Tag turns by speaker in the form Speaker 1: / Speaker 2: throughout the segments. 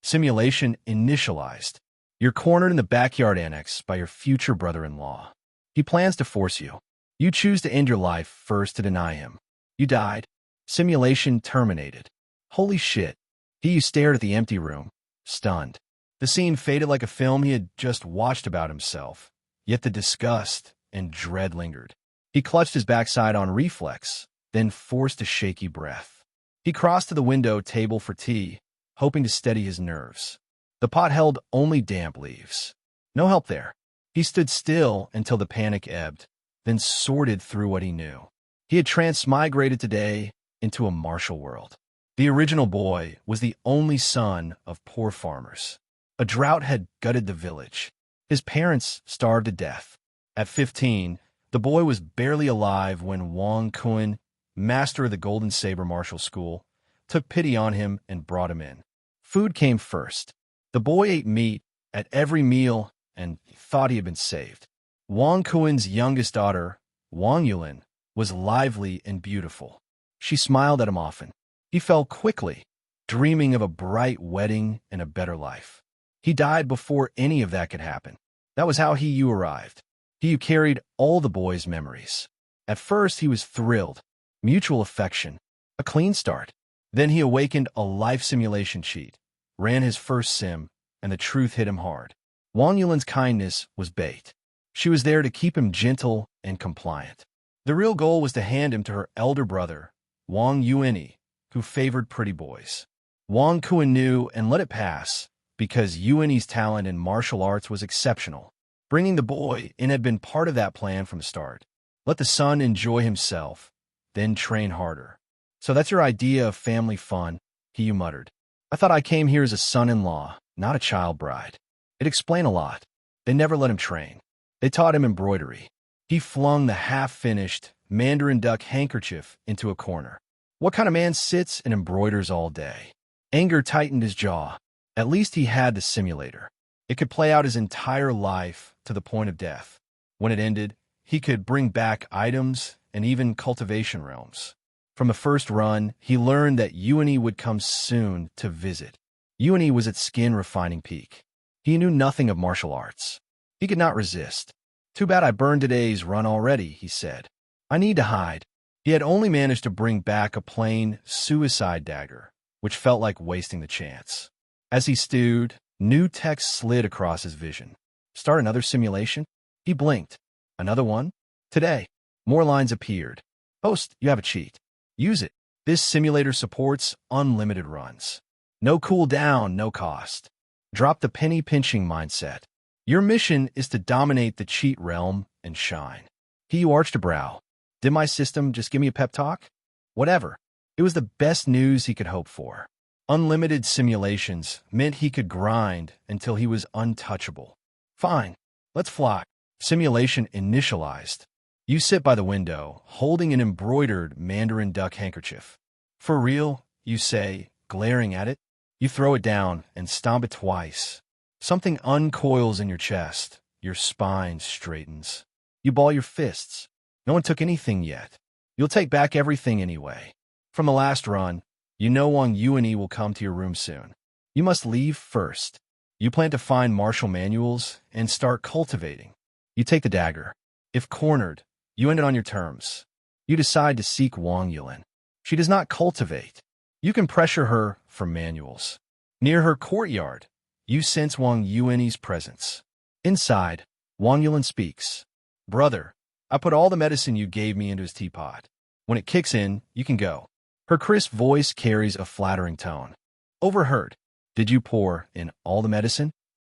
Speaker 1: Simulation initialized. You're cornered in the backyard annex by your future brother-in-law. He plans to force you. You choose to end your life first to deny him. You died. Simulation terminated. Holy shit. He stared at the empty room, stunned. The scene faded like a film he had just watched about himself, yet the disgust and dread lingered. He clutched his backside on reflex, then forced a shaky breath. He crossed to the window table for tea, hoping to steady his nerves. The pot held only damp leaves. No help there. He stood still until the panic ebbed, then sorted through what he knew. He had transmigrated today into a martial world. The original boy was the only son of poor farmers. A drought had gutted the village. His parents starved to death. At 15, the boy was barely alive when Wang Kun, master of the Golden Saber Martial School, took pity on him and brought him in. Food came first. The boy ate meat at every meal and thought he had been saved. Wang Kun's youngest daughter, Wang Yulin, was lively and beautiful. She smiled at him often. He fell quickly, dreaming of a bright wedding and a better life. He died before any of that could happen. That was how you arrived. He carried all the boy's memories. At first, he was thrilled. Mutual affection. A clean start. Then he awakened a life simulation cheat, ran his first sim, and the truth hit him hard. Wang Yulin's kindness was bait. She was there to keep him gentle and compliant. The real goal was to hand him to her elder brother, Wang Yuini, who favored pretty boys. Wang Kun knew and let it pass because Yuini's talent in martial arts was exceptional. Bringing the boy in had been part of that plan from the start. Let the son enjoy himself, then train harder. So that's your idea of family fun, he muttered. I thought I came here as a son-in-law, not a child bride. It explained a lot. They never let him train. They taught him embroidery. He flung the half-finished Mandarin duck handkerchief into a corner. What kind of man sits and embroiders all day? Anger tightened his jaw. At least he had the simulator. It could play out his entire life to the point of death. When it ended, he could bring back items and even cultivation realms. From the first run, he learned that Yuini would come soon to visit. Yuini was at skin refining peak. He knew nothing of martial arts. He could not resist. Too bad I burned today's run already, he said. I need to hide. He had only managed to bring back a plain suicide dagger, which felt like wasting the chance. As he stewed, new text slid across his vision. Start another simulation? He blinked. Another one? Today. More lines appeared. Host, you have a cheat. Use it. This simulator supports unlimited runs. No cooldown, no cost. Drop the penny-pinching mindset. Your mission is to dominate the cheat realm and shine. He arched a brow. Did my system just give me a pep talk? Whatever. It was the best news he could hope for. Unlimited simulations meant he could grind until he was untouchable. Fine. Let's fly. Simulation initialized. You sit by the window, holding an embroidered Mandarin duck handkerchief. For real, you say, glaring at it. You throw it down and stomp it twice. Something uncoils in your chest. Your spine straightens. You ball your fists. No one took anything yet. You'll take back everything anyway. From the last run, you know Wang Yuini will come to your room soon. You must leave first. You plan to find martial manuals and start cultivating. You take the dagger. If cornered, you end it on your terms. You decide to seek Wang Yulin. She does not cultivate. You can pressure her for manuals. Near her courtyard, you sense Wang Yuini's presence. Inside, Wang Yulin speaks. Brother, I put all the medicine you gave me into his teapot. When it kicks in, you can go. Her crisp voice carries a flattering tone. Overheard. Did you pour in all the medicine?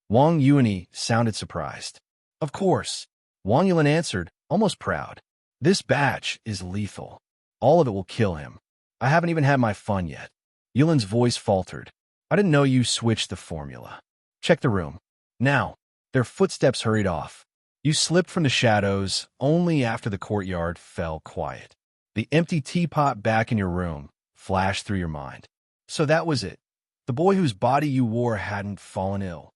Speaker 1: Wang Yuini sounded surprised. Of course. Wang Yulin answered, almost proud. This batch is lethal. All of it will kill him. I haven't even had my fun yet. Yulin's voice faltered. I didn't know you switched the formula. Check the room. Now. Their footsteps hurried off. You slipped from the shadows only after the courtyard fell quiet. The empty teapot back in your room flashed through your mind. So that was it. The boy whose body you wore hadn't fallen ill.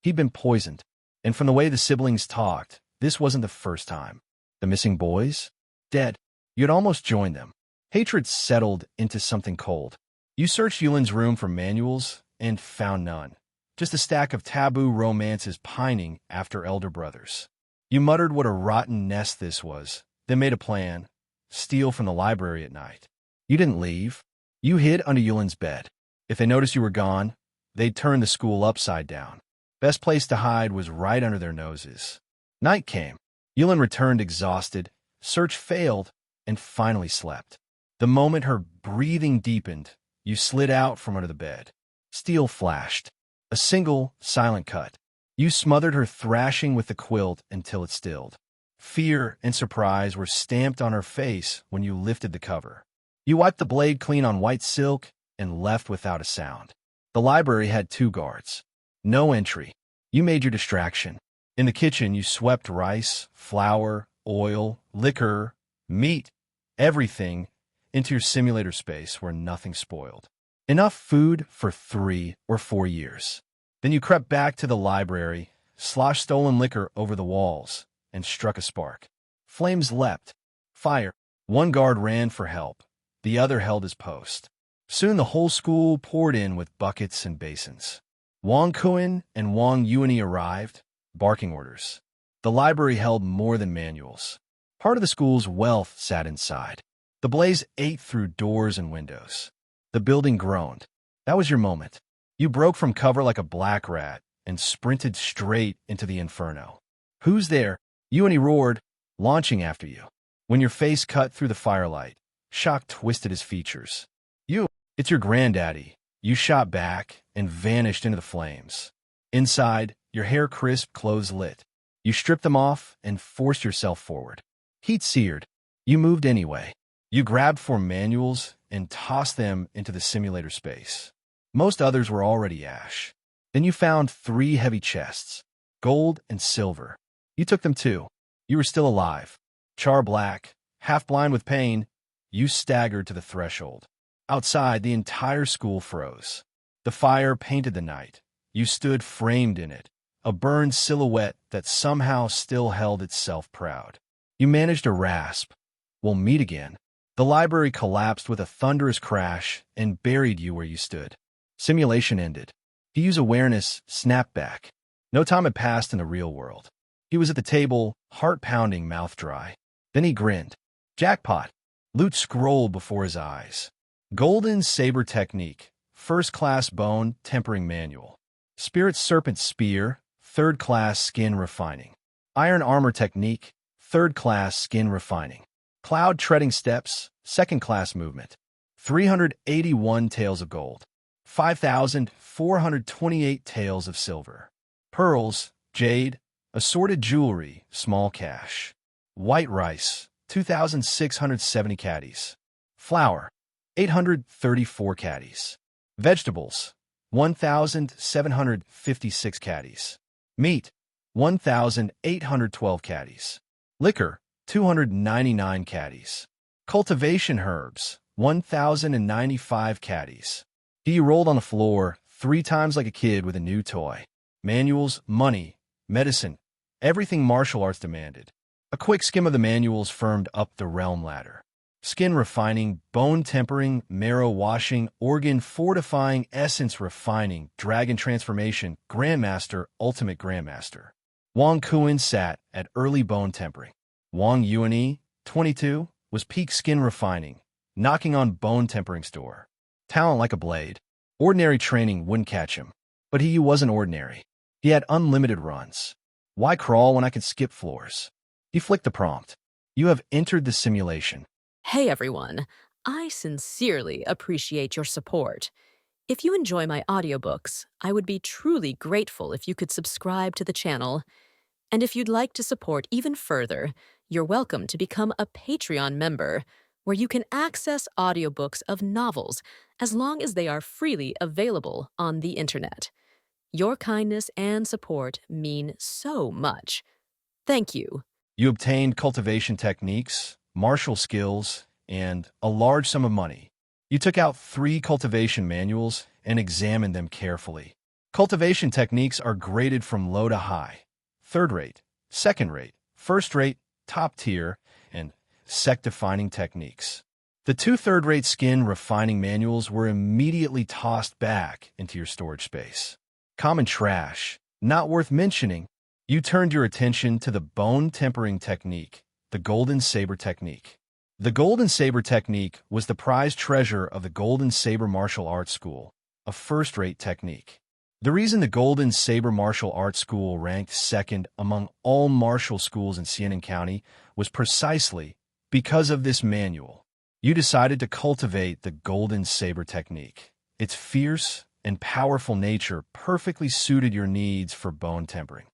Speaker 1: He'd been poisoned. And from the way the siblings talked, this wasn't the first time. The missing boys? Dead. You'd almost joined them. Hatred settled into something cold. You searched Yulin's room for manuals and found none. Just a stack of taboo romances pining after elder brothers. You muttered what a rotten nest this was, then made a plan: steal from the library at night. You didn't leave. You hid under Yulin's bed. If they noticed you were gone, they'd turn the school upside down. Best place to hide was right under their noses. Night came. Yulin returned exhausted. Search failed, and finally slept. The moment her breathing deepened, you slid out from under the bed. Steel flashed. A single, silent cut. You smothered her thrashing with the quilt until it stilled. Fear and surprise were stamped on her face when you lifted the cover. You wiped the blade clean on white silk and left without a sound. The library had 2 guards. No entry. You made your distraction. In the kitchen, you swept rice, flour, oil, liquor, meat, everything into your simulator space where nothing spoiled. Enough food for 3 or 4 years. Then you crept back to the library, sloshed stolen liquor over the walls, and struck a spark. Flames leapt. Fire. One guard ran for help. The other held his post. Soon the whole school poured in with buckets and basins. Wang Kuan and Wang Yuani arrived, barking orders. The library held more than manuals. Part of the school's wealth sat inside. The blaze ate through doors and windows. The building groaned. That was your moment. You broke from cover like a black rat and sprinted straight into the inferno. Who's there? Yuani roared, launching after you. When your face cut through the firelight, shock twisted his features. It's your granddaddy. You shot back and vanished into the flames. Inside, your hair crisp, clothes lit. You stripped them off and forced yourself forward. Heat seared. You moved anyway. You grabbed 4 manuals and tossed them into the simulator space. Most others were already ash. Then you found 3 heavy chests, gold and silver. You took them too. You were still alive. Char black, half blind with pain, you staggered to the threshold. Outside, the entire school froze. The fire painted the night. You stood framed in it, a burned silhouette that somehow still held itself proud. You managed a rasp. We'll meet again. The library collapsed with a thunderous crash and buried you where you stood. Simulation ended. Hugh's awareness snapped back. No time had passed in the real world. He was at the table, heart pounding, mouth dry. Then he grinned. Jackpot. Loot scrolled before his eyes. Golden Saber Technique, First-Class Bone Tempering Manual. Spirit Serpent Spear, Third-Class Skin Refining. Iron Armor Technique, Third-Class Skin Refining. Cloud Treading Steps, Second-Class Movement. 381 taels of gold. 5,428 taels of silver. Pearls, jade, assorted jewelry, small cash. White rice, 2,670 caddies. Flour, 834 caddies. Vegetables, 1,756 caddies. Meat, 1,812 caddies. Liquor, 299 caddies. Cultivation herbs, 1,095 caddies. He rolled on the floor 3 times like a kid with a new toy. Manuals, money, medicine, everything martial arts demanded. A quick skim of the manuals firmed up the realm ladder. Skin refining, bone tempering, marrow washing, organ fortifying, essence refining, dragon transformation, grandmaster, ultimate grandmaster. Wang Kuan sat at early bone tempering. Wang Yuani, 22, was peak skin refining, knocking on bone tempering's door. Talent like a blade. Ordinary training wouldn't catch him. But he wasn't ordinary. He had unlimited runs. Why crawl when I can skip floors? He flicked the prompt. You have entered the simulation.
Speaker 2: Hey everyone, I sincerely appreciate your support. If you enjoy my audiobooks, I would be truly grateful if you could subscribe to the channel. And if you'd like to support even further, you're welcome to become a Patreon member, where you can access audiobooks of novels as long as they are freely available on the internet. Your kindness and support mean so much. Thank you.
Speaker 1: You obtained cultivation techniques, martial skills, and a large sum of money. You took out 3 cultivation manuals and examined them carefully. Cultivation techniques are graded from low to high, third rate, second rate, first rate, top tier, and sect-defining techniques. The two third-rate skin refining manuals were immediately tossed back into your storage space. Common trash, not worth mentioning. You turned your attention to the bone tempering technique, the golden saber technique. The golden saber technique was the prized treasure of the Golden Saber Martial Arts School, a first-rate technique. The reason the Golden Saber Martial Arts School ranked second among all martial schools in Cianan County was precisely because of this manual. You decided to cultivate the golden saber technique. Its fierce and powerful nature perfectly suited your needs for bone tempering.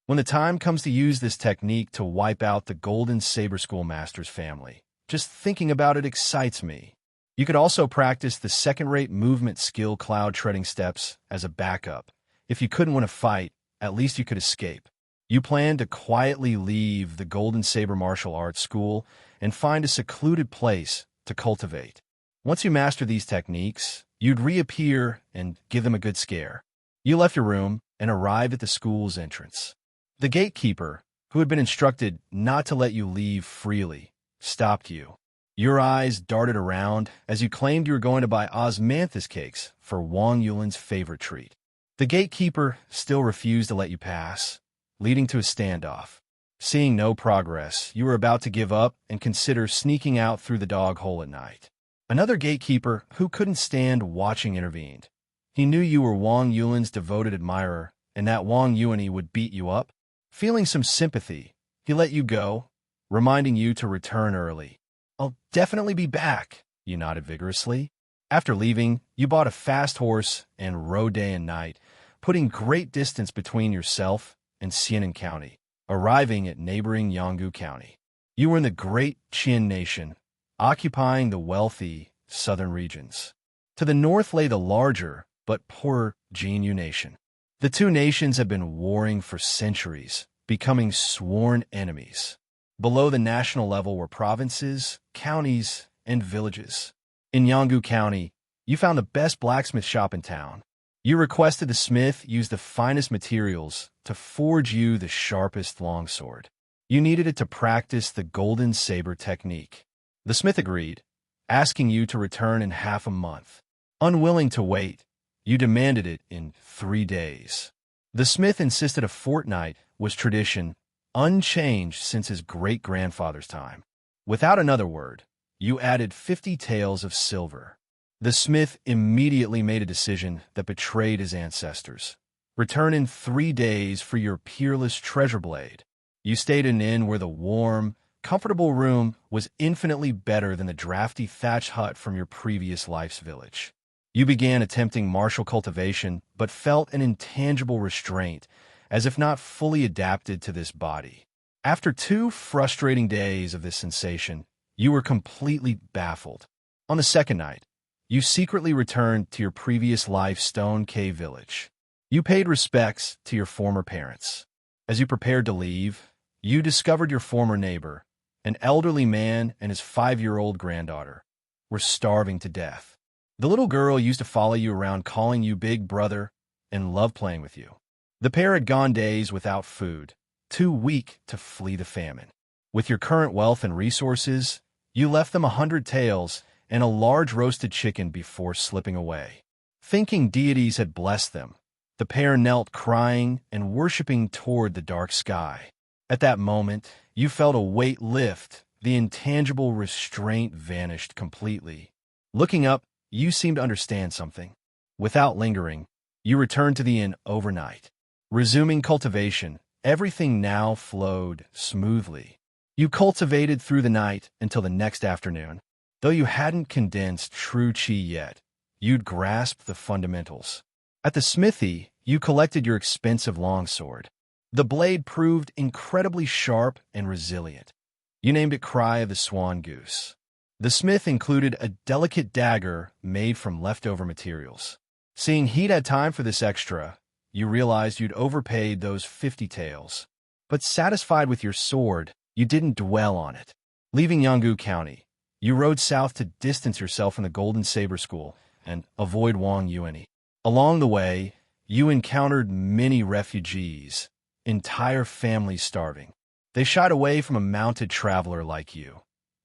Speaker 1: When the time comes to use this technique to wipe out the Golden Saber Schoolmaster's family, just thinking about it excites me. You could also practice the second-rate movement skill cloud treading steps as a backup. If you couldn't win a fight, at least you could escape. You planned to quietly leave the Golden Saber Martial Arts School and find a secluded place to cultivate. Once you master these techniques, you'd reappear and give them a good scare. You left your room and arrived at the school's entrance. The gatekeeper, who had been instructed not to let you leave freely, stopped you. Your eyes darted around as you claimed you were going to buy osmanthus cakes for Wang Yulin's favorite treat. The gatekeeper still refused to let you pass, leading to a standoff. Seeing no progress, you were about to give up and consider sneaking out through the dog hole at night. Another gatekeeper who couldn't stand watching intervened. He knew you were Wang Yulin's devoted admirer and that Wang Yuan would beat you up. Feeling some sympathy, he let you go, reminding you to return early. "I'll definitely be back," you nodded vigorously. After leaving, you bought a fast horse and rode day and night, putting great distance between yourself and Cianan County, arriving at neighboring Yanggu County. You were in the Great Qin Nation, occupying the wealthy southern regions. To the north lay the larger but poorer Jinyu Nation. The two nations have been warring for centuries, becoming sworn enemies. Below the national level were provinces, counties, and villages. In Yanggu County, you found the best blacksmith shop in town. You requested the smith use the finest materials to forge you the sharpest longsword. You needed it to practice the golden saber technique. The smith agreed, asking you to return in half a month. Unwilling to wait, you demanded it in 3 days. The smith insisted a fortnight was tradition, unchanged since his great-grandfather's time. Without another word, you added 50 taels of silver. The smith immediately made a decision that betrayed his ancestors. Return in 3 days for your peerless treasure blade. You stayed in an inn where the warm, comfortable room was infinitely better than the drafty thatch hut from your previous life's village. You began attempting martial cultivation, but felt an intangible restraint, as if not fully adapted to this body. After 2 frustrating days of this sensation, you were completely baffled. On the second night, you secretly returned to your previous life's Stone Cave village. You paid respects to your former parents. As you prepared to leave, you discovered your former neighbor, an elderly man and his 5-year-old granddaughter, were starving to death. The little girl used to follow you around calling you big brother and loved playing with you. The pair had gone days without food, too weak to flee the famine. With your current wealth and resources, you left them 100 taels and a large roasted chicken before slipping away. Thinking deities had blessed them, the pair knelt crying and worshipping toward the dark sky. At that moment, you felt a weight lift. The intangible restraint vanished completely. Looking up, you seemed to understand something. Without lingering, you returned to the inn overnight. Resuming cultivation, everything now flowed smoothly. You cultivated through the night until the next afternoon. Though you hadn't condensed true qi yet, you'd grasped the fundamentals. At the smithy, you collected your expensive longsword. The blade proved incredibly sharp and resilient. You named it Cry of the Swan Goose. The smith included a delicate dagger made from leftover materials. Seeing he'd had time for this extra, you realized you'd overpaid those 50 taels. But satisfied with your sword, you didn't dwell on it. Leaving Yanggu County, you rode south to distance yourself from the Golden Saber School and avoid Wang Yuan. Along the way, you encountered many refugees, entire families starving. They shied away from a mounted traveler like you.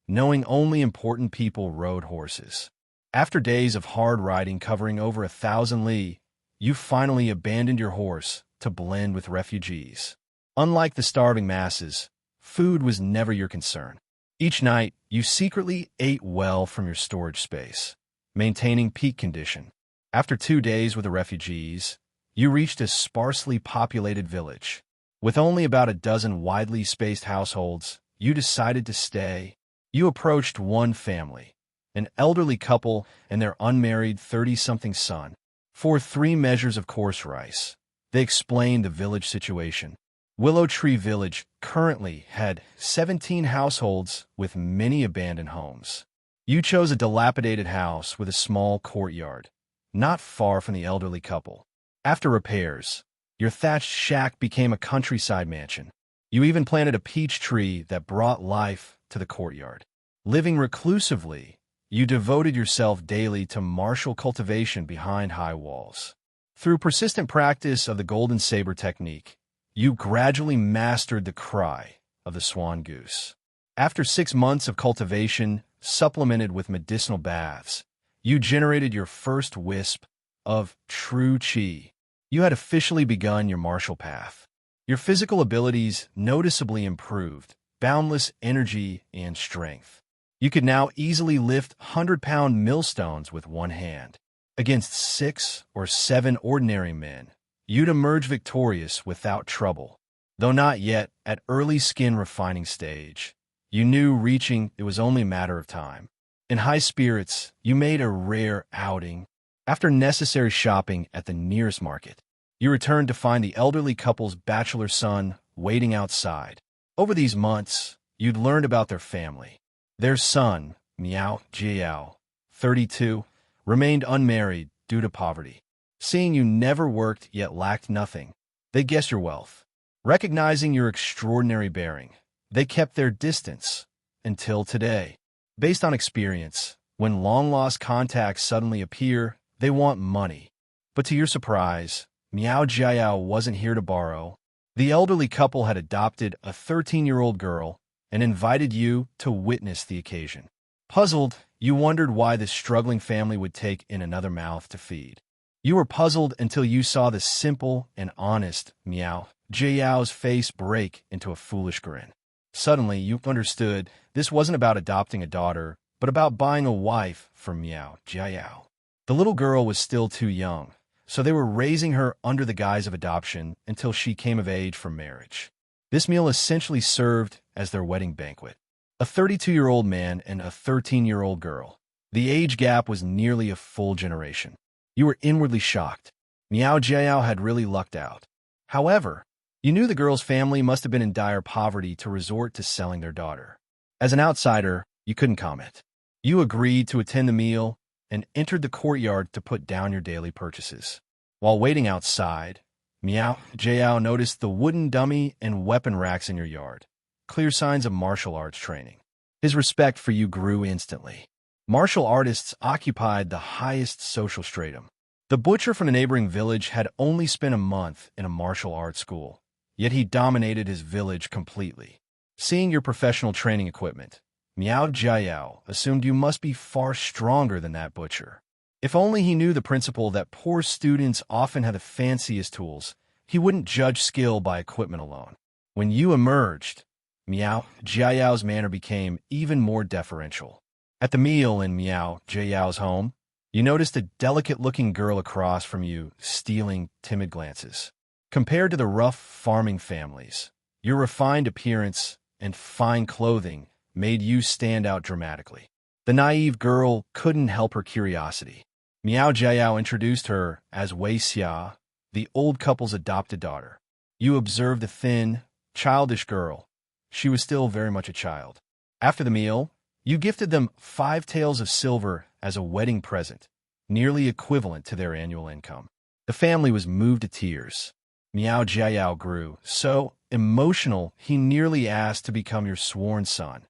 Speaker 1: knowing only important people rode horses. After days of hard riding covering over 1,000 li, you finally abandoned your horse to blend with refugees. Unlike the starving masses, food was never your concern. Each night, you secretly ate well from your storage space, maintaining peak condition. After 2 days with the refugees, you reached a sparsely populated village. With only about a dozen widely spaced households, you decided to stay. You approached one family, an elderly couple and their unmarried 30-something son. For 3 measures of coarse rice, they explained the village situation. Willow Tree Village currently had 17 households with many abandoned homes. You chose a dilapidated house with a small courtyard, not far from the elderly couple. After repairs, your thatched shack became a countryside mansion. You even planted a peach tree that brought life to the courtyard. Living reclusively, you devoted yourself daily to martial cultivation behind high walls. Through persistent practice of the golden saber technique, you gradually mastered the cry of the swan goose. After 6 months of cultivation, supplemented with medicinal baths, you generated your first wisp of true chi. You had officially begun your martial path. Your physical abilities noticeably improved, boundless energy and strength. You could now easily lift 100-pound millstones with one hand. Against 6 or 7 ordinary men, you'd emerge victorious without trouble. Though not yet at early skin refining stage, you knew reaching it was only a matter of time. In high spirits, you made a rare outing. After necessary shopping at the nearest market, you returned to find the elderly couple's bachelor son waiting outside. Over these months, you'd learned about their family. Their son, Miao Jiao, 32, remained unmarried due to poverty. Seeing you never worked yet lacked nothing, they guessed your wealth. Recognizing your extraordinary bearing, they kept their distance until today. Based on experience, when long-lost contacts suddenly appear, they want money. But to your surprise, Miao Jiao wasn't here to borrow. The elderly couple had adopted a 13-year-old girl and invited you to witness the occasion. Puzzled, you wondered why this struggling family would take in another mouth to feed. You were puzzled until you saw the simple and honest Miao Jiao's face break into a foolish grin. Suddenly, you understood this wasn't about adopting a daughter, but about buying a wife for Miao Jiao. The little girl was still too young, so they were raising her under the guise of adoption until she came of age for marriage. This meal essentially served as their wedding banquet. A 32-year-old man and a 13-year-old girl. The age gap was nearly a full generation. You were inwardly shocked. Miao Jiao had really lucked out. However, you knew the girl's family must have been in dire poverty to resort to selling their daughter. As an outsider, you couldn't comment. You agreed to attend the meal and entered the courtyard to put down your daily purchases. While waiting outside, Miao Jiao noticed the wooden dummy and weapon racks in your yard, clear signs of martial arts training. His respect for you grew instantly. Martial artists occupied the highest social stratum. The butcher from the neighboring village had only spent a month in a martial arts school, yet he dominated his village completely. Seeing your professional training equipment, Miao Jiao assumed you must be far stronger than that butcher. If only he knew the principle that poor students often have the fanciest tools, he wouldn't judge skill by equipment alone. When you emerged, Miao Jiao's manner became even more deferential. At the meal in Miao Jiao's home, you noticed a delicate-looking girl across from you stealing timid glances. Compared to the rough farming families, your refined appearance and fine clothing made you stand out dramatically. The naive girl couldn't help her curiosity. Miao Jiao introduced her as Wei Xia, the old couple's adopted daughter. You observed the thin, childish girl. She was still very much a child. After the meal, you gifted them 5 taels of silver as a wedding present, nearly equivalent to their annual income. The family was moved to tears. Miao Jiao grew so emotional he nearly asked to become your sworn son,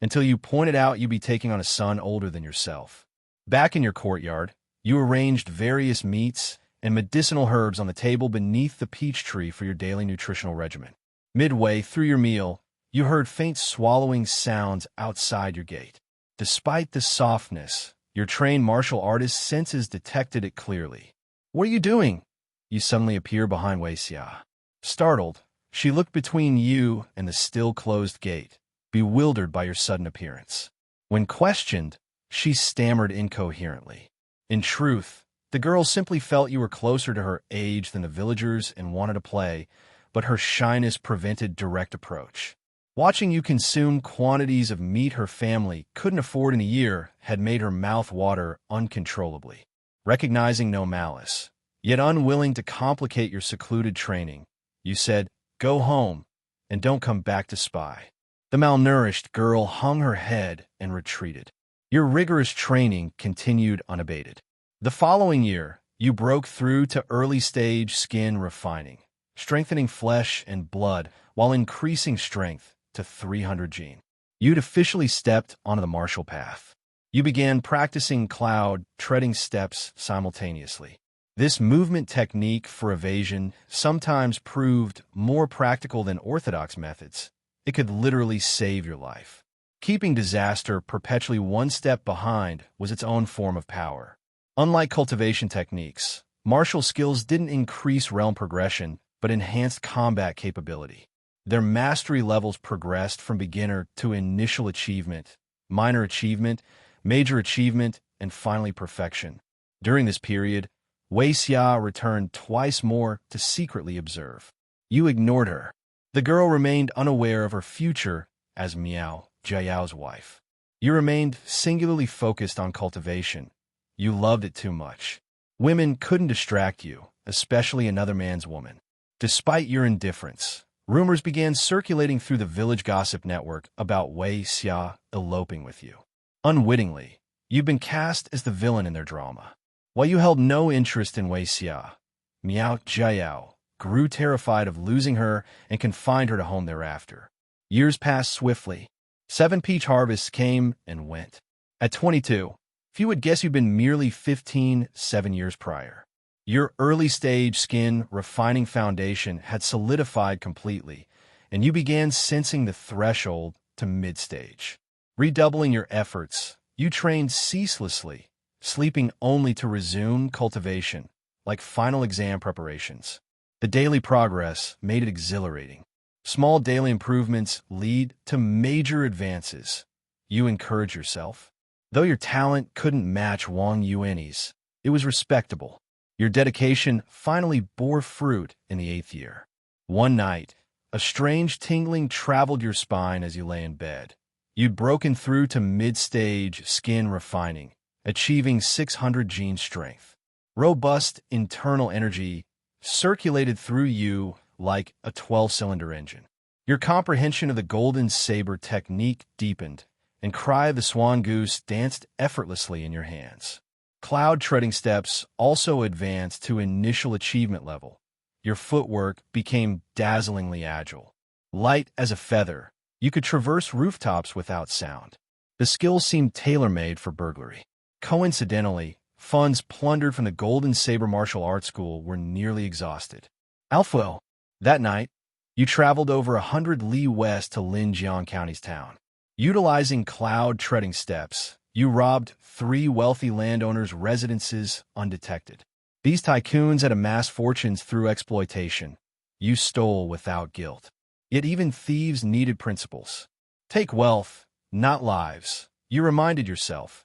Speaker 1: until you pointed out you'd be taking on a son older than yourself. Back in your courtyard, you arranged various meats and medicinal herbs on the table beneath the peach tree for your daily nutritional regimen. Midway through your meal, You heard faint swallowing sounds outside your gate. Despite the softness, your trained martial artist senses detected it clearly. What are you doing? You suddenly appear behind Wei Xia. Startled, she looked between you and the still-closed gate, bewildered by your sudden appearance. When questioned, she stammered incoherently. In truth, the girl simply felt you were closer to her age than the villagers and wanted to play, but her shyness prevented direct approach. Watching you consume quantities of meat her family couldn't afford in a year had made her mouth water uncontrollably. Recognizing no malice, yet unwilling to complicate your secluded training, you said, "Go home, and don't come back to spy." The malnourished girl hung her head and retreated. Your rigorous training continued unabated. The following year, you broke through to early-stage skin refining, strengthening flesh and blood while increasing strength to 300 gene. You'd officially stepped onto the martial path. You began practicing cloud, treading steps simultaneously. This movement technique for evasion sometimes proved more practical than orthodox methods. It could literally save your life. Keeping disaster perpetually one step behind was its own form of power. Unlike cultivation techniques, martial skills didn't increase realm progression, but enhanced combat capability. Their mastery levels progressed from beginner to initial achievement, minor achievement, major achievement, and finally perfection. During this period, Wei Xia returned twice more to secretly observe. You ignored her. The girl remained unaware of her future as Miao, Jiao's wife. You remained singularly focused on cultivation. You loved it too much. Women couldn't distract you, especially another man's woman. Despite your indifference, rumors began circulating through the village gossip network about Wei Xia eloping with you. Unwittingly, you've been cast as the villain in their drama. While you held no interest in Wei Xia, Miao Jiao grew terrified of losing her and confined her to home thereafter. Years passed swiftly. 7 peach harvests came and went. At 22, few would guess you'd been merely 7 years prior. Your early-stage skin refining foundation had solidified completely, and you began sensing the threshold to mid-stage. Redoubling your efforts, you trained ceaselessly, sleeping only to resume cultivation, like final exam preparations. The daily progress made it exhilarating. Small daily improvements lead to major advances. You encourage yourself. Though your talent couldn't match Wang Yuan's, it was respectable. Your dedication finally bore fruit in the 8th year. One night, a strange tingling traveled your spine as you lay in bed. You'd broken through to mid-stage skin refining, achieving 600 gene strength. Robust internal energy circulated through you like a 12-cylinder engine. Your comprehension of the golden saber technique deepened, and Cry of the Swan Goose danced effortlessly in your hands. Cloud treading steps also advanced to initial achievement level. Your footwork became dazzlingly agile. Light as a feather, you could traverse rooftops without sound. The skills seemed tailor-made for burglary. Coincidentally, funds plundered from the Golden Saber Martial Arts School were nearly exhausted. Alpho, that night, you traveled over 100 li west to Linjiang County's town. Utilizing cloud treading steps, you robbed 3 wealthy landowners' residences undetected. These tycoons had amassed fortunes through exploitation. You stole without guilt. Yet even thieves needed principles. Take wealth, not lives, you reminded yourself.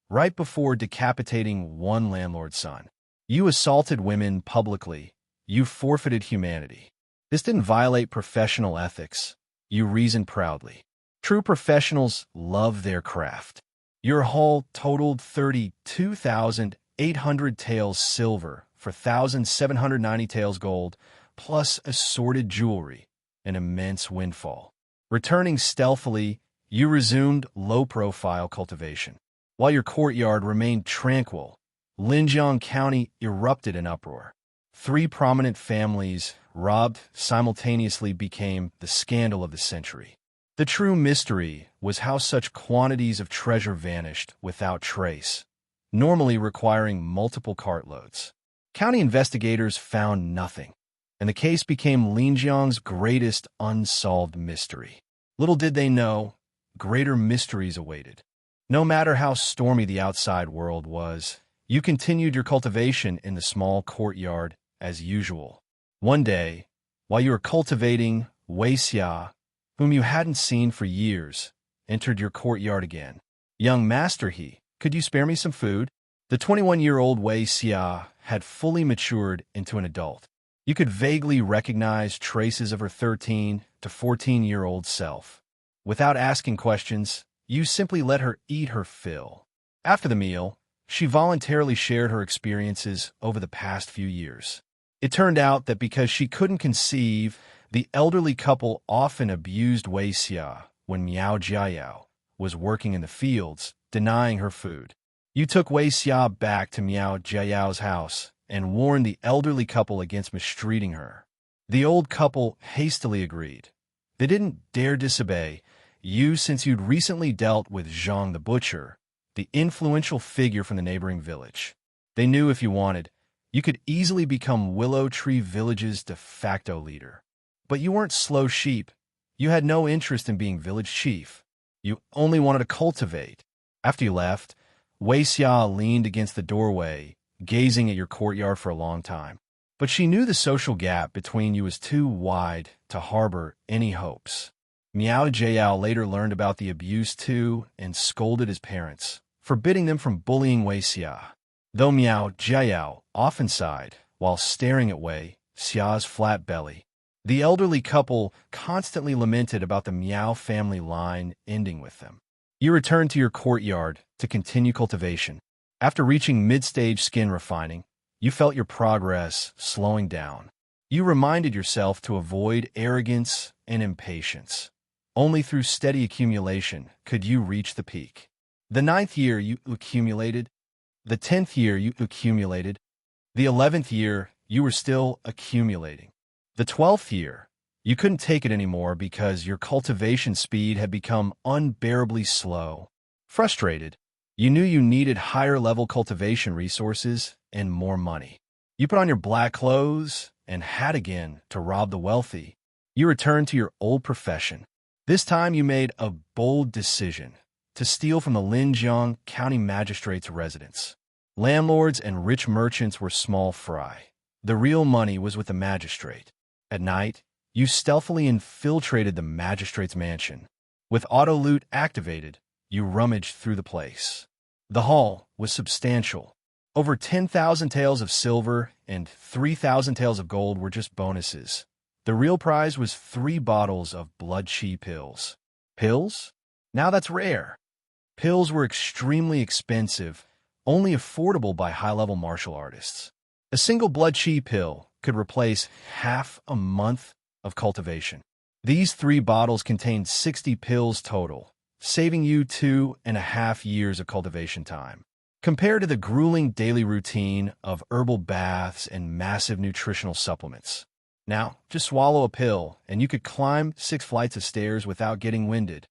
Speaker 1: Right before decapitating one landlord's son, you assaulted women publicly. You forfeited humanity. This didn't violate professional ethics. You reasoned proudly. True professionals love their craft. Your haul totaled 32,800 taels silver for 1,790 taels gold, plus assorted jewelry, an immense windfall. Returning stealthily, you resumed low-profile cultivation. While your courtyard remained tranquil, Linjiang County erupted in uproar. 3 prominent families, robbed simultaneously, became the scandal of the century. The true mystery was how such quantities of treasure vanished without trace, normally requiring multiple cartloads. County investigators found nothing, and the case became Linjiang's greatest unsolved mystery. Little did they know, greater mysteries awaited. No matter how stormy the outside world was, you continued your cultivation in the small courtyard as usual. One day, while you were cultivating, Wei Xia, whom you hadn't seen for years, entered your courtyard again. Young master he, could you spare me some food? The 21-year-old Wei Xia had fully matured into an adult. You could vaguely recognize traces of her 13 to 14-year-old self. Without asking questions, you simply let her eat her fill. After the meal, she voluntarily shared her experiences over the past few years. It turned out that because she couldn't conceive, the elderly couple often abused Wei Xia when Miao Jiayao was working in the fields, denying her food. You took Wei Xia back to Miao Jiayao's house and warned the elderly couple against mistreating her. The old couple hastily agreed. They didn't dare disobey you since you'd recently dealt with Zhang the butcher, the influential figure from the neighboring village. They knew if you wanted, you could easily become Willow Tree Village's de facto leader. But you weren't slow sheep. You had no interest in being village chief. You only wanted to cultivate. After you left, Wei Xia leaned against the doorway, gazing at your courtyard for a long time. But she knew the social gap between you was too wide to harbor any hopes. Miao Jiayao later learned about the abuse too and scolded his parents, forbidding them from bullying Wei Xia. Though Miao Jiayao often sighed while staring at Wei Xia's flat belly, the elderly couple constantly lamented about the Miao family line ending with them. You returned to your courtyard to continue cultivation. After reaching mid-stage skin refining, you felt your progress slowing down. You reminded yourself to avoid arrogance and impatience. Only through steady accumulation could you reach the peak. The 9th year you accumulated. The 10th year you accumulated. The 11th year you were still accumulating. The 12th year, you couldn't take it anymore because your cultivation speed had become unbearably slow. Frustrated, you knew you needed higher-level cultivation resources and more money. You put on your black clothes and had again to rob the wealthy. You returned to your old profession. This time you made a bold decision to steal from the Linjiang County Magistrate's residence. Landlords and rich merchants were small fry. The real money was with the magistrate. At night, you stealthily infiltrated the magistrate's mansion. With auto-loot activated, you rummaged through the place. The haul was substantial. Over 10,000 taels of silver and 3,000 taels of gold were just bonuses. The real prize was 3 bottles of blood chi pills. Pills? Now that's rare. Pills were extremely expensive, only affordable by high-level martial artists. A single blood chi pill could replace half a month of cultivation. These 3 bottles contained 60 pills total, saving you 2.5 years of cultivation time. Compared to the grueling daily routine of herbal baths and massive nutritional supplements. Now, just swallow a pill, and you could climb 6 flights of stairs without getting winded.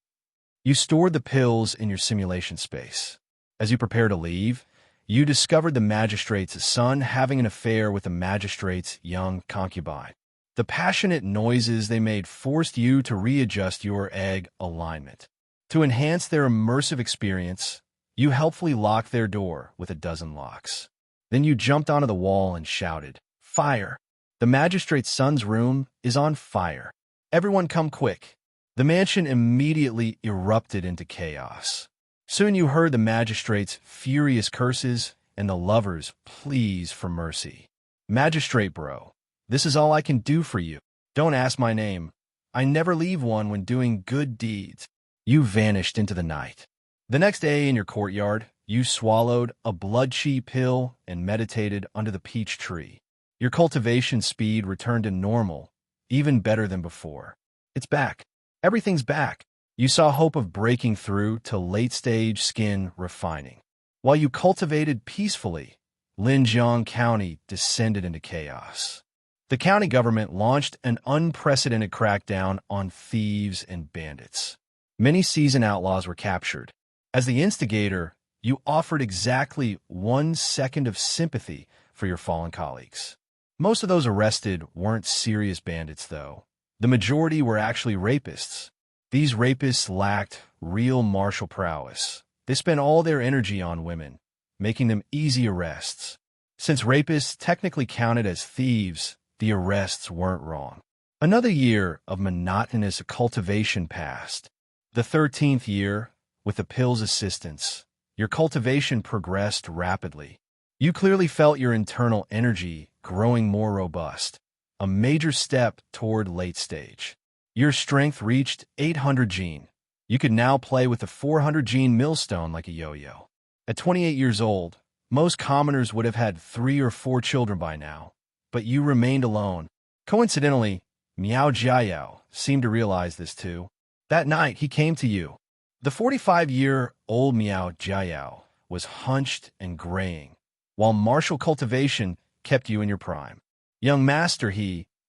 Speaker 1: You stored the pills in your simulation space. As you prepare to leave, you discovered the magistrate's son having an affair with the magistrate's young concubine. The passionate noises they made forced you to readjust your egg alignment. To enhance their immersive experience, you helpfully locked their door with a dozen locks. Then you jumped onto the wall and shouted, "Fire! The magistrate's son's room is on fire. Everyone come quick." The mansion immediately erupted into chaos. Soon you heard the magistrate's furious curses and the lover's pleas for mercy. "Magistrate bro, this is all I can do for you. Don't ask my name. I never leave one when doing good deeds." You vanished into the night. The next day in your courtyard, you swallowed a blood chi pill and meditated under the peach tree. Your cultivation speed returned to normal, even better than before. It's back. Everything's back. You saw hope of breaking through to late-stage skin refining. While you cultivated peacefully, Linjiang County descended into chaos. The county government launched an unprecedented crackdown on thieves and bandits. Many seasoned outlaws were captured. As the instigator, you offered exactly 1 second of sympathy for your fallen colleagues. Most of those arrested weren't serious bandits, though. The majority were actually rapists. These rapists lacked real martial prowess. They spent all their energy on women, making them easy arrests. Since rapists technically counted as thieves, the arrests weren't wrong. Another year of monotonous cultivation passed. The 13th year, with the pill's assistance, your cultivation progressed rapidly. You clearly felt your internal energy growing more robust, a major step toward late stage. Your strength reached 800 gene. You could now play with the 400 gene millstone like a yo-yo. At 28 years old, most commoners would have had 3 or 4 children by now, but you remained alone. Coincidentally, Miao Jiayao seemed to realize this too. That night, he came to you. The 45-year-old Miao Jiayao was hunched and graying, while martial cultivation kept you in your prime. Young master,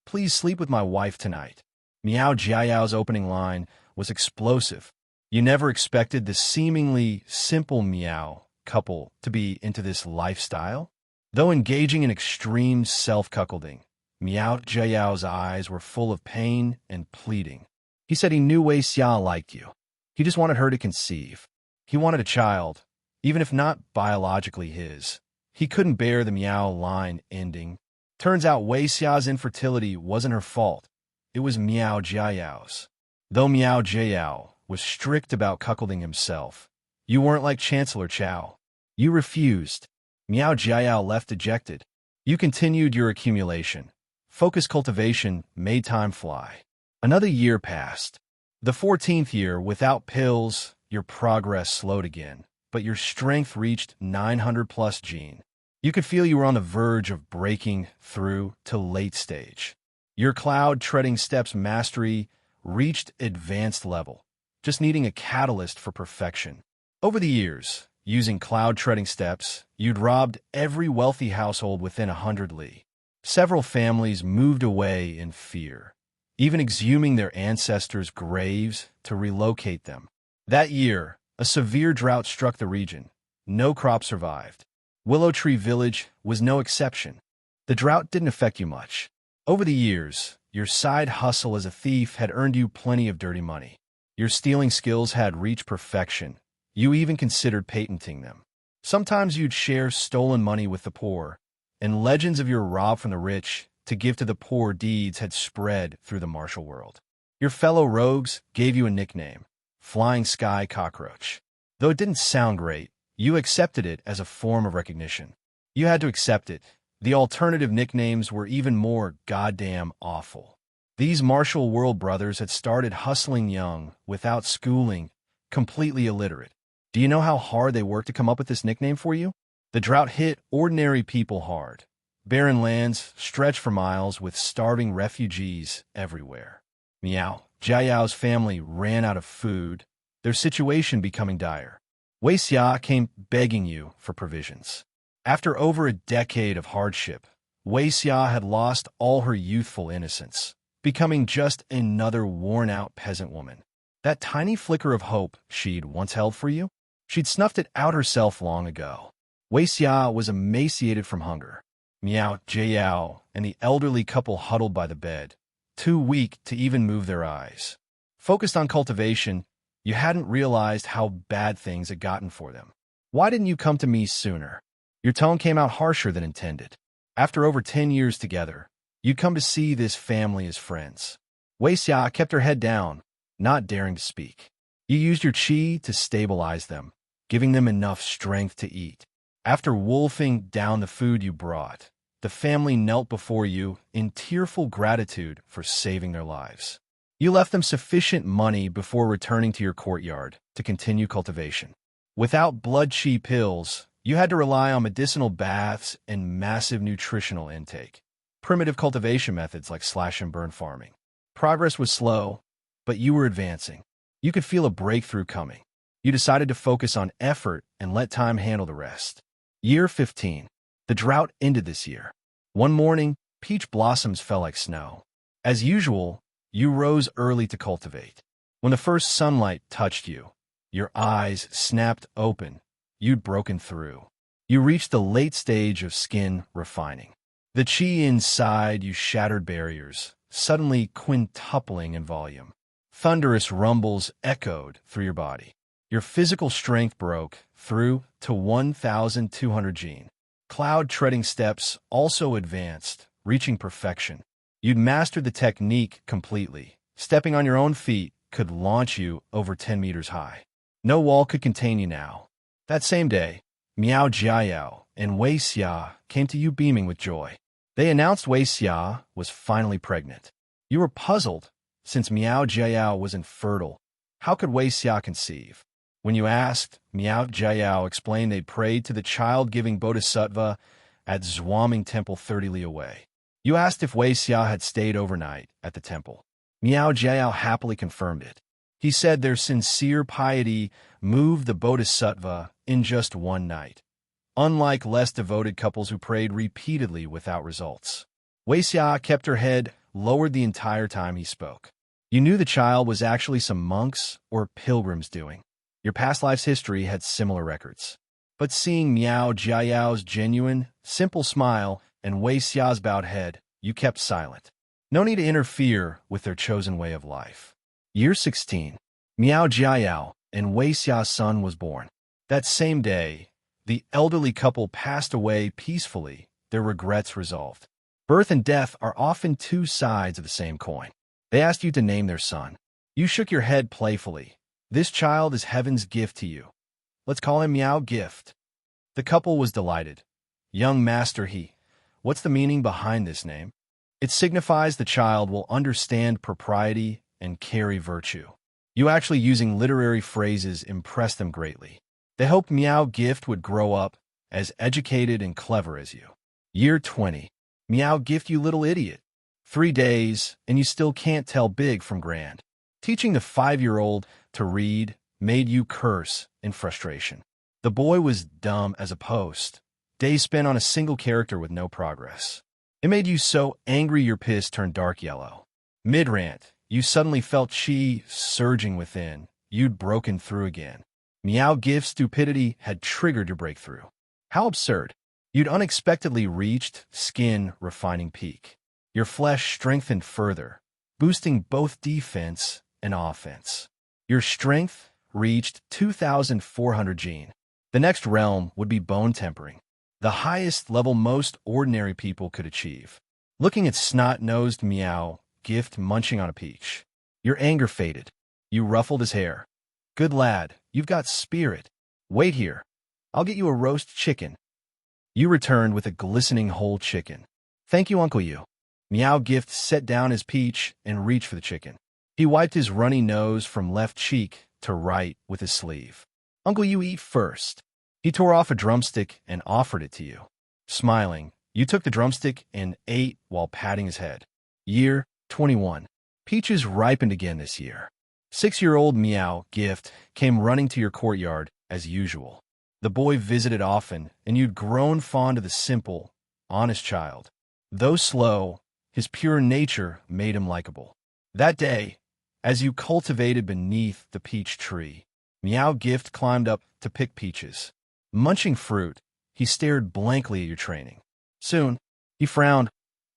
Speaker 1: please sleep with my wife tonight. Miao Jiayao's opening line was explosive. You never expected the seemingly simple Miao couple to be into this lifestyle? Though engaging in extreme self-cuckolding, Miao Jiayao's eyes were full of pain and pleading. He said he knew Wei Xia liked you. He just wanted her to conceive. He wanted a child, even if not biologically his. He couldn't bear the Miao line ending. Turns out Wei Xia's infertility wasn't her fault. It was Miao Jiayao's. Though Miao Jiayao was strict about cuckolding himself, you weren't like Chancellor Chao. You refused. Miao Jiayao left dejected. You continued your accumulation. Focused cultivation made time fly. Another year passed. The 14th year, without pills, your progress slowed again, but your strength reached 900+ gene. You could feel you were on the verge of breaking through to late stage. Your cloud-treading steps mastery reached advanced level, just needing a catalyst for perfection. Over the years, using cloud-treading steps, you'd robbed every wealthy household within 100 li. Several families moved away in fear, even exhuming their ancestors' graves to relocate them. That year, a severe drought struck the region. No crop survived. Willow Tree Village was no exception. The drought didn't affect you much. Over the years, your side hustle as a thief had earned you plenty of dirty money. Your stealing skills had reached perfection. You even considered patenting them. Sometimes you'd share stolen money with the poor, and legends of your rob from the rich to give to the poor deeds had spread through the martial world. Your fellow rogues gave you a nickname, Flying Sky Cockroach. Though it didn't sound great, you accepted it as a form of recognition. You had to accept it. The alternative nicknames were even more goddamn awful. These martial world brothers had started hustling young, without schooling, completely illiterate. Do you know how hard they worked to come up with this nickname for you? The drought hit ordinary people hard. Barren lands stretched for miles with starving refugees everywhere. Miao Jiayao's family ran out of food, their situation becoming dire. Wei Xia came begging you for provisions. After over a decade of hardship, Wei Xia had lost all her youthful innocence, becoming just another worn-out peasant woman. That tiny flicker of hope she'd once held for you, she'd snuffed it out herself long ago. Wei Xia was emaciated from hunger. Miao Jiayao and the elderly couple huddled by the bed, too weak to even move their eyes. Focused on cultivation, you hadn't realized how bad things had gotten for them. Why didn't you come to me sooner? Your tone came out harsher than intended. After over 10 years together, you'd come to see this family as friends. Wei Xia kept her head down, not daring to speak. You used your qi to stabilize them, giving them enough strength to eat. After wolfing down the food you brought, the family knelt before you in tearful gratitude for saving their lives. You left them sufficient money before returning to your courtyard to continue cultivation. Without blood qi pills, you had to rely on medicinal baths and massive nutritional intake. Primitive cultivation methods like slash-and-burn farming. Progress was slow, but you were advancing. You could feel a breakthrough coming. You decided to focus on effort and let time handle the rest. Year 15. The drought ended this year. One morning, peach blossoms fell like snow. As usual, you rose early to cultivate. When the first sunlight touched you, your eyes snapped open. You'd broken through. You reached the late stage of skin refining. The qi inside you shattered barriers, suddenly quintupling in volume. Thunderous rumbles echoed through your body. Your physical strength broke through to 1,200 gene. Cloud-treading steps also advanced, reaching perfection. You'd mastered the technique completely. Stepping on your own feet could launch you over 10 meters high. No wall could contain you now. That same day, Miao Jiayao and Wei Xia came to you beaming with joy. They announced Wei Xia was finally pregnant. You were puzzled, since Miao Jiayao was infertile. How could Wei Xia conceive? When you asked, Miao Jiayao explained they prayed to the child-giving bodhisattva at Zhuaming Temple 30 li away. You asked if Wei Xia had stayed overnight at the temple. Miao Jiayao happily confirmed it. He said their sincere piety moved the bodhisattva in just one night, unlike less devoted couples who prayed repeatedly without results. Wei Xia kept her head lowered the entire time he spoke. You knew the child was actually some monks or pilgrims doing. Your past life's history had similar records. But seeing Miao Jiayao's genuine, simple smile and Wei Xia's bowed head, you kept silent. No need to interfere with their chosen way of life. Year 16. Miao Jiayao and Wei Xia's son was born. That same day, the elderly couple passed away peacefully, their regrets resolved. Birth and death are often two sides of the same coin. They asked you to name their son. You shook your head playfully. This child is heaven's gift to you. Let's call him Miao Gift. The couple was delighted. Young master he. What's the meaning behind this name? It signifies the child will understand propriety and carry virtue. You actually using literary phrases impressed them greatly. They hoped Miao Gift would grow up as educated and clever as you. Year 20. Miao Gift, you little idiot. 3 days, and you still can't tell big from grand. Teaching the 5-year-old to read made you curse in frustration. The boy was dumb as a post. Days spent on a single character with no progress. It made you so angry your piss turned dark yellow. Mid-rant, you suddenly felt chi surging within. You'd broken through again. Miao Gift's stupidity had triggered your breakthrough. How absurd. You'd unexpectedly reached skin-refining peak. Your flesh strengthened further, boosting both defense and offense. Your strength reached 2,400 gene. The next realm would be bone tempering, the highest level most ordinary people could achieve. Looking at snot-nosed Miao Gift munching on a peach, your anger faded. You ruffled his hair. Good lad, you've got spirit. Wait here. I'll get you a roast chicken. You returned with a glistening whole chicken. Thank you, Uncle You. Miao Gift set down his peach and reached for the chicken. He wiped his runny nose from left cheek to right with his sleeve. Uncle You, eat first. He tore off a drumstick and offered it to you. Smiling, you took the drumstick and ate while patting his head. Year 21. Peaches ripened again this year. 6-year-old Miao Gift came running to your courtyard as usual. The boy visited often, and you'd grown fond of the simple, honest child. Though slow, his pure nature made him likable. That day, as you cultivated beneath the peach tree, Miao Gift climbed up to pick peaches. Munching fruit, he stared blankly at your training. Soon, he frowned.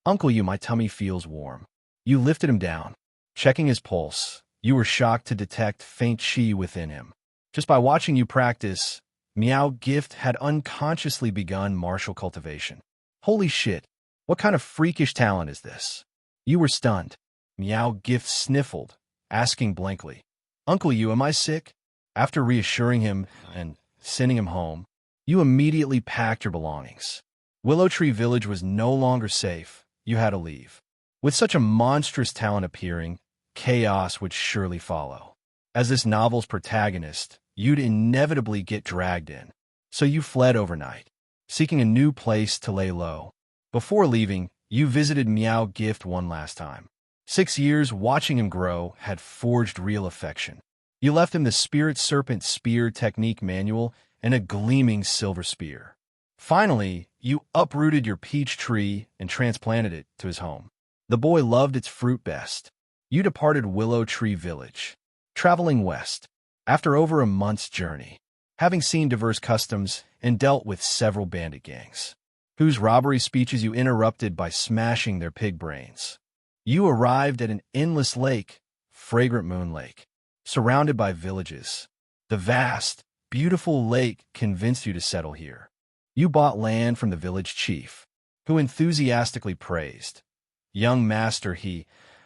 Speaker 1: Uncle You, my tummy feels warm. You lifted him down. Checking his pulse, you were shocked to detect faint chi within him. Just by watching you practice, Miao Gift had unconsciously begun martial cultivation. Holy shit, what kind of freakish talent is this? You were stunned. Miao Gift sniffled, asking blankly, Uncle You, am I sick? After reassuring him and sending him home, you immediately packed your belongings. Willow Tree Village was no longer safe. You had to leave. With such a monstrous talent appearing, chaos would surely follow. As this novel's protagonist, you'd inevitably get dragged in. So you fled overnight, seeking a new place to lay low. Before leaving, you visited Miao Gift one last time. 6 years watching him grow had forged real affection. You left him the Spirit Serpent Spear Technique Manual and a gleaming silver spear. Finally, you uprooted your peach tree and transplanted it to his home. The boy loved its fruit best. You departed Willow Tree Village, traveling west. After over a month's journey, having seen diverse customs and dealt with several bandit gangs, whose robbery speeches you interrupted by smashing their pig brains, you arrived at an endless lake fragrant moon lake, surrounded by villages. The vast, beautiful lake convinced you to settle here. You bought land from the village chief, who enthusiastically praised, "Young master,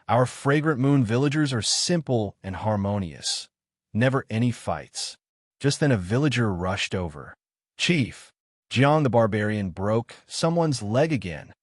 Speaker 1: our fragrant moon villagers are simple and harmonious. Never any fights." Just then a villager rushed over. "Chief, Jiang the barbarian broke someone's leg again."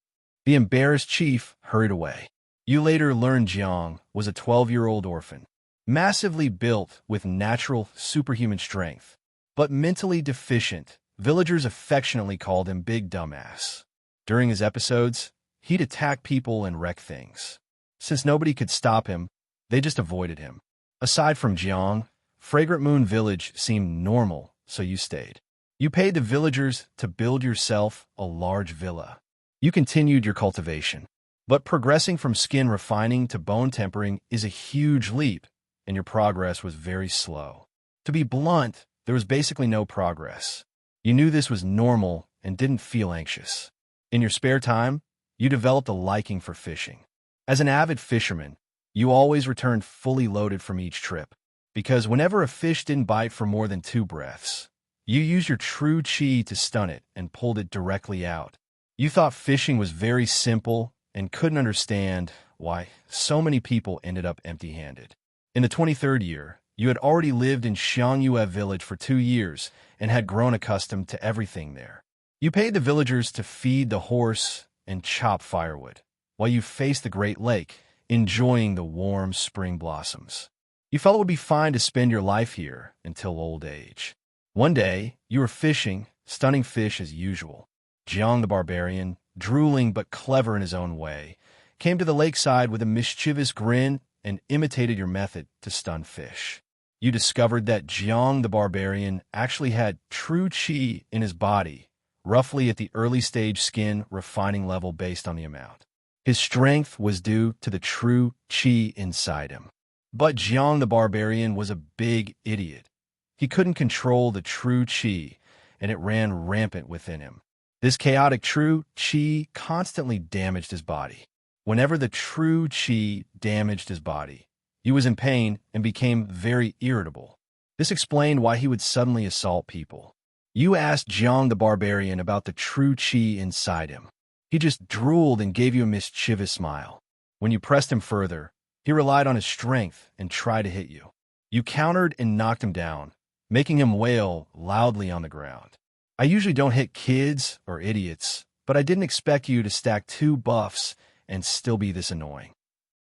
Speaker 1: The embarrassed chief hurried away. You later learned Jiang was a 12-year-old orphan, massively built with natural superhuman strength, but mentally deficient. Villagers affectionately called him Big Dumbass. During his episodes, he'd attack people and wreck things. Since nobody could stop him, they just avoided him. Aside from Jiang, Fragrant Moon Village seemed normal, so you stayed. You paid the villagers to build yourself a large villa. You continued your cultivation. But progressing from skin refining to bone tempering is a huge leap, and your progress was very slow. To be blunt, there was basically no progress. You knew this was normal and didn't feel anxious. In your spare time, you developed a liking for fishing. As an avid fisherman, you always returned fully loaded from each trip, because whenever a fish didn't bite for more than 2 breaths, you used your true chi to stun it and pulled it directly out. You thought fishing was very simple and couldn't understand why so many people ended up empty-handed. In the 23rd year, you had already lived in Xiangyue village for 2 years and had grown accustomed to everything there. You paid the villagers to feed the horse and chop firewood, while you faced the Great Lake, enjoying the warm spring blossoms. You felt it would be fine to spend your life here until old age. One day, you were fishing, stunning fish as usual. Jiang the barbarian, drooling but clever in his own way, came to the lakeside with a mischievous grin and imitated your method to stun fish. You discovered that Jiang the barbarian actually had true chi in his body, roughly at the early stage skin refining level based on the amount. His strength was due to the true chi inside him. But Jiang the barbarian was a big idiot. He couldn't control the true chi, and it ran rampant within him. This chaotic true chi constantly damaged his body. Whenever the true chi damaged his body, he was in pain and became very irritable. This explained why he would suddenly assault people. You asked Jiang the barbarian about the true chi inside him. He just drooled and gave you a mischievous smile. When you pressed him further, he relied on his strength and tried to hit you. You countered and knocked him down, making him wail loudly on the ground. "I usually don't hit kids or idiots, but I didn't expect you to stack 2 buffs and still be this annoying."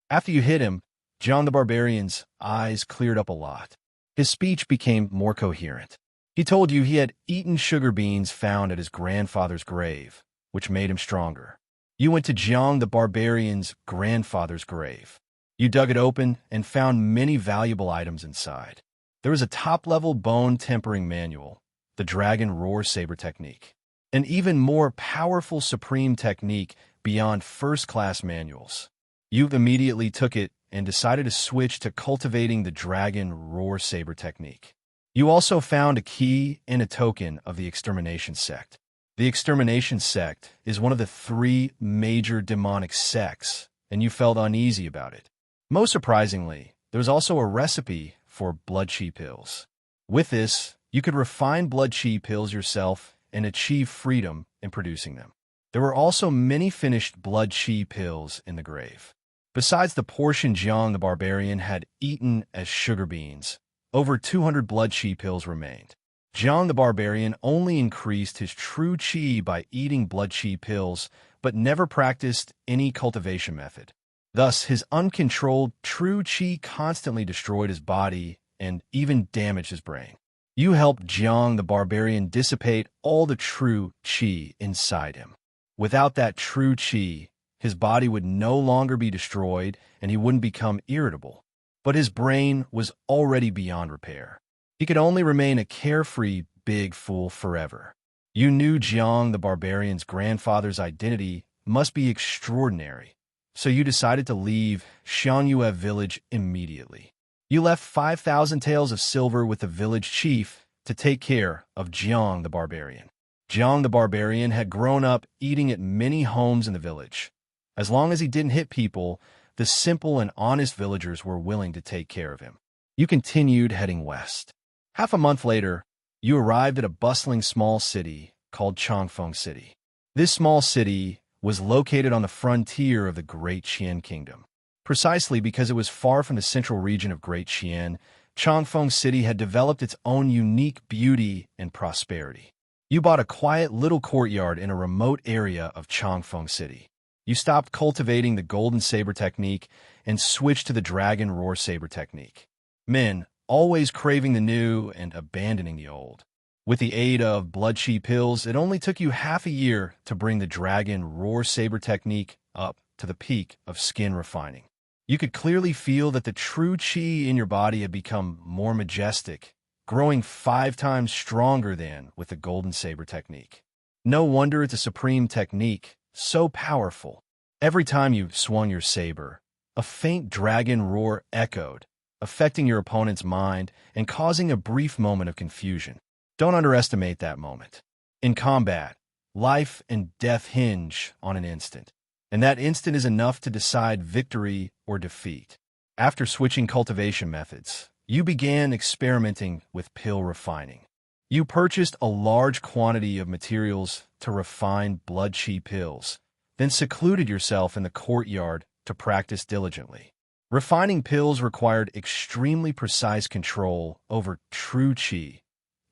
Speaker 1: After you hit him, John the Barbarian's eyes cleared up a lot. His speech became more coherent. He told you he had eaten sugar beans found at his grandfather's grave, which made him stronger. You went to Jiang the Barbarian's grandfather's grave. You dug it open and found many valuable items inside. There was a top-level bone tempering manual, the Dragon Roar Saber technique, an even more powerful supreme technique beyond first-class manuals. You immediately took it and decided to switch to cultivating the Dragon Roar Saber technique. You also found a key and a token of the Extermination Sect. The Extermination Sect is one of the 3 major demonic sects, and you felt uneasy about it. Most surprisingly, there was also a recipe for blood chi pills. With this, you could refine blood chi pills yourself and achieve freedom in producing them. There were also many finished blood chi pills in the grave. Besides the portion Jiang the Barbarian had eaten as sugar beans, over 200 blood chi pills remained. Jiang the Barbarian only increased his true chi by eating blood chi pills, but never practiced any cultivation method. Thus, his uncontrolled true chi constantly destroyed his body and even damaged his brain. You helped Jiang the Barbarian dissipate all the true chi inside him. Without that true chi, his body would no longer be destroyed and he wouldn't become irritable. But his brain was already beyond repair. He could only remain a carefree big fool forever. You knew Jiang the Barbarian's grandfather's identity must be extraordinary, so you decided to leave Xiangyue village immediately. You left 5,000 taels of silver with the village chief to take care of Jiang the Barbarian. Jiang the Barbarian had grown up eating at many homes in the village. As long as he didn't hit people, the simple and honest villagers were willing to take care of him. You continued heading west. Half a month later, you arrived at a bustling small city called Chongfeng City. This small city was located on the frontier of the Great Qian Kingdom. Precisely because it was far from the central region of Great Qian, Chongfeng City had developed its own unique beauty and prosperity. You bought a quiet little courtyard in a remote area of Chongfeng City. You stopped cultivating the golden saber technique and switched to the dragon roar saber technique. Men, always craving the new and abandoning the old. With the aid of blood chi pills, it only took you half a year to bring the dragon roar saber technique up to the peak of skin refining. You could clearly feel that the true chi in your body had become more majestic, growing 5 times stronger than with the golden saber technique. No wonder it's a supreme technique, so powerful. Every time you swung your saber, a faint dragon roar echoed, affecting your opponent's mind and causing a brief moment of confusion. Don't underestimate that moment. In combat, life and death hinge on an instant, and that instant is enough to decide victory or defeat. After switching cultivation methods, you began experimenting with pill refining. You purchased a large quantity of materials to refine blood chi pills, then secluded yourself in the courtyard to practice diligently. Refining pills required extremely precise control over true chi.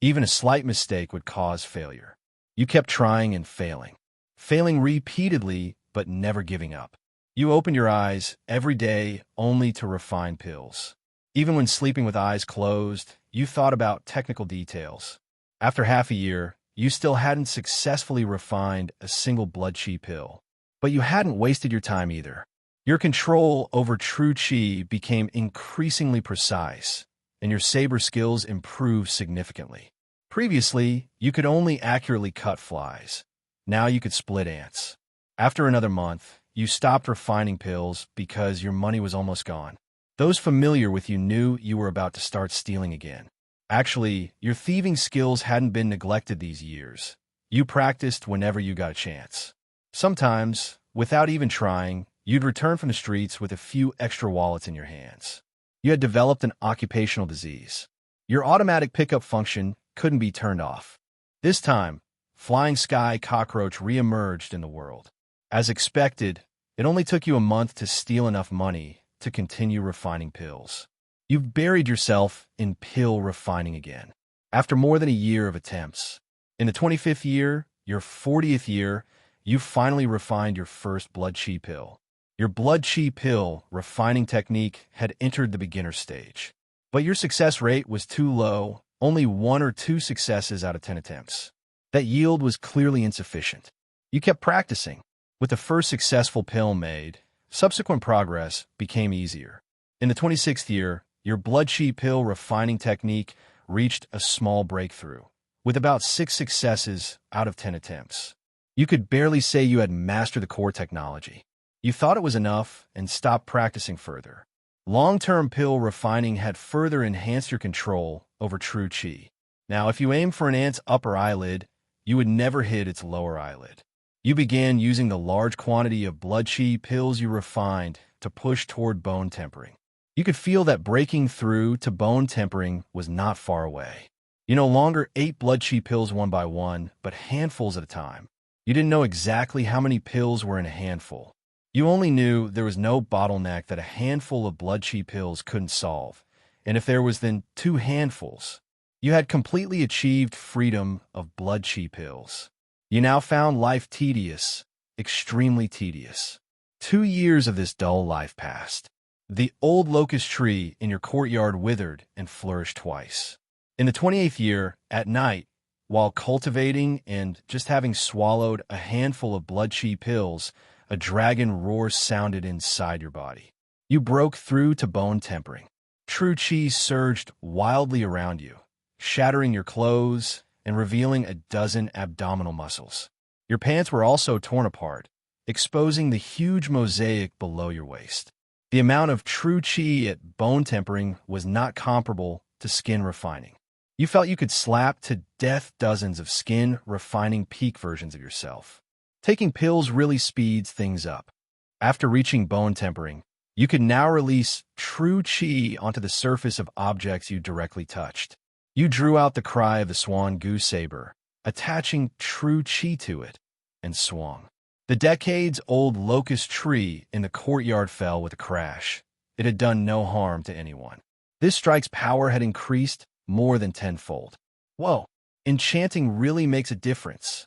Speaker 1: Even a slight mistake would cause failure. You kept trying and failing repeatedly but never giving up. You opened your eyes every day only to refine pills. Even when sleeping with eyes closed, you thought about technical details. After half a year, you still hadn't successfully refined a single blood chi pill. But you hadn't wasted your time either. Your control over true chi became increasingly precise, and your saber skills improved significantly. Previously, you could only accurately cut flies. Now you could split ants. After another month, you stopped refining pills because your money was almost gone. Those familiar with you knew you were about to start stealing again. Actually, your thieving skills hadn't been neglected these years. You practiced whenever you got a chance. Sometimes, without even trying, you'd return from the streets with a few extra wallets in your hands. You had developed an occupational disease. Your automatic pickup function couldn't be turned off. This time, Flying Sky Cockroach re-emerged in the world. As expected, it only took you a month to steal enough money to continue refining pills. You've buried yourself in pill refining again. After more than a year of attempts, in the 25th year, your 40th year, you finally refined your first blood chi pill. Your blood chi pill refining technique had entered the beginner stage. But your success rate was too low, only 1 or 2 successes out of 10 attempts. That yield was clearly insufficient. You kept practicing. With the first successful pill made, subsequent progress became easier. In the 26th year, your blood chi pill refining technique reached a small breakthrough, with about 6 successes out of 10 attempts. You could barely say you had mastered the core technology. You thought it was enough and stopped practicing further. Long-term pill refining had further enhanced your control over true chi. Now, if you aimed for an ant's upper eyelid, you would never hit its lower eyelid. You began using the large quantity of blood chi pills you refined to push toward bone tempering. You could feel that breaking through to bone tempering was not far away. You no longer ate blood chi pills one by one, but handfuls at a time. You didn't know exactly how many pills were in a handful. You only knew there was no bottleneck that a handful of blood chi pills couldn't solve, and if there was then 2 handfuls. You had completely achieved freedom of blood chi pills. You now found life tedious, extremely tedious. 2 years of this dull life passed. The old locust tree in your courtyard withered and flourished twice. In the 28th year, at night, while cultivating and just having swallowed a handful of blood chi pills, a dragon roar sounded inside your body. You broke through to bone tempering. True chi surged wildly around you, shattering your clothes and revealing a dozen abdominal muscles. Your pants were also torn apart, exposing the huge mosaic below your waist. The amount of true chi at bone tempering was not comparable to skin refining. You felt you could slap to death dozens of skin refining peak versions of yourself. Taking pills really speeds things up. After reaching bone tempering, You could now release true chi onto the surface of objects you directly touched. You drew out the cry of the swan goose saber, attaching true chi to it, and swung. The decades-old locust tree in the courtyard fell with a crash. It had done no harm to anyone. This strike's power had increased more than tenfold. Whoa, enchanting really makes a difference.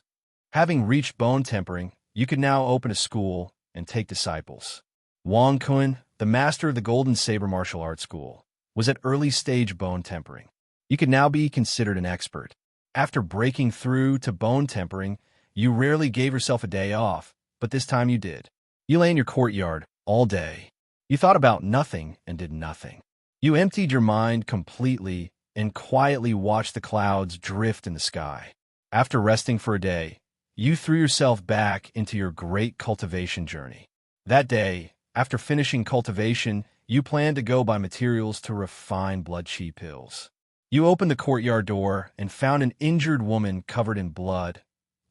Speaker 1: Having reached bone tempering, you could now open a school and take disciples. Wang Kun, the master of the Golden Saber Martial Arts School, was at early-stage bone tempering. You could now be considered an expert. After breaking through to bone tempering, you rarely gave yourself a day off, but this time you did. You lay in your courtyard all day. You thought about nothing and did nothing. You emptied your mind completely and quietly watched the clouds drift in the sky. After resting for a day, you threw yourself back into your great cultivation journey. That day, after finishing cultivation, you planned to go buy materials to refine blood chi pills. You opened the courtyard door and found an injured woman covered in blood,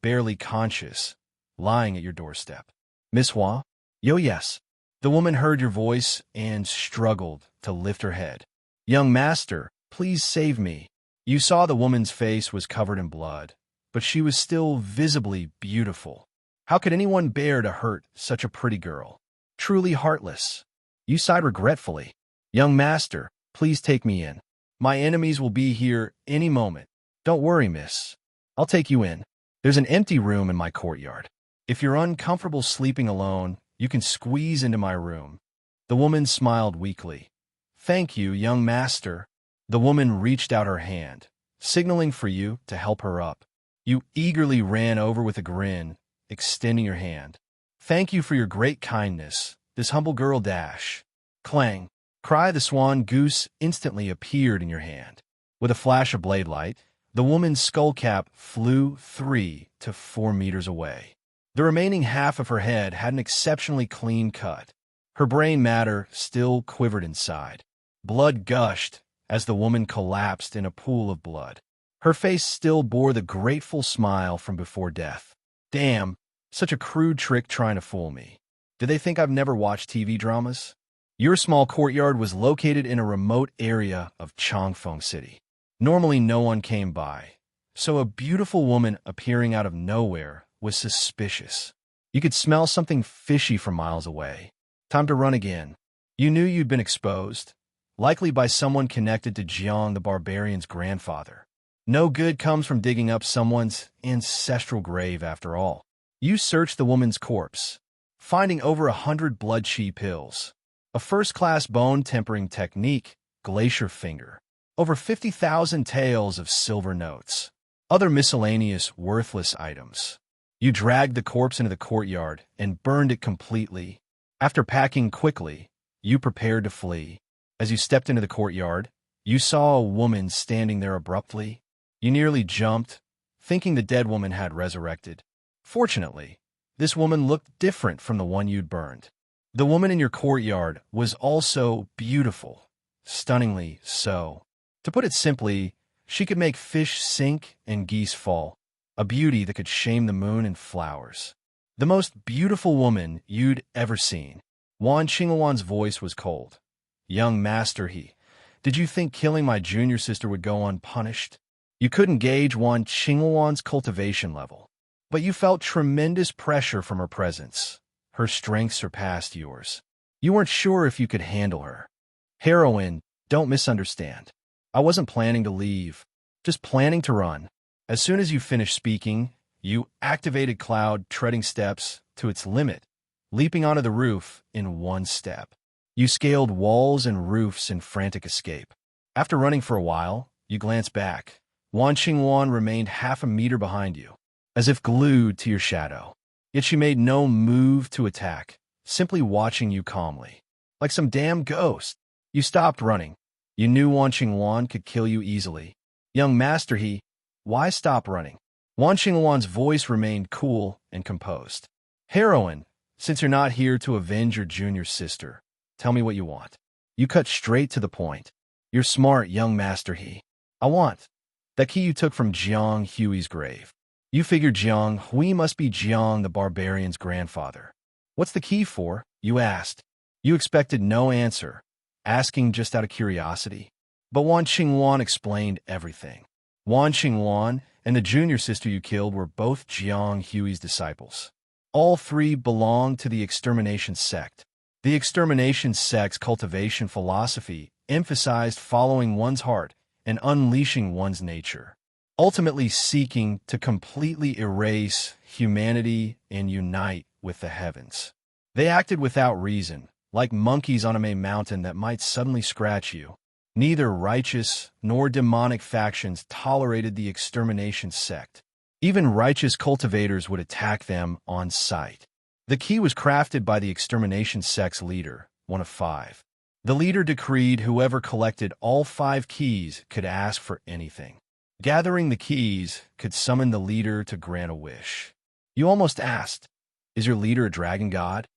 Speaker 1: barely conscious, lying at your doorstep. Miss Hua? Yo, yes. The woman heard your voice and struggled to lift her head. Young master, please save me. You saw the woman's face was covered in blood, but she was still visibly beautiful. How could anyone bear to hurt such a pretty girl? Truly heartless. You sighed regretfully. Young master, please take me in. My enemies will be here any moment. Don't worry, miss. I'll take you in. There's an empty room in my courtyard. If you're uncomfortable sleeping alone, you can squeeze into my room. The woman smiled weakly. Thank you, young master. The woman reached out her hand, signaling for you to help her up. You eagerly ran over with a grin, extending your hand. Thank you for your great kindness, this humble girl dash. Clang. Cry the swan goose instantly appeared in your hand. With a flash of blade light, the woman's skull cap flew 3 to 4 meters away. The remaining half of her head had an exceptionally clean cut. Her brain matter still quivered inside. Blood gushed as the woman collapsed in a pool of blood. Her face still bore the grateful smile from before death. Damn, such a crude trick trying to fool me. Do they think I've never watched TV dramas? Your small courtyard was located in a remote area of Changfeng City. Normally no one came by, so a beautiful woman appearing out of nowhere was suspicious. You could smell something fishy from miles away. Time to run again. You knew you'd been exposed, likely by someone connected to Jiang the barbarian's grandfather. No good comes from digging up someone's ancestral grave after all. You searched the woman's corpse, finding over 100 blood chi pills. A first-class bone tempering technique, glacier finger. Over 50,000 taels of silver notes. Other miscellaneous, worthless items. You dragged the corpse into the courtyard and burned it completely. After packing quickly, you prepared to flee. As you stepped into the courtyard, you saw a woman standing there abruptly. You nearly jumped, thinking the dead woman had resurrected. Fortunately, this woman looked different from the one you'd burned. The woman in your courtyard was also beautiful, stunningly so. To put it simply, she could make fish sink and geese fall, a beauty that could shame the moon and flowers. The most beautiful woman you'd ever seen. Wan Qingluan's voice was cold. Young master, did you think killing my junior sister would go unpunished? You couldn't gauge Wan Qingluan's cultivation level, but you felt tremendous pressure from her presence. Her strength surpassed yours. You weren't sure if you could handle her. Heroine, don't misunderstand. I wasn't planning to leave, just planning to run. As soon as you finished speaking, you activated Cloud treading steps to its limit, leaping onto the roof in one step. You scaled walls and roofs in frantic escape. After running for a while, you glanced back. Wan Qingluan remained half a meter behind you, as if glued to your shadow. Yet she made no move to attack, simply watching you calmly. Like some damn ghost. You stopped running. You knew Wan Qingluan could kill you easily. Young master, why stop running? Wan Qingluan's voice remained cool and composed. Heroine, since you're not here to avenge your junior sister, tell me what you want. You cut straight to the point. You're smart, young master, I want that key you took from Jiang Hui's grave. You figured Jiang Hui must be Jiang the barbarian's grandfather. What's the key for? You asked. You expected no answer, asking just out of curiosity. But Wan Qingwan explained everything. Wan Qingwan and the junior sister you killed were both Jiang Hui's disciples. All three belonged to the extermination sect. The extermination sect's cultivation philosophy emphasized following one's heart and unleashing one's nature, ultimately seeking to completely erase humanity and unite with the heavens. They acted without reason, like monkeys on a May mountain that might suddenly scratch you. Neither righteous nor demonic factions tolerated the extermination sect. Even righteous cultivators would attack them on sight. The key was crafted by the extermination sect's leader, one of 5. The leader decreed whoever collected all 5 keys could ask for anything. Gathering the keys could summon the leader to grant a wish. You almost asked, "Is your leader a dragon god?"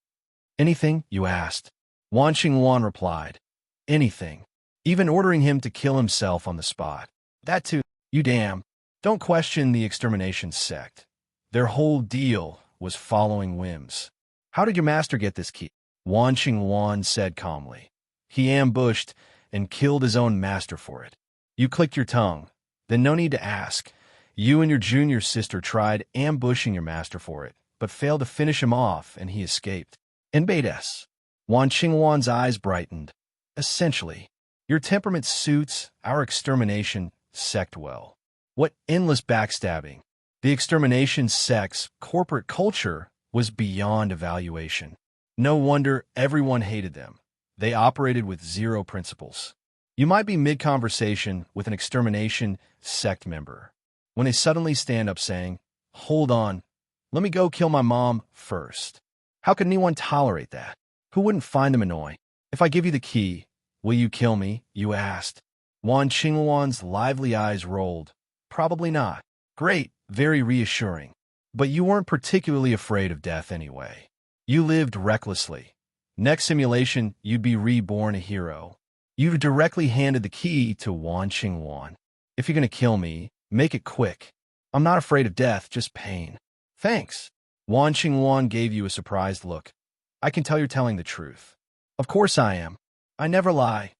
Speaker 1: "Anything you asked," Wan Qingwan replied. "Anything. Even ordering him to kill himself on the spot. That too. You damn. Don't question the extermination sect. Their whole deal was following whims." "How did your master get this key?" Wan Qingwan said calmly. "He ambushed and killed his own master for it." You clicked your tongue. Then no need to ask. You and your junior sister tried ambushing your master for it, but failed to finish him off, and he escaped. And Baides. Wan Qingwan's eyes brightened. "Essentially, your temperament suits our extermination sect well." What endless backstabbing. The extermination sect's corporate culture was beyond evaluation. No wonder everyone hated them. They operated with 0 principles. You might be mid-conversation with an extermination sect member when they suddenly stand up saying, "Hold on, let me go kill my mom first." How could anyone tolerate that? Who wouldn't find them annoying? "If I give you the key, will you kill me?" you asked. Wan Qingwan's lively eyes rolled. "Probably not." "Great, very reassuring. But you weren't particularly afraid of death anyway. You lived recklessly. Next simulation, you'd be reborn a hero. You directly handed the key to Wan Qingwan. "If you're going to kill me, make it quick. I'm not afraid of death, just pain." "Thanks." Wan Qingwan gave you a surprised look. "I can tell you're telling the truth." "Of course I am. I never lie."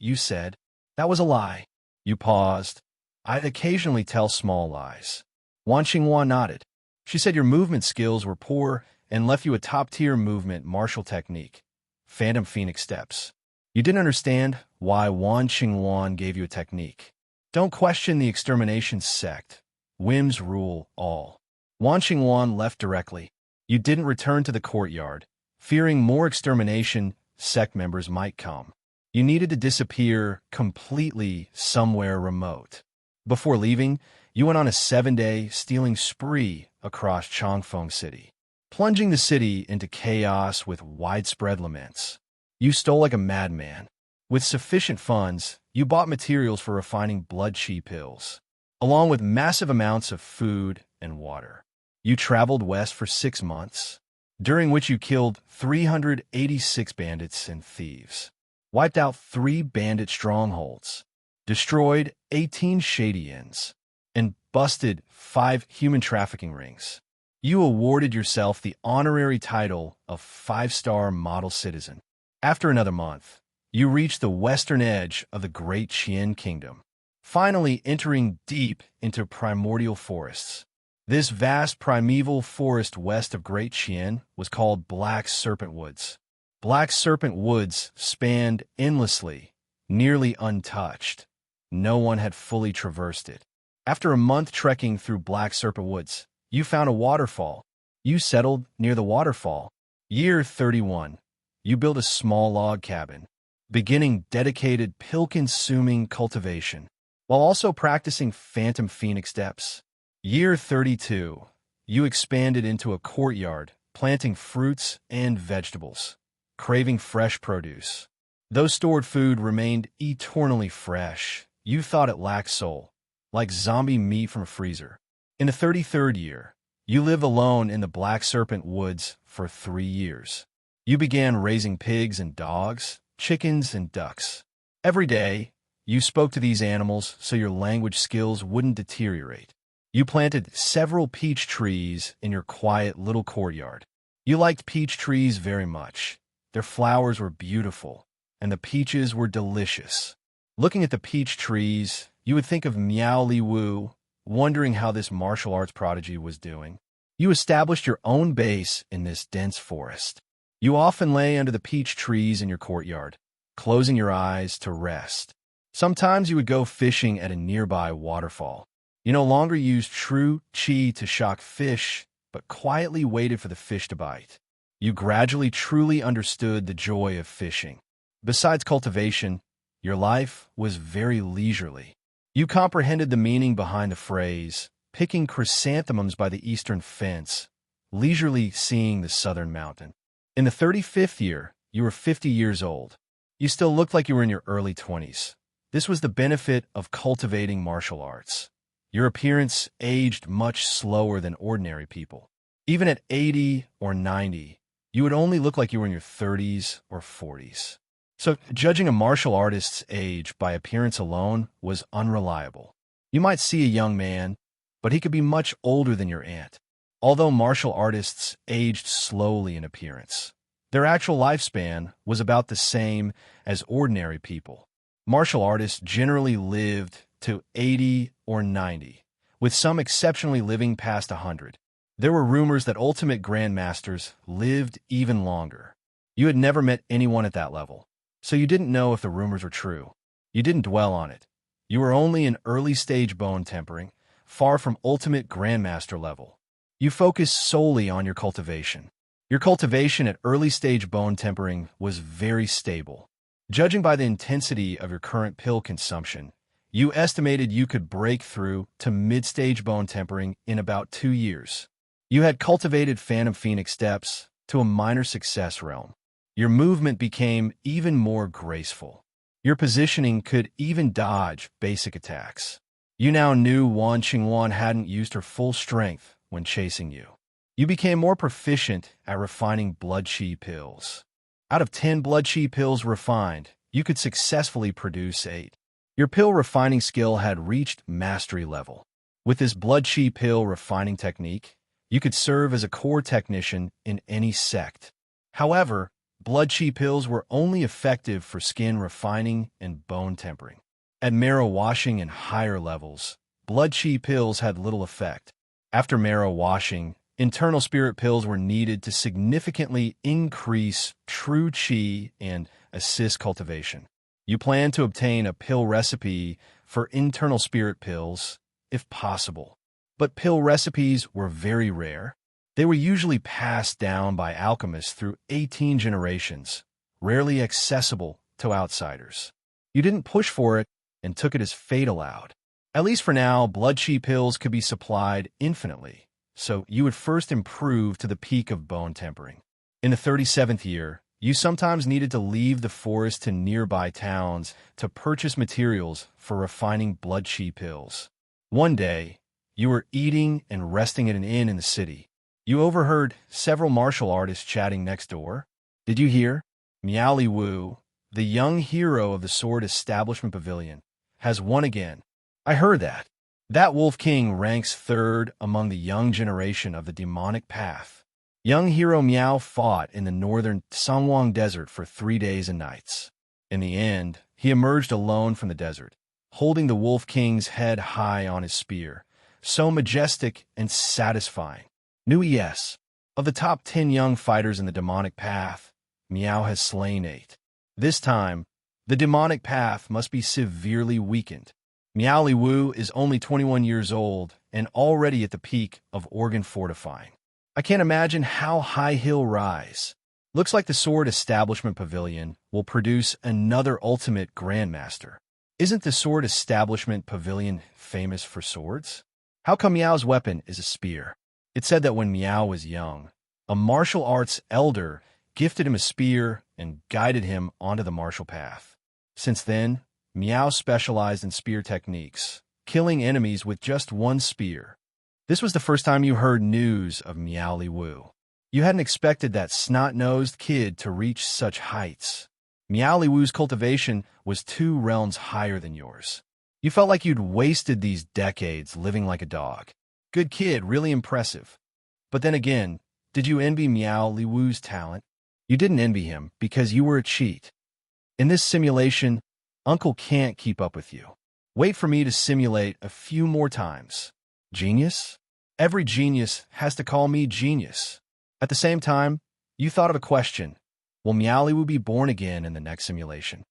Speaker 1: You said. "That was a lie." You paused. "I'd occasionally tell small lies." Wan Qingwan nodded. "She said your movement skills were poor and left you a top-tier movement martial technique, Phantom Phoenix steps." You didn't understand why Wan Qingwan gave you a technique. Don't question the extermination sect. Whims rule all. Wan Qingwan left directly. You didn't return to the courtyard, fearing more extermination sect members might come. You needed to disappear completely somewhere remote. Before leaving, you went on a 7-day stealing spree across Chongfeng City, plunging the city into chaos with widespread laments. You stole like a madman. With sufficient funds, you bought materials for refining blood chi pills, along with massive amounts of food and water. You traveled west for 6 months, during which you killed 386 bandits and thieves, wiped out 3 bandit strongholds, destroyed 18 shady inns, and busted 5 human trafficking rings. You awarded yourself the honorary title of 5-star model citizen. After another month, you reached the western edge of the Great Qian Kingdom, finally entering deep into primordial forests. This vast primeval forest west of Great Qian was called Black Serpent Woods. Black Serpent Woods spanned endlessly, nearly untouched. No one had fully traversed it. After a month trekking through Black Serpent Woods, you found a waterfall. You settled near the waterfall. Year 31. You built a small log cabin, beginning dedicated pill-consuming cultivation, while also practicing Phantom Phoenix steps. Year 32. You expanded into a courtyard, planting fruits and vegetables, craving fresh produce. Though stored food remained eternally fresh, you thought it lacked soul, like zombie meat from a freezer. In the 33rd year, you lived alone in the Black Serpent Woods for 3 years. You began raising pigs and dogs, chickens and ducks. Every day, you spoke to these animals so your language skills wouldn't deteriorate. You planted several peach trees in your quiet little courtyard. You liked peach trees very much, Their flowers were beautiful, and the peaches were delicious. Looking at the peach trees, you would think of Miao Li Wu, wondering how this martial arts prodigy was doing. You established your own base in this dense forest. You often lay under the peach trees in your courtyard, closing your eyes to rest. Sometimes you would go fishing at a nearby waterfall. You no longer used true qi to shock fish, but quietly waited for the fish to bite. You gradually truly understood the joy of fishing. Besides cultivation, your life was very leisurely. You comprehended the meaning behind the phrase, picking chrysanthemums by the eastern fence, leisurely seeing the southern mountain. In the 35th year, you were 50 years old. You still looked like you were in your early 20s. This was the benefit of cultivating martial arts. Your appearance aged much slower than ordinary people. Even at 80 or 90, you would only look like you were in your 30s or 40s. So, judging a martial artist's age by appearance alone was unreliable. You might see a young man, but he could be much older than your aunt. Although martial artists aged slowly in appearance, their actual lifespan was about the same as ordinary people. Martial artists generally lived to 80 or 90, with some exceptionally living past 100. There were rumors that ultimate grandmasters lived even longer. You had never met anyone at that level, so you didn't know if the rumors were true. You didn't dwell on it. You were only in early-stage bone tempering, far from ultimate grandmaster level. You focused solely on your cultivation. Your cultivation at early-stage bone tempering was very stable. Judging by the intensity of your current pill consumption, you estimated you could break through to mid-stage bone tempering in about 2 years. You had cultivated Phantom Phoenix steps to a minor success realm. Your movement became even more graceful. Your positioning could even dodge basic attacks. You now knew Wan Qingwan hadn't used her full strength when chasing you. You became more proficient at refining blood qi pills. Out of 10 blood qi pills refined, you could successfully produce 8. Your pill refining skill had reached mastery level. With this blood qi pill refining technique, you could serve as a core technician in any sect. However, blood qi pills were only effective for skin refining and bone tempering. At marrow washing and higher levels, blood qi pills had little effect. After marrow washing, internal spirit pills were needed to significantly increase true qi and assist cultivation. You plan to obtain a pill recipe for internal spirit pills, if possible. But pill recipes were very rare. They were usually passed down by alchemists through 18 generations, rarely accessible to outsiders. You didn't push for it and took it as fate allowed. At least for now, blood qi pills could be supplied infinitely, so you would first improve to the peak of bone tempering. In the 37th year, you sometimes needed to leave the forest to nearby towns to purchase materials for refining blood qi pills. One day, you were eating and resting at an inn in the city. You overheard several martial artists chatting next door. Did you hear? Miao Li Wu, the young hero of the Sword Establishment Pavilion, has won again. I heard that. That Wolf King ranks 3rd among the young generation of the demonic path. Young hero Miao fought in the northern Sangwang Desert for 3 days and nights. In the end, he emerged alone from the desert, holding the Wolf King's head high on his spear, so majestic and satisfying. New ES. Of the top 10 young fighters in the demonic path, Miao has slain 8. This time, the demonic path must be severely weakened. Miao Li Wu is only 21 years old and already at the peak of organ fortifying. I can't imagine how high he'll rise. Looks like the Sword Establishment Pavilion will produce another ultimate grandmaster. Isn't the Sword Establishment Pavilion famous for swords? How come Miao's weapon is a spear? It's said that when Miao was young, a martial arts elder gifted him a spear and guided him onto the martial path. Since then, Miao specialized in spear techniques, killing enemies with just one spear. This was the first time you heard news of Miao Li Wu. You hadn't expected that snot-nosed kid to reach such heights. Miao Li Wu's cultivation was 2 realms higher than yours. You felt like you'd wasted these decades living like a dog. Good kid, really impressive. But then again, did you envy Miao Li Wu's talent? You didn't envy him because you were a cheat. In this simulation, Uncle can't keep up with you. Wait for me to simulate a few more times. Genius? Every genius has to call me genius. At the same time, you thought of a question. Will Meowliwu be born again in the next simulation?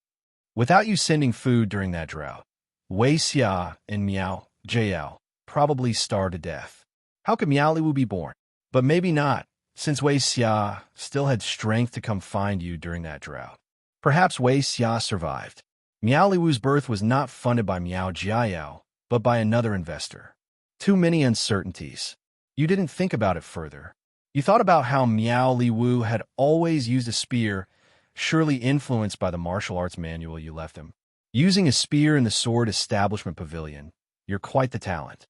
Speaker 1: Without you sending food during that drought, Wei Xia and Meow Jiao probably starved to death. How could Meowliwu be born? But maybe not, since Wei Xia still had strength to come find you during that drought. Perhaps Wei Xia survived. Meowliwu's birth was not funded by Miao Jiao, but by another investor. Too many uncertainties. You didn't think about it further. You thought about how Meowliwu had always used a spear, surely influenced by the martial arts manual you left him. Using a spear in the Sword Establishment Pavilion, you're quite the talent.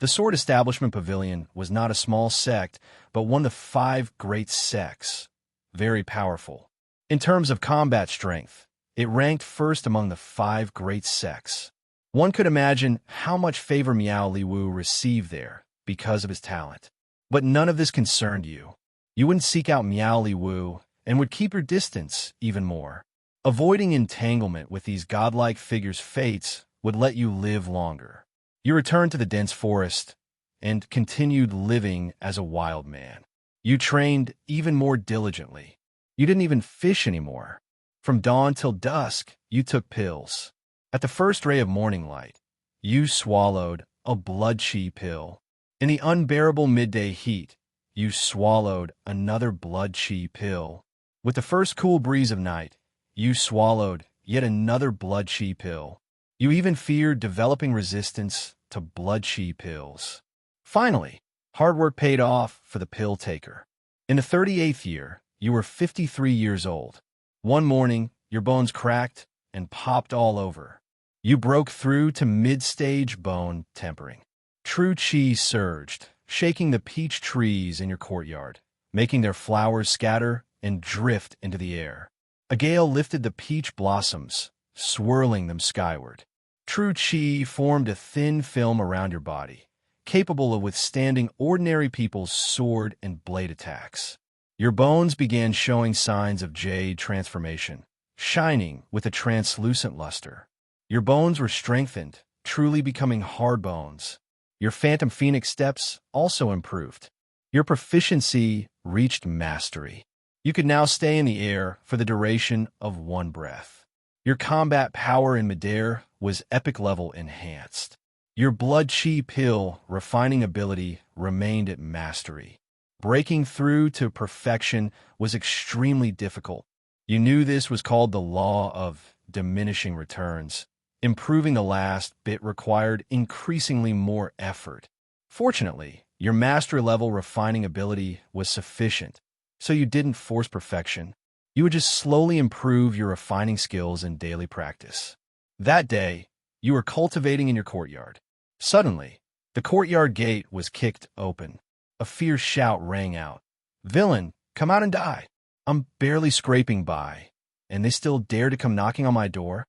Speaker 1: The Sword Establishment Pavilion was not a small sect, but one of the 5 great sects. Very powerful. In terms of combat strength, it ranked first among the 5 great sects. One could imagine how much favor Meowliwu received there because of his talent. But none of this concerned you. You wouldn't seek out Meowliwu and would keep your distance even more. Avoiding entanglement with these godlike figures' fates would let you live longer. You returned to the dense forest and continued living as a wild man. You trained even more diligently. You didn't even fish anymore. From dawn till dusk, you took pills. At the first ray of morning light, you swallowed a blood chi pill. In the unbearable midday heat, you swallowed another blood chi pill. With the first cool breeze of night, you swallowed yet another blood chi pill. You even feared developing resistance to blood chi pills. Finally, hard work paid off for the pill taker. In the 38th year, you were 53 years old. One morning, your bones cracked and popped all over. You broke through to mid-stage bone tempering. True chi surged, shaking the peach trees in your courtyard, making their flowers scatter and drift into the air. A gale lifted the peach blossoms, swirling them skyward. True chi formed a thin film around your body, capable of withstanding ordinary people's sword and blade attacks. Your bones began showing signs of jade transformation, shining with a translucent luster. Your bones were strengthened, truly becoming hard bones. Your phantom phoenix steps also improved. Your proficiency reached mastery. You could now stay in the air for the duration of one breath. Your combat power in midair was epic level enhanced. Your blood chi pill refining ability remained at mastery. Breaking through to perfection was extremely difficult. You knew this was called the law of diminishing returns. Improving the last bit required increasingly more effort. Fortunately, your master level refining ability was sufficient, so you didn't force perfection. You would just slowly improve your refining skills in daily practice. That day, you were cultivating in your courtyard. Suddenly, the courtyard gate was kicked open. A fierce shout rang out. "Villain, come out and die! I'm barely scraping by, and they still dare to come knocking on my door?"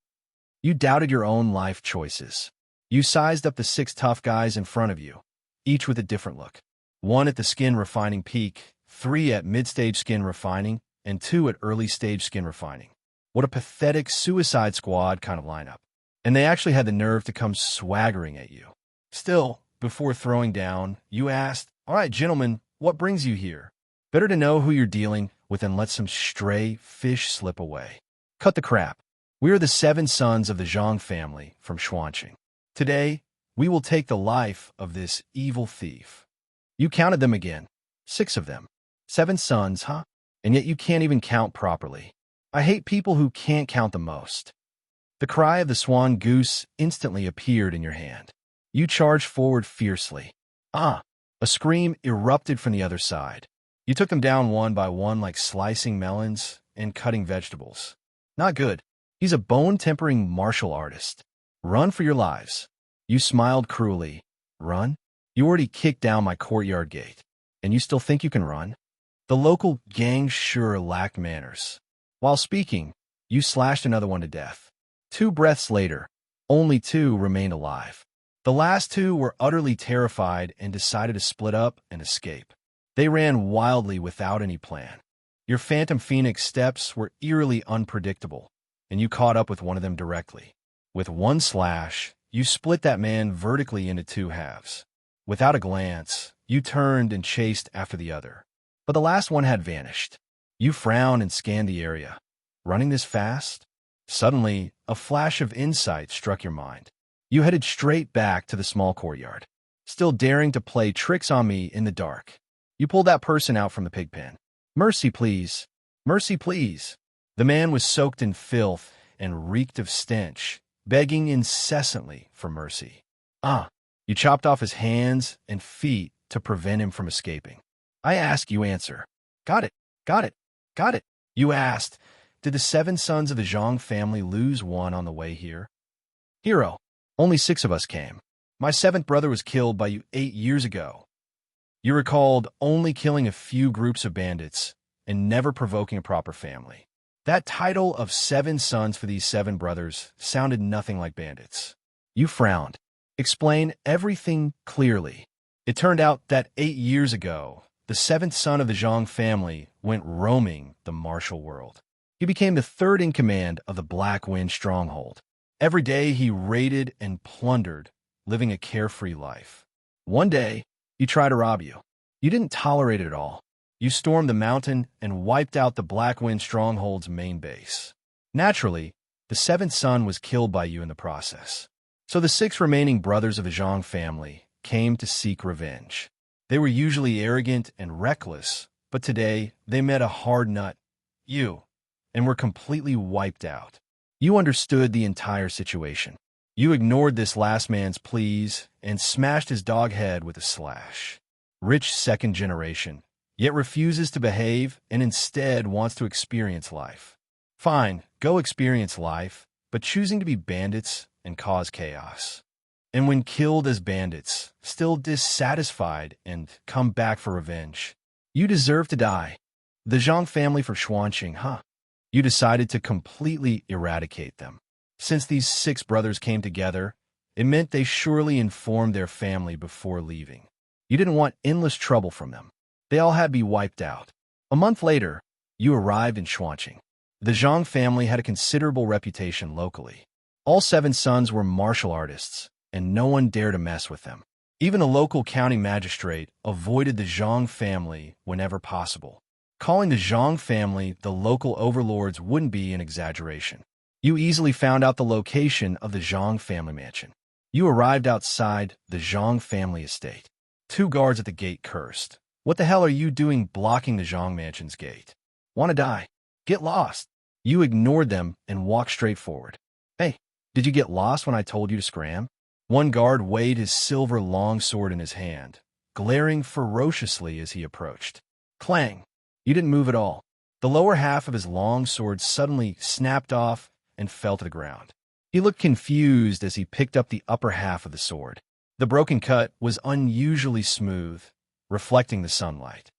Speaker 1: You doubted your own life choices. You sized up the 6 tough guys in front of you, each with a different look. 1 at the skin refining peak, 3 at mid-stage skin refining, and 2 at early-stage skin refining. What a pathetic Suicide Squad kind of lineup. And they actually had the nerve to come swaggering at you. Still, before throwing down, you asked, "All right, gentlemen, what brings you here?" Better to know who you're dealing with than let some stray fish slip away. Cut the crap. We are the 7 sons of the Zhang family from Xuanqing. Today, we will take the life of this evil thief. You counted them again. 6 of them. 7 sons, huh? And yet you can't even count properly. I hate people who can't count the most. The cry of the swan goose instantly appeared in your hand. You charged forward fiercely. A scream erupted from the other side. You took them down one by one like slicing melons and cutting vegetables. Not good. He's a bone-tempering martial artist. Run for your lives. You smiled cruelly. Run? You already kicked down my courtyard gate, and you still think you can run? The local gang sure lacked manners. While speaking, you slashed another one to death. 2 breaths later, only 2 remained alive. The last 2 were utterly terrified and decided to split up and escape. They ran wildly without any plan. Your Phantom Phoenix steps were eerily unpredictable, and you caught up with one of them directly. With one slash, you split that man vertically into two halves. Without a glance, you turned and chased after the other. But the last one had vanished. You frowned and scanned the area. Running this fast? Suddenly, a flash of insight struck your mind. You headed straight back to the small courtyard, still daring to play tricks on me in the dark. You pulled that person out from the pig pen. Mercy, please. Mercy, please. The man was soaked in filth and reeked of stench, begging incessantly for mercy. You chopped off his hands and feet to prevent him from escaping. I ask, you answer. Got it, got it, got it. You asked, did the 7 sons of the Zhang family lose one on the way here? Hero, only 6 of us came. My 7th brother was killed by you 8 years ago. You recalled only killing a few groups of bandits and never provoking a proper family. That title of 7 sons for these 7 brothers sounded nothing like bandits. You frowned. Explain everything clearly. It turned out that 8 years ago, the 7th son of the Zhang family went roaming the martial world. He became the 3rd in command of the Black Wind stronghold. Every day he raided and plundered, living a carefree life. One day, he tried to rob you. You didn't tolerate it at all. You stormed the mountain and wiped out the Black Wind stronghold's main base. Naturally, the 7th son was killed by you in the process. So the 6 remaining brothers of the Zhang family came to seek revenge. They were usually arrogant and reckless, but today they met a hard nut, you, and were completely wiped out. You understood the entire situation. You ignored this last man's pleas and smashed his dog head with a slash. Rich 2nd generation, yet refuses to behave and instead wants to experience life. Fine, go experience life, but choosing to be bandits and cause chaos. And when killed as bandits, still dissatisfied and come back for revenge. You deserve to die. The Zhang family for Xuanqing, huh? You decided to completely eradicate them. Since these 6 brothers came together, it meant they surely informed their family before leaving. You didn't want endless trouble from them. They all had to be wiped out. A month later, you arrived in Xuanqing. The Zhang family had a considerable reputation locally. All 7 sons were martial artists, and no one dared to mess with them. Even a local county magistrate avoided the Zhang family whenever possible. Calling the Zhang family the local overlords wouldn't be an exaggeration. You easily found out the location of the Zhang family mansion. You arrived outside the Zhang family estate. 2 guards at the gate cursed. What the hell are you doing blocking the Zhang mansion's gate? Want to die? Get lost. You ignored them and walked straight forward. Hey, did you get lost when I told you to scram? One guard weighed his silver longsword in his hand, glaring ferociously as he approached. Clang! You didn't move at all. The lower half of his longsword suddenly snapped off and fell to the ground. He looked confused as he picked up the upper half of the sword. The broken cut was unusually smooth, reflecting the sunlight.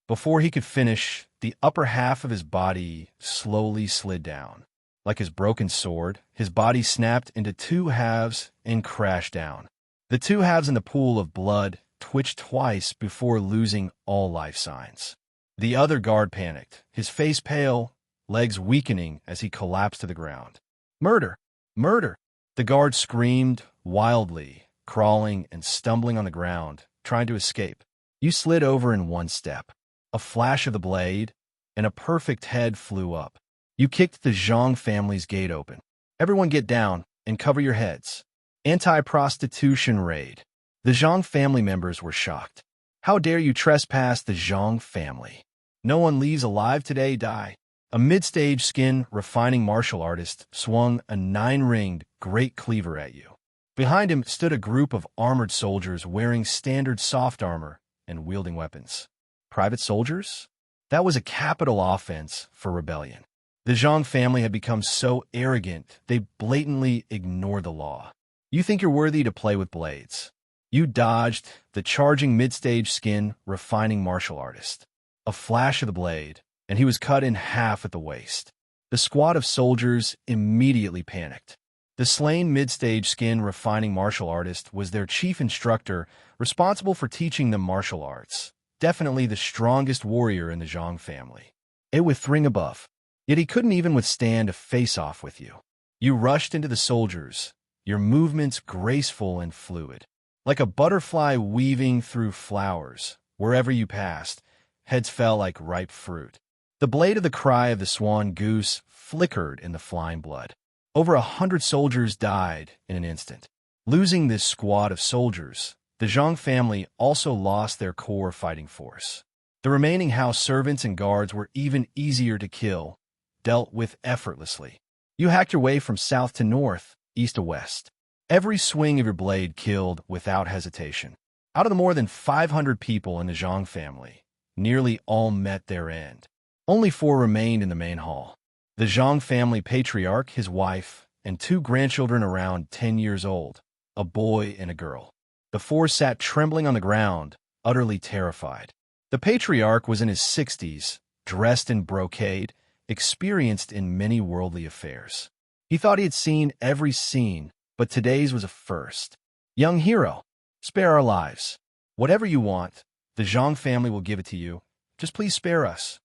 Speaker 1: Before he could finish, the upper half of his body slowly slid down. Like his broken sword, his body snapped into 2 halves and crashed down. The 2 halves in the pool of blood twitched twice before losing all life signs. The other guard panicked, his face pale, legs weakening as he collapsed to the ground. Murder! Murder! The guard screamed wildly, crawling and stumbling on the ground, trying to escape. You slid over in 1 step. A flash of the blade, and a perfect head flew up. You kicked the Zhang family's gate open. Everyone get down and cover your heads. Anti-prostitution raid. The Zhang family members were shocked. How dare you trespass the Zhang family? No one leaves alive today, die. A mid-stage skin refining martial artist swung a 9-ringed great cleaver at you. Behind him stood a group of armored soldiers wearing standard soft armor and wielding weapons. Private soldiers? That was a capital offense for rebellion. The Zhang family had become so arrogant, they blatantly ignored the law. You think you're worthy to play with blades. You dodged the charging mid-stage skin refining martial artist. A flash of the blade, and he was cut in half at the waist. The squad of soldiers immediately panicked. The slain mid-stage skin refining martial artist was their chief instructor, responsible for teaching them martial arts. definitely the strongest warrior in the Zhang family. A with ring above. Yet he couldn't even withstand a face-off with you. You rushed into the soldiers, your movements graceful and fluid. Like a butterfly weaving through flowers, wherever you passed, heads fell like ripe fruit. The blade of the cry of the swan goose flickered in the flying blood. Over 100 soldiers died in an instant. Losing this squad of soldiers, the Zhang family also lost their core fighting force. The remaining house servants and guards were even easier to kill, dealt with effortlessly. You hacked your way from south to north, east to west. Every swing of your blade killed without hesitation. Out of the more than 500 people in the Zhang family, nearly all met their end. Only 4 remained in the main hall. The Zhang family patriarch, his wife, and 2 grandchildren around 10 years old, a boy and a girl. The 4 sat trembling on the ground, utterly terrified. The patriarch was in his 60s, dressed in brocade, experienced in many worldly affairs. He thought he had seen every scene, but today's was a first. Young hero, spare our lives. Whatever you want, the Zhang family will give it to you. Just please spare us.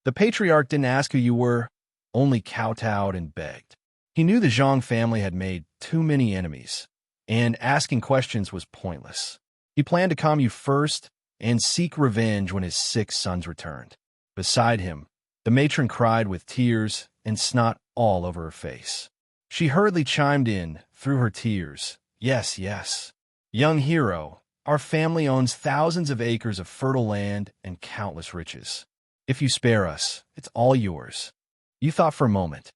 Speaker 1: The patriarch didn't ask who you were, only kowtowed and begged. He knew the Zhang family had made too many enemies, and asking questions was pointless. He planned to calm you first and seek revenge when his 6 sons returned. Beside him, the matron cried with tears and snot all over her face. She hurriedly chimed in, through her tears, "Yes, yes. Young hero, our family owns thousands of acres of fertile land and countless riches. If you spare us, it's all yours." You thought for a moment.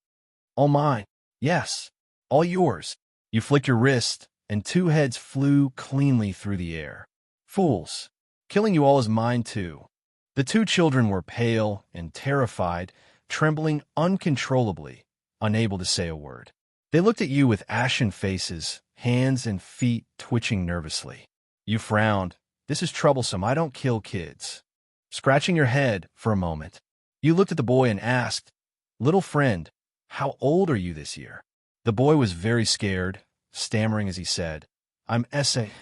Speaker 1: All mine. Yes, all yours. You flicked your wrist, and 2 heads flew cleanly through the air. Fools. Killing you all is mine too. The 2 children were pale and terrified, trembling uncontrollably, unable to say a word. They looked at you with ashen faces, hands and feet twitching nervously. You frowned. This is troublesome. I don't kill kids. Scratching your head for a moment, you looked at the boy and asked, "Little friend, how old are you this year?" The boy was very scared, stammering as he said, "I'm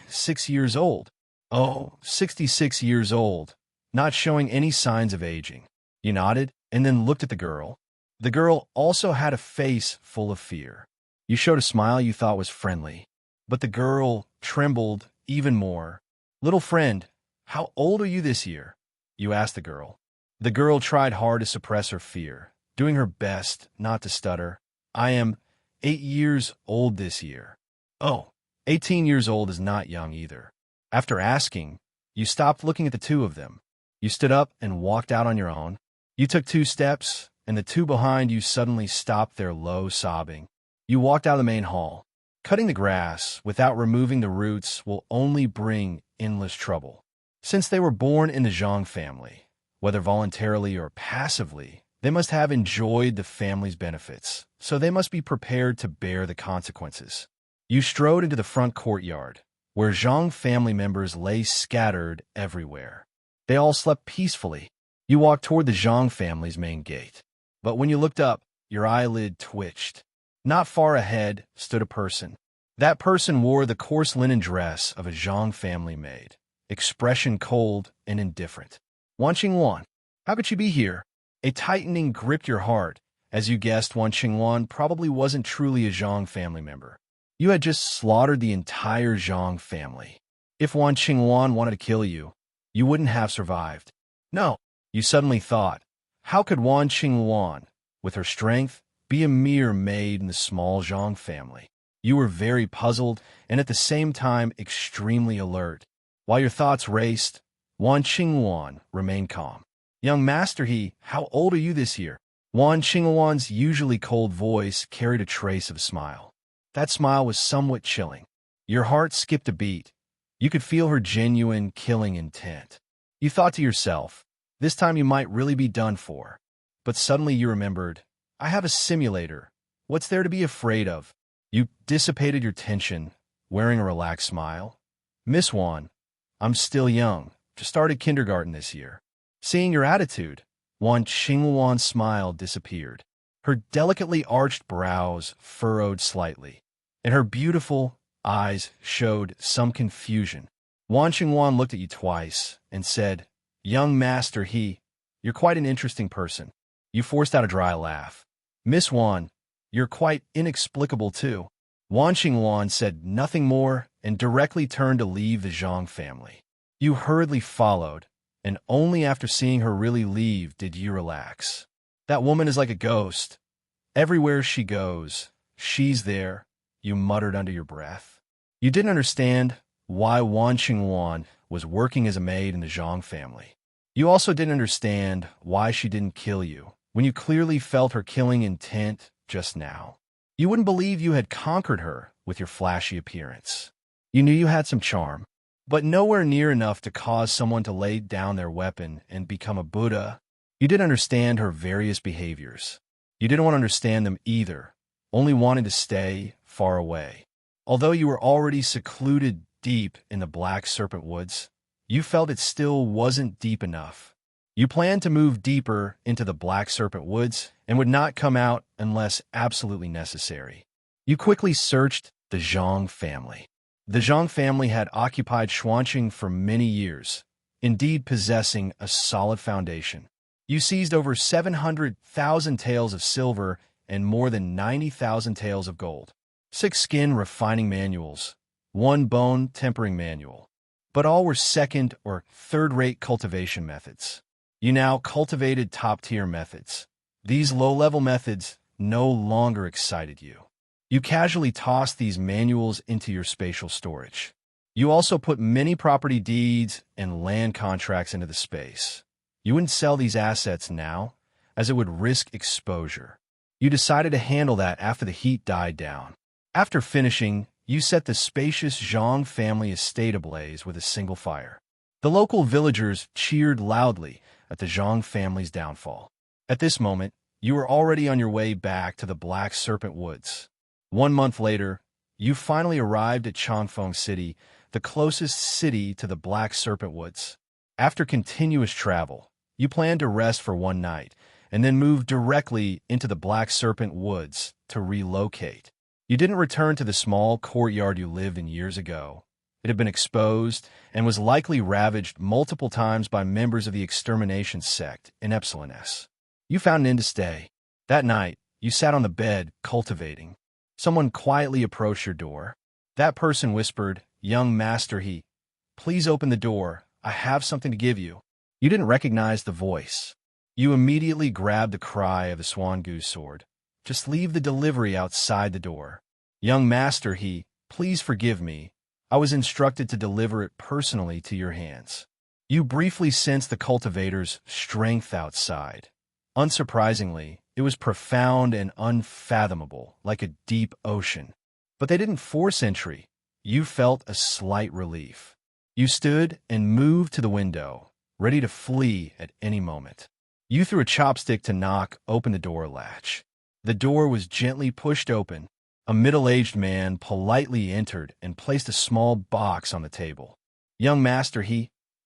Speaker 1: 6 years old." "Oh, 66 years old, not showing any signs of aging." You nodded and then looked at the girl. The girl also had a face full of fear. You showed a smile you thought was friendly, but the girl trembled even more. "Little friend, how old are you this year?" you asked the girl. The girl tried hard to suppress her fear, doing her best not to stutter. "I am 8 years old this year." "Oh, 18 years old is not young either." After asking, you stopped looking at the 2 of them. You stood up and walked out on your own. You took 2 steps, and the 2 behind you suddenly stopped their low sobbing. You walked out of the main hall. Cutting the grass without removing the roots will only bring endless trouble. Since they were born in the Zhang family, whether voluntarily or passively, they must have enjoyed the family's benefits, so they must be prepared to bear the consequences. You strode into the front courtyard, where Zhang family members lay scattered everywhere. They all slept peacefully. You walked toward the Zhang family's main gate. But when you looked up, your eyelid twitched. Not far ahead stood a person. That person wore the coarse linen dress of a Zhang family maid, expression cold and indifferent. "Wan Qingwan, how could she be here?" A tightening gripped your heart, as you guessed Wan Qingwan probably wasn't truly a Zhang family member. You had just slaughtered the entire Zhang family. If Wan Qingwan wanted to kill you, you wouldn't have survived. No, you suddenly thought, how could Wan Qingwan, with her strength, be a mere maid in the small Zhang family? You were very puzzled and at the same time extremely alert. While your thoughts raced, Wan Qingwan remained calm. "Young master, how old are you this year?" Wan Qingwan's usually cold voice carried a trace of a smile. That smile was somewhat chilling. Your heart skipped a beat. You could feel her genuine, killing intent. You thought to yourself, this time you might really be done for. But suddenly you remembered, I have a simulator. What's there to be afraid of? You dissipated your tension, wearing a relaxed smile. "Miss Wan, I'm still young. Just started kindergarten this year." Seeing your attitude, Wan Qingwan's smile disappeared. Her delicately arched brows furrowed slightly, and her beautiful eyes showed some confusion. Wan Qingwan looked at you twice and said, Young master you're quite an interesting person. You forced out a dry laugh. Miss Wan, you're quite inexplicable too. Wan Xingwan said nothing more and directly turned to leave the Zhang family. You hurriedly followed, and only after seeing her really leave did you relax. That woman is like a ghost. Everywhere she goes, she's there, you muttered under your breath. You didn't understand why Wan Xingwan was working as a maid in the Zhang family. You also didn't understand why she didn't kill you when you clearly felt her killing intent just now. You wouldn't believe you had conquered her with your flashy appearance. You knew you had some charm, but nowhere near enough to cause someone to lay down their weapon and become a Buddha. You didn't understand her various behaviors. You didn't want to understand them either, only wanted to stay far away. Although you were already secluded deep in the Black Serpent Woods, you felt it still wasn't deep enough. You planned to move deeper into the Black Serpent Woods and would not come out unless absolutely necessary. You quickly searched the Zhang family. The Zhang family had occupied Xuanqing for many years, indeed possessing a solid foundation. You seized over 700,000 taels of silver and more than 90,000 taels of gold, 6 skin refining manuals, 1 bone tempering manual. But all were second- or third-rate cultivation methods. You now cultivated top-tier methods. These low-level methods no longer excited you. You casually tossed these manuals into your spatial storage. You also put many property deeds and land contracts into the space. You wouldn't sell these assets now, as it would risk exposure. You decided to handle that after the heat died down. After finishing, you set the spacious Zhang family estate ablaze with a single fire. The local villagers cheered loudly at the Zhang family's downfall. At this moment, you were already on your way back to the Black Serpent Woods. 1 month later, you finally arrived at Changfeng City, the closest city to the Black Serpent Woods. After continuous travel, you planned to rest for 1 night, and then move directly into the Black Serpent Woods to relocate. You didn't return to the small courtyard you lived in years ago. It had been exposed and was likely ravaged multiple times by members of the extermination sect in Epsilon S. You found an inn to stay. That night, you sat on the bed, cultivating. Someone quietly approached your door. That person whispered, "Young master please open the door. I have something to give you." You didn't recognize the voice. You immediately grabbed the cry of the Swan Goose sword. "Just leave the delivery outside the door." "Young master please forgive me. I was instructed to deliver it personally to your hands." You briefly sensed the cultivator's strength outside. Unsurprisingly, it was profound and unfathomable, like a deep ocean. But they didn't force entry. You felt a slight relief. You stood and moved to the window, ready to flee at any moment. You threw a chopstick to knock open the door latch. The door was gently pushed open. A middle-aged man politely entered and placed a small box on the table. "Young master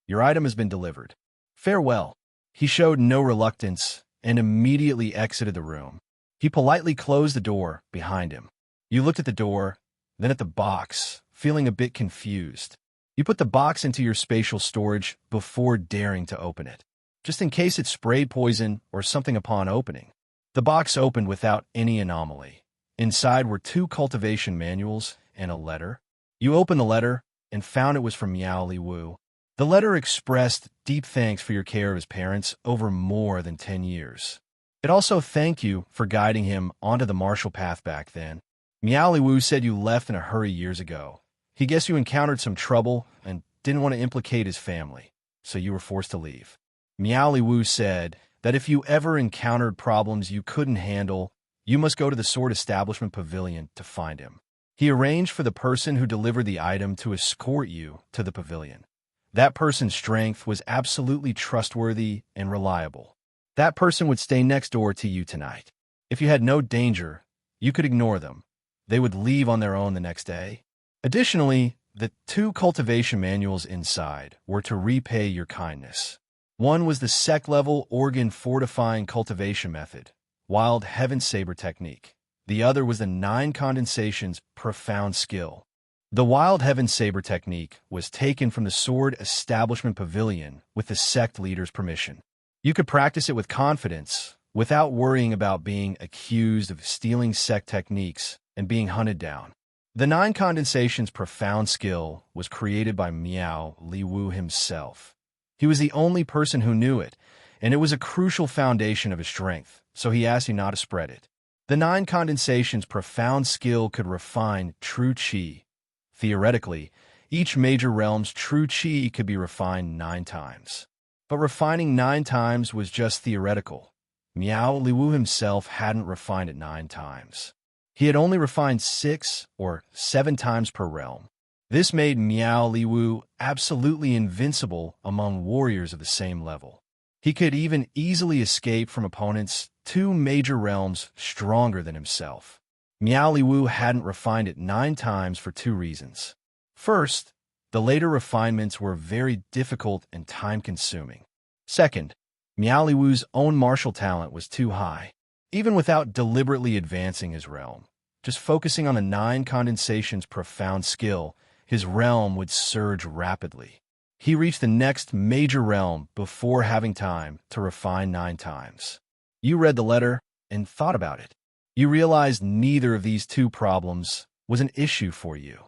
Speaker 1: your item has been delivered. Farewell." He showed no reluctance and immediately exited the room. He politely closed the door behind him. You looked at the door, then at the box, feeling a bit confused. You put the box into your spatial storage before daring to open it, just in case it sprayed poison or something upon opening. The box opened without any anomaly. Inside were 2 cultivation manuals and a letter. You opened the letter and found it was from Miao Li Wu. The letter expressed deep thanks for your care of his parents over more than 10 years. It also thanked you for guiding him onto the martial path back then. Miao Li Wu said you left in a hurry years ago. He guessed you encountered some trouble and didn't want to implicate his family, so you were forced to leave. Miao Li Wu said that if you ever encountered problems you couldn't handle, you must go to the Sword Establishment Pavilion to find him. He arranged for the person who delivered the item to escort you to the pavilion. That person's strength was absolutely trustworthy and reliable. That person would stay next door to you tonight. If you had no danger, you could ignore them. They would leave on their own the next day. Additionally, the 2 cultivation manuals inside were to repay your kindness. One was the sect-level organ fortifying cultivation method, Wild Heaven Saber technique. The other was the 9 condensations profound skill. The Wild Heaven Saber technique was taken from the Sword Establishment Pavilion with the sect leader's permission. You could practice it with confidence, without worrying about being accused of stealing sect techniques and being hunted down. The Nine Condensation's profound skill was created by Miao Liwu himself. He was the only person who knew it, and it was a crucial foundation of his strength, so he asked you not to spread it. The Nine Condensation's profound skill could refine true qi. Theoretically, each major realm's true qi could be refined 9 times. But refining 9 times was just theoretical. Miao Liwu himself hadn't refined it 9 times. He had only refined 6 or 7 times per realm. This made Miao Liwu absolutely invincible among warriors of the same level. He could even easily escape from opponents 2 major realms stronger than himself. Miao Liwu hadn't refined it 9 times for 2 reasons. First, the later refinements were very difficult and time-consuming. Second, Miao Liwu's own martial talent was too high. Even without deliberately advancing his realm, just focusing on the 9 Condensation's profound skill, his realm would surge rapidly. He reached the next major realm before having time to refine 9 times. You read the letter and thought about it. You realized neither of these 2 problems was an issue for you.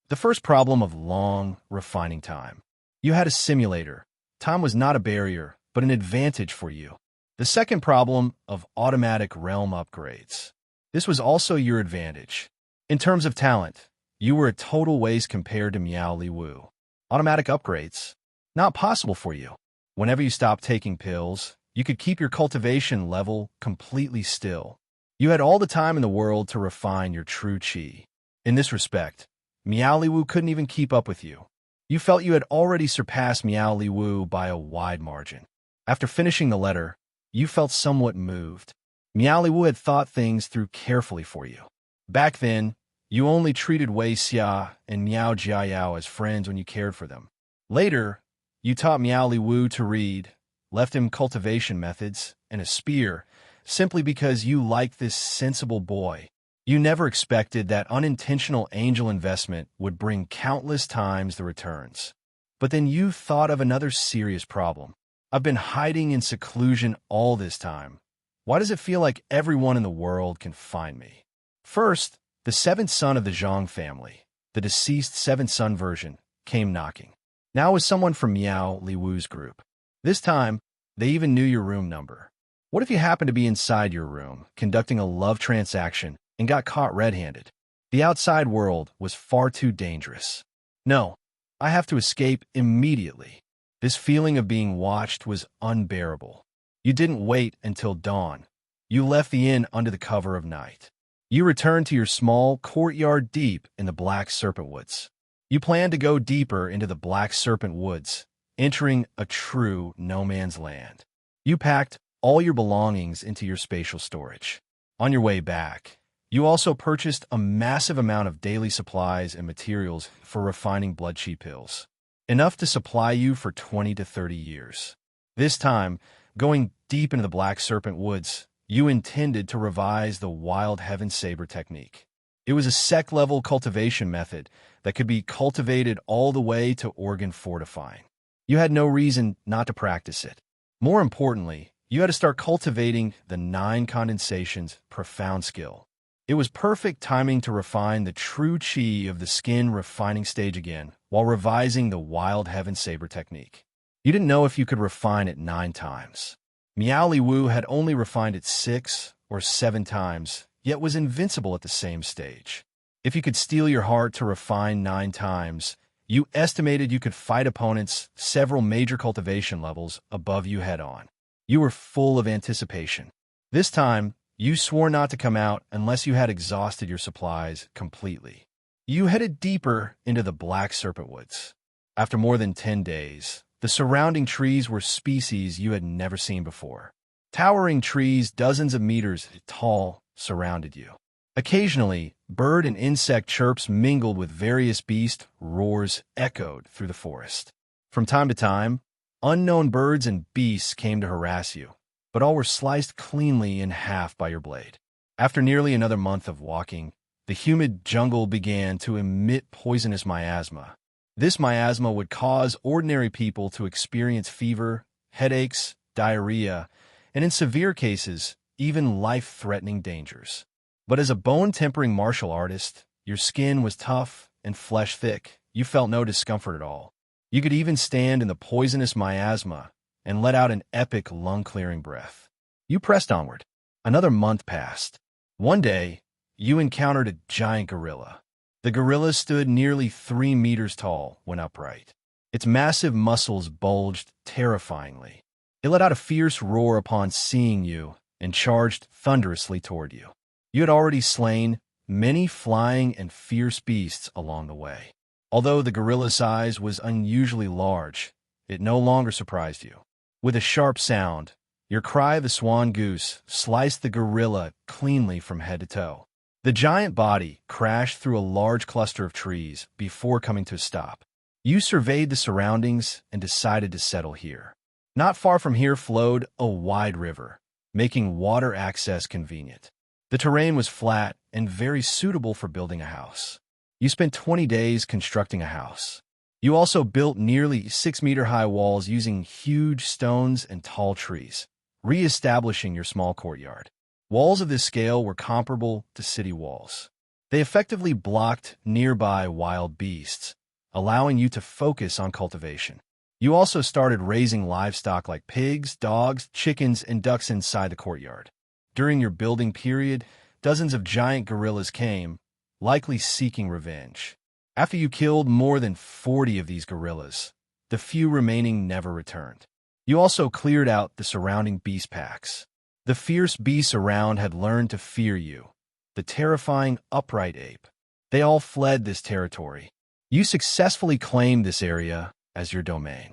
Speaker 1: The first problem of long refining time. You had a simulator. Time was not a barrier, but an advantage for you. The second problem of automatic realm upgrades. This was also your advantage. In terms of talent, you were a total waste compared to Miao Liwu. Automatic upgrades, not possible for you. Whenever you stopped taking pills, you could keep your cultivation level completely still. You had all the time in the world to refine your true qi. In this respect, Miao Liwu couldn't even keep up with you. You felt you had already surpassed Miao Liwu by a wide margin. After finishing the letter, you felt somewhat moved. Miao Liwu had thought things through carefully for you. Back then, you only treated Wei Xia and Miao Jiayao as friends when you cared for them. Later, you taught Miao Liwu to read, left him cultivation methods, and a spear, simply because you liked this sensible boy. You never expected that unintentional angel investment would bring countless times the returns. But then you thought of another serious problem. I've been hiding in seclusion all this time. Why does it feel like everyone in the world can find me? First, the 7th son of the Zhang family, the deceased 7th son version, came knocking. Now it was someone from Miao Liwu's group. This time, they even knew your room number. What if you happened to be inside your room, conducting a love transaction, and got caught red-handed? The outside world was far too dangerous. No, I have to escape immediately. This feeling of being watched was unbearable. You didn't wait until dawn. You left the inn under the cover of night. You returned to your small courtyard deep in the Black Serpent Woods. You planned to go deeper into the Black Serpent Woods, entering a true no-man's land. You packed all your belongings into your spatial storage. On your way back, you also purchased a massive amount of daily supplies and materials for refining blood qi pills, enough to supply you for 20 to 30 years. This time, going deep into the Black Serpent Woods, you intended to revise the Wild Heaven Saber technique. It was a sect-level cultivation method that could be cultivated all the way to organ fortifying. You had no reason not to practice it. More importantly, you had to start cultivating the 9 Condensation's profound skill. It was perfect timing to refine the true qi of the skin refining stage again, while revising the Wild Heaven Saber technique. You didn't know if you could refine it 9 times. Miao Liwu had only refined it 6 or 7 times, yet was invincible at the same stage. If you could steel your heart to refine 9 times, you estimated you could fight opponents several major cultivation levels above you head-on. You were full of anticipation. This time, you swore not to come out unless you had exhausted your supplies completely. You headed deeper into the Black Serpent Woods. After more than 10 days, the surrounding trees were species you had never seen before. Towering trees dozens of meters tall surrounded you. Occasionally, bird and insect chirps mingled with various beast roars echoed through the forest. From time to time, unknown birds and beasts came to harass you, but all were sliced cleanly in half by your blade. After nearly another month of walking, the humid jungle began to emit poisonous miasma. This miasma would cause ordinary people to experience fever, headaches, diarrhea, and in severe cases, even life-threatening dangers. But as a bone-tempering martial artist, your skin was tough and flesh thick. You felt no discomfort at all. You could even stand in the poisonous miasma and let out an epic lung-clearing breath. You pressed onward. Another month passed. One day, you encountered a giant gorilla. The gorilla stood nearly 3 meters tall when upright. Its massive muscles bulged terrifyingly. It let out a fierce roar upon seeing you and charged thunderously toward you. You had already slain many flying and fierce beasts along the way. Although the gorilla's size was unusually large, it no longer surprised you. With a sharp sound, your cry of the swan goose sliced the gorilla cleanly from head to toe. The giant body crashed through a large cluster of trees before coming to a stop. You surveyed the surroundings and decided to settle here. Not far from here flowed a wide river, making water access convenient. The terrain was flat and very suitable for building a house. You spent 20 days constructing a house. You also built nearly 6-meter-high walls using huge stones and tall trees, re-establishing your small courtyard. Walls of this scale were comparable to city walls. They effectively blocked nearby wild beasts, allowing you to focus on cultivation. You also started raising livestock like pigs, dogs, chickens, and ducks inside the courtyard. During your building period, dozens of giant gorillas came, likely seeking revenge. After you killed more than 40 of these gorillas, the few remaining never returned. You also cleared out the surrounding beast packs. The fierce beasts around had learned to fear you, the terrifying upright ape. They all fled this territory. You successfully claimed this area as your domain.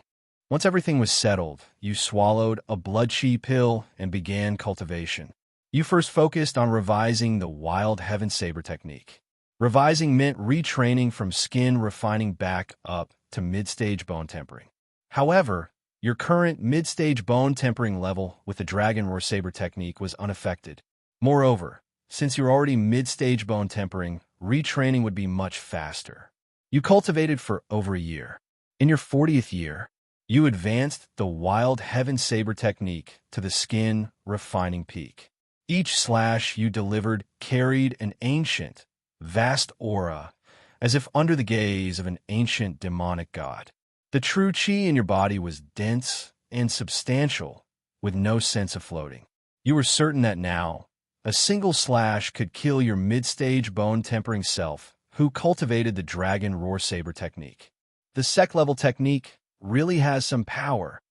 Speaker 1: Once everything was settled, you swallowed a blood chi pill and began cultivation. You first focused on revising the wild heaven saber technique. Revising meant retraining from skin refining back up to mid-stage bone tempering. However, your current mid-stage bone tempering level with the dragon roar saber technique was unaffected. Moreover, since you're already mid-stage bone tempering, retraining would be much faster. You cultivated for over a year. In your 40th year, you advanced the wild heaven saber technique to the skin refining peak. Each slash you delivered carried an ancient, vast aura, as if under the gaze of an ancient demonic god. The true chi in your body was dense and substantial, with no sense of floating. You were certain that now, a single slash could kill your mid-stage bone-tempering self who cultivated the dragon roar saber technique. The sec-level technique really has some power.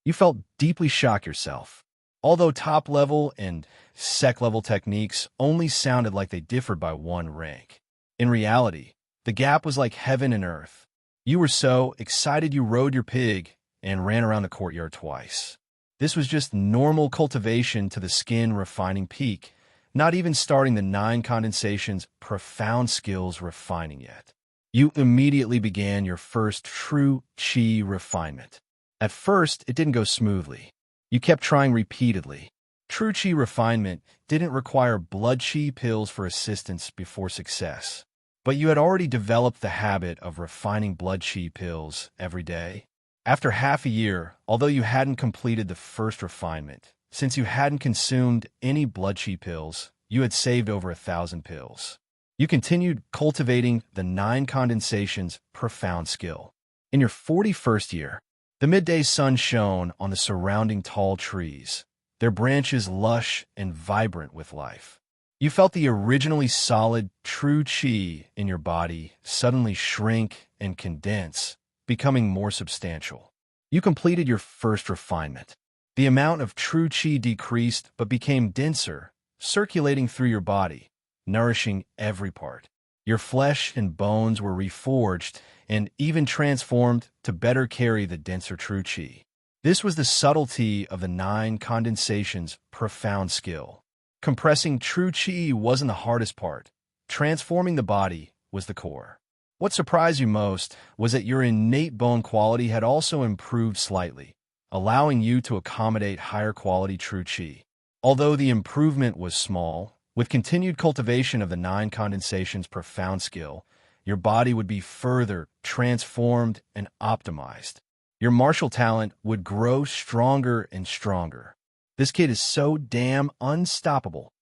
Speaker 1: You felt deeply shocked yourself. Although top-level and sec-level techniques only sounded like they differed by 1 rank. In reality, the gap was like heaven and earth. You were so excited you rode your pig and ran around the courtyard twice. This was just normal cultivation to the skin refining peak, not even starting the 9 condensation's profound skills refining yet. You immediately began your first true chi refinement. At first, it didn't go smoothly. You kept trying repeatedly. True chi refinement didn't require blood chi pills for assistance before success. But you had already developed the habit of refining blood chi pills every day. After half a year, although you hadn't completed the first refinement, since you hadn't consumed any blood chi pills, you had saved over 1,000 pills. You continued cultivating the 9 condensation's profound skill. In your 41st year, the midday sun shone on the surrounding tall trees, their branches lush and vibrant with life. You felt the originally solid, true chi in your body suddenly shrink and condense, becoming more substantial. You completed your first refinement. The amount of true chi decreased but became denser, circulating through your body, nourishing every part. Your flesh and bones were reforged and even transformed to better carry the denser true chi. This was the subtlety of the 9 condensation's profound skill. Compressing true chi wasn't the hardest part. Transforming the body was the core. What surprised you most was that your innate bone quality had also improved slightly, allowing you to accommodate higher quality true chi. Although the improvement was small, With continued cultivation of the 9 condensation's profound skill, your body would be further transformed and optimized. Your martial talent would grow stronger and stronger. This kid is so damn unstoppable.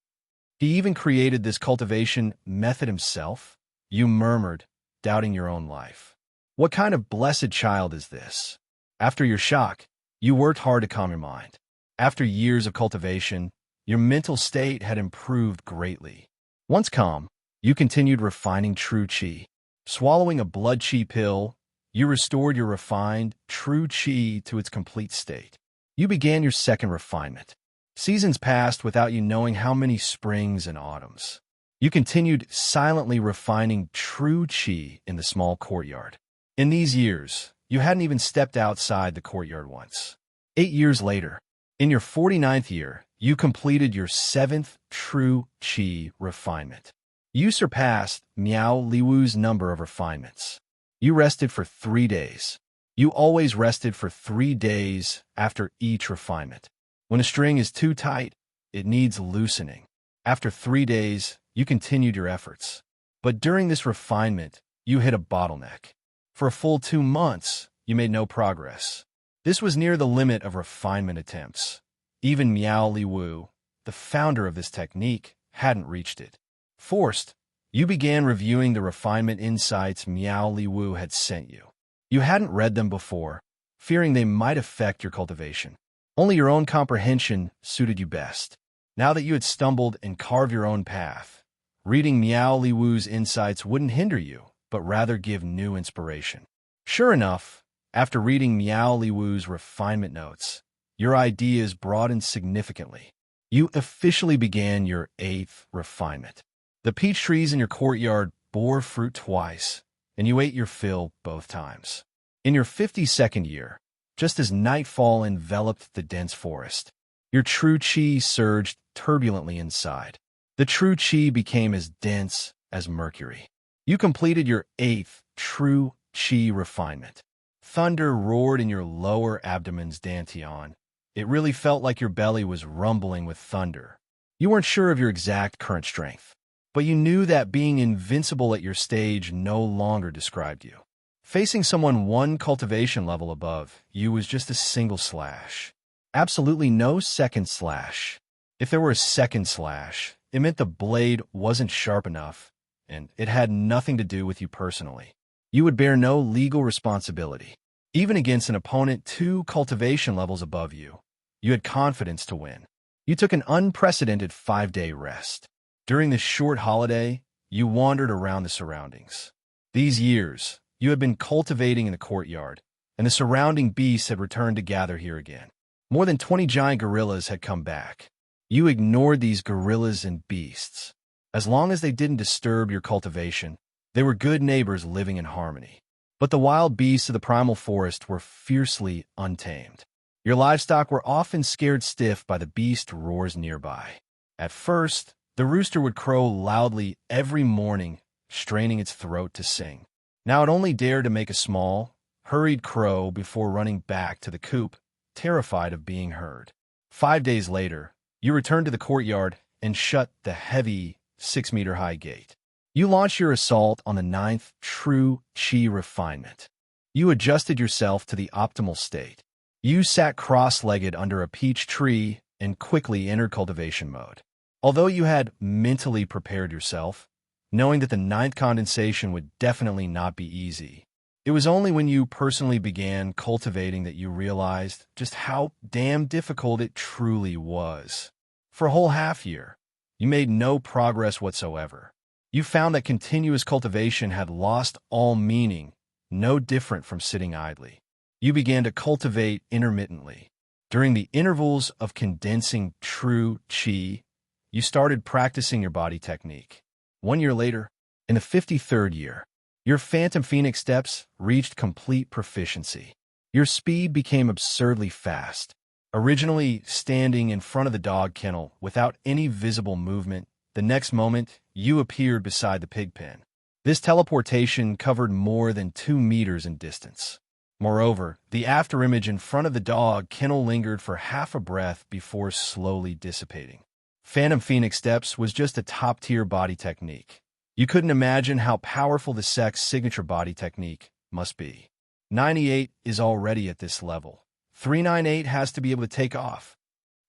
Speaker 1: He even created this cultivation method himself? You murmured, doubting your own life. What kind of blessed child is this? After your shock, you worked hard to calm your mind. After years of cultivation, your mental state had improved greatly. Once calm, you continued refining true qi. Swallowing a blood qi pill, you restored your refined, true qi to its complete state. You began your second refinement. Seasons passed without you knowing how many springs and autumns. You continued silently refining true qi in the small courtyard. In these years, you hadn't even stepped outside the courtyard once. 8 years later, in your 49th year, you completed your 7th true qi refinement. You surpassed Miao Liwu's number of refinements. You rested for 3 days. You always rested for 3 days after each refinement. When a string is too tight, it needs loosening. After 3 days, you continued your efforts. But during this refinement, you hit a bottleneck. For a full 2 months, you made no progress. This was near the limit of refinement attempts. Even Miao Liwu, the founder of this technique, hadn't reached it. Forced, you began reviewing the refinement insights Miao Liwu had sent you. You hadn't read them before, fearing they might affect your cultivation. Only your own comprehension suited you best. Now that you had stumbled and carved your own path, reading Miao Liwu's insights wouldn't hinder you, but rather give new inspiration. Sure enough, after reading Miao Liwu's refinement notes, your ideas broadened significantly. You officially began your 8th refinement. The peach trees in your courtyard bore fruit twice, and you ate your fill both times. In your 52nd year, just as nightfall enveloped the dense forest, your true qi surged turbulently inside. The true qi became as dense as mercury. You completed your 8th true qi refinement. Thunder roared in your lower abdomen's dantian. It really felt like your belly was rumbling with thunder. You weren't sure of your exact current strength, but you knew that being invincible at your stage no longer described you. Facing someone 1 cultivation level above you was just a single slash. Absolutely no second slash. If there were a second slash, it meant the blade wasn't sharp enough, and it had nothing to do with you personally. You would bear no legal responsibility. Even against an opponent 2 cultivation levels above you, you had confidence to win. You took an unprecedented 5-day rest. During this short holiday, you wandered around the surroundings. These years, you had been cultivating in the courtyard, and the surrounding beasts had returned to gather here again. More than 20 giant gorillas had come back. You ignored these gorillas and beasts. As long as they didn't disturb your cultivation, they were good neighbors living in harmony. But the wild beasts of the primal forest were fiercely untamed. Your livestock were often scared stiff by the beast roars nearby. At first, the rooster would crow loudly every morning, straining its throat to sing. Now it only dared to make a small, hurried crow before running back to the coop, terrified of being heard. 5 days later, you returned to the courtyard and shut the heavy 6-meter-high gate. You launched your assault on the 9th true qi refinement. You adjusted yourself to the optimal state. You sat cross-legged under a peach tree and quickly entered cultivation mode. Although you had mentally prepared yourself, knowing that the 9th condensation would definitely not be easy, it was only when you personally began cultivating that you realized just how damn difficult it truly was. For a whole half year, you made no progress whatsoever. You found that continuous cultivation had lost all meaning, no different from sitting idly. You began to cultivate intermittently. During the intervals of condensing true qi, you started practicing your body technique. 1 year later, in the 53rd year, your Phantom Phoenix steps reached complete proficiency. Your speed became absurdly fast. Originally standing in front of the dog kennel without any visible movement, the next moment, you appeared beside the pig pen. This teleportation covered more than 2 meters in distance. Moreover, the afterimage in front of the dog kennel lingered for half a breath before slowly dissipating. Phantom Phoenix Steps was just a top-tier body technique. You couldn't imagine how powerful the Sec's signature body technique must be. 98 is already at this level. 398 has to be able to take off.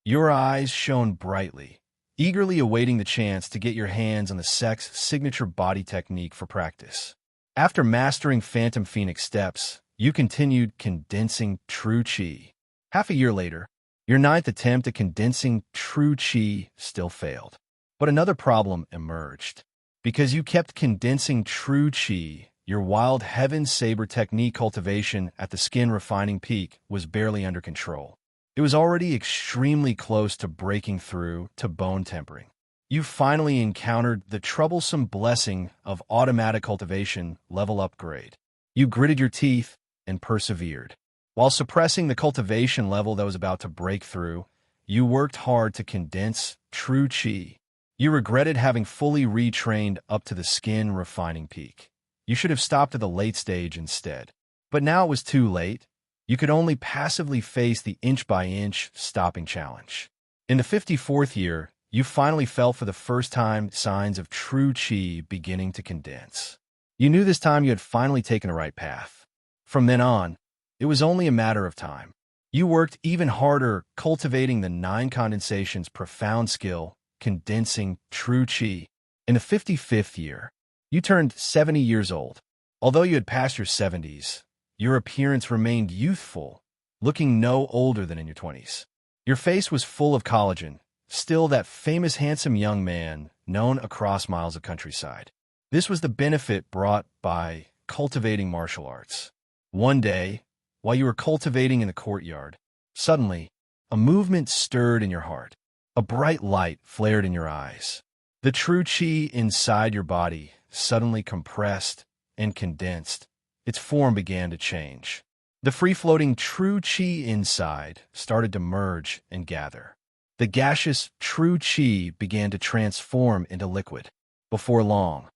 Speaker 1: Your eyes shone brightly, eagerly awaiting the chance to get your hands on the Sec's signature body technique for practice. After mastering Phantom Phoenix Steps, you continued condensing True Chi. Half a year later, your ninth attempt at condensing True Chi still failed. But another problem emerged. Because you kept condensing True Chi, your Wild Heaven Saber technique cultivation at the skin refining peak was barely under control. It was already extremely close to breaking through to bone tempering. You finally encountered the troublesome blessing of automatic cultivation level upgrade. You gritted your teeth and persevered. While suppressing the cultivation level that was about to break through, you worked hard to condense True Chi. You regretted having fully retrained up to the skin refining peak. You should have stopped at the late stage instead. But now it was too late. You could only passively face the inch-by-inch stopping challenge. In the 54th year, you finally felt for the first time signs of True Chi beginning to condense. You knew this time you had finally taken the right path. From then on, it was only a matter of time. You worked even harder cultivating the 9 condensation's profound skill, condensing True Chi. In the 55th year, you turned 70 years old. Although you had passed your 70s, your appearance remained youthful, looking no older than in your 20s. Your face was full of collagen, still that famous handsome young man known across miles of countryside. This was the benefit brought by cultivating martial arts. One day, while you were cultivating in the courtyard, suddenly, a movement stirred in your heart. A bright light flared in your eyes. The True Chi inside your body suddenly compressed and condensed. Its form began to change. The free-floating True Chi inside started to merge and gather. The gaseous True Chi began to transform into liquid. Before long,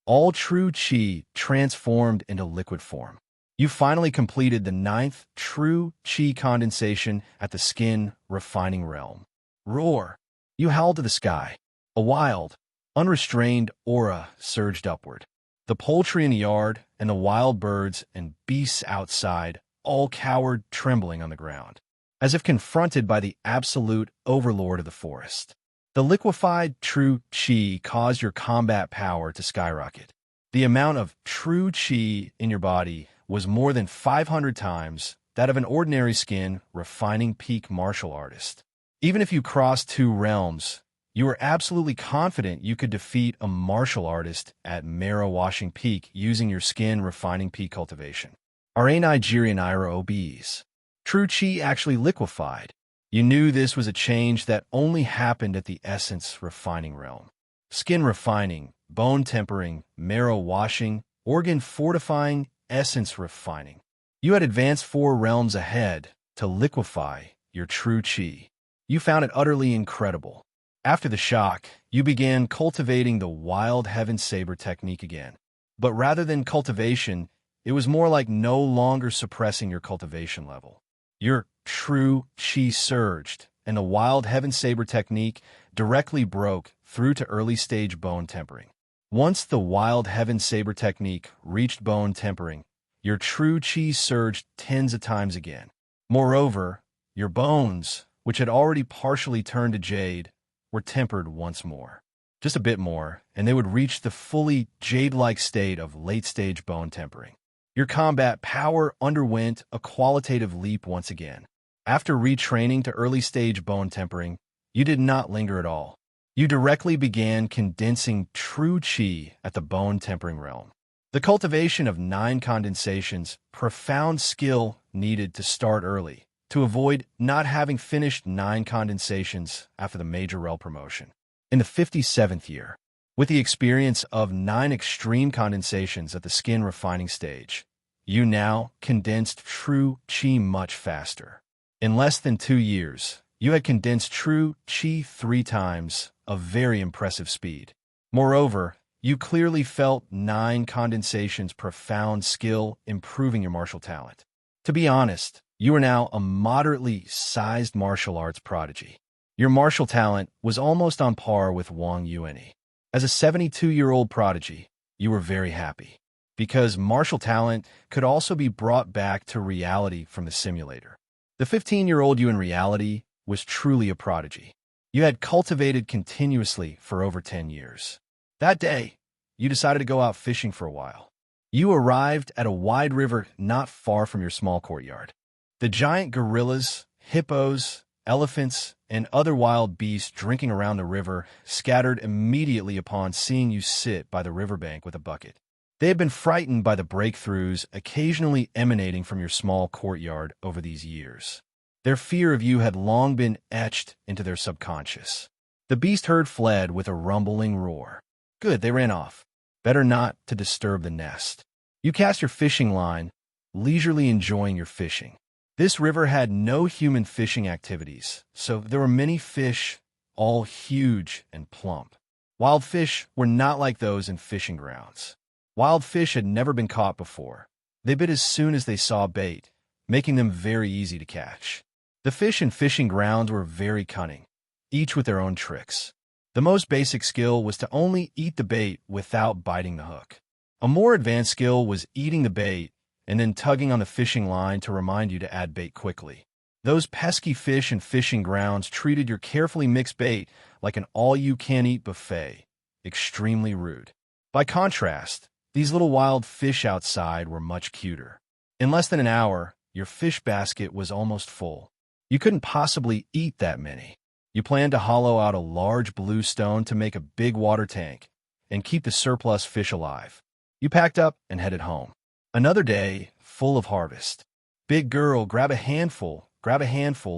Speaker 1: all True Chi transformed into liquid form. You finally completed the 9th True Chi condensation at the skin refining realm. Roar! You howled to the sky. A wild, unrestrained aura surged upward. The poultry in the yard and the wild birds and beasts outside all cowered, trembling on the ground, as if confronted by the absolute overlord of the forest. The liquefied True Chi caused your combat power to skyrocket. The amount of True Chi in your body was more than 500 times that of an ordinary skin refining peak martial artist. Even if you crossed 2 realms, you were absolutely confident you could defeat a martial artist at marrow washing peak using your skin refining peak cultivation. Are a Nigerian Ira obese? True Chi actually liquefied. You knew this was a change that only happened at the essence refining realm. Skin refining, bone tempering, marrow washing, organ fortifying, essence refining. You had advanced 4 realms ahead to liquefy your True Chi. You found it utterly incredible. After the shock, you began cultivating the Wild Heaven Saber technique again. But rather than cultivation, it was more like no longer suppressing your cultivation level. Your True Chi surged, and the Wild Heaven Saber technique directly broke through to early-stage bone tempering. Once the Wild Heaven Saber technique reached bone tempering, your True Chi surged tens of times again. Moreover, your bones, which had already partially turned to jade, were tempered once more. Just a bit more, and they would reach the fully jade-like state of late-stage bone tempering. Your combat power underwent a qualitative leap once again. After retraining to early-stage bone tempering, you did not linger at all. You directly began condensing True Chi at the bone tempering realm. The cultivation of 9 condensations, profound skill needed to start early, to avoid not having finished 9 condensations after the major rel promotion. In the 57th year, with the experience of 9 extreme condensations at the skin refining stage, you now condensed True Chi much faster. In less than 2 years, you had condensed True Chi 3 times, a very impressive speed. Moreover, you clearly felt 9 condensations profound skill improving your martial talent. To be honest, you are now a moderately sized martial arts prodigy. Your martial talent was almost on par with Wang Yuanyi. As a 72-year-old prodigy, you were very happy, because martial talent could also be brought back to reality from the simulator. The 15-year-old you in reality was truly a prodigy. You had cultivated continuously for over 10 years. That day, you decided to go out fishing for a while. You arrived at a wide river not far from your small courtyard. The giant gorillas, hippos, elephants, and other wild beasts drinking around the river scattered immediately upon seeing you sit by the riverbank with a bucket. They had been frightened by the breakthroughs occasionally emanating from your small courtyard over these years. Their fear of you had long been etched into their subconscious. The beast herd fled with a rumbling roar. Good, they ran off. Better not to disturb the nest. You cast your fishing line, leisurely enjoying your fishing. This river had no human fishing activities, so there were many fish, all huge and plump. Wild fish were not like those in fishing grounds. Wild fish had never been caught before. They bit as soon as they saw bait, making them very easy to catch. The fish in fishing grounds were very cunning, each with their own tricks. The most basic skill was to only eat the bait without biting the hook. A more advanced skill was eating the bait and then tugging on the fishing line to remind you to add bait quickly. Those pesky fish in fishing grounds treated your carefully mixed bait like an all-you-can-eat buffet. Extremely rude. By contrast, these little wild fish outside were much cuter. In less than an hour, your fish basket was almost full. You couldn't possibly eat that many. You planned to hollow out a large blue stone to make a big water tank and keep the surplus fish alive. You packed up and headed home. Another day, full of harvest. Big girl, grab a handful,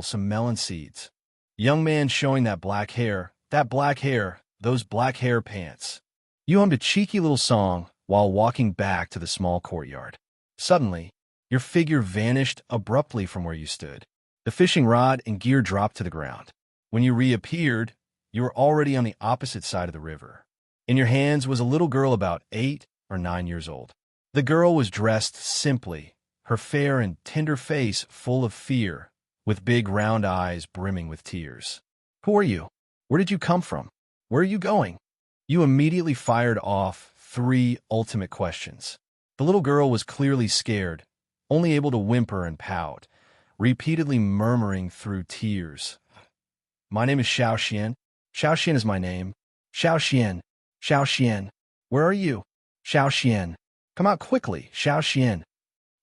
Speaker 1: some melon seeds. Young man showing that black hair, those black hair pants. You hummed a cheeky little song while walking back to the small courtyard. Suddenly, your figure vanished abruptly from where you stood. The fishing rod and gear dropped to the ground. When you reappeared, you were already on the opposite side of the river. In your hands was a little girl about 8 or 9 years old. The girl was dressed simply, her fair and tender face full of fear, with big round eyes brimming with tears. Who are you? Where did you come from? Where are you going? You immediately fired off 3 ultimate questions. The little girl was clearly scared, only able to whimper and pout, repeatedly murmuring through tears. My name is Xiao Xian. Xiao Xian is my name. Xiao Xian. Xiao Xian. Where are you? Xiao Xian. Come out quickly, Xiao Xian.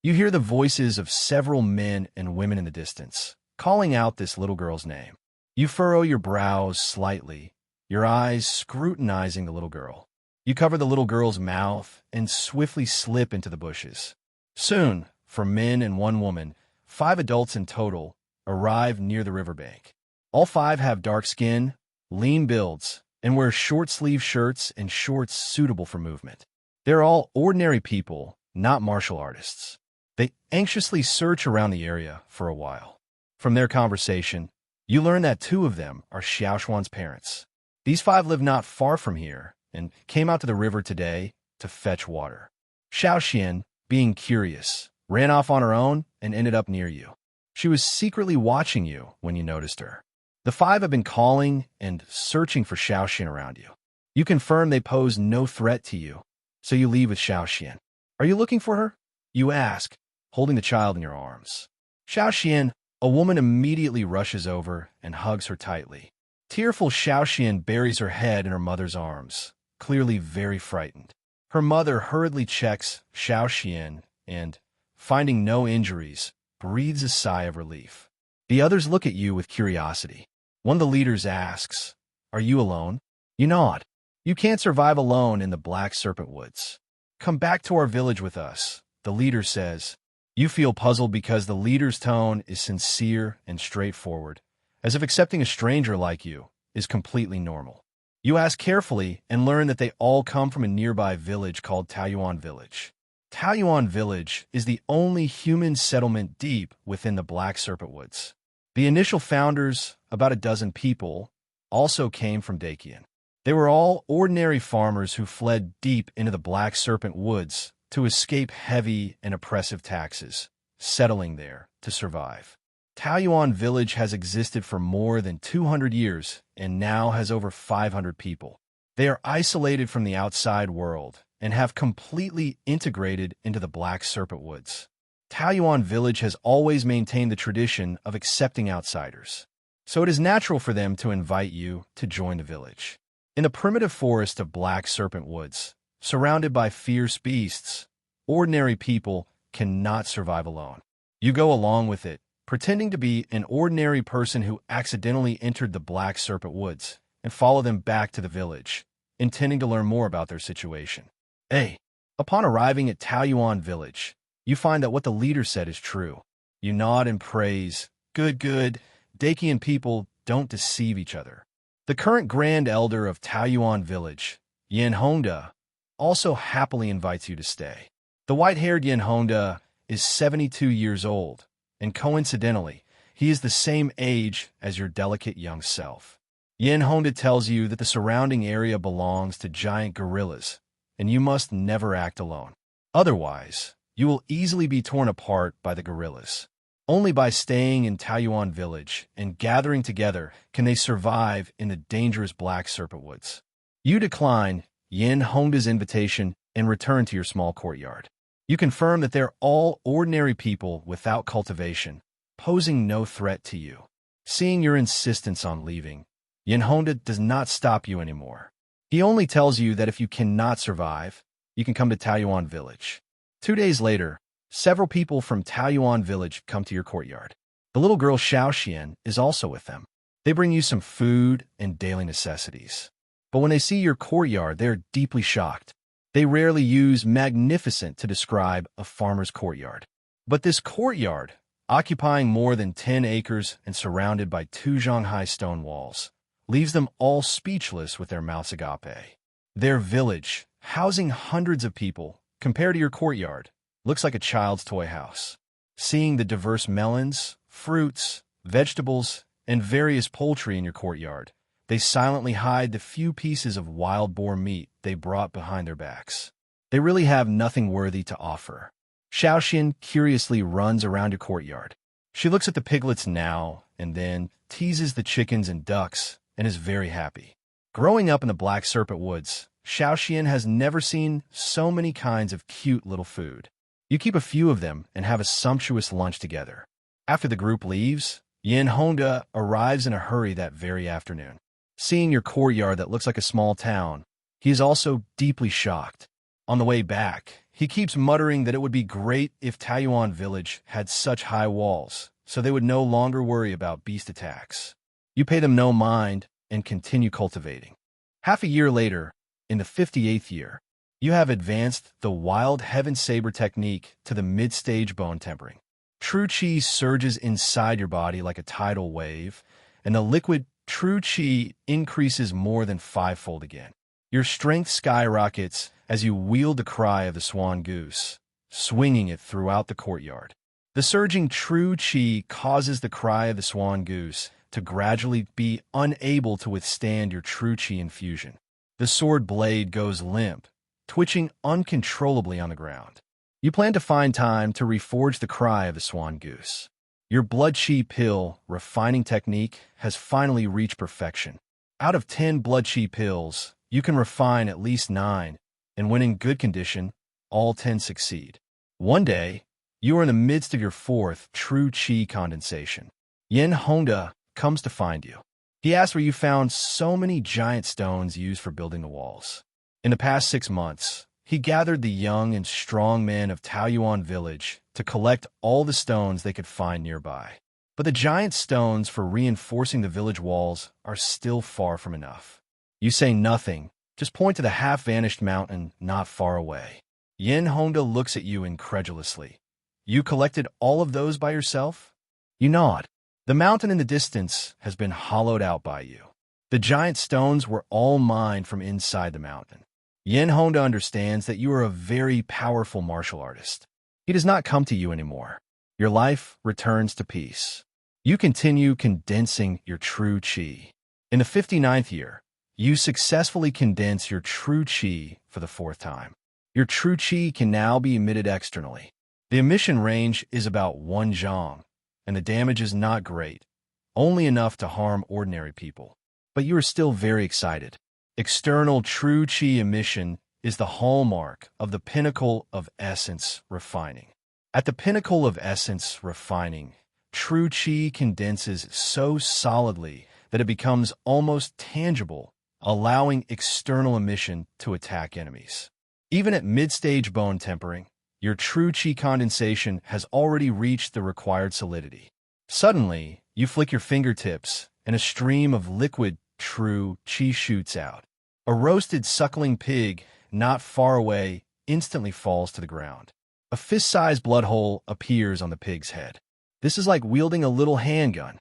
Speaker 1: You hear the voices of several men and women in the distance, calling out this little girl's name. You furrow your brows slightly, your eyes scrutinizing the little girl. You cover the little girl's mouth and swiftly slip into the bushes. Soon, 4 men and 1 woman, 5 adults in total, arrive near the riverbank. All 5 have dark skin, lean builds, and wear short-sleeve shirts and shorts suitable for movement. They're all ordinary people, not martial artists. They anxiously search around the area for a while. From their conversation, you learn that 2 of them are Xiao Xuan's parents. These 5 live not far from here and came out to the river today to fetch water. Xiao Xian, being curious, ran off on her own and ended up near you. She was secretly watching you when you noticed her. The 5 have been calling and searching for Xiao Xian around you. You confirm they pose no threat to you, so you leave with Xiao Xian. Are you looking for her? You ask, holding the child in your arms. Xiao Xian, a woman immediately rushes over and hugs her tightly. Tearful Xiao Xian buries her head in her mother's arms, clearly very frightened. Her mother hurriedly checks Xiao Xian and, finding no injuries, breathes a sigh of relief. The others look at you with curiosity. One of the leaders asks, "Are you alone?" You nod. You can't survive alone in the Black Serpent Woods. Come back to our village with us, the leader says. You feel puzzled because the leader's tone is sincere and straightforward, as if accepting a stranger like you is completely normal. You ask carefully and learn that they all come from a nearby village called Taoyuan Village. Taoyuan Village is the only human settlement deep within the Black Serpent Woods. The initial founders, about a dozen people, also came from Dakian. They were all ordinary farmers who fled deep into the Black Serpent Woods to escape heavy and oppressive taxes, settling there to survive. Taoyuan village has existed for more than 200 years and now has over 500 people. They are isolated from the outside world and have completely integrated into the Black Serpent Woods. Taoyuan village has always maintained the tradition of accepting outsiders, so it is natural for them to invite you to join the village. In the primitive forest of Black Serpent Woods, surrounded by fierce beasts, ordinary people cannot survive alone. You go along with it, pretending to be an ordinary person who accidentally entered the Black Serpent Woods, and follow them back to the village, intending to learn more about their situation. Upon arriving at Taoyuan village, you find that what the leader said is true. You nod and praise. Good. Dakian people don't deceive each other. The current Grand Elder of Taoyuan village, Yin Hongda, also happily invites you to stay. The white-haired Yin Hongda is 72 years old, and coincidentally, he is the same age as your delicate young self. Yin Hongda tells you that the surrounding area belongs to giant gorillas, and you must never act alone. Otherwise, you will easily be torn apart by the gorillas. Only by staying in Taoyuan village and gathering together can they survive in the dangerous Black Serpent Woods. You decline Yin Hongda's invitation and return to your small courtyard. You confirm that they're all ordinary people without cultivation, posing no threat to you. Seeing your insistence on leaving, Yin Hongda does not stop you anymore. He only tells you that if you cannot survive, you can come to Taoyuan village. 2 days later, several people from Taoyuan village come to your courtyard. The little girl Xiaoxian is also with them. They bring you some food and daily necessities. But when they see your courtyard, they are deeply shocked. They rarely use magnificent to describe a farmer's courtyard. But this courtyard, occupying more than 10 acres and surrounded by 2 Shanghai stone walls, leaves them all speechless with their mouths agape. Their village, housing hundreds of people, compared to your courtyard, looks like a child's toy house. Seeing the diverse melons, fruits, vegetables, and various poultry in your courtyard, they silently hide the few pieces of wild boar meat they brought behind their backs. They really have nothing worthy to offer. Xiaoxian curiously runs around your courtyard. She looks at the piglets now and then, teases the chickens and ducks, and is very happy. Growing up in the Black Serpent Woods, Xiaoxian has never seen so many kinds of cute little food. You keep a few of them and have a sumptuous lunch together. After the group leaves, Yin Hongda arrives in a hurry that very afternoon. Seeing your courtyard that looks like a small town, he is also deeply shocked. On the way back, he keeps muttering that it would be great if Taoyuan village had such high walls, so they would no longer worry about beast attacks. You pay them no mind and continue cultivating. Half a year later, in the 58th year, you have advanced the wild heaven saber technique to the mid-stage bone tempering. True Qi surges inside your body like a tidal wave, and the liquid True Qi increases more than 5-fold again. Your strength skyrockets as you wield the cry of the swan goose, swinging it throughout the courtyard. The surging True Qi causes the cry of the swan goose to gradually be unable to withstand your True Qi infusion. The sword blade goes limp, twitching uncontrollably on the ground. You plan to find time to reforge the cry of the swan goose. Your blood qi pill refining technique has finally reached perfection. Out of 10 blood qi pills, you can refine at least 9, and when in good condition, all 10 succeed. One day, you are in the midst of your 4th true qi condensation. Yin Hongda comes to find you. He asks where you found so many giant stones used for building the walls. In the past 6 months, he gathered the young and strong men of Taoyuan village to collect all the stones they could find nearby. But the giant stones for reinforcing the village walls are still far from enough. You say nothing, just point to the half-vanished mountain not far away. Yin Hongda looks at you incredulously. You collected all of those by yourself? You nod. The mountain in the distance has been hollowed out by you. The giant stones were all mined from inside the mountain. Yin Hongda understands that you are a very powerful martial artist. He does not come to you anymore. Your life returns to peace. You continue condensing your true qi. In the 59th year, you successfully condense your true qi for the 4th time. Your true qi can now be emitted externally. The emission range is about 1 zhang, and the damage is not great, only enough to harm ordinary people. But you are still very excited. External true qi emission is the hallmark of the pinnacle of essence refining. At the pinnacle of essence refining, true qi condenses so solidly that it becomes almost tangible, allowing external emission to attack enemies. Even at mid-stage bone tempering, your true qi condensation has already reached the required solidity. Suddenly, you flick your fingertips, and a stream of liquid true qi shoots out. A roasted suckling pig not far away instantly falls to the ground. A fist-sized blood hole appears on the pig's head. This is like wielding a little handgun.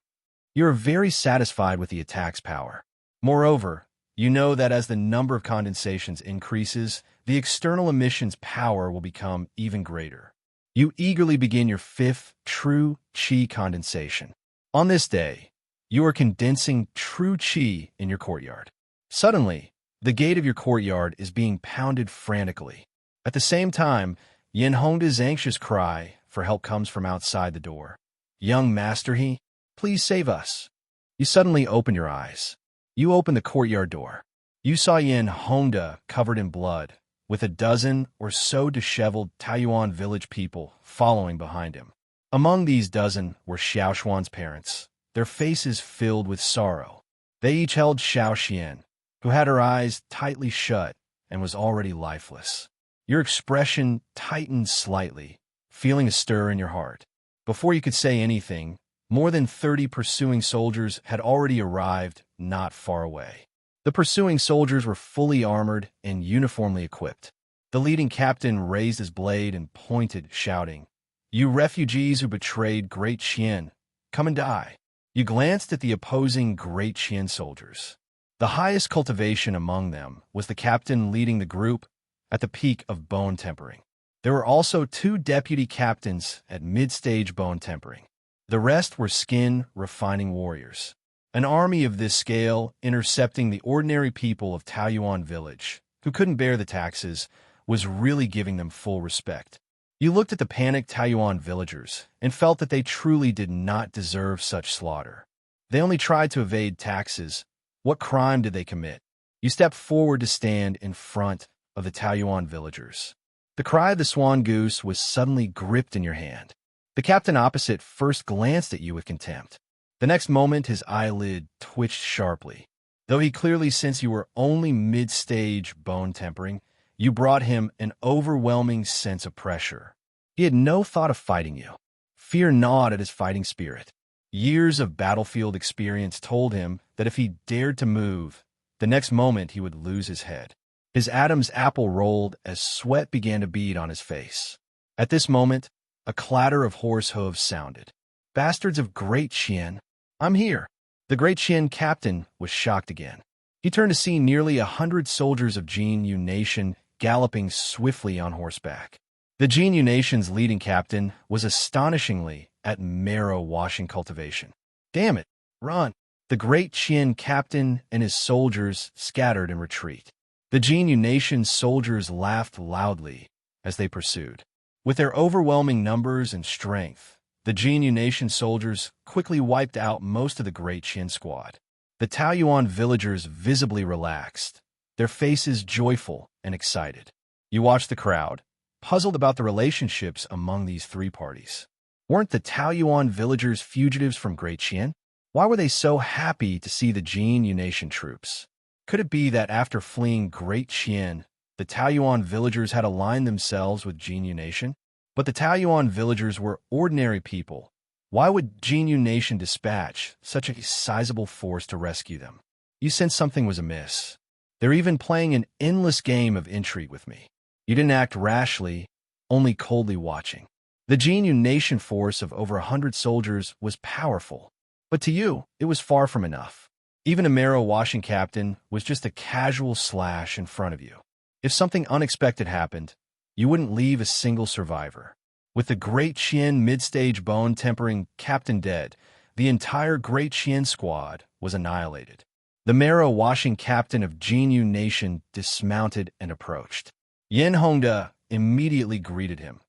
Speaker 1: You are very satisfied with the attack's power. Moreover, you know that as the number of condensations increases, the external emission's power will become even greater. You eagerly begin your fifth true qi condensation. On this day, you are condensing true qi in your courtyard. Suddenly, the gate of your courtyard is being pounded frantically. At the same time, Yin Hongda's anxious cry for help comes from outside the door. "Young Master He, please save us." You suddenly open your eyes. You open the courtyard door. You saw Yin Hongda covered in blood, with a dozen or so disheveled Taiyuan village people following behind him. Among these dozen were Xiao Xuan's parents, their faces filled with sorrow. They each held Xiao Xian, who had her eyes tightly shut and was already lifeless. Your expression tightened slightly, feeling a stir in your heart. Before you could say anything, more than 30 pursuing soldiers had already arrived not far away. The pursuing soldiers were fully armored and uniformly equipped. The leading captain raised his blade and pointed, shouting, "You refugees who betrayed Great Qian, come and die." You glanced at the opposing Great Qian soldiers. The highest cultivation among them was the captain leading the group at the peak of bone tempering. There were also 2 deputy captains at mid-stage bone tempering. The rest were skin refining warriors. An army of this scale intercepting the ordinary people of Taoyuan village, who couldn't bear the taxes, was really giving them full respect. You looked at the panicked Taoyuan villagers and felt that they truly did not deserve such slaughter. They only tried to evade taxes. What crime did they commit? You stepped forward to stand in front of the Taoyuan villagers. The cry of the swan goose was suddenly gripped in your hand. The captain opposite first glanced at you with contempt. The next moment, his eyelid twitched sharply. Though he clearly sensed you were only mid-stage bone tempering, you brought him an overwhelming sense of pressure. He had no thought of fighting you. Fear gnawed at his fighting spirit. Years of battlefield experience told him that if he dared to move, the next moment he would lose his head. His Adam's apple rolled as sweat began to bead on his face. At this moment, a clatter of horse hooves sounded. "Bastards of Great Qian, I'm here." The Great Qian captain was shocked again. He turned to see nearly 100 soldiers of Jin Yu Nation galloping swiftly on horseback. The Jin Yu Nation's leading captain was astonishingly at marrow washing cultivation. "Damn it, run!" The Great Qian captain and his soldiers scattered in retreat. The Jin Yu Nation's soldiers laughed loudly as they pursued. With their overwhelming numbers and strength, the Jin Yu Nation soldiers quickly wiped out most of the Great Qian squad. The Taoyuan villagers visibly relaxed, their faces joyful and excited. You watched the crowd, puzzled about the relationships among these 3 parties. Weren't the Taoyuan villagers fugitives from Great Qian? Why were they so happy to see the Jin Yu Nation troops? Could it be that after fleeing Great Qian, the Taoyuan villagers had aligned themselves with Jin Yu Nation? But the Taoyuan villagers were ordinary people. Why would Jin Yu Nation dispatch such a sizable force to rescue them? You sensed something was amiss. They're even playing an endless game of intrigue with me. You didn't act rashly, only coldly watching. The Jin Yu Nation force of over 100 soldiers was powerful, but to you, it was far from enough. Even a marrow washing captain was just a casual slash in front of you. If something unexpected happened, you wouldn't leave a single survivor. With the Great Qian mid-stage bone tempering captain dead, the entire Great Qian squad was annihilated. The marrow washing captain of Jin Yu Nation dismounted and approached. Yin Hongda immediately greeted him.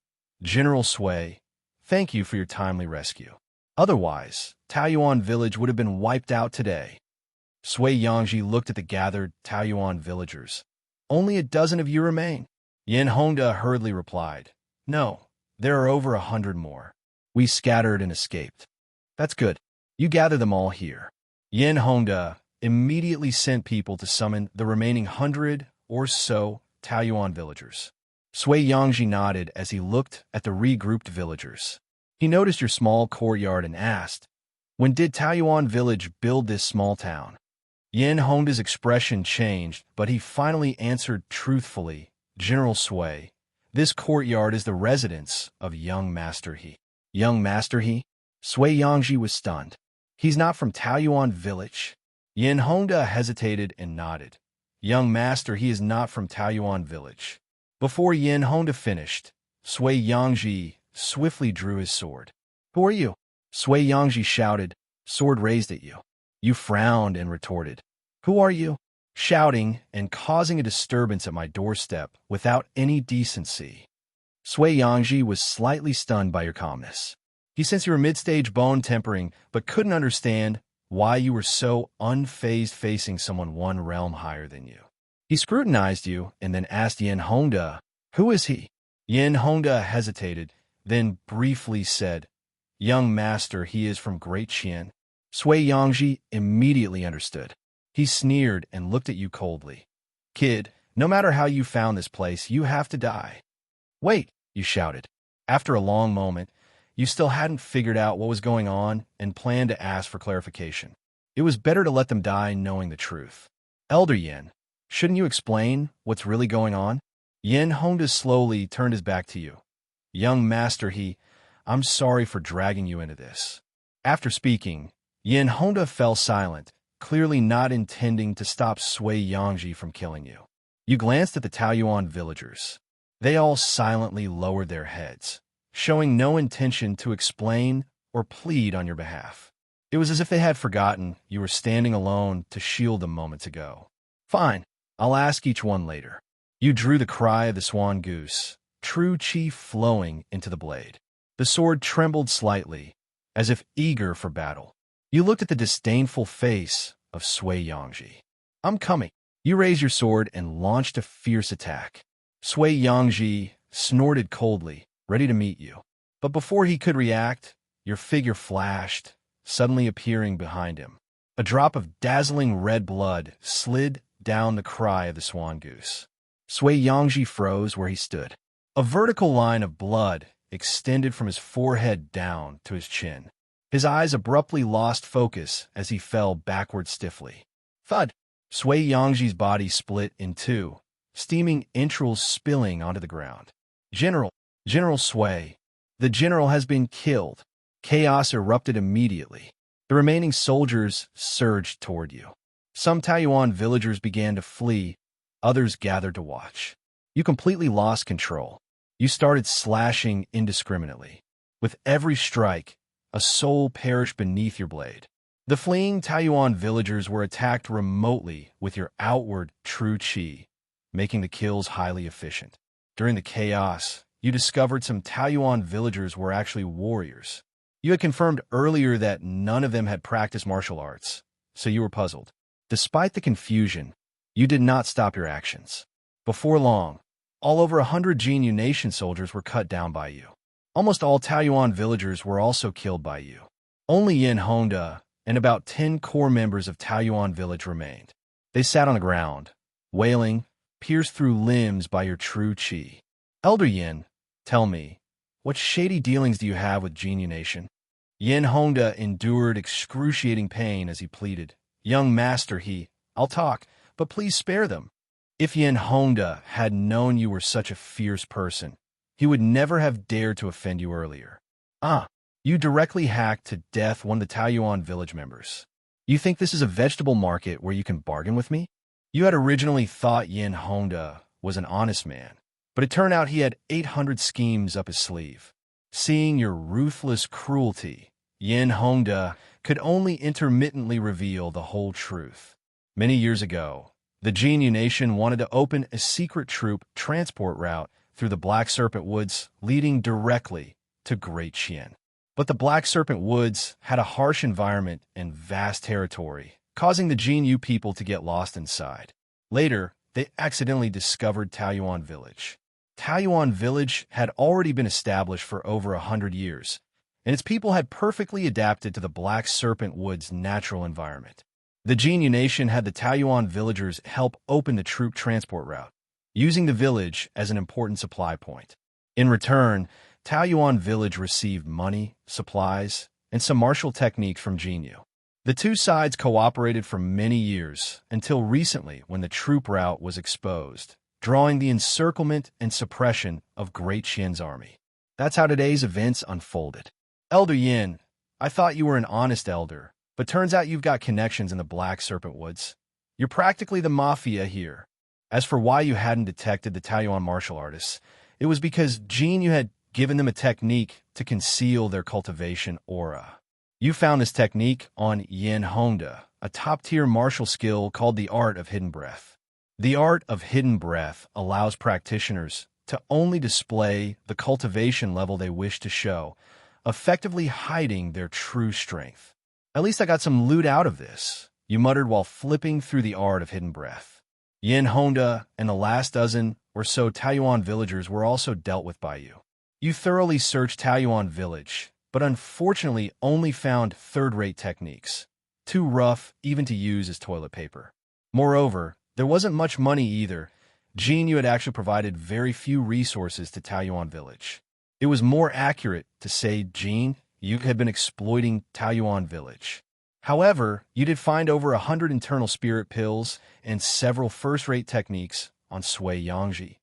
Speaker 1: "General Sui, thank you for your timely rescue. Otherwise, Taoyuan village would have been wiped out today. Sui Yangji looked at the gathered Taoyuan villagers. Only a dozen of you remain. Yin Hongda hurriedly replied, No, there are over 100 more. We scattered and escaped. That's good. You gather them all here. Yin Hongda immediately sent people to summon the remaining 100 or so Taoyuan villagers. Sui Yangji nodded as he looked at the regrouped villagers. He noticed your small courtyard and asked, When did Taoyuan village build this small town? Yin Hongda's expression changed, but he finally answered truthfully, General Sui, this courtyard is the residence of young Master He. Young Master He? Sui Yangji was stunned. He's not from Taoyuan village. Yin Hongda hesitated and nodded. Young Master He is not from Taoyuan village. Before Yin Hongda finished, Sui Yangji swiftly drew his sword. Who are you? Sui Yangji shouted, sword raised at you. You frowned and retorted. Who are you? Shouting and causing a disturbance at my doorstep without any decency. Sui Yangji was slightly stunned by your calmness. He sensed you were mid-stage bone tempering, but couldn't understand why you were so unfazed facing someone one realm higher than you. He scrutinized you and then asked Yin Hongda, Who is he? Yin Hongda hesitated, then briefly said, Young Master, he is from Great Qian. Sui Yangji immediately understood. He sneered and looked at you coldly. Kid, no matter how you found this place, you have to die. Wait, you shouted. After a long moment, you still hadn't figured out what was going on and planned to ask for clarification. It was better to let them die knowing the truth. Elder Yin, shouldn't you explain what's really going on? Yin Hongda slowly turned his back to you. Young Master He, I'm sorry for dragging you into this. After speaking, Yin Hongda fell silent, clearly not intending to stop Sui Yangji from killing you. You glanced at the Taoyuan villagers. They all silently lowered their heads, showing no intention to explain or plead on your behalf. It was as if they had forgotten you were standing alone to shield them moments ago. Fine, I'll ask each one later. You drew the cry of the swan goose, true chi flowing into the blade. The sword trembled slightly, as if eager for battle. You looked at the disdainful face of Sui Yangji. I'm coming. You raised your sword and launched a fierce attack. Sui Yangji snorted coldly, ready to meet you. But before he could react, your figure flashed, suddenly appearing behind him. A drop of dazzling red blood slid down the cry of the swan goose. Sui Yangji froze where he stood. A vertical line of blood extended from his forehead down to his chin. His eyes abruptly lost focus as he fell backward stiffly. Thud! Sui Yangji's body split in two, steaming entrails spilling onto the ground. General Sui, the general has been killed. Chaos erupted immediately. The remaining soldiers surged toward you. Some Taoyuan villagers began to flee, others gathered to watch. You completely lost control. You started slashing indiscriminately. With every strike, a soul perished beneath your blade. The fleeing Taoyuan villagers were attacked remotely with your outward true chi, making the kills highly efficient. During the chaos, you discovered some Taoyuan villagers were actually warriors. You had confirmed earlier that none of them had practiced martial arts, so you were puzzled. Despite the confusion, you did not stop your actions. Before long, all over 100 Jinyu Nation soldiers were cut down by you. Almost all Taoyuan villagers were also killed by you. Only Yin Hongda and about 10 core members of Taoyuan village remained. They sat on the ground, wailing, pierced through limbs by your true chi. Elder Yin, tell me, what shady dealings do you have with Jinyu Nation? Yin Hongda endured excruciating pain as he pleaded. Young Master He, I'll talk, but please spare them. If Yin Hongda had known you were such a fierce person, he would never have dared to offend you earlier. You directly hacked to death one of the Taoyuan village members. You think this is a vegetable market where you can bargain with me? You had originally thought Yin Hongda was an honest man, but it turned out he had 800 schemes up his sleeve. Seeing your ruthless cruelty, Yin Hongda could only intermittently reveal the whole truth. Many years ago, the Jinyu Nation wanted to open a secret troop transport route through the Black Serpent Woods leading directly to Great Qian. But the Black Serpent Woods had a harsh environment and vast territory, causing the Jinyu people to get lost inside. Later, they accidentally discovered Taoyuan Village. Taoyuan Village had already been established for over 100 years, and its people had perfectly adapted to the Black Serpent Woods' natural environment. The Jinyu Nation had the Taoyuan villagers help open the troop transport route, using the village as an important supply point. In return, Taoyuan Village received money, supplies, and some martial techniques from Jinyu. The two sides cooperated for many years, until recently when the troop route was exposed, drawing the encirclement and suppression of Great Qian's army. That's how today's events unfolded. Elder Yin, I thought you were an honest elder, but turns out you've got connections in the Black Serpent Woods. You're practically the mafia here. As for why you hadn't detected the Taoyuan martial artists, it was because Jinyu had given them a technique to conceal their cultivation aura. You found this technique on Yin Honda, a top-tier martial skill called the Art of Hidden Breath. The Art of Hidden Breath allows practitioners to only display the cultivation level they wish to show, effectively hiding their true strength. At least I got some loot out of this, you muttered while flipping through the Art of Hidden Breath. Yin Honda and the last dozen or so Taoyuan villagers were also dealt with by you. You thoroughly searched Taoyuan Village, but unfortunately only found third-rate techniques, too rough even to use as toilet paper. Moreover, there wasn't much money either. Jinyu had actually provided very few resources to Taoyuan Village. It was more accurate to say Jin, you had been exploiting Taoyuan Village. However, you did find over 100 internal spirit pills and several first-rate techniques on Sui Yangji,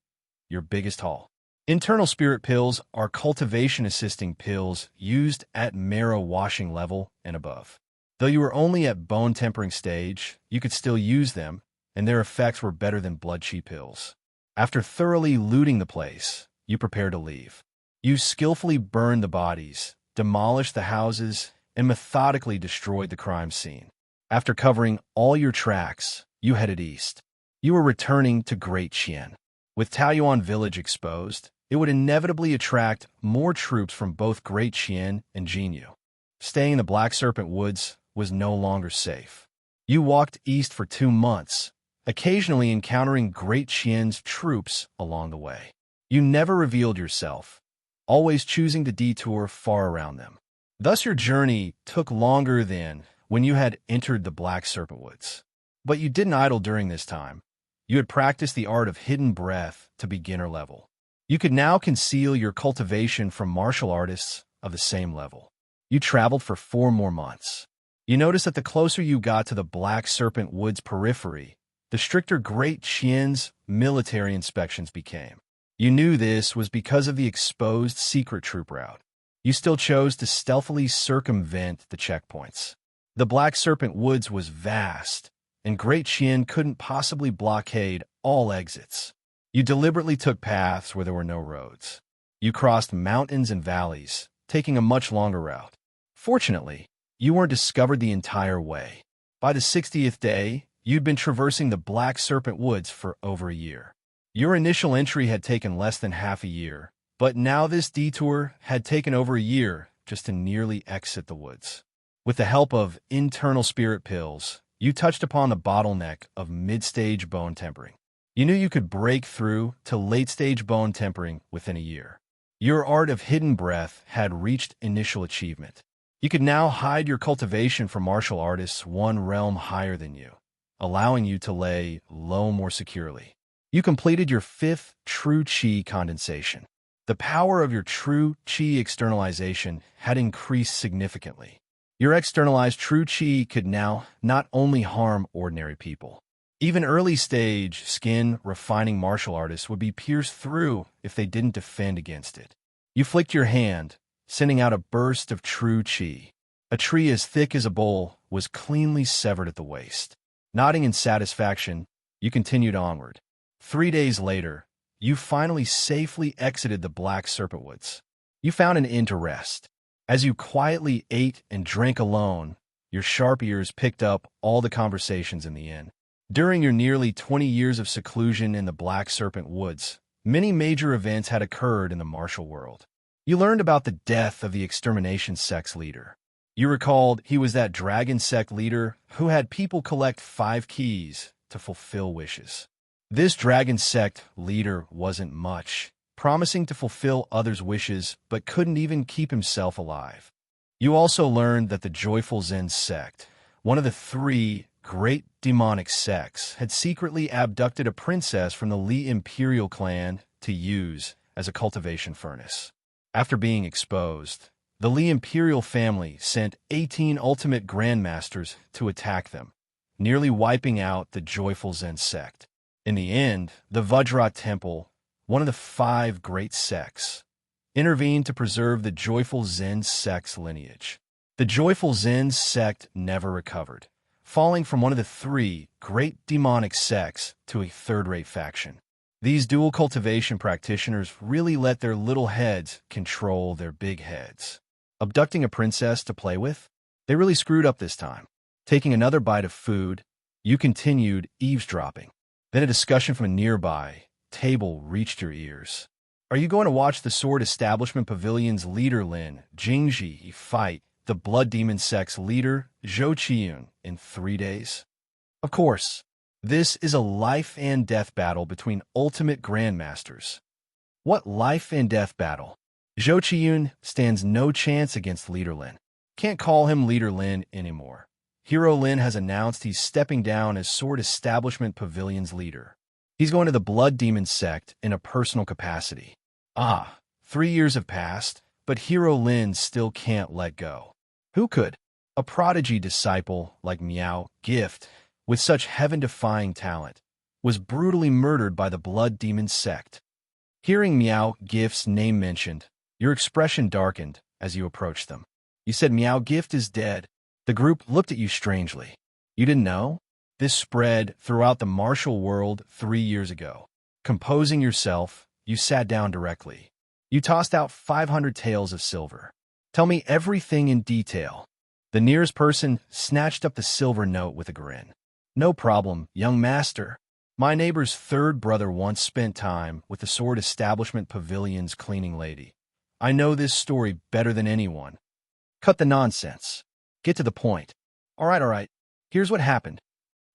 Speaker 1: your biggest haul. Internal spirit pills are cultivation-assisting pills used at marrow washing level and above. Though you were only at bone tempering stage, you could still use them, and their effects were better than blood chi pills. After thoroughly looting the place, you prepared to leave. You skillfully burned the bodies, demolished the houses, and methodically destroyed the crime scene. After covering all your tracks, you headed east. You were returning to Great Qian. With Taoyuan Village exposed, it would inevitably attract more troops from both Great Qian and Jinyu. Staying in the Black Serpent Woods was no longer safe. You walked east for 2 months, occasionally encountering Great Qian's troops along the way. You never revealed yourself, always choosing to detour far around them. Thus your journey took longer than when you had entered the Black Serpent Woods. But you didn't idle during this time. You had practiced the Art of Hidden Breath to beginner level. You could now conceal your cultivation from martial artists of the same level. You traveled for 4 more months. You noticed that the closer you got to the Black Serpent Woods periphery, the stricter Great Qian's military inspections became. You knew this was because of the exposed secret troop route. You still chose to stealthily circumvent the checkpoints. The Black Serpent Woods was vast, and Great Qian couldn't possibly blockade all exits. You deliberately took paths where there were no roads. You crossed mountains and valleys, taking a much longer route. Fortunately, you weren't discovered the entire way. By the 60th day, you'd been traversing the Black Serpent Woods for over a year. Your initial entry had taken less than half a year, but now this detour had taken over a year just to nearly exit the woods. With the help of internal spirit pills, you touched upon the bottleneck of mid-stage bone tempering. You knew you could break through to late-stage bone tempering within a year. Your Art of Hidden Breath had reached initial achievement. You could now hide your cultivation from martial artists 1 realm higher than you, allowing you to lay low more securely. You completed your 5th true qi condensation. The power of your true qi externalization had increased significantly. Your externalized true qi could now not only harm ordinary people. Even early-stage skin refining martial artists would be pierced through if they didn't defend against it. You flicked your hand, sending out a burst of true qi. A tree as thick as a bowl was cleanly severed at the waist. Nodding in satisfaction, you continued onward. 3 days later, you finally safely exited the Black Serpent Woods. You found an inn to rest. As you quietly ate and drank alone, your sharp ears picked up all the conversations in the inn. During your nearly 20 years of seclusion in the Black Serpent Woods, many major events had occurred in the martial world. You learned about the death of the extermination sect's leader. You recalled he was that dragon sect leader who had people collect 5 keys to fulfill wishes. This dragon sect leader wasn't much, promising to fulfill others' wishes but couldn't even keep himself alive. You also learned that the Joyful Zen sect, one of the 3 great demonic sects, had secretly abducted a princess from the Li Imperial clan to use as a cultivation furnace. After being exposed, the Li Imperial family sent 18 ultimate grandmasters to attack them, nearly wiping out the Joyful Zen sect. In the end, the Vajra Temple, one of the 5 great sects, intervened to preserve the Joyful Zen sect's lineage. The Joyful Zen sect never recovered, falling from one of the 3 great demonic sects to a third-rate faction. These dual cultivation practitioners really let their little heads control their big heads. Abducting a princess to play with? They really screwed up this time. Taking another bite of food, you continued eavesdropping. Then a discussion from a nearby table reached your ears. Are you going to watch the Sword Establishment Pavilion's leader Lin Jingji fight the Blood Demon sect's leader Zhou Qiyun in 3 days? Of course. This is a life and death battle between ultimate grandmasters. What life and death battle? Zhou Qiyun stands no chance against Leader Lin. Can't call him Leader Lin anymore. Hero Lin has announced he's stepping down as Sword Establishment Pavilion's leader. He's going to the Blood Demon sect in a personal capacity. 3 years have passed, but Hero Lin still can't let go. Who could? A prodigy disciple like Miao Gift, with such heaven-defying talent, was brutally murdered by the Blood Demon sect. Hearing Miao Gift's name mentioned, your expression darkened as you approached them. You said Miao Gift is dead. The group looked at you strangely. You didn't know? This spread throughout the martial world 3 years ago. Composing yourself, you sat down directly. You tossed out 500 taels of silver. Tell me everything in detail. The nearest person snatched up the silver note with a grin. No problem, young master. My neighbor's 3rd brother once spent time with the Sword Establishment Pavilion's cleaning lady. I know this story better than anyone. Cut the nonsense. Get to the point. All right. Here's what happened.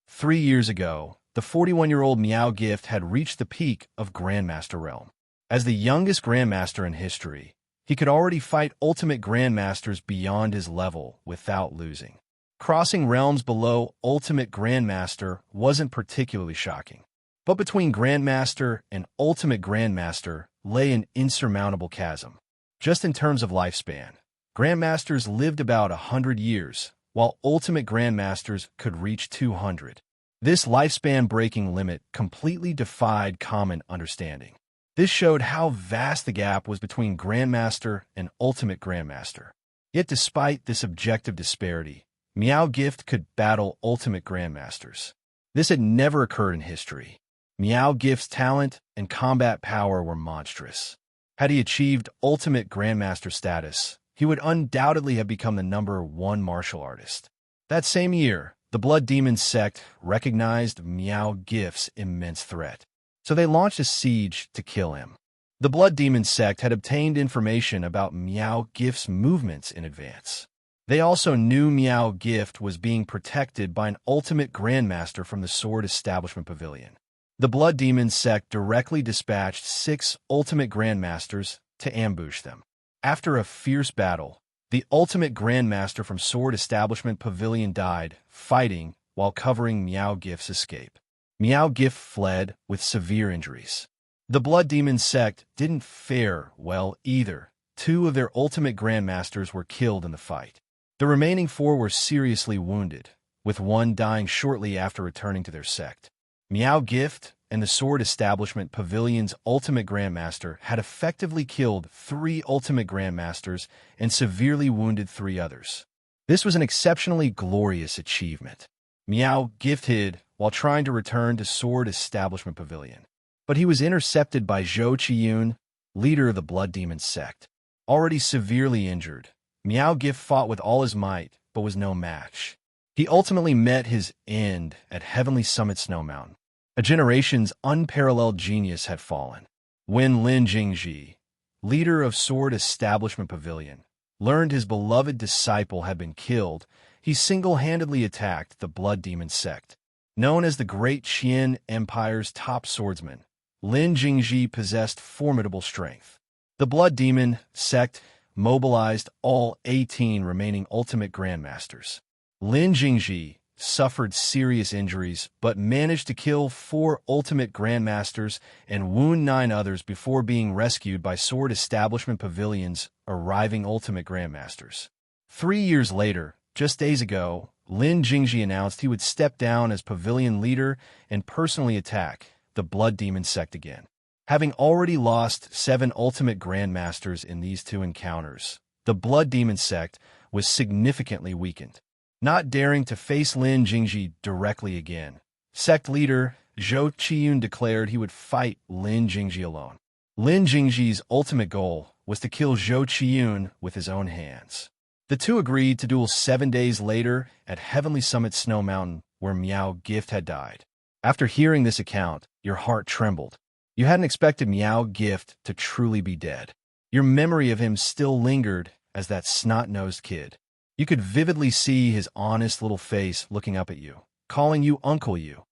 Speaker 1: 3 years ago, the 41-year-old Miao Gift had reached the peak of Grandmaster realm. As the youngest Grandmaster in history, he could already fight ultimate Grandmasters beyond his level without losing. Crossing realms below Ultimate Grandmaster wasn't particularly shocking. But between Grandmaster and Ultimate Grandmaster lay an insurmountable chasm. Just in terms of lifespan, Grandmasters lived about 100 years, while Ultimate Grandmasters could reach 200. This lifespan-breaking limit completely defied common understanding. This showed how vast the gap was between Grandmaster and Ultimate Grandmaster. Yet despite this objective disparity, Miao Gift could battle Ultimate Grandmasters. This had never occurred in history. Miao Gift's talent and combat power were monstrous. Had he achieved Ultimate Grandmaster status, he would undoubtedly have become the #1 martial artist. That same year, the Blood Demon sect recognized Miao Gift's immense threat, so they launched a siege to kill him. The Blood Demon sect had obtained information about Miao Gift's movements in advance. They also knew Miao Gift was being protected by an ultimate grandmaster from the Sword Establishment Pavilion. The Blood Demon sect directly dispatched 6 ultimate grandmasters to ambush them. After a fierce battle, the ultimate grandmaster from Sword Establishment Pavilion died, fighting while covering Miao Gift's escape. Miao Gift fled with severe injuries. The Blood Demon sect didn't fare well either. 2 of their ultimate grandmasters were killed in the fight. The remaining 4 were seriously wounded, with 1 dying shortly after returning to their sect. Miao Gift and the Sword Establishment Pavilion's ultimate grandmaster had effectively killed 3 ultimate grandmasters and severely wounded 3 others. This was an exceptionally glorious achievement. Miao Gift hid while trying to return to Sword Establishment Pavilion, but he was intercepted by Zhou Qiyun, leader of the Blood Demon sect. Already severely injured, Miao Gift fought with all his might, but was no match. He ultimately met his end at Heavenly Summit Snow Mountain. A generation's unparalleled genius had fallen. When Lin Jingji, leader of Sword Establishment Pavilion, learned his beloved disciple had been killed, he single-handedly attacked the Blood Demon sect. Known as the Great Qian Empire's top swordsman, Lin Jingji possessed formidable strength. The Blood Demon sect mobilized all 18 remaining Ultimate Grandmasters. Lin Jingji suffered serious injuries but managed to kill 4 Ultimate Grandmasters and wound 9 others before being rescued by Sword Establishment Pavilion's arriving Ultimate Grandmasters. 3 years later, just days ago, Lin Jingji announced he would step down as Pavilion leader and personally attack the Blood Demon sect again. Having already lost 7 Ultimate Grandmasters in these 2 encounters, the Blood Demon sect was significantly weakened. Not daring to face Lin Jingji directly again, sect leader Zhou Qiyun declared he would fight Lin Jingji alone. Lin Jingji's ultimate goal was to kill Zhou Qiyun with his own hands. The two agreed to duel 7 days later at Heavenly Summit Snow Mountain, where Miao Gift had died. After hearing this account, your heart trembled. You hadn't expected Miao Gift to truly be dead. Your memory of him still lingered as that snot-nosed kid. You could vividly see his honest little face looking up at you, calling you Uncle You.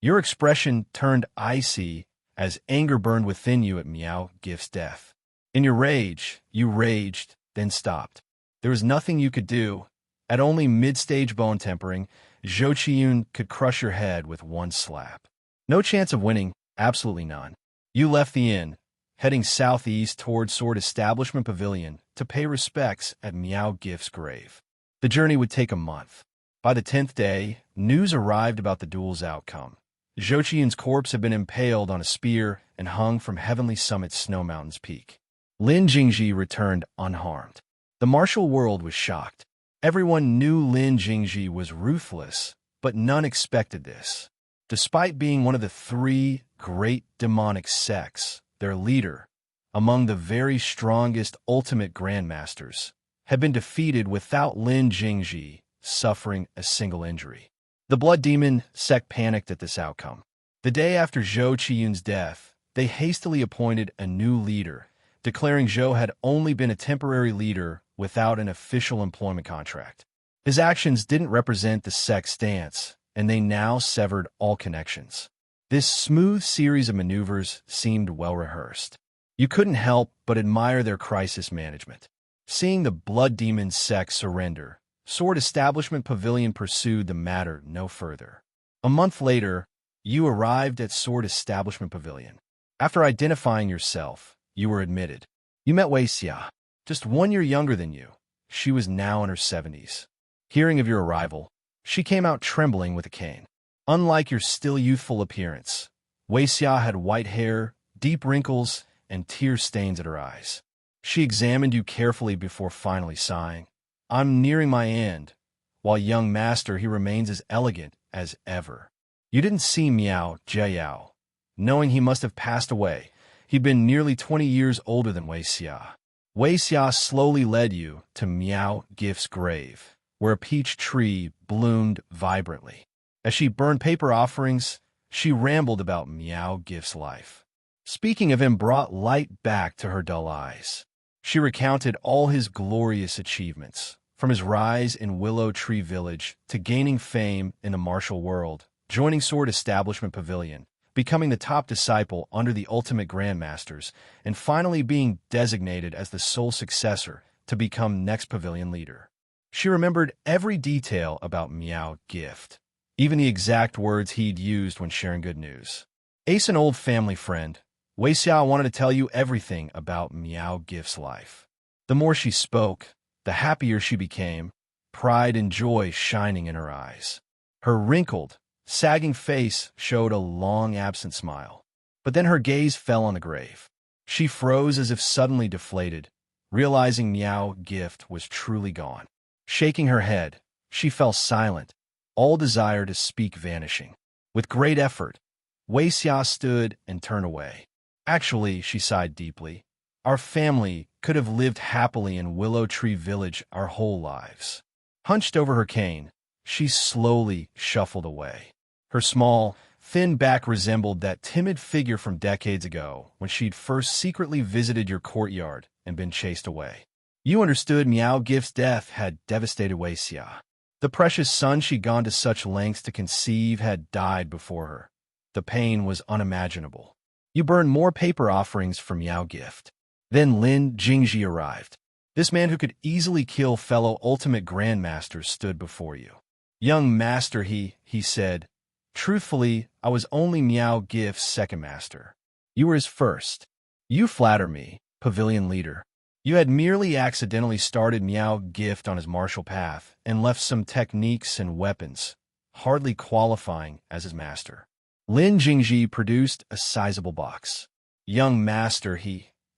Speaker 1: Your expression turned icy as anger burned within you at Miao Gift's death. In your rage, you raged, then stopped. There was nothing you could do. At only mid-stage bone tempering, Zhou Qiyun could crush your head with one slap. No chance of winning, absolutely none. You left the inn, heading southeast towards Sword Establishment Pavilion to pay respects at Miao Gift's grave. The journey would take a month. By the 10th day, news arrived about the duel's outcome. Zhou Qiyun's corpse had been impaled on a spear and hung from Heavenly Summit Snow Mountain's peak. Lin Jingji returned unharmed. The martial world was shocked. Everyone knew Lin Jingji was ruthless, but none expected this. Despite being one of the 3 great demonic sects, their leader, among the very strongest Ultimate Grandmasters, had been defeated without Lin Jingji suffering a single injury. The Blood Demon sect panicked at this outcome. The day after Zhou Qiyun's death, they hastily appointed a new leader, declaring Zhou had only been a temporary leader without an official employment contract. His actions didn't represent the sect's stance, and they now severed all connections. This smooth series of maneuvers seemed well-rehearsed. You couldn't help but admire their crisis management. Seeing the Blood Demon sect surrender, Sword Establishment Pavilion pursued the matter no further. A month later, you arrived at Sword Establishment Pavilion. After identifying yourself, you were admitted. You met Wei Xia, just 1 year younger than you. She was now in her 70s. Hearing of your arrival, she came out trembling with a cane. Unlike your still youthful appearance, Wei Xia had white hair, deep wrinkles, and tear stains at her eyes. She examined you carefully before finally sighing. I'm nearing my end. While young master, he remains as elegant as ever. You didn't see Miao Jiayao. Knowing he must have passed away, he'd been nearly 20 years older than Wei Xia. Wei Xia slowly led you to Miao Gift's grave, where a peach tree bloomed vibrantly. As she burned paper offerings, she rambled about Miao Gift's life. Speaking of him brought light back to her dull eyes. She recounted all his glorious achievements, from his rise in Willow Tree Village to gaining fame in the martial world, joining Sword Establishment Pavilion, becoming the top disciple under the Ultimate Grandmasters, and finally being designated as the sole successor to become next Pavilion leader. She remembered every detail about Miao Gift, even the exact words he'd used when sharing good news. Ace, an old family friend, Wei Xia wanted to tell you everything about Miao Gift's life. The more she spoke, the happier she became, pride and joy shining in her eyes. Her wrinkled, sagging face showed a long-absent smile. But then her gaze fell on the grave. She froze as if suddenly deflated, realizing Miao Gift was truly gone. Shaking her head, she fell silent, all desire to speak vanishing. With great effort, Wei Xia stood and turned away. Actually, she sighed deeply, our family could have lived happily in Willow Tree Village our whole lives. Hunched over her cane, she slowly shuffled away. Her small, thin back resembled that timid figure from decades ago when she'd first secretly visited your courtyard and been chased away. You understood Meow Gift's death had devastated Wei Xia. The precious son she'd gone to such lengths to conceive had died before her. The pain was unimaginable. You burned more paper offerings for Meow Gift. Then Lin Jingji arrived. This man who could easily kill fellow ultimate grandmasters stood before you. Young master, he said, truthfully, I was only Meow Gift's second master. You were his first. You flatter me, pavilion leader. You had merely accidentally started Meow Gift on his martial path and left some techniques and weapons, hardly qualifying as his master. Lin Jingji produced a sizable box. Young master,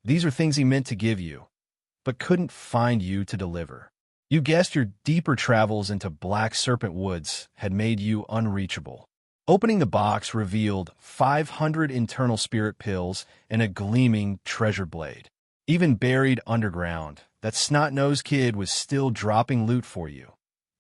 Speaker 1: these are things he meant to give you, but couldn't find you to deliver. You guessed your deeper travels into Black Serpent Woods had made you unreachable. Opening the box revealed 500 internal spirit pills and a gleaming treasure blade. Even buried underground, that snot-nosed kid was still dropping loot for you,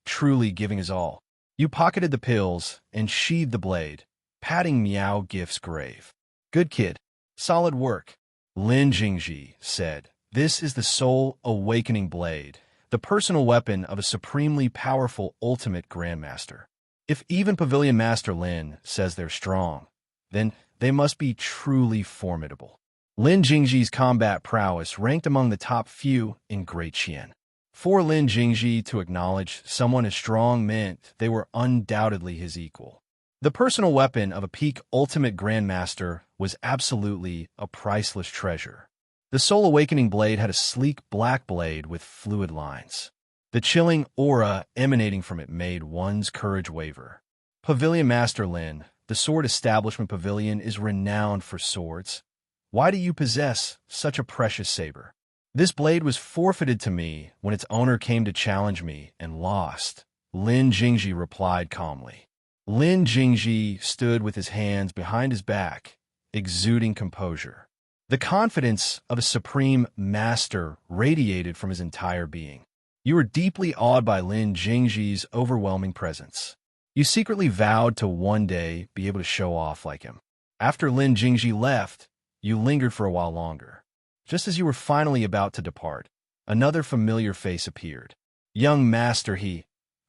Speaker 1: truly giving his all. You pocketed the pills and sheathed the blade, patting Meow Gift's grave. Good kid. Solid work. Lin Jingji said, this is the Soul Awakening Blade, the personal weapon of a supremely powerful ultimate grandmaster. If even Pavilion Master Lin says they're strong, then they must be truly formidable. Lin Jingji's combat prowess ranked among the top few in Great Qian. For Lin Jingji to acknowledge someone as strong meant they were undoubtedly his equal. The personal weapon of a peak ultimate grandmaster was absolutely a priceless treasure. The Soul Awakening Blade had a sleek black blade with fluid lines. The chilling aura emanating from it made one's courage waver. Pavilion Master Lin, the Sword Establishment Pavilion is renowned for swords. Why do you possess such a precious saber? This blade was forfeited to me when its owner came to challenge me and lost, Lin Jingji replied calmly. Lin Jingji stood with his hands behind his back, exuding composure. The confidence of a supreme master radiated from his entire being. You were deeply awed by Lin Jingji's overwhelming presence. You secretly vowed to one day be able to show off like him. After Lin Jingji left, you lingered for a while longer. Just as you were finally about to depart, another familiar face appeared. Young master,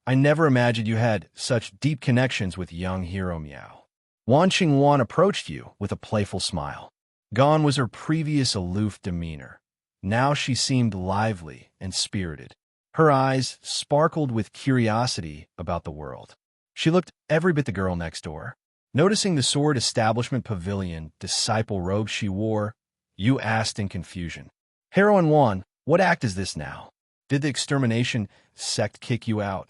Speaker 1: I never imagined you had such deep connections with young hero Meow. Wan Qingwan approached you with a playful smile. Gone was her previous aloof demeanor. Now she seemed lively and spirited. Her eyes sparkled with curiosity about the world. She looked every bit the girl next door. Noticing the Sword Establishment Pavilion disciple robe she wore, you asked in confusion. Heroine Wan, what act is this now? Did the extermination sect kick you out?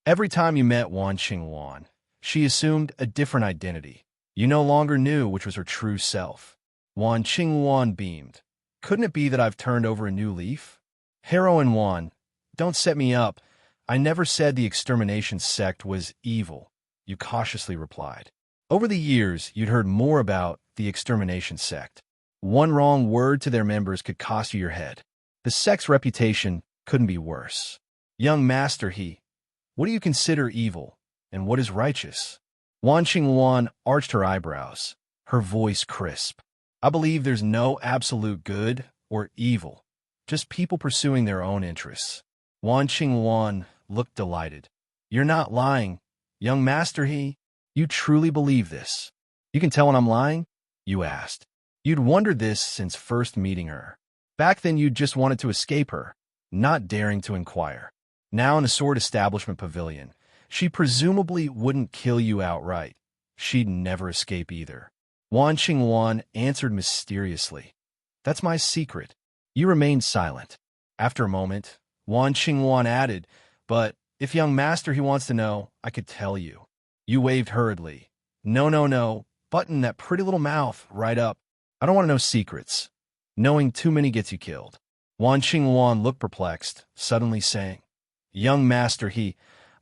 Speaker 1: Every time you met Wan Qingwan, she assumed a different identity. You no longer knew which was her true self. Wan Qingwan beamed. Couldn't it be that I've turned over a new leaf? Heroine Wan, don't set me up. I never said the extermination sect was evil, you cautiously replied. Over the years, you'd heard more about the extermination sect. One wrong word to their members could cost you your head. The sect's reputation couldn't be worse. Young master, what do you consider evil, and what is righteous? Wan Qingwan arched her eyebrows, her voice crisp. I believe there's no absolute good or evil, just people pursuing their own interests. Wan Qingwan looked delighted. You're not lying, young master, You truly believe this? You can tell when I'm lying? You asked. You'd wondered this since first meeting her. Back then you'd just wanted to escape her, not daring to inquire. Now in the Sword Establishment Pavilion, she presumably wouldn't kill you outright. She'd never escape either. Wan Qingwan answered mysteriously. That's my secret. You remained silent. After a moment, Wan Qingwan added, but if young master wants to know, I could tell you. You waved hurriedly. No. Button that pretty little mouth right up. I don't want to know secrets. Knowing too many gets you killed. Wan Qingwan looked perplexed, suddenly saying, Young master,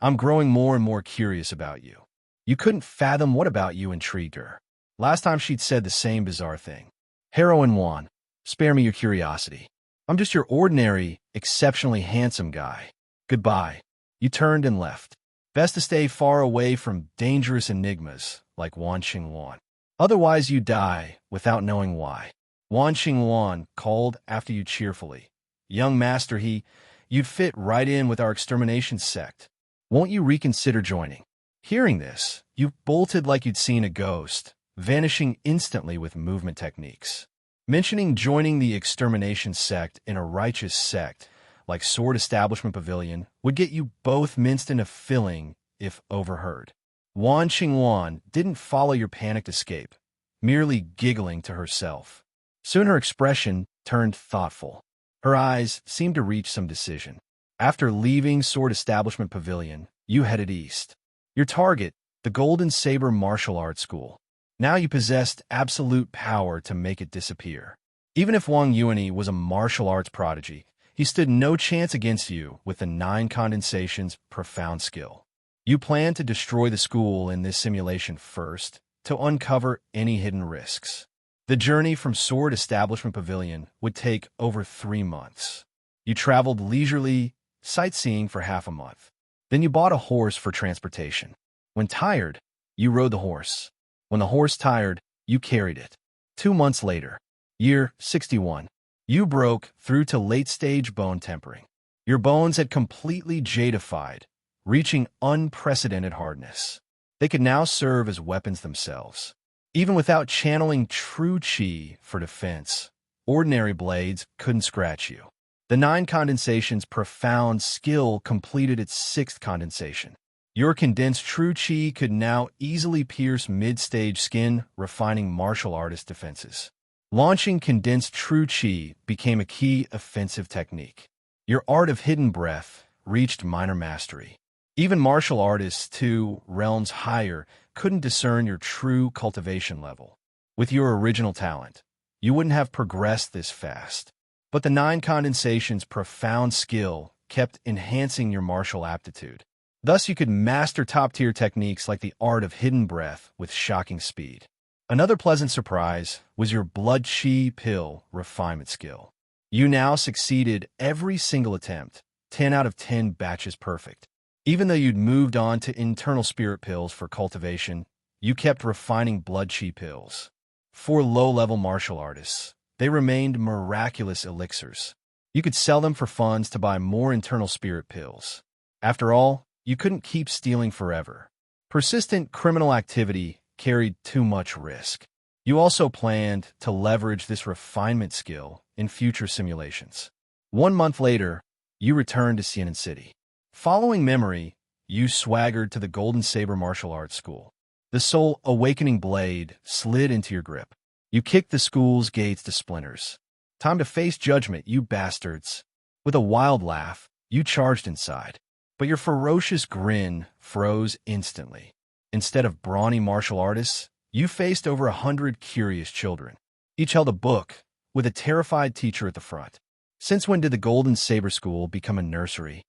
Speaker 1: I'm growing more and more curious about you. You couldn't fathom what about you intrigued her. Last time she'd said the same bizarre thing. Heroine Wan, spare me your curiosity. I'm just your ordinary, exceptionally handsome guy. Goodbye. You turned and left. Best to stay far away from dangerous enigmas, like Wan Xingwan. Otherwise, you die without knowing why. Wan Xingwan called after you cheerfully. Young master, you'd fit right in with our extermination sect. Won't you reconsider joining? Hearing this, you bolted like you'd seen a ghost, vanishing instantly with movement techniques. Mentioning joining the extermination sect in a righteous sect, like Sword Establishment Pavilion, would get you both minced into filling if overheard. Wan Xingwan didn't follow your panicked escape, merely giggling to herself. Soon her expression turned thoughtful. Her eyes seemed to reach some decision. After leaving Sword Establishment Pavilion, you headed east. Your target, the Golden Saber Martial Arts School. Now you possessed absolute power to make it disappear. Even if Wang Yuanyi was a martial arts prodigy, he stood no chance against you with the 9 condensation's profound skill. You planned to destroy the school in this simulation first, to uncover any hidden risks. The journey from Sword Establishment Pavilion would take over 3 months. You traveled leisurely, sightseeing for half a month. Then you bought a horse for transportation. When tired, you rode the horse. When the horse tired, you carried it. 2 months later, year 61, you broke through to late-stage bone tempering. Your bones had completely jadified, reaching unprecedented hardness. They could now serve as weapons themselves. Even without channeling true chi for defense, ordinary blades couldn't scratch you. The 9 condensation's profound skill completed its 6th condensation. Your condensed true chi could now easily pierce mid-stage skin, refining martial artist defenses. Launching condensed true chi became a key offensive technique. Your art of hidden breath reached minor mastery. Even martial artists 2 realms higher couldn't discern your true cultivation level. With your original talent, you wouldn't have progressed this fast. But the 9 condensation's profound skill kept enhancing your martial aptitude. Thus, you could master top-tier techniques like the art of hidden breath with shocking speed. Another pleasant surprise was your blood chi pill refinement skill. You now succeeded every single attempt, 10 out of 10 batches perfect. Even though you'd moved on to internal spirit pills for cultivation, you kept refining blood chi pills. For low-level martial artists, they remained miraculous elixirs. You could sell them for funds to buy more internal spirit pills. After all, you couldn't keep stealing forever. Persistent criminal activity carried too much risk. You also planned to leverage this refinement skill in future simulations. 1 month later, you returned to Xianan City. Following memory, you swaggered to the Golden Saber Martial Arts School. The soul awakening blade slid into your grip. You kicked the school's gates to splinters. Time to face judgment, you bastards. With a wild laugh, you charged inside. But your ferocious grin froze instantly. Instead of brawny martial artists, you faced over 100 curious children. Each held a book, with a terrified teacher at the front. Since when did the Golden Saber School become a nursery?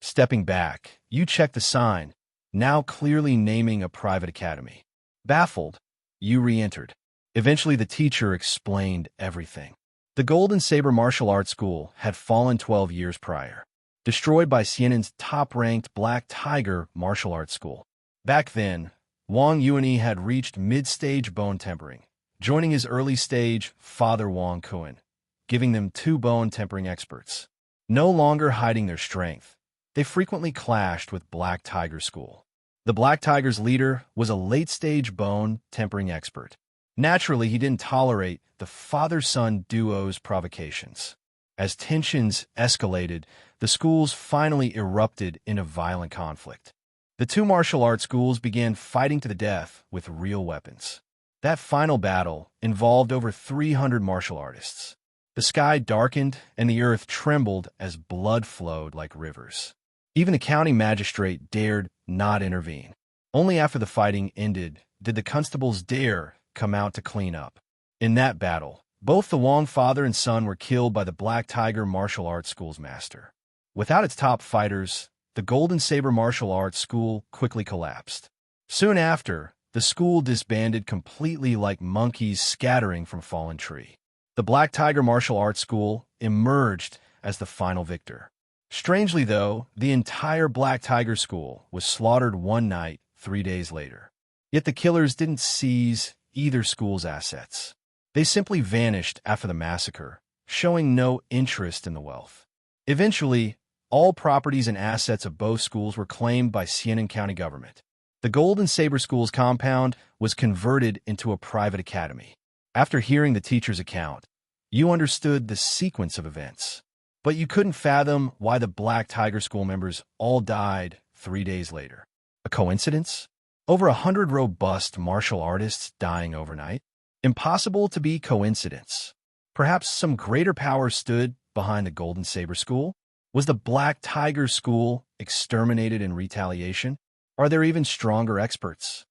Speaker 1: Stepping back, you checked the sign, now clearly naming a private academy. Baffled, you re-entered. Eventually, the teacher explained everything. The Golden Saber Martial Arts School had fallen 12 years prior, destroyed by Xianan's top-ranked Black Tiger Martial Arts School. Back then, Wang Yuanyi had reached mid-stage bone tempering, joining his early-stage father Wang Kuan, giving them 2 bone tempering experts. No longer hiding their strength, they frequently clashed with Black Tiger School. The Black Tiger's leader was a late-stage bone tempering expert. Naturally, he didn't tolerate the father-son duo's provocations. As tensions escalated, the schools finally erupted into violent conflict. The 2 martial arts schools began fighting to the death with real weapons. That final battle involved over 300 martial artists. The sky darkened and the earth trembled as blood flowed like rivers. Even the county magistrate dared not intervene. Only after the fighting ended did the constables dare come out to clean up. In that battle, both the Wang father and son were killed by the Black Tiger Martial Arts School's master. Without its top fighters, the Golden Saber Martial Arts School quickly collapsed. Soon after, the school disbanded completely like monkeys scattering from a fallen tree. The Black Tiger Martial Arts School emerged as the final victor. Strangely, though, the entire Black Tiger School was slaughtered one night 3 days later. Yet the killers didn't seize either school's assets. They simply vanished after the massacre, showing no interest in the wealth. Eventually, all properties and assets of both schools were claimed by Cianan County government. The Golden Saber School's compound was converted into a private academy. After hearing the teacher's account, you understood the sequence of events. But you couldn't fathom why the Black Tiger School members all died 3 days later. A coincidence? Over 100 robust martial artists dying overnight? Impossible to be coincidence. Perhaps some greater power stood behind the Golden Saber School? Was the Black Tiger School exterminated in retaliation? Are there even stronger experts?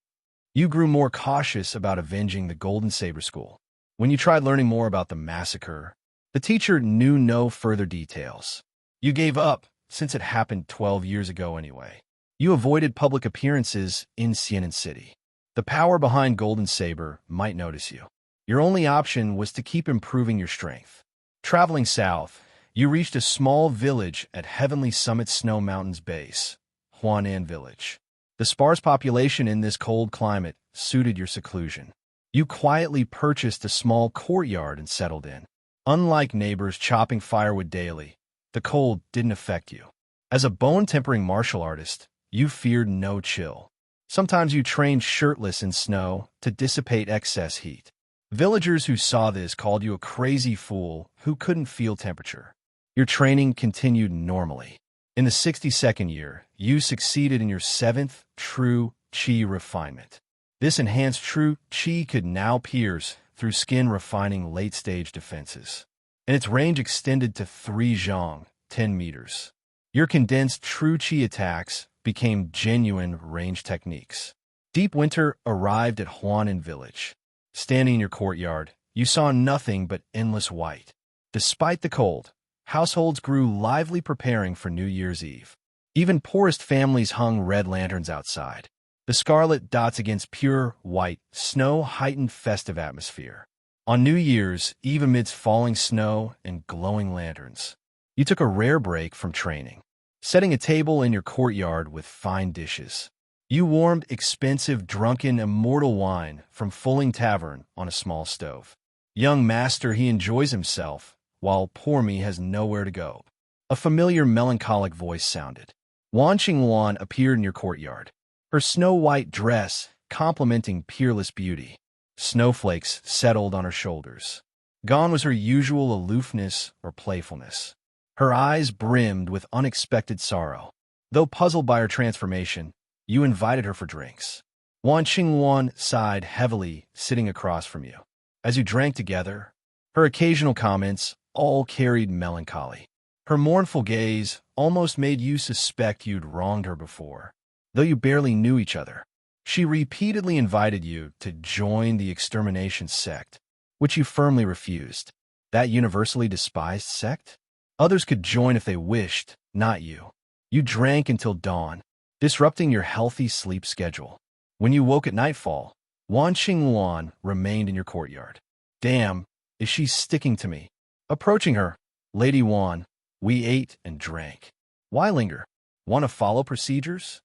Speaker 1: You grew more cautious about avenging the Golden Saber School. When you tried learning more about the massacre, the teacher knew no further details. You gave up, since it happened 12 years ago anyway. You avoided public appearances in Cianan City. The power behind Golden Saber might notice you. Your only option was to keep improving your strength. Traveling south, you reached a small village at Heavenly Summit Snow Mountain's base, Huanan Village. The sparse population in this cold climate suited your seclusion. You quietly purchased a small courtyard and settled in. Unlike neighbors chopping firewood daily, the cold didn't affect you. As a bone-tempering martial artist, you feared no chill. Sometimes you trained shirtless in snow to dissipate excess heat. Villagers who saw this called you a crazy fool who couldn't feel temperature. Your training continued normally. In the 62nd year, you succeeded in your 7th true chi refinement. This enhanced true chi could now pierce through skin-refining late-stage defenses, and its range extended to 3 zhang, 10 meters. Your condensed true chi attacks became genuine range techniques. Deep winter arrived at Huanan Village. Standing in your courtyard, you saw nothing but endless white. Despite the cold, households grew lively preparing for New Year's Eve. Even poorest families hung red lanterns outside. The scarlet dots against pure, white snow heightened festive atmosphere. On New Year's Eve, amidst falling snow and glowing lanterns, you took a rare break from training, setting a table in your courtyard with fine dishes. You warmed expensive, drunken, immortal wine from Fulling Tavern on a small stove. Young master, he enjoys himself, while poor me has nowhere to go. A familiar melancholic voice sounded. Wan Qingwan appeared in your courtyard, her snow-white dress complementing peerless beauty. Snowflakes settled on her shoulders. Gone was her usual aloofness or playfulness. Her eyes brimmed with unexpected sorrow. Though puzzled by her transformation, you invited her for drinks. Wan Qingwan sighed heavily, sitting across from you. As you drank together, her occasional comments all carried melancholy. Her mournful gaze almost made you suspect you'd wronged her before, though you barely knew each other. She repeatedly invited you to join the extermination sect, which you firmly refused. That universally despised sect? Others could join if they wished, not you. You drank until dawn, disrupting your healthy sleep schedule. When you woke at nightfall, Wan Qingwan remained in your courtyard. Damn, is she sticking to me? Approaching her, Lady Wan, we ate and drank. Why linger? Want to follow procedures?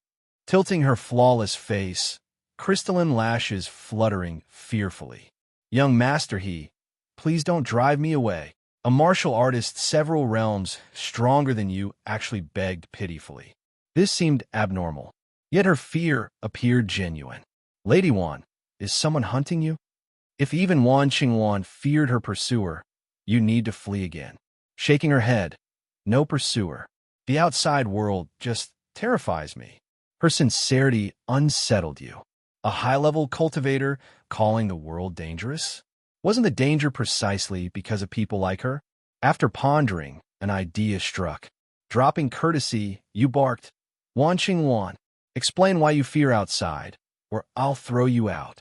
Speaker 1: Tilting her flawless face, crystalline lashes fluttering fearfully. Young master, please don't drive me away. A martial artist several realms stronger than you actually begged pitifully. This seemed abnormal, yet her fear appeared genuine. Lady Wan, is someone hunting you? If even Wan Qingwan feared her pursuer, you need to flee again. Shaking her head, no pursuer. The outside world just terrifies me. Her sincerity unsettled you. A high-level cultivator calling the world dangerous? Wasn't the danger precisely because of people like her? After pondering, an idea struck. Dropping courtesy, you barked, Wan Qingwan, explain why you fear outside, or I'll throw you out.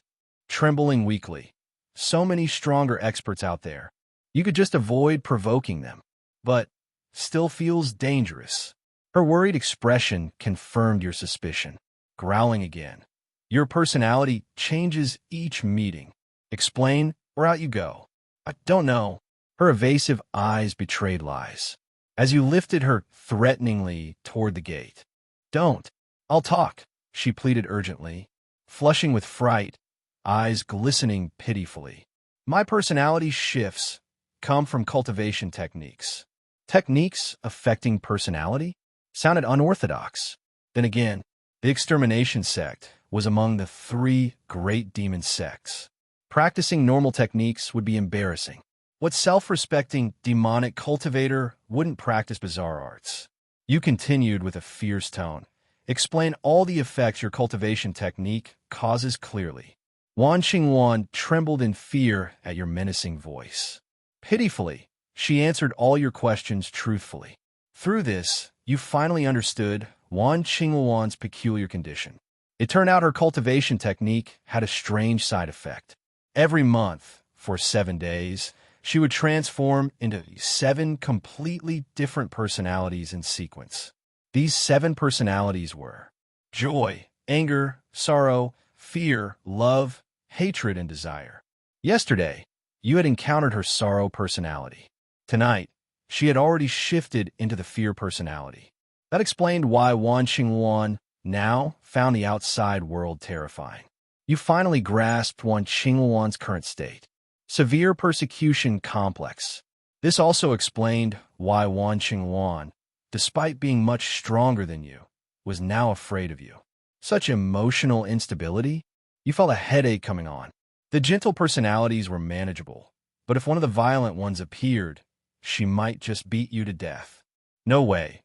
Speaker 1: Trembling weakly. So many stronger experts out there. You could just avoid provoking them, but still feels dangerous. Her worried expression confirmed your suspicion. Growling again. Your personality changes each meeting. Explain, or out you go. I don't know. Her evasive eyes betrayed lies. As you lifted her threateningly toward the gate. Don't. I'll talk, she pleaded urgently. flushing with fright, eyes glistening pitifully. My personality shifts come from cultivation techniques. Techniques affecting personality? Sounded unorthodox. Then again, the extermination sect was among the 3 great demon sects. Practicing normal techniques would be embarrassing. What self-respecting demonic cultivator wouldn't practice bizarre arts? You continued with a fierce tone. Explain all the effects your cultivation technique causes clearly. Wan Qingwan trembled in fear at your menacing voice. Pitifully, she answered all your questions truthfully. Through this, you finally understood Wan Qingwan's peculiar condition. It turned out her cultivation technique had a strange side effect. Every month, for 7 days, she would transform into 7 completely different personalities in sequence. These 7 personalities were joy, anger, sorrow, fear, love, hatred, and desire. Yesterday, you had encountered her sorrow personality. Tonight, she had already shifted into the fear personality. That explained why Wan Qingwan now found the outside world terrifying. You finally grasped Wan Qingwan's current state. Severe persecution complex. This also explained why Wan Qingwan, despite being much stronger than you, was now afraid of you. Such emotional instability? You felt a headache coming on. The gentle personalities were manageable, but if one of the violent ones appeared, she might just beat you to death. No way.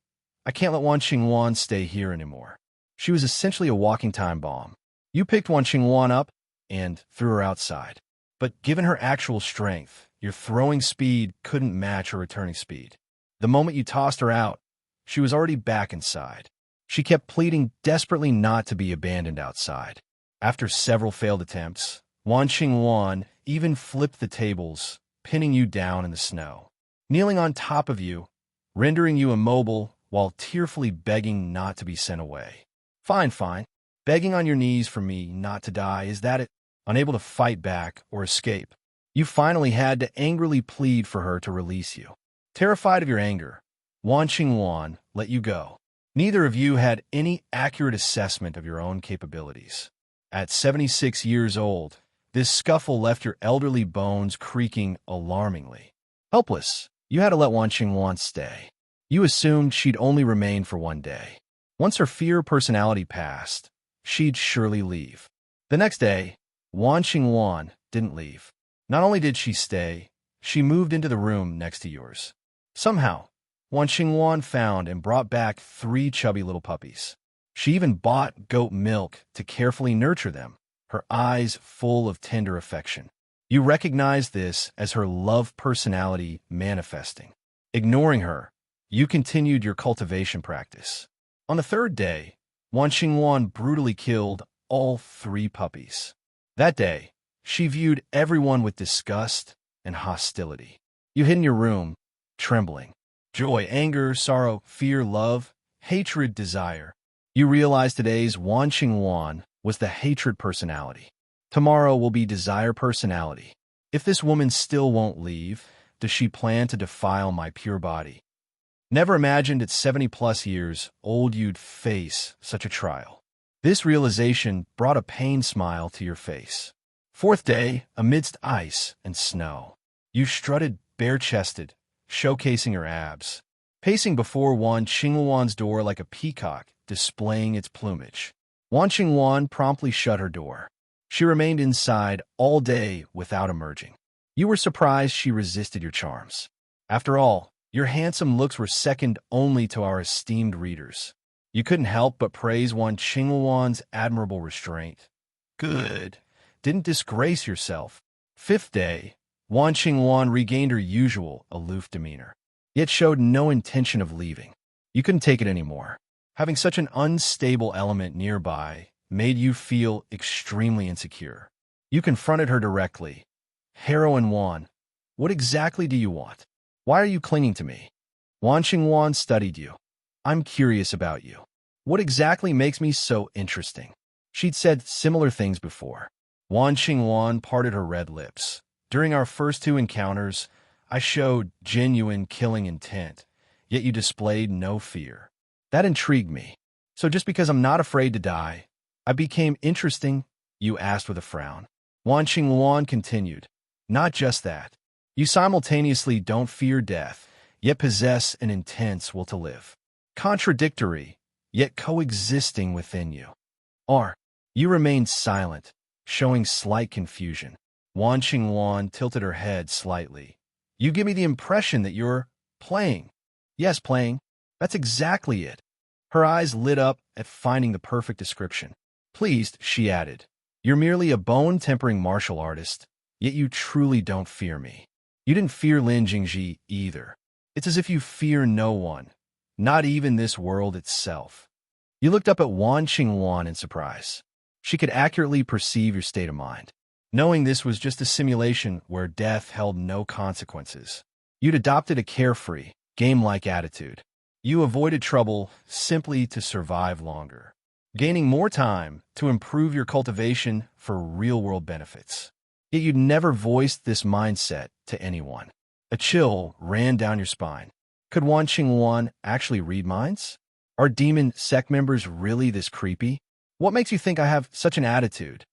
Speaker 1: I can't let Wan Qingwan stay here anymore. She was essentially a walking time bomb. You picked Wan Qingwan up and threw her outside. But given her actual strength, your throwing speed couldn't match her returning speed. The moment you tossed her out, she was already back inside. She kept pleading desperately not to be abandoned outside. After several failed attempts, Wan Qingwan even flipped the tables, pinning you down in the snow. Kneeling on top of you, rendering you immobile while tearfully begging not to be sent away. Fine, fine. Begging on your knees for me not to die, is that it? Unable to fight back or escape, you finally had to angrily plead for her to release you. Terrified of your anger, Wan Qingwan let you go. Neither of you had any accurate assessment of your own capabilities. At 76 years old, this scuffle left your elderly bones creaking alarmingly. Helpless, you had to let Wan Qingwan stay. You assumed she'd only remain for 1 day. Once her fear personality passed, she'd surely leave. The next day, Wan Qingwan didn't leave. Not only did she stay, she moved into the room next to yours. Somehow, Wan Qingwan found and brought back 3 chubby little puppies. She even bought goat milk to carefully nurture them, her eyes full of tender affection. You recognized this as her love personality manifesting. Ignoring her, you continued your cultivation practice. On the 3rd day, Wan Qingwan brutally killed all 3 puppies. That day, she viewed everyone with disgust and hostility. You hid in your room, trembling. Joy, anger, sorrow, fear, love, hatred, desire. You realized today's Wan Qingwan was the hatred personality. Tomorrow will be desire personality. If this woman still won't leave, does she plan to defile my pure body? Never imagined at 70+ years old you'd face such a trial. This realization brought a pained smile to your face. 4th day, amidst ice and snow, you strutted bare-chested, showcasing your abs, pacing before Wan Qingwan's door like a peacock displaying its plumage. Wan Qingwan promptly shut her door. She remained inside all day without emerging. You were surprised she resisted your charms. After all, your handsome looks were second only to our esteemed readers. You couldn't help but praise Wan Qingwan's admirable restraint. Good. Didn't disgrace yourself. 5th day, Wan Qingwan regained her usual aloof demeanor, yet showed no intention of leaving. You couldn't take it anymore. Having such an unstable element nearby made you feel extremely insecure. You confronted her directly. Heroine Wan, what exactly do you want? Why are you clinging to me? Wan Qingwan studied you. I'm curious about you. What exactly makes me so interesting? She'd said similar things before. Wan Qingwan parted her red lips. During our first 2 encounters, I showed genuine killing intent, yet you displayed no fear. That intrigued me. So just because I'm not afraid to die, I became interesting You asked with a frown. Wan Qingluan continued. Not just that. You simultaneously don't fear death, yet possess an intense will to live. Contradictory, yet coexisting within you. Or, you remained silent, showing slight confusion. Wan Qingluan tilted her head slightly. You give me the impression that you're playing. Yes, playing. That's exactly it. Her eyes lit up at finding the perfect description. Pleased, she added. You're merely a bone-tempering martial artist, yet you truly don't fear me. You didn't fear Lin Jingji either. It's as if you fear no one, not even this world itself. You looked up at Wan Qingluan in surprise. She could accurately perceive your state of mind, knowing this was just a simulation where death held no consequences. You'd adopted a carefree, game-like attitude. You avoided trouble simply to survive longer, gaining more time to improve your cultivation for real-world benefits. Yet you'd never voiced this mindset to anyone. A chill ran down your spine. Could Wan Qingluan actually read minds? Are demon sect members really this creepy? What makes you think I have such an attitude?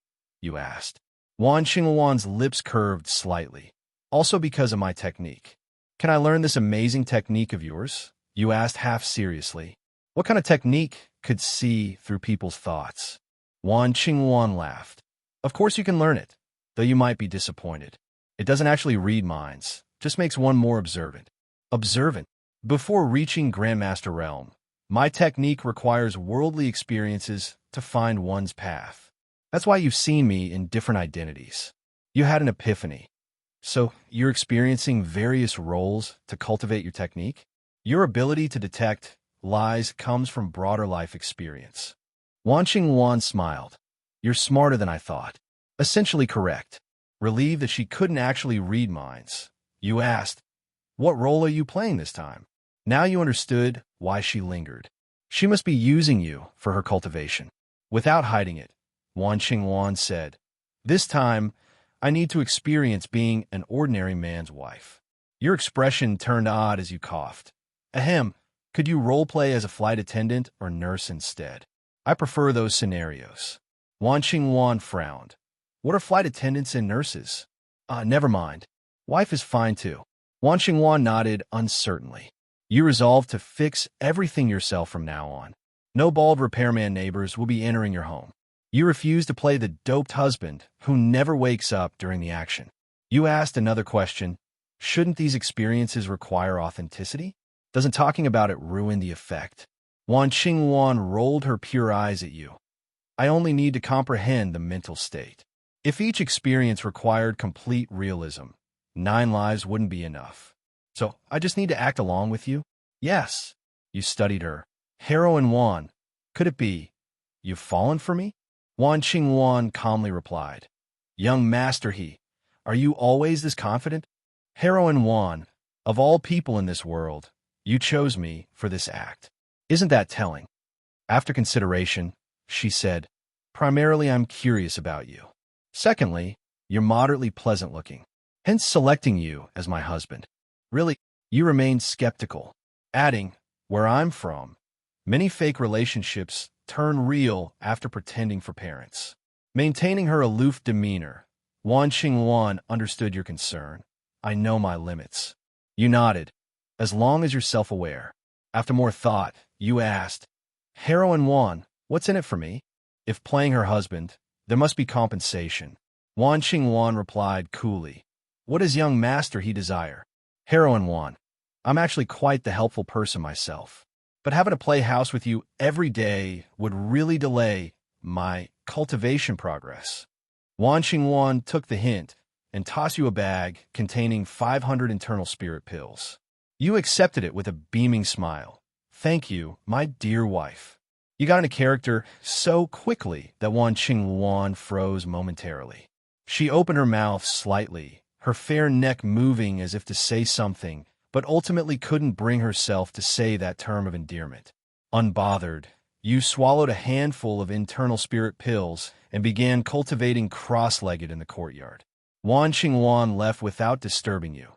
Speaker 1: You asked. Wan Qingluan's lips curved slightly. Also because of my technique. Can I learn this amazing technique of yours? You asked half seriously. What kind of technique could see through people's thoughts? Wan Qingluan laughed. Of course you can learn it, though you might be disappointed. It doesn't actually read minds, just makes one more observant. Observant? Before reaching Grandmaster Realm, my technique requires worldly experiences to find one's path. That's why you've seen me in different identities. You had an epiphany. So you're experiencing various roles to cultivate your technique? Your ability to detect lies comes from broader life experience. Wan Qingluan smiled. You're smarter than I thought. Essentially correct. Relieved that she couldn't actually read minds, you asked, what role are you playing this time? Now you understood why she lingered. She must be using you for her cultivation. Without hiding it, Wan Qingluan said, this time, I need to experience being an ordinary man's wife. Your expression turned odd as you coughed. Ahem, could you roleplay as a flight attendant or nurse instead? I prefer those scenarios. Wan Qingluan frowned. What are flight attendants and nurses? Never mind. Wife is fine too. Wan Qingluan nodded uncertainly. You resolved to fix everything yourself from now on. No bald repairman neighbors will be entering your home. You refuse to play the doped husband who never wakes up during the action. You asked another question. Shouldn't these experiences require authenticity? Doesn't talking about it ruin the effect? Wan Qingluan rolled her pure eyes at you. I only need to comprehend the mental state. If each experience required complete realism, 9 lives wouldn't be enough. So I just need to act along with you? Yes. You studied her. Heroine Wan. Could it be? You've fallen for me? Wan Qingluan calmly replied. Young master he, are you always this confident? Heroine Wan, of all people in this world, you chose me for this act. Isn't that telling? After consideration, she said, primarily I'm curious about you. Secondly, you're moderately pleasant looking, hence selecting you as my husband. Really, you remained skeptical, adding, where I'm from, many fake relationships turn real after pretending for parents. Maintaining her aloof demeanor, Wan Qingluan understood your concern. I know my limits. You nodded, as long as you're self-aware. After more thought, you asked, Heroine Wan, what's in it for me? If playing her husband, there must be compensation. Wan Qingluan replied coolly, what does young master he desire? Heroine Wan, I'm actually quite the helpful person myself. But having to play house with you every day would really delay my cultivation progress. Wan Qingluan took the hint and tossed you a bag containing 500 internal spirit pills. You accepted it with a beaming smile. Thank you, my dear wife. You got into character so quickly that Wan Qingluan froze momentarily. She opened her mouth slightly, her fair neck moving as if to say something, but ultimately couldn't bring herself to say that term of endearment. Unbothered, you swallowed a handful of internal spirit pills and began cultivating cross-legged in the courtyard. Wan Qingluan left without disturbing you,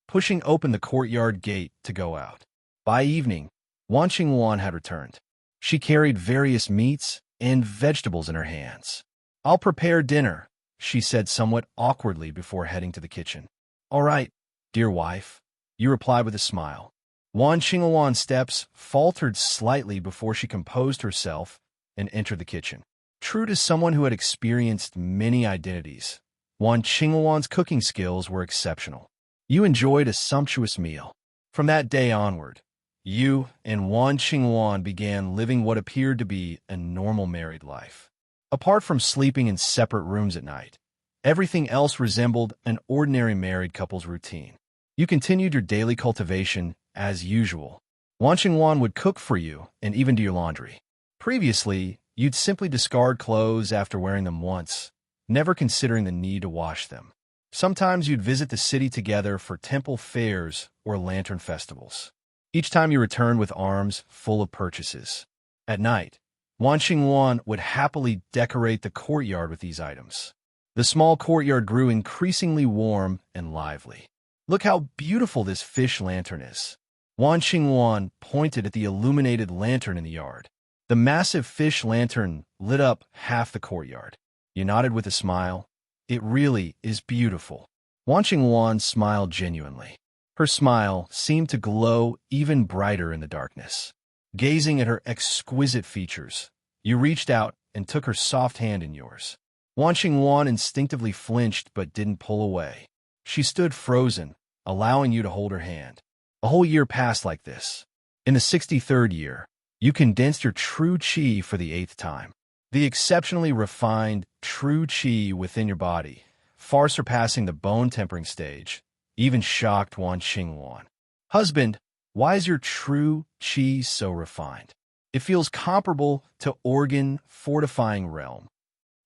Speaker 1: pushing open the courtyard gate to go out. By evening, Wan Qingluan had returned. She carried various meats and vegetables in her hands. I'll prepare dinner, she said somewhat awkwardly before heading to the kitchen. All right, dear wife, you replied with a smile. Wan Qingluan's steps faltered slightly before she composed herself and entered the kitchen. True to someone who had experienced many identities, Wan Qingluan's cooking skills were exceptional. You enjoyed a sumptuous meal. From that day onward, you and Wan Qingluan began living what appeared to be a normal married life. Apart from sleeping in separate rooms at night, everything else resembled an ordinary married couple's routine. You continued your daily cultivation as usual. Wan Qingluan would cook for you and even do your laundry. Previously, you'd simply discard clothes after wearing them once, never considering the need to wash them. Sometimes you'd visit the city together for temple fairs or lantern festivals. Each time you returned with arms full of purchases. At night, Wan Qingluan would happily decorate the courtyard with these items. The small courtyard grew increasingly warm and lively. Look how beautiful this fish lantern is. Wan Qingluan pointed at the illuminated lantern in the yard. The massive fish lantern lit up half the courtyard. You nodded with a smile. It really is beautiful. Wan Qingluan smiled genuinely. Her smile seemed to glow even brighter in the darkness. Gazing at her exquisite features, you reached out and took her soft hand in yours. Wan Qingluan instinctively flinched but didn't pull away. She stood frozen, allowing you to hold her hand. A whole year passed like this. In the 63rd year, you condensed your true qi for the 8th time. The exceptionally refined true qi within your body, far surpassing the bone-tempering stage, even shocked Wan Qingluan. Husband, why is your true qi so refined? It feels comparable to organ-fortifying realm.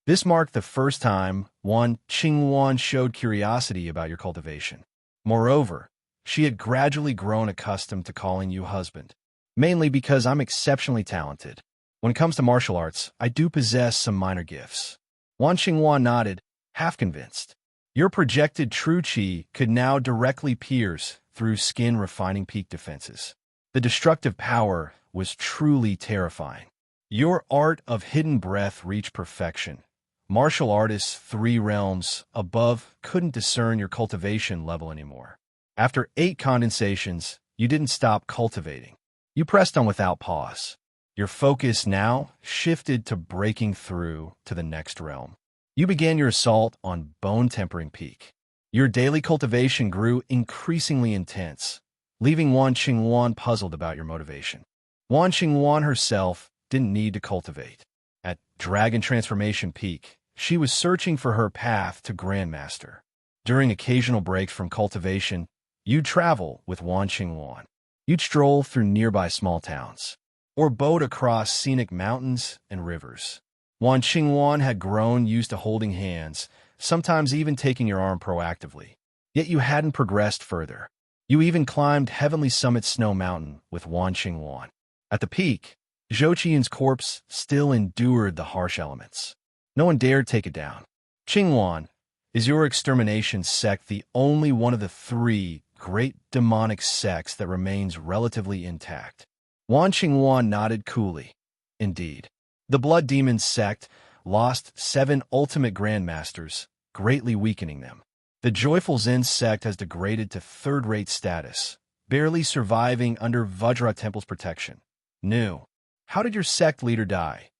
Speaker 1: This marked the first time Wan Qingluan showed curiosity about your cultivation. Moreover, she had gradually grown accustomed to calling you husband, mainly because I'm exceptionally talented. When it comes to martial arts, I do possess some minor gifts. Wan Qingluan nodded, half convinced. Your projected true qi could now directly pierce through skin-refining peak defenses. The destructive power was truly terrifying. Your art of hidden breath reached perfection. Martial artists 3 realms above couldn't discern your cultivation level anymore. After 8 condensations, you didn't stop cultivating. You pressed on without pause. Your focus now shifted to breaking through to the next realm. You began your assault on bone-tempering peak. Your daily cultivation grew increasingly intense, leaving Wan Qingluan puzzled about your motivation. Wan Qingluan herself didn't need to cultivate. At Dragon Transformation Peak, she was searching for her path to Grandmaster. During occasional breaks from cultivation, you'd travel with Wan Qingluan. You'd stroll through nearby small towns, or boat across scenic mountains and rivers. Wan Qingluan had grown used to holding hands, sometimes even taking your arm proactively. Yet you hadn't progressed further. You even climbed Heavenly Summit Snow Mountain with Wan Qingluan. At the peak, Zhou Qian's corpse still endured the harsh elements. No one dared take it down. Qingluan, is your extermination sect the only one of the 3 great demonic sects that remains relatively intact? Wan Qingluan nodded coolly. Indeed. The Blood Demon sect lost 7 ultimate grandmasters, greatly weakening them. The Joyful Zen sect has degraded to 3rd-rate status, barely surviving under Vajra Temple's protection. New. How did your sect leader die?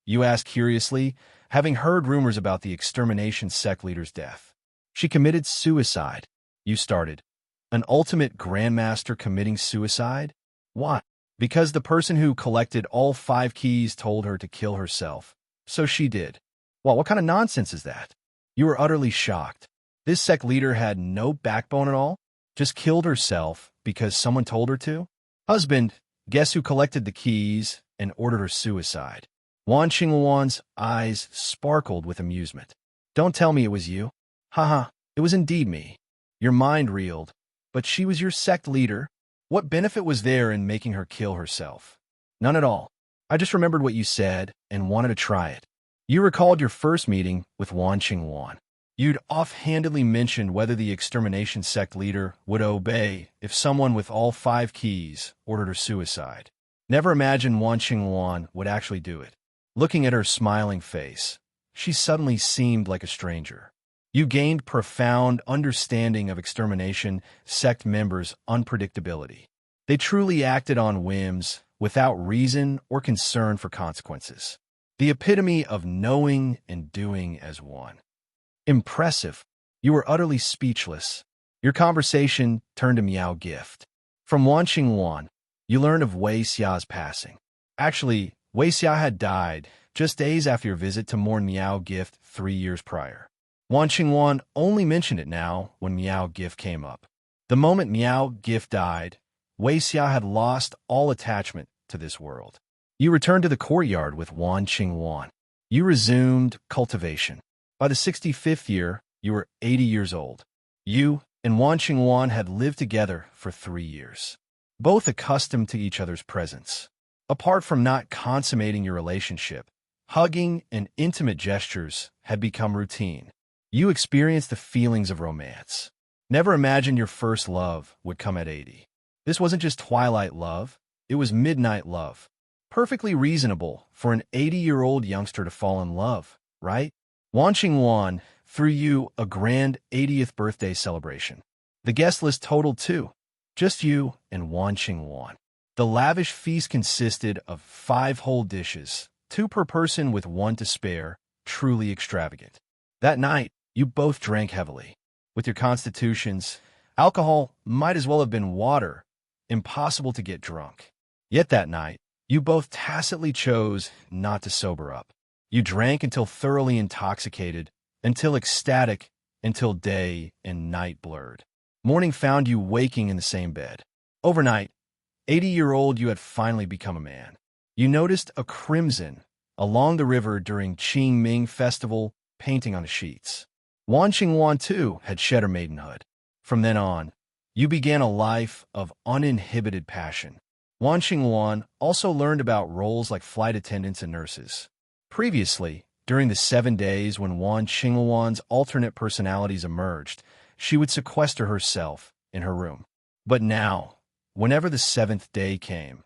Speaker 1: You asked curiously, having heard rumors about the extermination sect leader's death. She committed suicide. You started. An ultimate grandmaster committing suicide? Why? Because the person who collected all 5 keys told her to kill herself. So she did. Well, what kind of nonsense is that? You were utterly shocked. This sect leader had no backbone at all? Just killed herself because someone told her to? Husband, guess who collected the keys and ordered her suicide? Wan Qingluan's eyes sparkled with amusement. Don't tell me it was you. Haha, it was indeed me. Your mind reeled. But she was your sect leader? What benefit was there in making her kill herself? None at all. I just remembered what you said and wanted to try it. You recalled your first meeting with Wan Qingluan. You'd offhandedly mentioned whether the extermination sect leader would obey if someone with all 5 keys ordered her suicide. Never imagined Wan Qingluan would actually do it. Looking at her smiling face, she suddenly seemed like a stranger. You gained profound understanding of extermination sect members' unpredictability. They truly acted on whims, without reason or concern for consequences. The epitome of knowing and doing as one. Impressive. You were utterly speechless. Your conversation turned to Miao Gift. From Wan Qingwan, you learned of Wei Xia's passing. Actually, Wei Xia had died just days after your visit to mourn Miao Gift 3 years prior. Wan Qingwan only mentioned it now when Miao Gift came up. The moment Miao Gift died, Wei Xia had lost all attachment to this world. You returned to the courtyard with Wan Qingwan. You resumed cultivation. By the 65th year, you were 80 years old. You and Wan Qingwan had lived together for 3 years, both accustomed to each other's presence. Apart from not consummating your relationship, hugging and intimate gestures had become routine. You experienced the feelings of romance. Never imagined your first love would come at 80. This wasn't just twilight love, it was midnight love. Perfectly reasonable for an 80-year-old youngster to fall in love, right? Wan Qingwan threw you a grand 80th birthday celebration. The guest list totaled 2. Just you and Wan Qingwan. The lavish feast consisted of 5 whole dishes, 2 per person with 1 to spare, truly extravagant. That night, you both drank heavily. With your constitutions, alcohol might as well have been water, impossible to get drunk. Yet that night, you both tacitly chose not to sober up. You drank until thoroughly intoxicated, until ecstatic, until day and night blurred. Morning found you waking in the same bed. Overnight, 80-year-old, you had finally become a man. You noticed a crimson along the river during Qingming Festival, painting on the sheets. Wan Qingwan, too, had shed her maidenhood. From then on, you began a life of uninhibited passion. Wan Qingwan also learned about roles like flight attendants and nurses. Previously, during the 7 days when Wan Qingwan's alternate personalities emerged, she would sequester herself in her room. But now, whenever the 7th day came,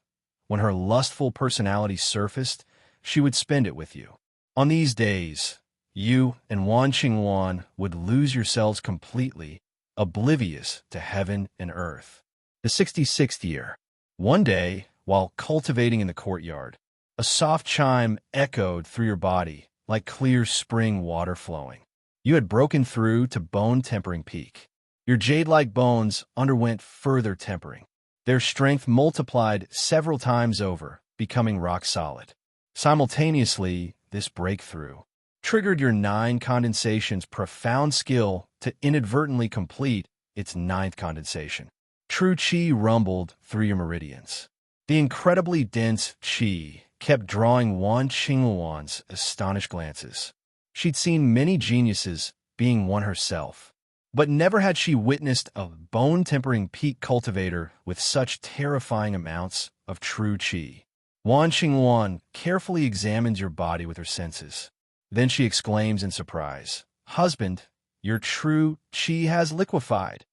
Speaker 1: when her lustful personality surfaced, she would spend it with you. On these days, you and Wan Qingwan would lose yourselves completely, oblivious to heaven and earth. The 66th year. One day, while cultivating in the courtyard, a soft chime echoed through your body like clear spring water flowing. You had broken through to bone tempering peak. Your jade-like bones underwent further tempering. Their strength multiplied several times over, becoming rock solid. Simultaneously, this breakthrough triggered your 9 condensation's profound skill to inadvertently complete its 9th condensation. True Qi rumbled through your meridians. The incredibly dense Qi kept drawing Wan Qingwan's astonished glances. She'd seen many geniuses, being one herself, but never had she witnessed a bone-tempering peak cultivator with such terrifying amounts of true Qi. Wan Qingwan carefully examines your body with her senses. Then she exclaims in surprise, "Husband, your true Qi has liquefied."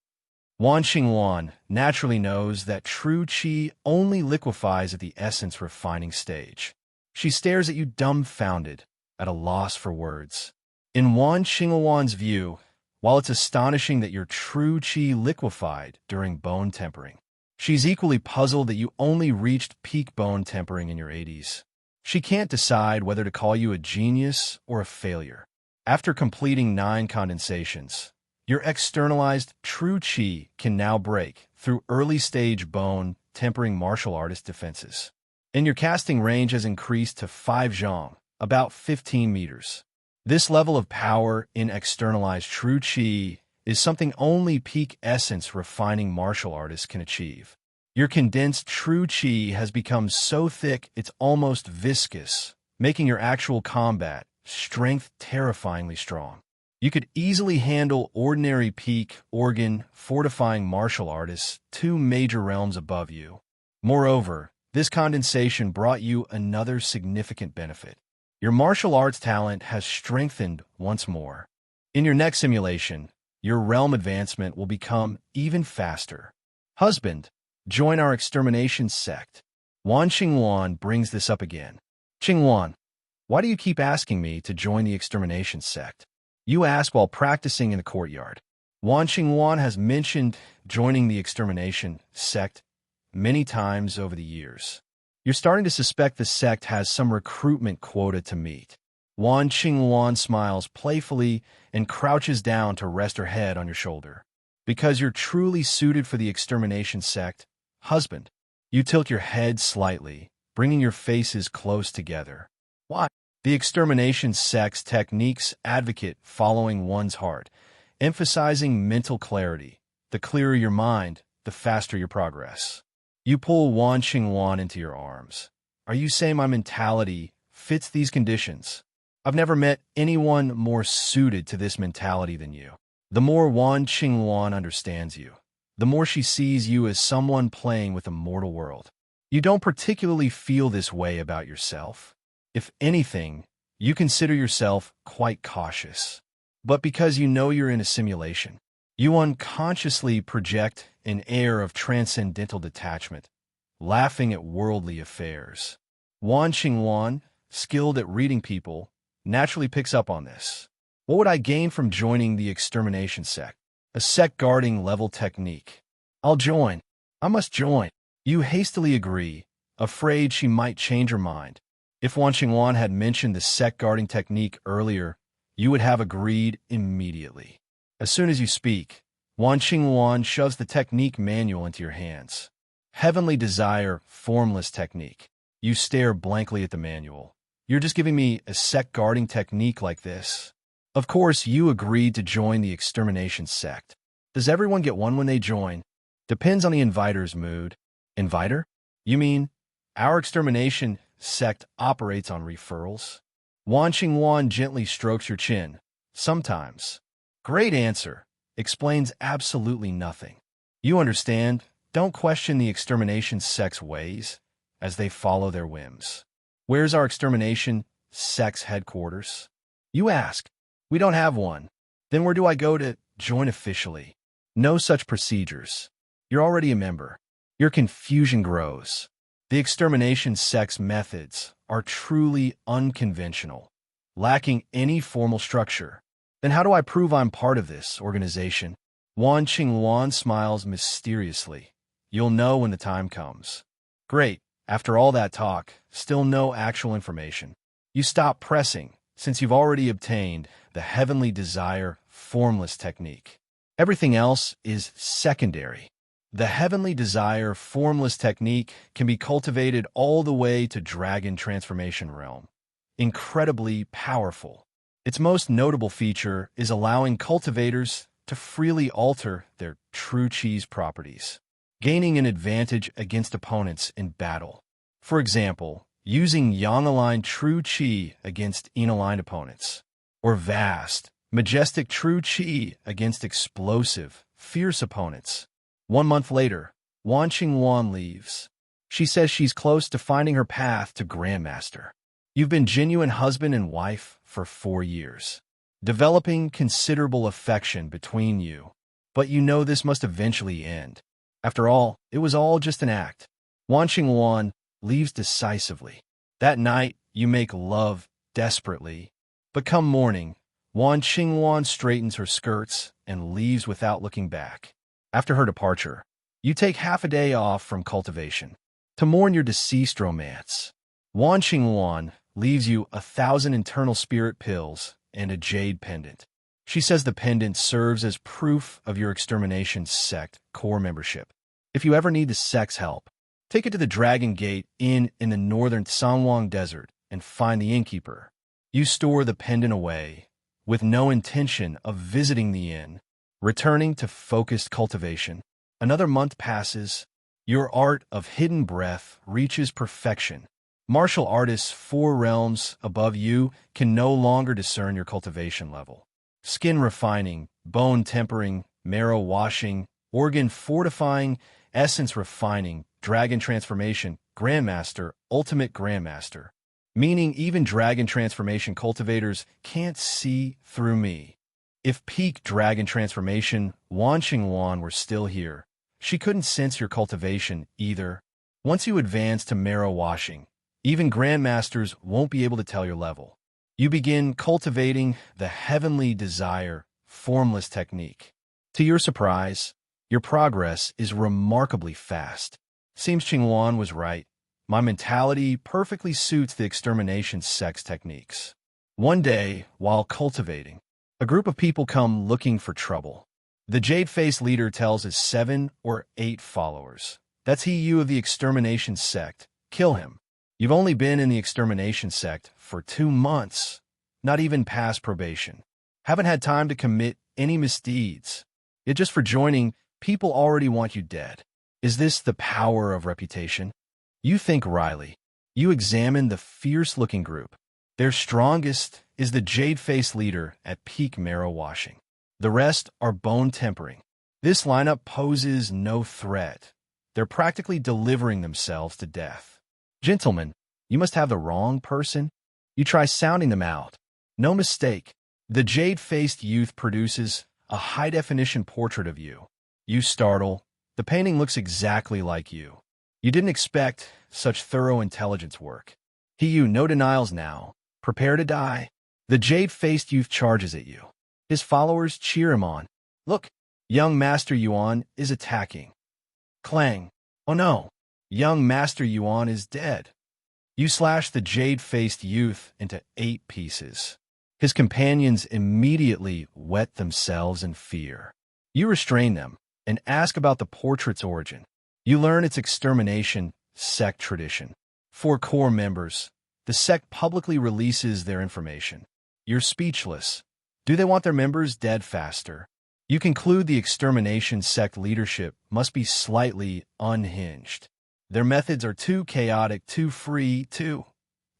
Speaker 1: Wan Qingwan naturally knows that true Qi only liquefies at the essence refining stage. She stares at you dumbfounded, at a loss for words. In Wan Qingwan's view, while it's astonishing that your true Qi liquefied during bone tempering, she's equally puzzled that you only reached peak bone tempering in your 80s. She can't decide whether to call you a genius or a failure. After completing 9 condensations, your externalized true Qi can now break through early-stage bone tempering martial artist defenses. And your casting range has increased to 5 zhong, about 15 meters. This level of power in externalized true Qi is something only peak essence refining martial artists can achieve. Your condensed true Qi has become so thick it's almost viscous, making your actual combat strength terrifyingly strong. You could easily handle ordinary peak, organ, fortifying martial artists 2 major realms above you. Moreover, this condensation brought you another significant benefit. Your martial arts talent has strengthened once more. In your next simulation, your realm advancement will become even faster. Husband, join our extermination sect. Wan Qingwan brings this up again. Qingwan, Why do you keep asking me to join the extermination sect? You ask while practicing in the courtyard. Wan Xingwan has mentioned joining the extermination sect many times over the years. You're starting to suspect the sect has some recruitment quota to meet. Wan Xingwan smiles playfully and crouches down to rest her head on your shoulder. Because you're truly suited for the extermination sect, husband. You tilt your head slightly, bringing your faces close together. Why? The extermination sect's techniques advocate following one's heart, emphasizing mental clarity. The clearer your mind, the faster your progress. You pull Wan Xingwan into your arms. Are you saying my mentality fits these conditions? I've never met anyone more suited to this mentality than you. The more Wan Xingwan understands you, the more she sees you as someone playing with a mortal world. You don't particularly feel this way about yourself. If anything, you consider yourself quite cautious. But because you know you're in a simulation, you unconsciously project an air of transcendental detachment, laughing at worldly affairs. Wan Xingwan, skilled at reading people, naturally picks up on this. What would I gain from joining the extermination sect? A sect guarding level technique. I'll join. I must join. You hastily agree, afraid she might change her mind. If Wan Xingwan had mentioned the sect guarding technique earlier, you would have agreed immediately. As soon as you speak, Wan Xingwan shoves the technique manual into your hands. Heavenly Desire Formless Technique. You stare blankly at the manual. You're just giving me a sect guarding technique like this? Of course, you agreed to join the extermination sect. Does everyone get one when they join? Depends on the inviter's mood. Inviter? You mean, our extermination sect operates on referrals? Wan Xingwan gently strokes your chin. Sometimes. Great answer. Explains absolutely nothing. You understand. Don't question the extermination sect's ways, as they follow their whims. Where's our extermination sect's headquarters? You ask. We don't have one. Then where do I go to join officially? No such procedures. You're already a member. Your confusion grows. The extermination sect's methods are truly unconventional, lacking any formal structure. Then how do I prove I'm part of this organization? Wan Xingwan smiles mysteriously. You'll know when the time comes. Great. After all that talk, still no actual information. You stop pressing, since you've already obtained the Heavenly Desire Formless Technique. Everything else is secondary. The Heavenly Desire Formless Technique can be cultivated all the way to Dragon Transformation Realm. Incredibly powerful. Its most notable feature is allowing cultivators to freely alter their true Chi's properties, gaining an advantage against opponents in battle. For example, using Yang-aligned true Chi against Yin-aligned opponents, or vast, majestic true Chi against explosive, fierce opponents. 1 month later, Wan Xingwan leaves. She says she's close to finding her path to Grandmaster. You've been genuine husband and wife for 4 years, developing considerable affection between you. But you know this must eventually end. After all, it was all just an act. Wan Xingwan leaves decisively. That night, you make love desperately. But come morning, Wan Xingwan straightens her skirts and leaves without looking back. After her departure, you take half a day off from cultivation to mourn your deceased romance. Wan Xingwan leaves you 1,000 internal spirit pills and a jade pendant. She says the pendant serves as proof of your extermination sect core membership. If you ever need the sect's help, take it to the Dragon Gate Inn in the northern Sangwang Desert and find the innkeeper. You store the pendant away, with no intention of visiting the inn, returning to focused cultivation. Another month passes. Your art of hidden breath reaches perfection. Martial artists 4 realms above you can no longer discern your cultivation level. Skin refining, bone tempering, marrow washing, organ fortifying, essence refining, dragon transformation, grandmaster, ultimate grandmaster. Meaning even dragon transformation cultivators can't see through me. If peak dragon transformation Wan Xingwan were still here, she couldn't sense your cultivation either. Once you advance to marrow washing, Even grandmasters won't be able to tell your level. You begin cultivating the heavenly desire formless technique. To your surprise, your progress is remarkably fast. Seems Qingwan was right. My mentality perfectly suits the extermination sex techniques. One day, while cultivating, a group of people come looking for trouble. The jade-faced leader tells his 7 or 8 followers, "That's you of the extermination sect. Kill him." You've only been in the extermination sect for 2 months, not even past probation. Haven't had time to commit any misdeeds. Yet just for joining, people already want you dead. Is this the power of reputation? You think wryly. You examine the fierce-looking group. Their strongest is the jade-faced leader at peak marrow washing. The rest are bone tempering. This lineup poses no threat. They're practically delivering themselves to death. Gentlemen, you must have the wrong person. You try sounding them out. No mistake. The jade-faced youth produces a high-definition portrait of you. You startle. The painting looks exactly like you. You didn't expect such thorough intelligence work. No denials now. Prepare to die. The jade-faced youth charges at you. His followers cheer him on. Look, young Master Yuan is attacking. Clang. Oh no, young Master Yuan is dead. You slash the jade-faced youth into 8 pieces. His companions immediately wet themselves in fear. You restrain them and ask about the portrait's origin. You learn its extermination sect tradition. 4 core members. The sect publicly releases their information. You're speechless. Do they want their members dead faster? You conclude the extermination sect leadership must be slightly unhinged. Their methods are too chaotic, too free, too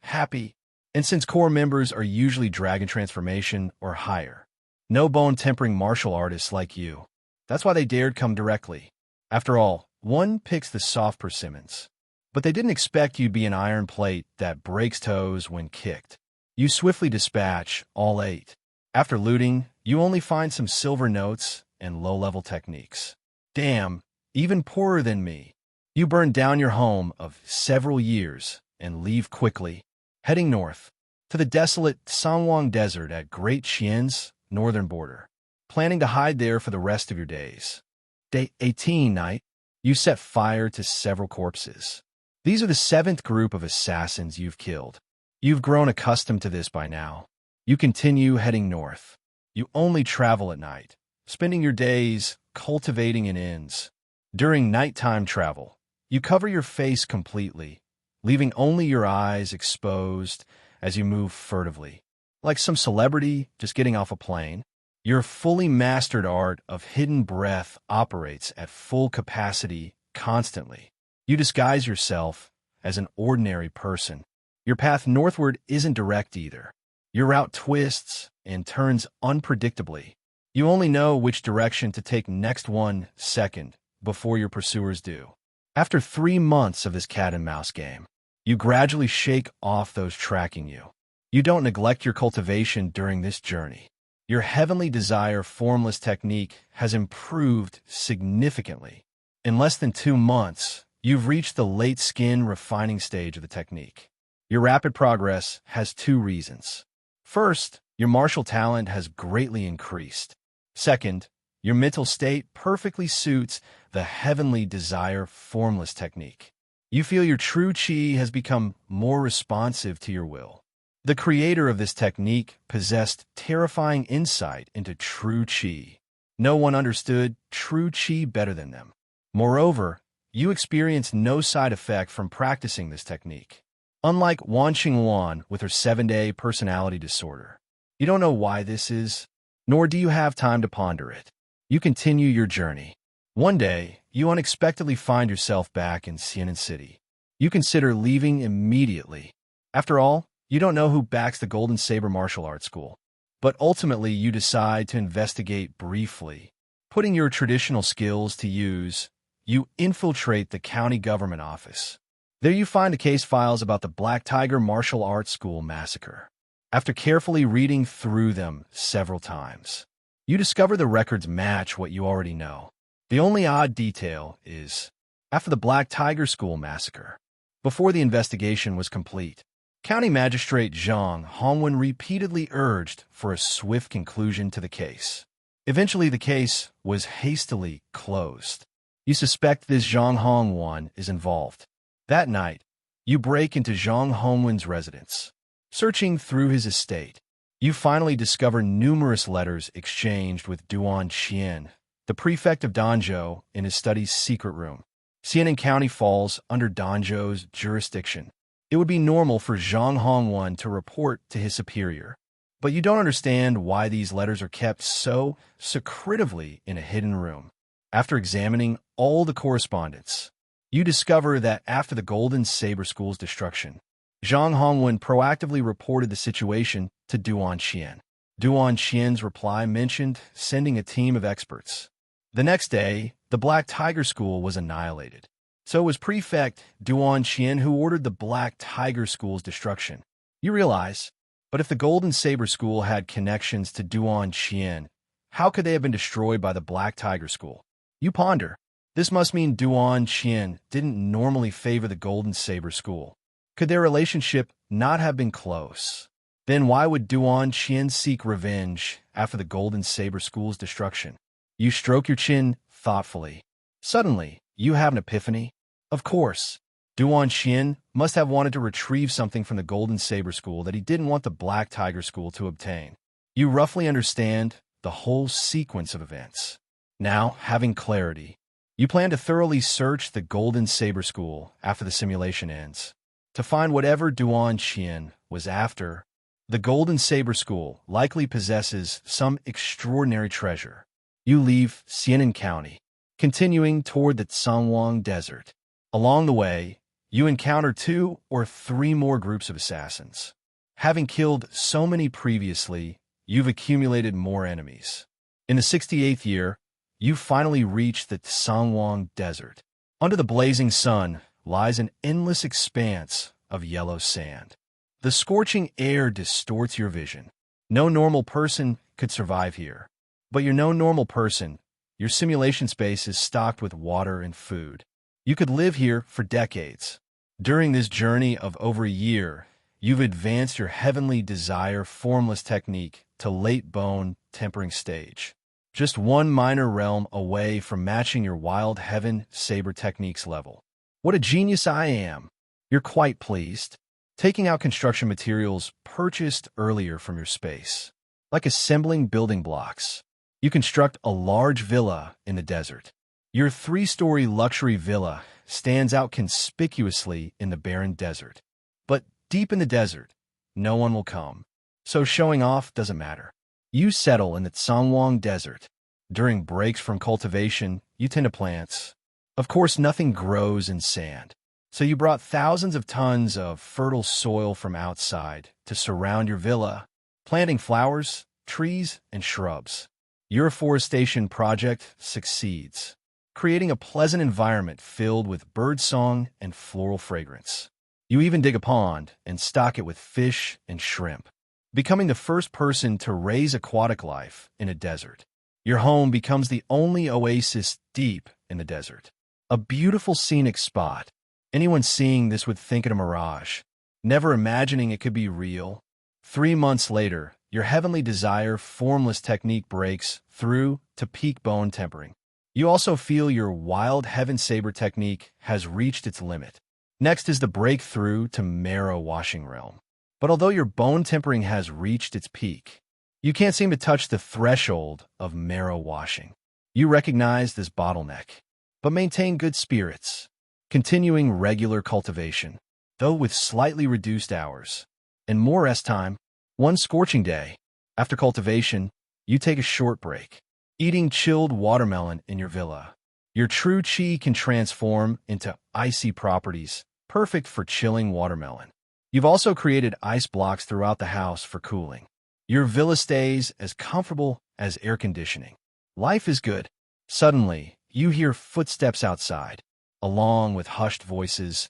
Speaker 1: happy. And since core members are usually dragon transformation or higher, no bone-tempering martial artists like you. That's why they dared come directly. After all, one picks the soft persimmons. But they didn't expect you'd be an iron plate that breaks toes when kicked. You swiftly dispatch all 8. After looting, you only find some silver notes and low-level techniques. Damn, even poorer than me. You burn down your home of several years and leave quickly, heading north to the desolate Sangwang Desert at Great Xian's northern border, planning to hide there for the rest of your days. Day 18 night, you set fire to several corpses. These are the 7th group of assassins you've killed. You've grown accustomed to this by now. You continue heading north. You only travel at night, spending your days cultivating in inns. During nighttime travel, you cover your face completely, leaving only your eyes exposed as you move furtively. Like some celebrity just getting off a plane, your fully mastered art of hidden breath operates at full capacity constantly. You disguise yourself as an ordinary person. Your path northward isn't direct either. Your route twists and turns unpredictably. You only know which direction to take next 1 second before your pursuers do. After 3 months of this cat-and-mouse game, you gradually shake off those tracking you. You don't neglect your cultivation during this journey. Your heavenly desire formless technique has improved significantly. In less than 2 months, you've reached the late skin refining stage of the technique. Your rapid progress has 2 reasons. First, your martial talent has greatly increased. Second, your mental state perfectly suits the heavenly desire formless technique. You feel your true chi has become more responsive to your will. The creator of this technique possessed terrifying insight into true chi. No one understood true chi better than them. Moreover, you experience no side effect from practicing this technique. Unlike Wan Qingwan with her 7-day personality disorder, you don't know why this is, nor do you have time to ponder it. You continue your journey. One day, you unexpectedly find yourself back in Xianan City. You consider leaving immediately. After all, you don't know who backs the Golden Saber Martial Arts School. But ultimately, you decide to investigate briefly. Putting your traditional skills to use, you infiltrate the county government office. There you find the case files about the Black Tiger Martial Arts School massacre. After carefully reading through them several times, you discover the records match what you already know. The only odd detail is, after the Black Tiger School massacre, Before the investigation was complete, County Magistrate Zhang Hongwen repeatedly urged for a swift conclusion to the case. Eventually, the case was hastily closed. You suspect this Zhang Hongwen is involved. That night, you break into Zhang Hongwen's residence. Searching through his estate, you finally discover numerous letters exchanged with Duan Qian, the prefect of Danzhou, in his study's secret room. Xianan County falls under Danzhou's jurisdiction. It would be normal for Zhang Hongwen to report to his superior, but you don't understand why these letters are kept so secretively in a hidden room. After examining all the correspondence, you discover that after the Golden Saber School's destruction, Zhang Hongwen proactively reported the situation to Duan Qian. Duan Qian's reply mentioned sending a team of experts. The next day, the Black Tiger School was annihilated. So it was Prefect Duan Qian who ordered the Black Tiger School's destruction. You realize, but if the Golden Saber School had connections to Duan Qian, how could they have been destroyed by the Black Tiger School? You ponder. This must mean Duan Qian didn't normally favor the Golden Saber School. Could their relationship not have been close? Then why would Duan Qian seek revenge after the Golden Saber School's destruction? You stroke your chin thoughtfully. Suddenly, you have an epiphany. Of course, Duan Qian must have wanted to retrieve something from the Golden Saber School that he didn't want the Black Tiger School to obtain. You roughly understand the whole sequence of events. Now, having clarity, you plan to thoroughly search the Golden Saber School after the simulation ends. To find whatever Duan Qian was after, the Golden Saber School likely possesses some extraordinary treasure. You leave Xianan County, continuing toward the Sangwang Desert. Along the way, you encounter 2 or 3 more groups of assassins. Having killed so many previously, you've accumulated more enemies. In the 68th year, you finally reach the Sangwang Desert. Under the blazing sun lies an endless expanse of yellow sand. The scorching air distorts your vision. No normal person could survive here. But you're no normal person. Your simulation space is stocked with water and food. You could live here for decades. During this journey of over a year, you've advanced your heavenly desire formless technique to late bone tempering stage. Just one minor realm away from matching your wild heaven saber techniques level. What a genius I am! You're quite pleased, taking out construction materials purchased earlier from your space. Like assembling building blocks, you construct a large villa in the desert. Your 3-story luxury villa stands out conspicuously in the barren desert. But deep in the desert, no one will come. So showing off doesn't matter. You settle in the Sangwang Desert. During breaks from cultivation, you tend to plants. Of course, nothing grows in sand. So you brought thousands of tons of fertile soil from outside to surround your villa, planting flowers, trees, and shrubs. Your afforestation project succeeds, creating a pleasant environment filled with birdsong and floral fragrance. You even dig a pond and stock it with fish and shrimp, becoming the first person to raise aquatic life in a desert. Your home becomes the only oasis deep in the desert. A beautiful scenic spot. Anyone seeing this would think it a mirage, never imagining it could be real. 3 months later, your heavenly desire formless technique breaks through to peak bone tempering. You also feel your wild heaven saber technique has reached its limit. Next is the breakthrough to marrow washing realm. But although your bone tempering has reached its peak, you can't seem to touch the threshold of marrow washing. You recognize this bottleneck, but maintain good spirits, continuing regular cultivation, though with slightly reduced hours and more rest time. One scorching day, after cultivation, you take a short break, eating chilled watermelon in your villa. Your true chi can transform into icy properties, perfect for chilling watermelon. You've also created ice blocks throughout the house for cooling. Your villa stays as comfortable as air conditioning. Life is good. Suddenly, you hear footsteps outside, along with hushed voices.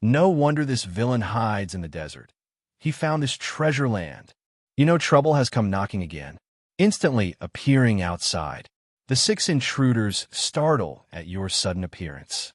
Speaker 1: No wonder this villain hides in the desert. He found this treasure land. You know trouble has come knocking again. Instantly appearing outside, the 6 intruders startle at your sudden appearance.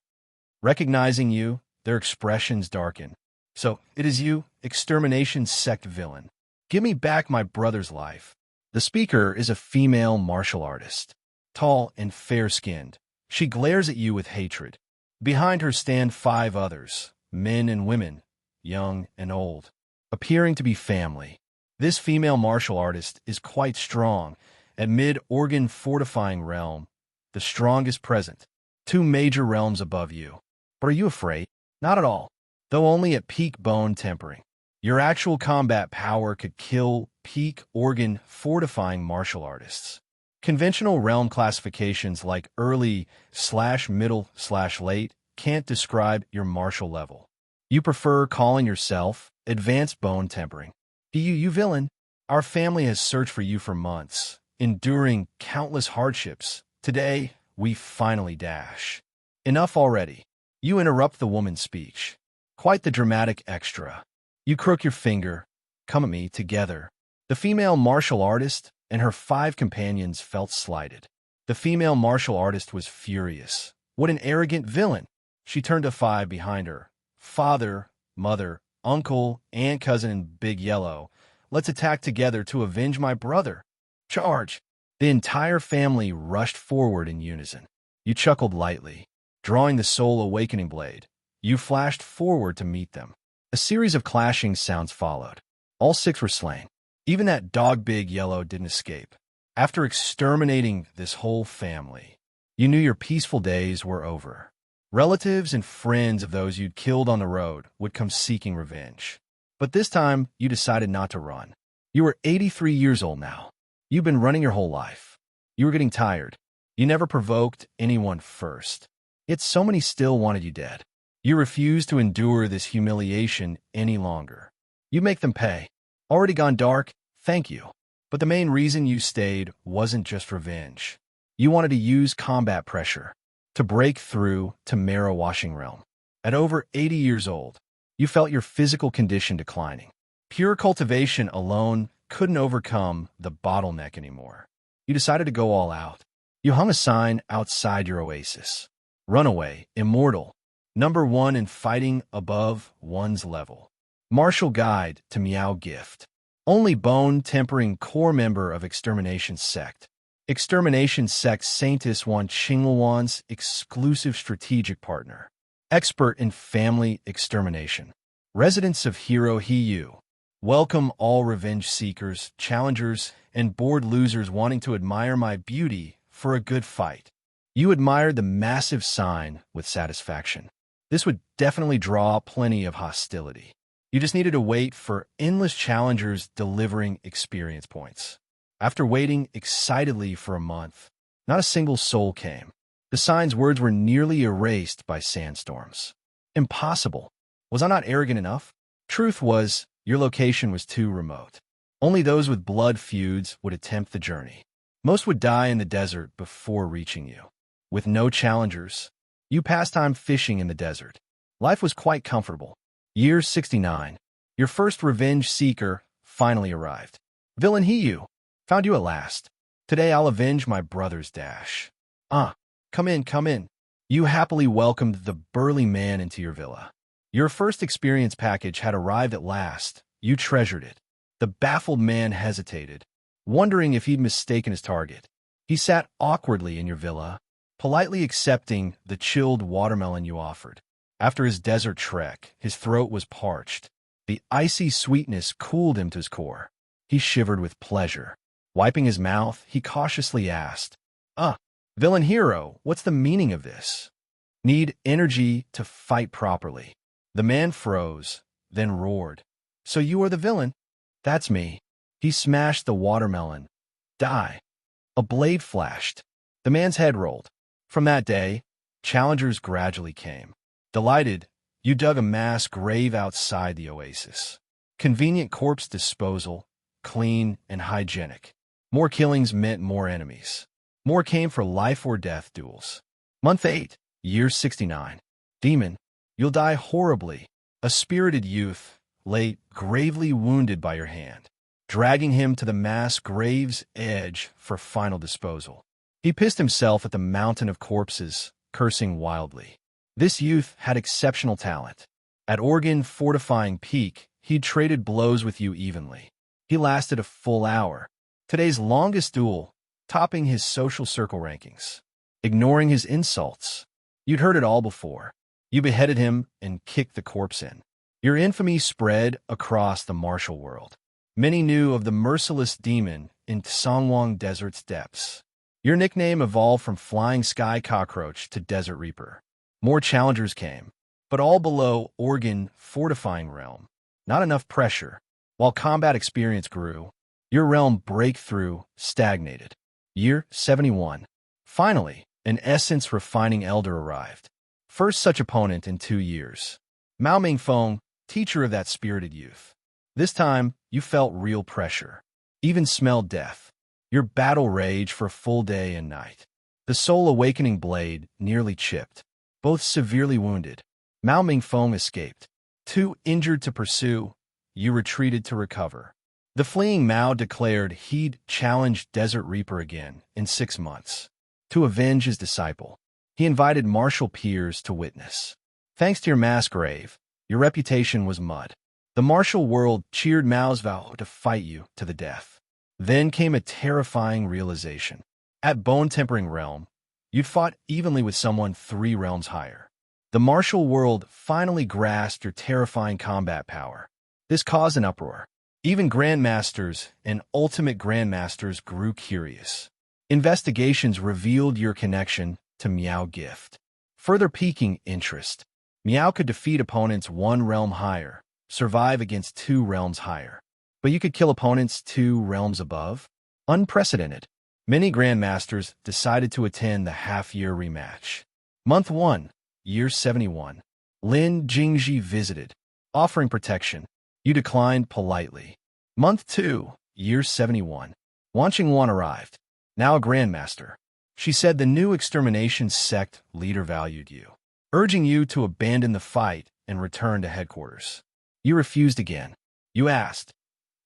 Speaker 1: Recognizing you, their expressions darken. So, it is you, extermination sect villain. Give me back my brother's life. The speaker is a female martial artist, tall and fair-skinned. She glares at you with hatred. Behind her stand 5 others, men and women, young and old, appearing to be family. This female martial artist is quite strong, at mid-organ fortifying realm, the strongest present, 2 major realms above you. But are you afraid? Not at all, though only at peak bone tempering. Your actual combat power could kill peak organ fortifying martial artists. Conventional realm classifications like early/middle/late can't describe your martial level. You prefer calling yourself advanced bone tempering. You villain, our family has searched for you for months, enduring countless hardships. Today, we finally dash. Enough already. You interrupt the woman's speech. Quite the dramatic extra. You crook your finger. Come at me together. The female martial artist and her 5 companions felt slighted. The female martial artist was furious. What an arrogant villain! She turned to 5 behind her. Father, mother, uncle, aunt, cousin, and Big Yellow. Let's attack together to avenge my brother. Charge! The entire family rushed forward in unison. You chuckled lightly. Drawing the soul awakening blade, you flashed forward to meet them. A series of clashing sounds followed. All 6 were slain. Even that dog Big Yellow didn't escape. After exterminating this whole family, you knew your peaceful days were over. Relatives and friends of those you'd killed on the road would come seeking revenge. But this time, you decided not to run. You were 83 years old now. You've been running your whole life. You were getting tired. You never provoked anyone first. Yet so many still wanted you dead. You refused to endure this humiliation any longer. You make them pay. Already gone dark? Thank you. But the main reason you stayed wasn't just revenge. You wanted to use combat pressure to break through to marrow-washing realm. At over 80 years old, you felt your physical condition declining. Pure cultivation alone couldn't overcome the bottleneck anymore. You decided to go all out. You hung a sign outside your oasis. Runaway, immortal, #1 in fighting above one's level. Martial guide to Meow gift. Only bone-tempering core member of Extermination Sect. Extermination Sect Saintis Wan Qingluan's exclusive strategic partner. Expert in family extermination. Residents of Hero Hiyu. Welcome all revenge seekers, challengers, and bored losers wanting to admire my beauty for a good fight. You admired the massive sign with satisfaction. This would definitely draw plenty of hostility. You just needed to wait for endless challengers delivering experience points. After waiting excitedly for a month, not a single soul came. The sign's words were nearly erased by sandstorms. Impossible. Was I not arrogant enough? Truth was, your location was too remote. Only those with blood feuds would attempt the journey. Most would die in the desert before reaching you. With no challengers, you passed time fishing in the desert. Life was quite comfortable. Year 69. Your first revenge seeker finally arrived. Villain Hiyu. Found you at last. Today I'll avenge my brother's dash. Come in, come in. You happily welcomed the burly man into your villa. Your first experience package had arrived at last. You treasured it. The baffled man hesitated, wondering if he'd mistaken his target. He sat awkwardly in your villa, politely accepting the chilled watermelon you offered. After his desert trek, his throat was parched. The icy sweetness cooled him to his core. He shivered with pleasure. Wiping his mouth, he cautiously asked, Villain hero, what's the meaning of this? Need energy to fight properly. The man froze, then roared. So you are the villain? That's me. He smashed the watermelon. Die. A blade flashed. The man's head rolled. From that day, challengers gradually came. Delighted, you dug a mass grave outside the oasis. Convenient corpse disposal, clean and hygienic. More killings meant more enemies. More came for life or death duels. Month 8, year 69. Demon, you'll die horribly. A spirited youth, lay gravely wounded by your hand, dragging him to the mass grave's edge for final disposal. He pissed himself at the mountain of corpses, cursing wildly. This youth had exceptional talent. At Organ fortifying peak, he'd traded blows with you evenly. He lasted a full hour. Today's longest duel, topping his social circle rankings. Ignoring his insults. You'd heard it all before. You beheaded him and kicked the corpse in. Your infamy spread across the martial world. Many knew of the merciless demon in Songwang Desert's depths. Your nickname evolved from Flying Sky Cockroach to Desert Reaper. More challengers came, but all below Organ fortifying realm. Not enough pressure. While combat experience grew, your realm breakthrough stagnated. Year 71. Finally, an essence-refining elder arrived. First such opponent in 2 years. Mao Mingfeng, teacher of that spirited youth. This time, you felt real pressure. Even smelled death. Your battle raged for a full day and night. The soul awakening blade nearly chipped. Both severely wounded. Mao Mingfeng escaped. Too injured to pursue, you retreated to recover. The fleeing Mao declared he'd challenge Desert Reaper again in 6 months. To avenge his disciple, he invited martial peers to witness. Thanks to your mass grave, your reputation was mud. The martial world cheered Mao's vow to fight you to the death. Then came a terrifying realization. At Bone Tempering Realm, you'd fought evenly with someone 3 realms higher. The martial world finally grasped your terrifying combat power. This caused an uproar. Even grandmasters and ultimate grandmasters grew curious. Investigations revealed your connection to Miao Gift. Further piquing interest. Miao could defeat opponents 1 realm higher, survive against 2 realms higher. But you could kill opponents 2 realms above? Unprecedented. Many grandmasters decided to attend the half-year rematch. Month 1, year 71. Lin Jingji visited, offering protection. You declined politely. Month 2, year 71. Wan Qingwan arrived, now a grandmaster. She said the new extermination sect leader valued you, urging you to abandon the fight and return to headquarters. You refused again. You asked,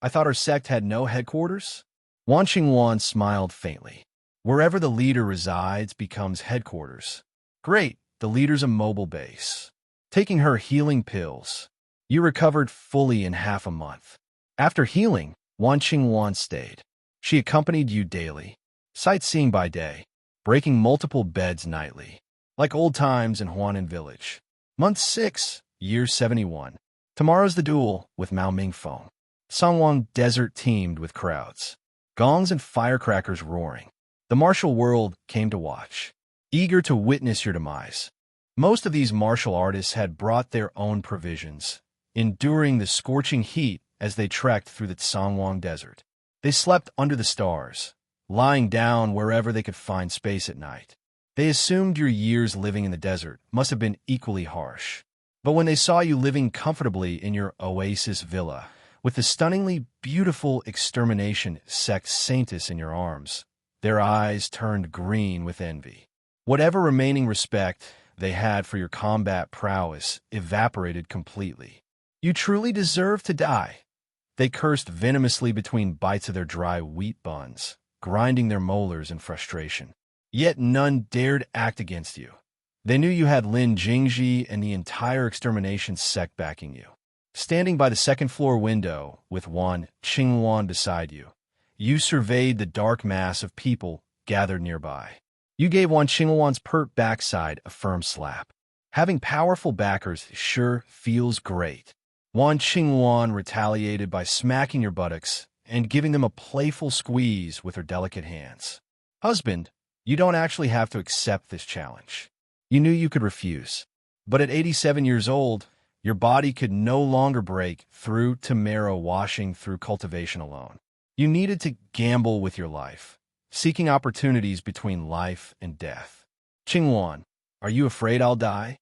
Speaker 1: "I thought our sect had no headquarters?" Wan Qingwan smiled faintly. Wherever the leader resides becomes headquarters. Great, the leader's a mobile base. Taking her healing pills, you recovered fully in half a month. After healing, Wan Qingwan stayed. She accompanied you daily, sightseeing by day, breaking multiple beds nightly, like old times in Huanan Village. Month 6, year 71. Tomorrow's the duel with Mao Mingfeng. Songwang Desert teemed with crowds, gongs and firecrackers roaring. The martial world came to watch, eager to witness your demise. Most of these martial artists had brought their own provisions, enduring the scorching heat as they trekked through the Songwang Desert. They slept under the stars, lying down wherever they could find space at night. They assumed your years living in the desert must have been equally harsh. But when they saw you living comfortably in your oasis villa, with the stunningly beautiful extermination sect saintess in your arms, their eyes turned green with envy. Whatever remaining respect they had for your combat prowess evaporated completely. You truly deserve to die. They cursed venomously between bites of their dry wheat buns, grinding their molars in frustration. Yet none dared act against you. They knew you had Lin Jingji and the entire extermination sect backing you. Standing by the second-floor window with Wan Qingwan beside you, you surveyed the dark mass of people gathered nearby. You gave Wan Qingwan's pert backside a firm slap. Having powerful backers sure feels great. Wan Qingwan retaliated by smacking your buttocks and giving them a playful squeeze with her delicate hands. Husband, you don't actually have to accept this challenge. You knew you could refuse. But at 87 years old, your body could no longer break through to marrow washing through cultivation alone. You needed to gamble with your life, seeking opportunities between life and death. Qingwan, are you afraid I'll die?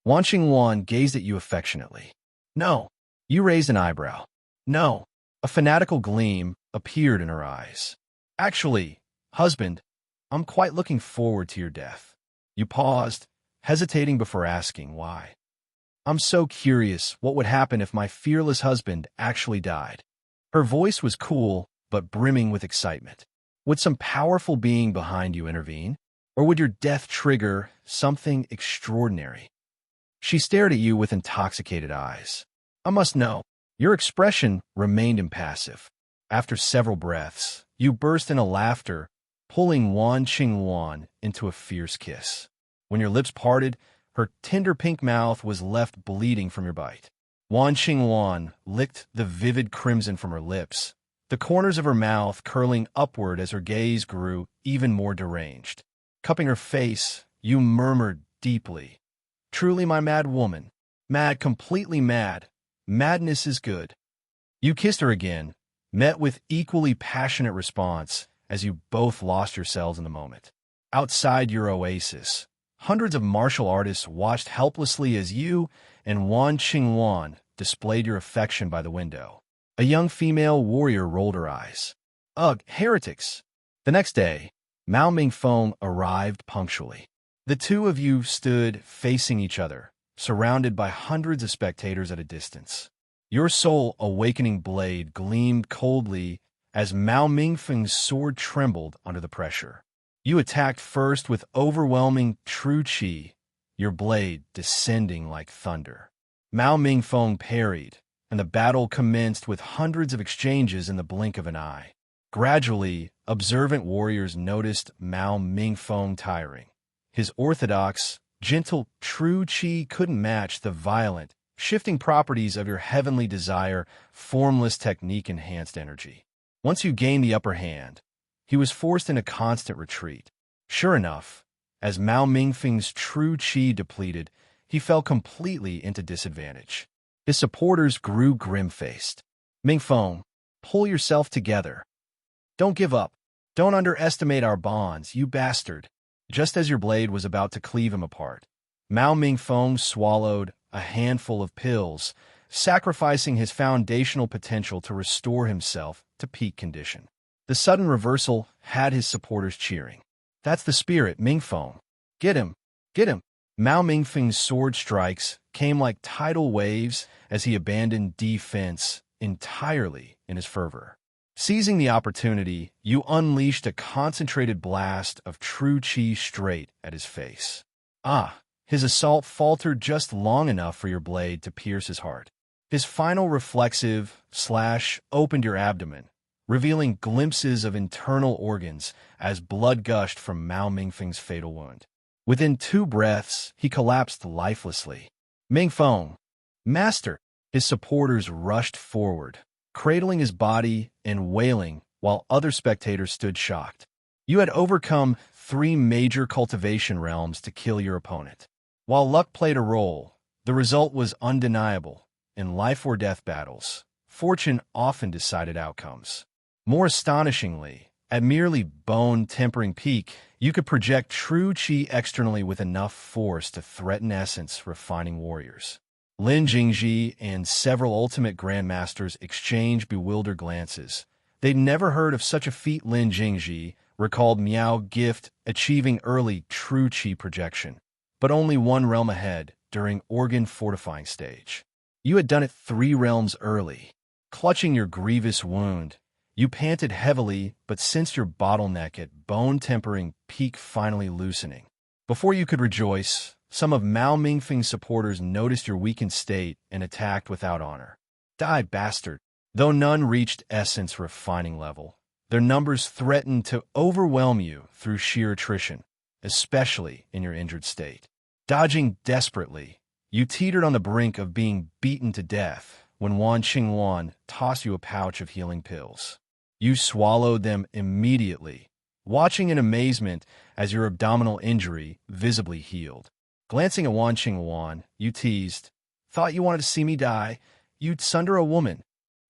Speaker 1: Wan Qingwan gazed at you affectionately. No. You raised an eyebrow. No. A fanatical gleam appeared in her eyes. Actually, husband, I'm quite looking forward to your death. You paused, hesitating before asking why. I'm so curious what would happen if my fearless husband actually died. Her voice was cool, but brimming with excitement. Would some powerful being behind you intervene? Or would your death trigger something extraordinary? She stared at you with intoxicated eyes. I must know. Your expression remained impassive. After several breaths, you burst into laughter, pulling Wan Qingwan into a fierce kiss. When your lips parted, her tender pink mouth was left bleeding from your bite. Wan Qingwan licked the vivid crimson from her lips, the corners of her mouth curling upward as her gaze grew even more deranged. Cupping her face, you murmured deeply, "Truly my mad woman. Mad, completely mad. Madness is good." You kissed her again, met with equally passionate response as you both lost yourselves in the moment. Outside your oasis, hundreds of martial artists watched helplessly as you and Wan Qingwan displayed your affection by the window. A young female warrior rolled her eyes. Ugh, heretics! The next day, Mao Mingfeng arrived punctually. The two of you stood facing each other, surrounded by hundreds of spectators at a distance. Your soul-awakening blade gleamed coldly as Mao Mingfeng's sword trembled under the pressure. You attacked first with overwhelming true qi, your blade descending like thunder. Mao Mingfeng parried, and the battle commenced with hundreds of exchanges in the blink of an eye. Gradually, observant warriors noticed Mao Mingfeng tiring. His orthodox, gentle true qi couldn't match the violent, shifting properties of your heavenly desire, formless technique-enhanced energy. Once you gained the upper hand, he was forced into constant retreat. Sure enough, as Mao Mingfeng's true qi depleted, he fell completely into disadvantage. His supporters grew grim-faced. Mingfeng, pull yourself together. Don't give up. Don't underestimate our bonds, you bastard. Just as your blade was about to cleave him apart, Mao Mingfeng swallowed a handful of pills, sacrificing his foundational potential to restore himself to peak condition. The sudden reversal had his supporters cheering. That's the spirit, Mingfeng. Get him! Get him! Mao Mingfeng's sword strikes came like tidal waves as he abandoned defense entirely in his fervor. Seizing the opportunity, you unleashed a concentrated blast of true qi straight at his face. His assault faltered just long enough for your blade to pierce his heart. His final reflexive slash opened your abdomen, revealing glimpses of internal organs as blood gushed from Mao Mingfeng's fatal wound. Within 2 breaths, he collapsed lifelessly. Mingfeng, master! His supporters rushed forward, cradling his body and wailing while other spectators stood shocked. You had overcome 3 major cultivation realms to kill your opponent. While luck played a role, the result was undeniable. In life-or-death battles, fortune often decided outcomes. More astonishingly, at merely bone-tempering peak, you could project true qi externally with enough force to threaten essence-refining warriors. Lin Jingji and several ultimate grandmasters exchanged bewildered glances. They'd never heard of such a feat. Lin Jingji recalled Miao Gift achieving early true qi projection, but only 1 realm ahead during organ-fortifying stage. You had done it 3 realms early. Clutching your grievous wound, you panted heavily but sensed your bottleneck at bone-tempering peak finally loosening. Before you could rejoice, some of Mao Mingfeng's supporters noticed your weakened state and attacked without honor. Die, bastard! Though none reached essence refining level, their numbers threatened to overwhelm you through sheer attrition, especially in your injured state. Dodging desperately, you teetered on the brink of being beaten to death when Wan Qingwan tossed you a pouch of healing pills. You swallowed them immediately, watching in amazement as your abdominal injury visibly healed. Glancing at Wan Qingwan, you teased, "Thought you wanted to see me die? You'd sunder a woman."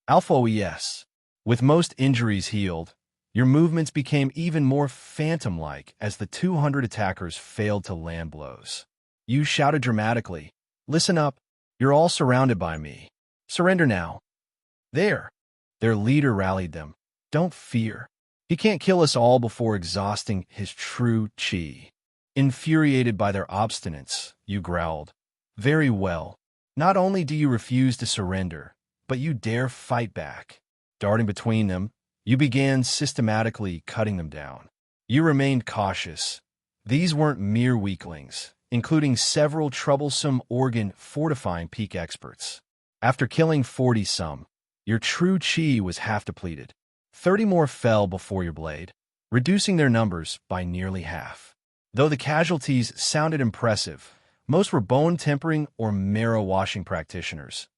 Speaker 1: Alpha OES. With most injuries healed, your movements became even more phantom-like as the 200 attackers failed to land blows. You shouted dramatically, "Listen up, you're all surrounded by me. Surrender now." There. Their leader rallied them. "Don't fear. He can't kill us all before exhausting his true qi." Infuriated by their obstinance, you growled, "Very well. Not only do you refuse to surrender, but you dare fight back." Darting between them, you began systematically cutting them down. You remained cautious. These weren't mere weaklings. including several troublesome organ-fortifying peak experts. After killing 40-some, your true chi was half depleted. 30 more fell before your blade, reducing their numbers by nearly half. Though the casualties sounded impressive, most were bone-tempering or marrow-washing practitioners.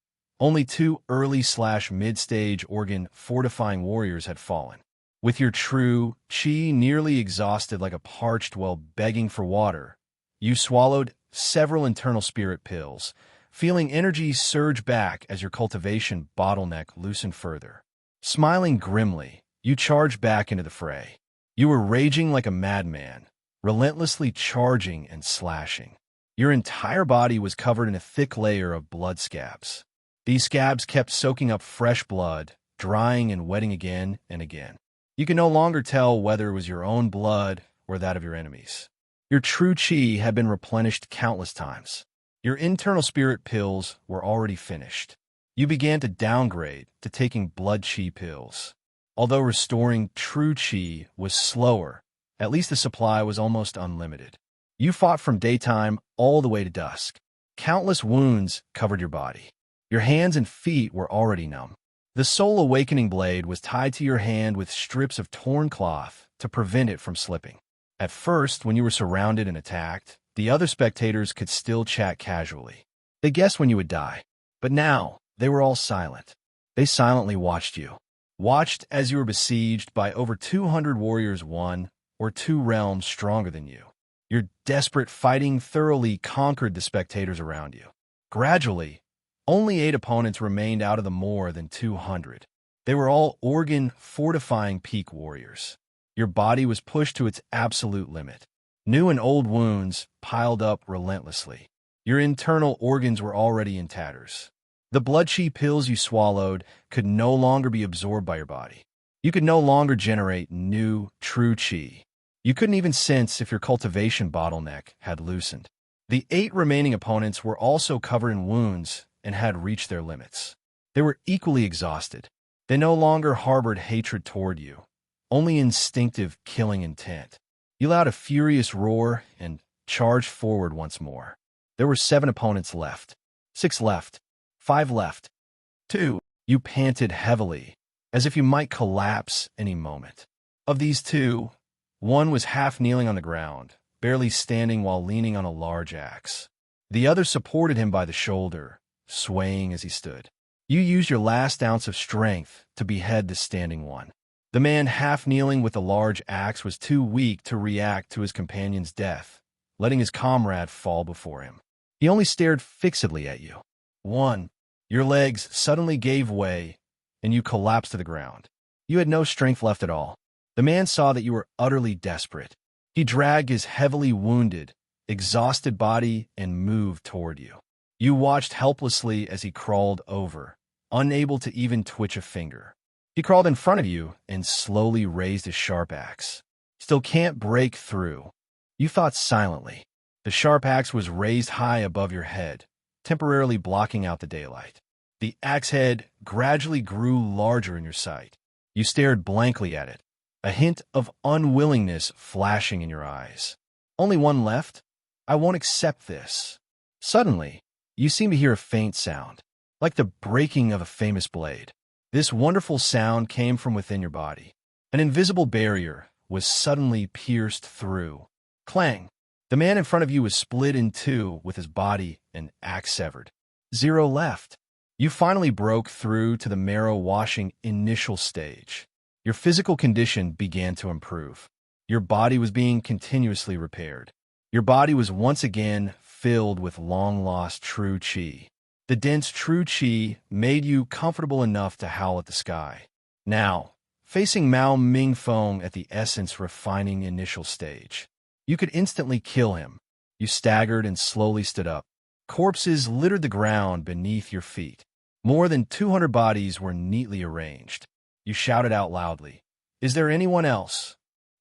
Speaker 1: Only 2 early/mid-stage organ-fortifying warriors had fallen. With your true chi nearly exhausted like a parched well begging for water, you swallowed several internal spirit pills, feeling energy surge back as your cultivation bottleneck loosened further. Smiling grimly, you charged back into the fray. You were raging like a madman, relentlessly charging and slashing. Your entire body was covered in a thick layer of blood scabs. These scabs kept soaking up fresh blood, drying and wetting again and again. You could no longer tell whether it was your own blood or that of your enemies. Your true chi had been replenished countless times. Your internal spirit pills were already finished. You began to downgrade to taking blood chi pills. Although restoring true chi was slower, at least the supply was almost unlimited. You fought from daytime all the way to dusk. Countless wounds covered your body. Your hands and feet were already numb. The soul awakening blade was tied to your hand with strips of torn cloth to prevent it from slipping. At first, when you were surrounded and attacked, the other spectators could still chat casually. They guessed when you would die. But now, they were all silent. They silently watched you. Watched as you were besieged by over 200 warriors, 1 or 2 realms stronger than you. Your desperate fighting thoroughly conquered the spectators around you. Gradually, only 8 opponents remained out of the more than 200. They were all organ-fortifying peak warriors. Your body was pushed to its absolute limit. New and old wounds piled up relentlessly. Your internal organs were already in tatters. The blood chi pills you swallowed could no longer be absorbed by your body. You could no longer generate new, true chi. You couldn't even sense if your cultivation bottleneck had loosened. The 8 remaining opponents were also covered in wounds and had reached their limits. They were equally exhausted. They no longer harbored hatred toward you, only instinctive killing intent. You let out a furious roar and charged forward once more. There were 7 opponents left. 6 left. 5 left. 2. You panted heavily, as if you might collapse any moment. Of these 2, one was half kneeling on the ground, barely standing while leaning on a large axe. The other supported him by the shoulder, swaying as he stood. You used your last ounce of strength to behead the standing one. The man half kneeling with the large axe was too weak to react to his companion's death, letting his comrade fall before him. He only stared fixedly at you. 1. Your legs suddenly gave way, and you collapsed to the ground. You had no strength left at all. The man saw that you were utterly desperate. He dragged his heavily wounded, exhausted body and moved toward you. You watched helplessly as he crawled over, unable to even twitch a finger. He crawled in front of you and slowly raised his sharp axe. Still can't break through. You thought silently. The sharp axe was raised high above your head, temporarily blocking out the daylight. The axe head gradually grew larger in your sight. You stared blankly at it, a hint of unwillingness flashing in your eyes. Only one left? I won't accept this. Suddenly, you seem to hear a faint sound, like the breaking of a famous blade. This wonderful sound came from within your body. An invisible barrier was suddenly pierced through. Clang! The man in front of you was split in 2 with his body and axe severed. 0 left. You finally broke through to the marrow-washing initial stage. Your physical condition began to improve. Your body was being continuously repaired. Your body was once again filled with long-lost true chi. The dense true chi made you comfortable enough to howl at the sky. Now, facing Mao Mingfeng at the essence refining initial stage, you could instantly kill him. You staggered and slowly stood up. Corpses littered the ground beneath your feet. More than 200 bodies were neatly arranged. You shouted out loudly, "Is there anyone else?"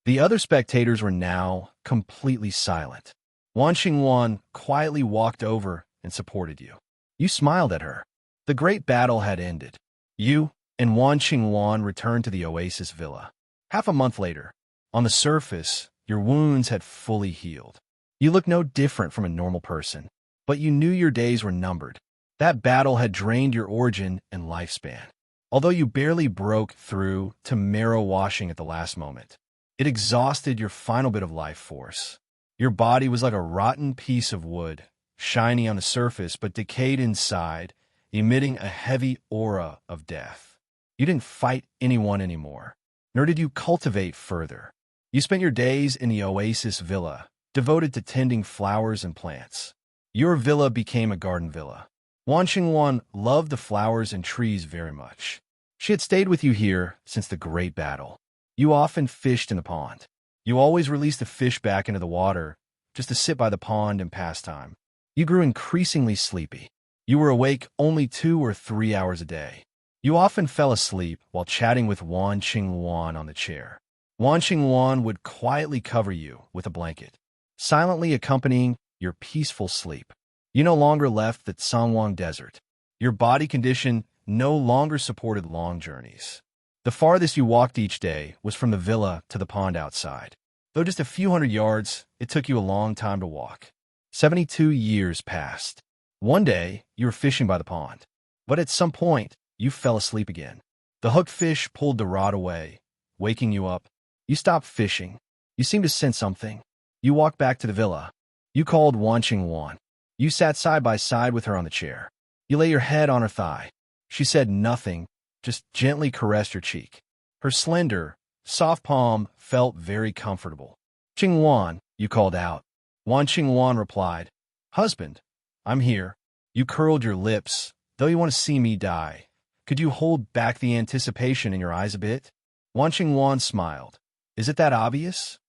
Speaker 1: The other spectators were now completely silent. Wan Xingwan quietly walked over and supported you. You smiled at her. The great battle had ended. You and Wan Xingwan returned to the Oasis Villa. Half a month later, on the surface, your wounds had fully healed. You looked no different from a normal person, but you knew your days were numbered. That battle had drained your origin and lifespan. Although you barely broke through to marrow washing at the last moment, it exhausted your final bit of life force. Your body was like a rotten piece of wood, shiny on the surface but decayed inside, emitting a heavy aura of death. You didn't fight anyone anymore, nor did you cultivate further. You spent your days in the oasis villa, devoted to tending flowers and plants. Your villa became a garden villa. Wan Xingwan loved the flowers and trees very much. She had stayed with you here since the Great Battle. You often fished in the pond. You always released the fish back into the water, just to sit by the pond and pass time. You grew increasingly sleepy. You were awake only 2 or 3 hours a day. You often fell asleep while chatting with Wan Xingwan on the chair. Wan Xingwan would quietly cover you with a blanket, silently accompanying your peaceful sleep. You no longer left the Sangwang Desert. Your body condition no longer supported long journeys. The farthest you walked each day was from the villa to the pond outside. Though just a few hundred yards, it took you a long time to walk. 72 years passed. One day, you were fishing by the pond, but at some point, you fell asleep again. The hooked fish pulled the rod away, waking you up. You stopped fishing. You seemed to sense something. You walked back to the villa. You called Wan Xingwan. You sat side by side with her on the chair. You lay your head on her thigh. She said nothing, just gently caressed your cheek. Her slender, soft palm felt very comfortable. Xingwan, you called out. Wan Xingwan replied, Husband, I'm here. You curled your lips, though you want to see me die. Could you hold back the anticipation in your eyes a bit? Wan Xingwan smiled. Is it that obvious?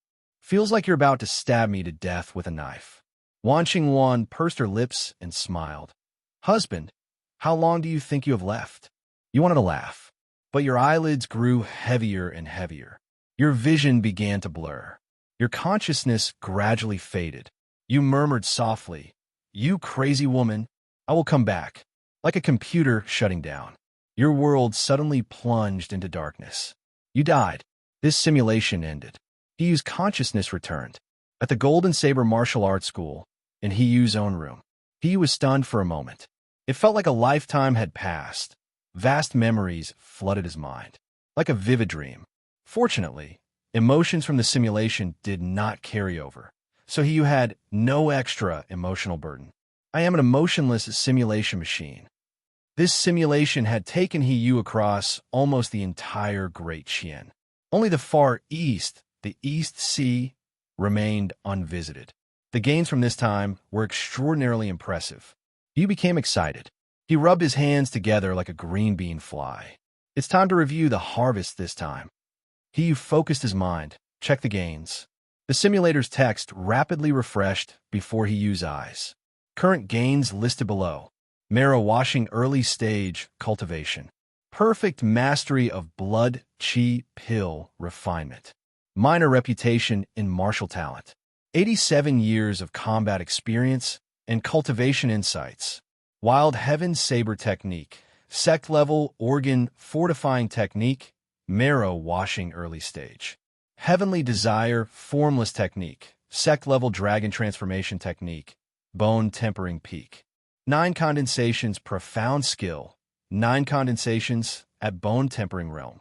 Speaker 1: Feels like you're about to stab me to death with a knife. Wan Xingwan pursed her lips and smiled. Husband, how long do you think you have left? You wanted to laugh, but your eyelids grew heavier and heavier. Your vision began to blur. Your consciousness gradually faded. You murmured softly, You crazy woman, I will come back. Like a computer shutting down. Your world suddenly plunged into darkness. You died. This simulation ended. Hiyu's consciousness returned. At the Golden Saber Martial Arts School, in Hiyu's own room, Hiyu was stunned for a moment. It felt like a lifetime had passed. Vast memories flooded his mind, like a vivid dream. Fortunately, emotions from the simulation did not carry over, so Hiyu had no extra emotional burden. I am an emotionless simulation machine. This simulation had taken Hiyu across almost the entire Great Qian. Only the far east, the East Sea, remained unvisited. The gains from this time were extraordinarily impressive. Hiyu became excited. He rubbed his hands together like a green bean fly. It's time to review the harvest this time. Hiyu focused his mind, checked the gains. The simulator's text rapidly refreshed before Hiyu's eyes. Current gains listed below. Marrow washing early stage cultivation. Perfect mastery of blood qi pill refinement. Minor reputation in martial talent. 87 years of combat experience and cultivation insights. Wild Heaven Saber Technique. Sect level organ fortifying technique. Marrow washing early stage. Heavenly Desire Formless Technique. Sect level Dragon Transformation Technique. Bone Tempering Peak. 9 condensations Profound Skill. 9 condensations at Bone Tempering Realm.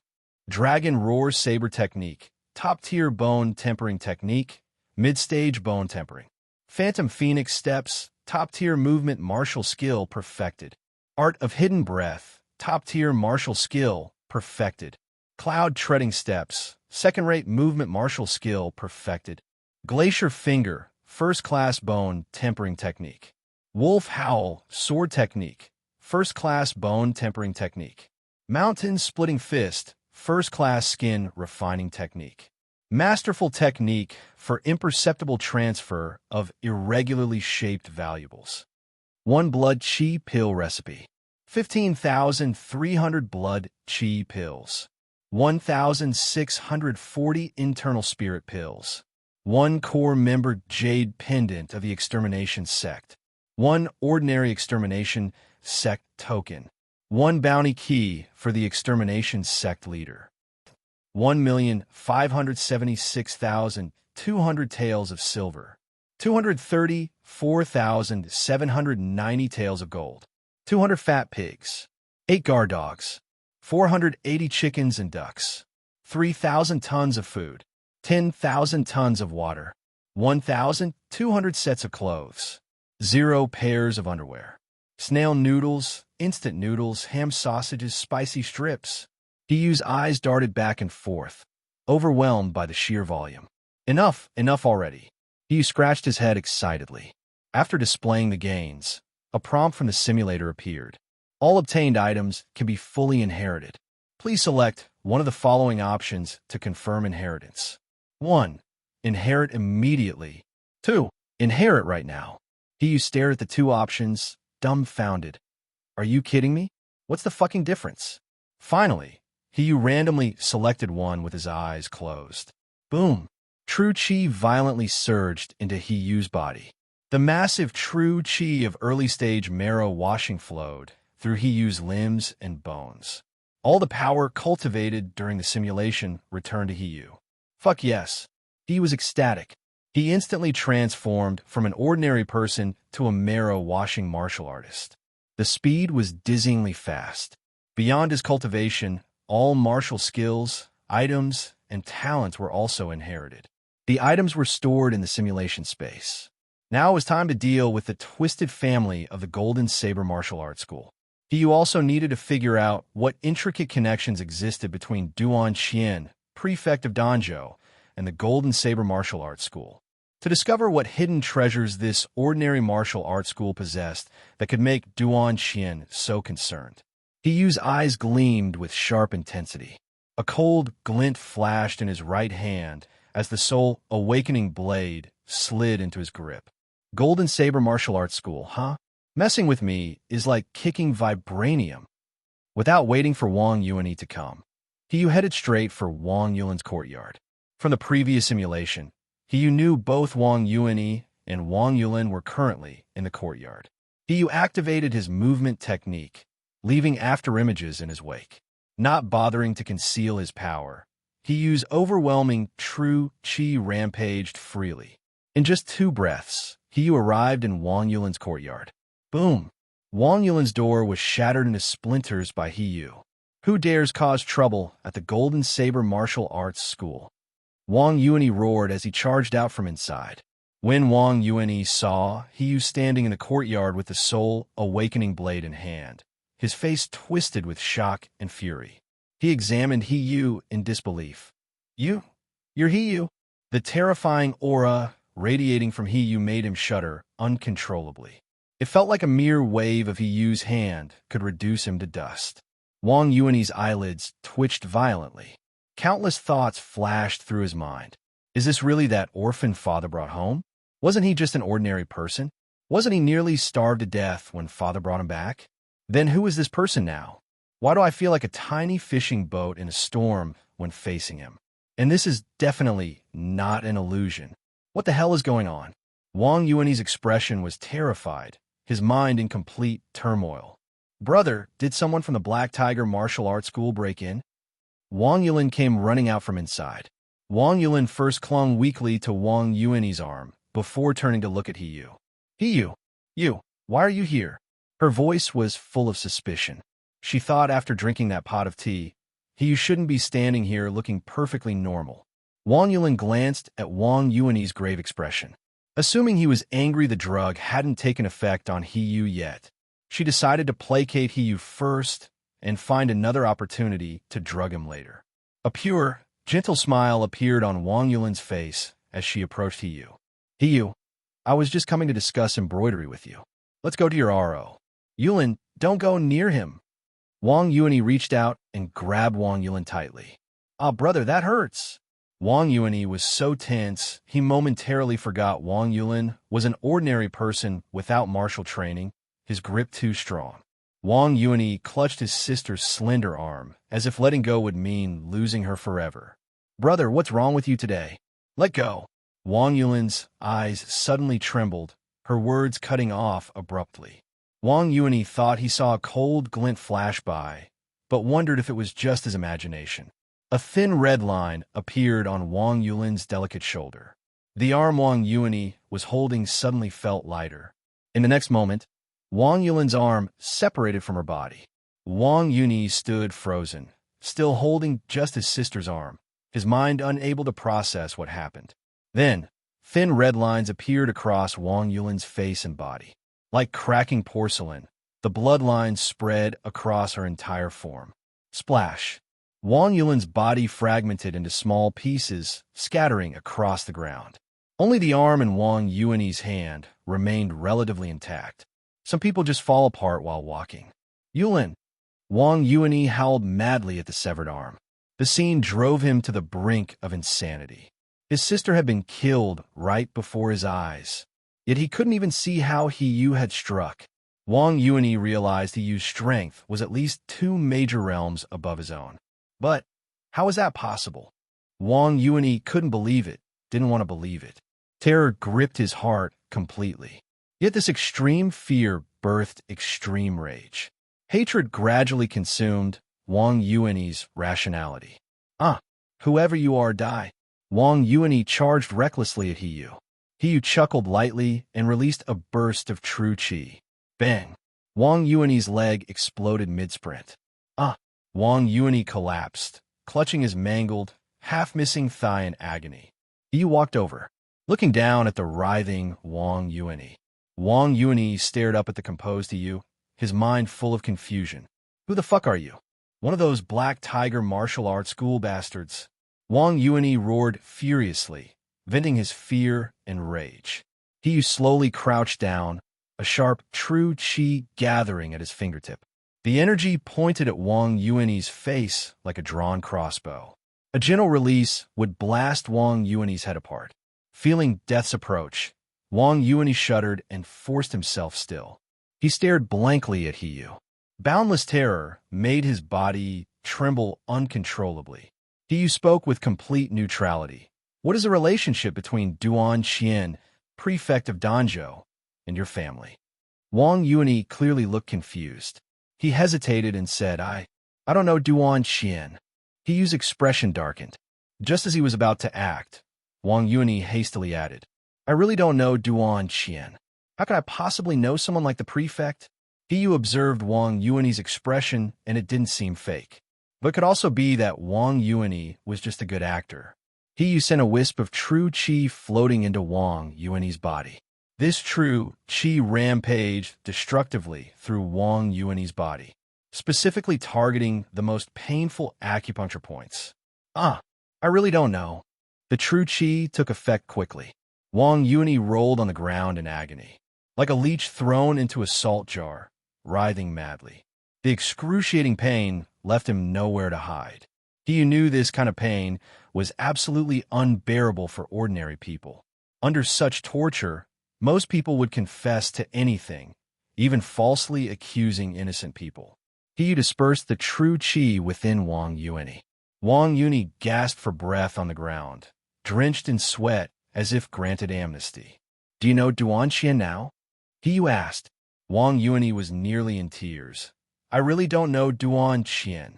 Speaker 1: Dragon Roar Saber Technique. Top-tier Bone Tempering Technique. Mid-stage Bone Tempering. Phantom Phoenix Steps. Top-tier Movement Martial Skill Perfected. Art of Hidden Breath. Top-tier Martial Skill Perfected. Cloud Treading Steps. Second-rate Movement Martial Skill Perfected. Glacier Finger. First-class Bone Tempering Technique. Wolf Howl Sword Technique. First-class Bone Tempering Technique. Mountain Splitting Fist. First-class Skin Refining Technique. Masterful Technique for imperceptible transfer of irregularly shaped valuables. 1 Blood Qi Pill Recipe. 15,300 Blood Qi Pills. 1,640 Internal Spirit Pills. 1 Core Member Jade Pendant of the Extermination Sect. 1 Ordinary Extermination Sect Token. 1 Bounty Key for the Extermination Sect Leader. 1,576,200 Taels of Silver. 234,790 tails of gold, 200 fat pigs, 8 guard dogs, 480 chickens and ducks, 3,000 tons of food, 10,000 tons of water, 1,200 sets of clothes, 0 pairs of underwear, snail noodles, instant noodles, ham sausages, spicy strips. Hiyu's eyes darted back and forth, overwhelmed by the sheer volume. Enough already. Hiyu scratched his head excitedly. After displaying the gains, a prompt from the simulator appeared. All obtained items can be fully inherited. Please select one of the following options to confirm inheritance. 1. Inherit immediately. 2. Inherit right now. Hiyu stared at the 2 options, dumbfounded. Are you kidding me? What's the fucking difference? Finally, Hiyu randomly selected one with his eyes closed. Boom! True Qi violently surged into Hiyu's body. The massive true Qi of early-stage marrow washing flowed through Hiyu's limbs and bones. All the power cultivated during the simulation returned to Hiyu. Fuck yes. He was ecstatic. He instantly transformed from an ordinary person to a marrow-washing martial artist. The speed was dizzyingly fast. Beyond his cultivation, all martial skills, items, and talents were also inherited. The items were stored in the simulation space. Now it was time to deal with the twisted family of the Golden Saber Martial Arts School. Hiyu also needed to figure out what intricate connections existed between Duan Qian, prefect of Danzhou, and the Golden Saber Martial Arts School. To discover what hidden treasures this ordinary martial arts school possessed that could make Duan Qian so concerned. Hiyu's eyes gleamed with sharp intensity. A cold glint flashed in his right hand as the soul awakening blade slid into his grip. Golden Saber Martial Arts School, huh? Messing with me is like kicking vibranium. Without waiting for Wang Yuanyi to come, Hiyu headed straight for Wang Yulin's courtyard. From the previous simulation, Hiyu knew both Wang Yuanyi and Wang Yulin were currently in the courtyard. Hiyu activated his movement technique, leaving afterimages in his wake. Not bothering to conceal his power, Hiyu's overwhelming true Qi rampaged freely. In just 2 breaths, Hiyu arrived in Wang Yulin's courtyard. Boom! Wang Yulin's door was shattered into splinters by Hiyu. Who dares cause trouble at the Golden Saber Martial Arts School? Wang Yuanyi roared as he charged out from inside. When Wang Yuanyi saw Hiyu standing in the courtyard with the soul awakening blade in hand, his face twisted with shock and fury. He examined Hiyu in disbelief. You're Hiyu? The terrifying aura radiating from Hiyu made him shudder uncontrollably. It felt like a mere wave of Hiyu's hand could reduce him to dust. Wang Yuanyi's eyelids twitched violently. Countless thoughts flashed through his mind. Is this really that orphan father brought home? Wasn't he just an ordinary person? Wasn't he nearly starved to death when father brought him back? Then who is this person now? Why do I feel like a tiny fishing boat in a storm when facing him? And this is definitely not an illusion. What the hell is going on? Wang Yuanyi's expression was terrified, his mind in complete turmoil. Brother, did someone from the Black Tiger Martial Arts School break in? Wang Yulin came running out from inside. Wang Yulin first clung weakly to Wang Yuanyi's arm, before turning to look at Hiyu. You, why are you here? Her voice was full of suspicion. She thought after drinking that pot of tea, Hiyu shouldn't be standing here looking perfectly normal. Wang Yulin glanced at Wang Yuanyi's grave expression. Assuming he was angry the drug hadn't taken effect on Hiyu yet, she decided to placate Hiyu first and find another opportunity to drug him later. A pure, gentle smile appeared on Wang Yulin's face as she approached Hiyu. Hiyu, I was just coming to discuss embroidery with you. Let's go to your RO. Yulin, don't go near him. Wang Yuanyi reached out and grabbed Wang Yulin tightly. Ah, brother, that hurts. Wang Yuanyi was so tense, he momentarily forgot Wang Yulin was an ordinary person without martial training, his grip too strong. Wang Yuanyi clutched his sister's slender arm, as if letting go would mean losing her forever. Brother, what's wrong with you today? Let go. Wang Yulin's eyes suddenly trembled, her words cutting off abruptly. Wang Yuanyi thought he saw a cold glint flash by, but wondered if it was just his imagination. A thin red line appeared on Wang Yulin's delicate shoulder. The arm Wang Yuani was holding suddenly felt lighter. In the next moment, Wang Yulin's arm separated from her body. Wang Yuni stood frozen, still holding just his sister's arm, his mind unable to process what happened. Then, thin red lines appeared across Wang Yulin's face and body. Like cracking porcelain, the bloodlines spread across her entire form. Splash! Wang Yulin's body fragmented into small pieces, scattering across the ground. Only the arm in Wang Yuani's hand remained relatively intact. Some people just fall apart while walking. Yulin! Wang Yuani howled madly at the severed arm. The scene drove him to the brink of insanity. His sister had been killed right before his eyes. Yet he couldn't even see how He had struck. Wang Yuani realized He's strength was at least 2 major realms above his own. But how was that possible? Wang Yuani couldn't believe it, didn't want to believe it. Terror gripped his heart completely. Yet this extreme fear birthed extreme rage. Hatred gradually consumed Wang Yuani's rationality. Whoever you are, die. Wang Yuani charged recklessly at He chuckled lightly and released a burst of true qi. Bang! Wang Yuani's leg exploded mid-sprint. Wang Yuani collapsed, clutching his mangled, half-missing thigh in agony. He walked over, looking down at the writhing Wang Yuani. Wang Yuani stared up at the composed He, his mind full of confusion. Who the fuck are you? One of those black tiger martial arts school bastards. Wang Yuani roared furiously, venting his fear and rage. He slowly crouched down, a sharp, true qi gathering at his fingertip. The energy pointed at Wang Yuani's face like a drawn crossbow. A gentle release would blast Wang Yuani's head apart. Feeling death's approach, Wang Yuani shuddered and forced himself still. He stared blankly at He. Boundless terror made his body tremble uncontrollably. He spoke with complete neutrality. What is the relationship between Duan Qian, prefect of Danzhou, and your family? Wang Yuani clearly looked confused. He hesitated and said, I don't know Duan Qian. He's expression darkened. Just as he was about to act, Wang Yuani hastily added, I really don't know Duan Qian. How could I possibly know someone like the prefect? He observed Wang Yuani's expression, and it didn't seem fake. But it could also be that Wang Yuani was just a good actor. He sent a wisp of true qi floating into Wang Yuani's body. This true qi rampaged destructively through Wang Yuani's body, specifically targeting the most painful acupuncture points. I really don't know. The true qi took effect quickly. Wang Yuani rolled on the ground in agony, like a leech thrown into a salt jar, writhing madly. The excruciating pain left him nowhere to hide. He knew this kind of pain was absolutely unbearable for ordinary people. Under such torture, most people would confess to anything, even falsely accusing innocent people. He dispersed the true qi within Wang Yuani. Wang Yuani gasped for breath on the ground, drenched in sweat as if granted amnesty. Do you know Duan Qian now? He asked. Wang Yuani was nearly in tears. I really don't know Duan Qian.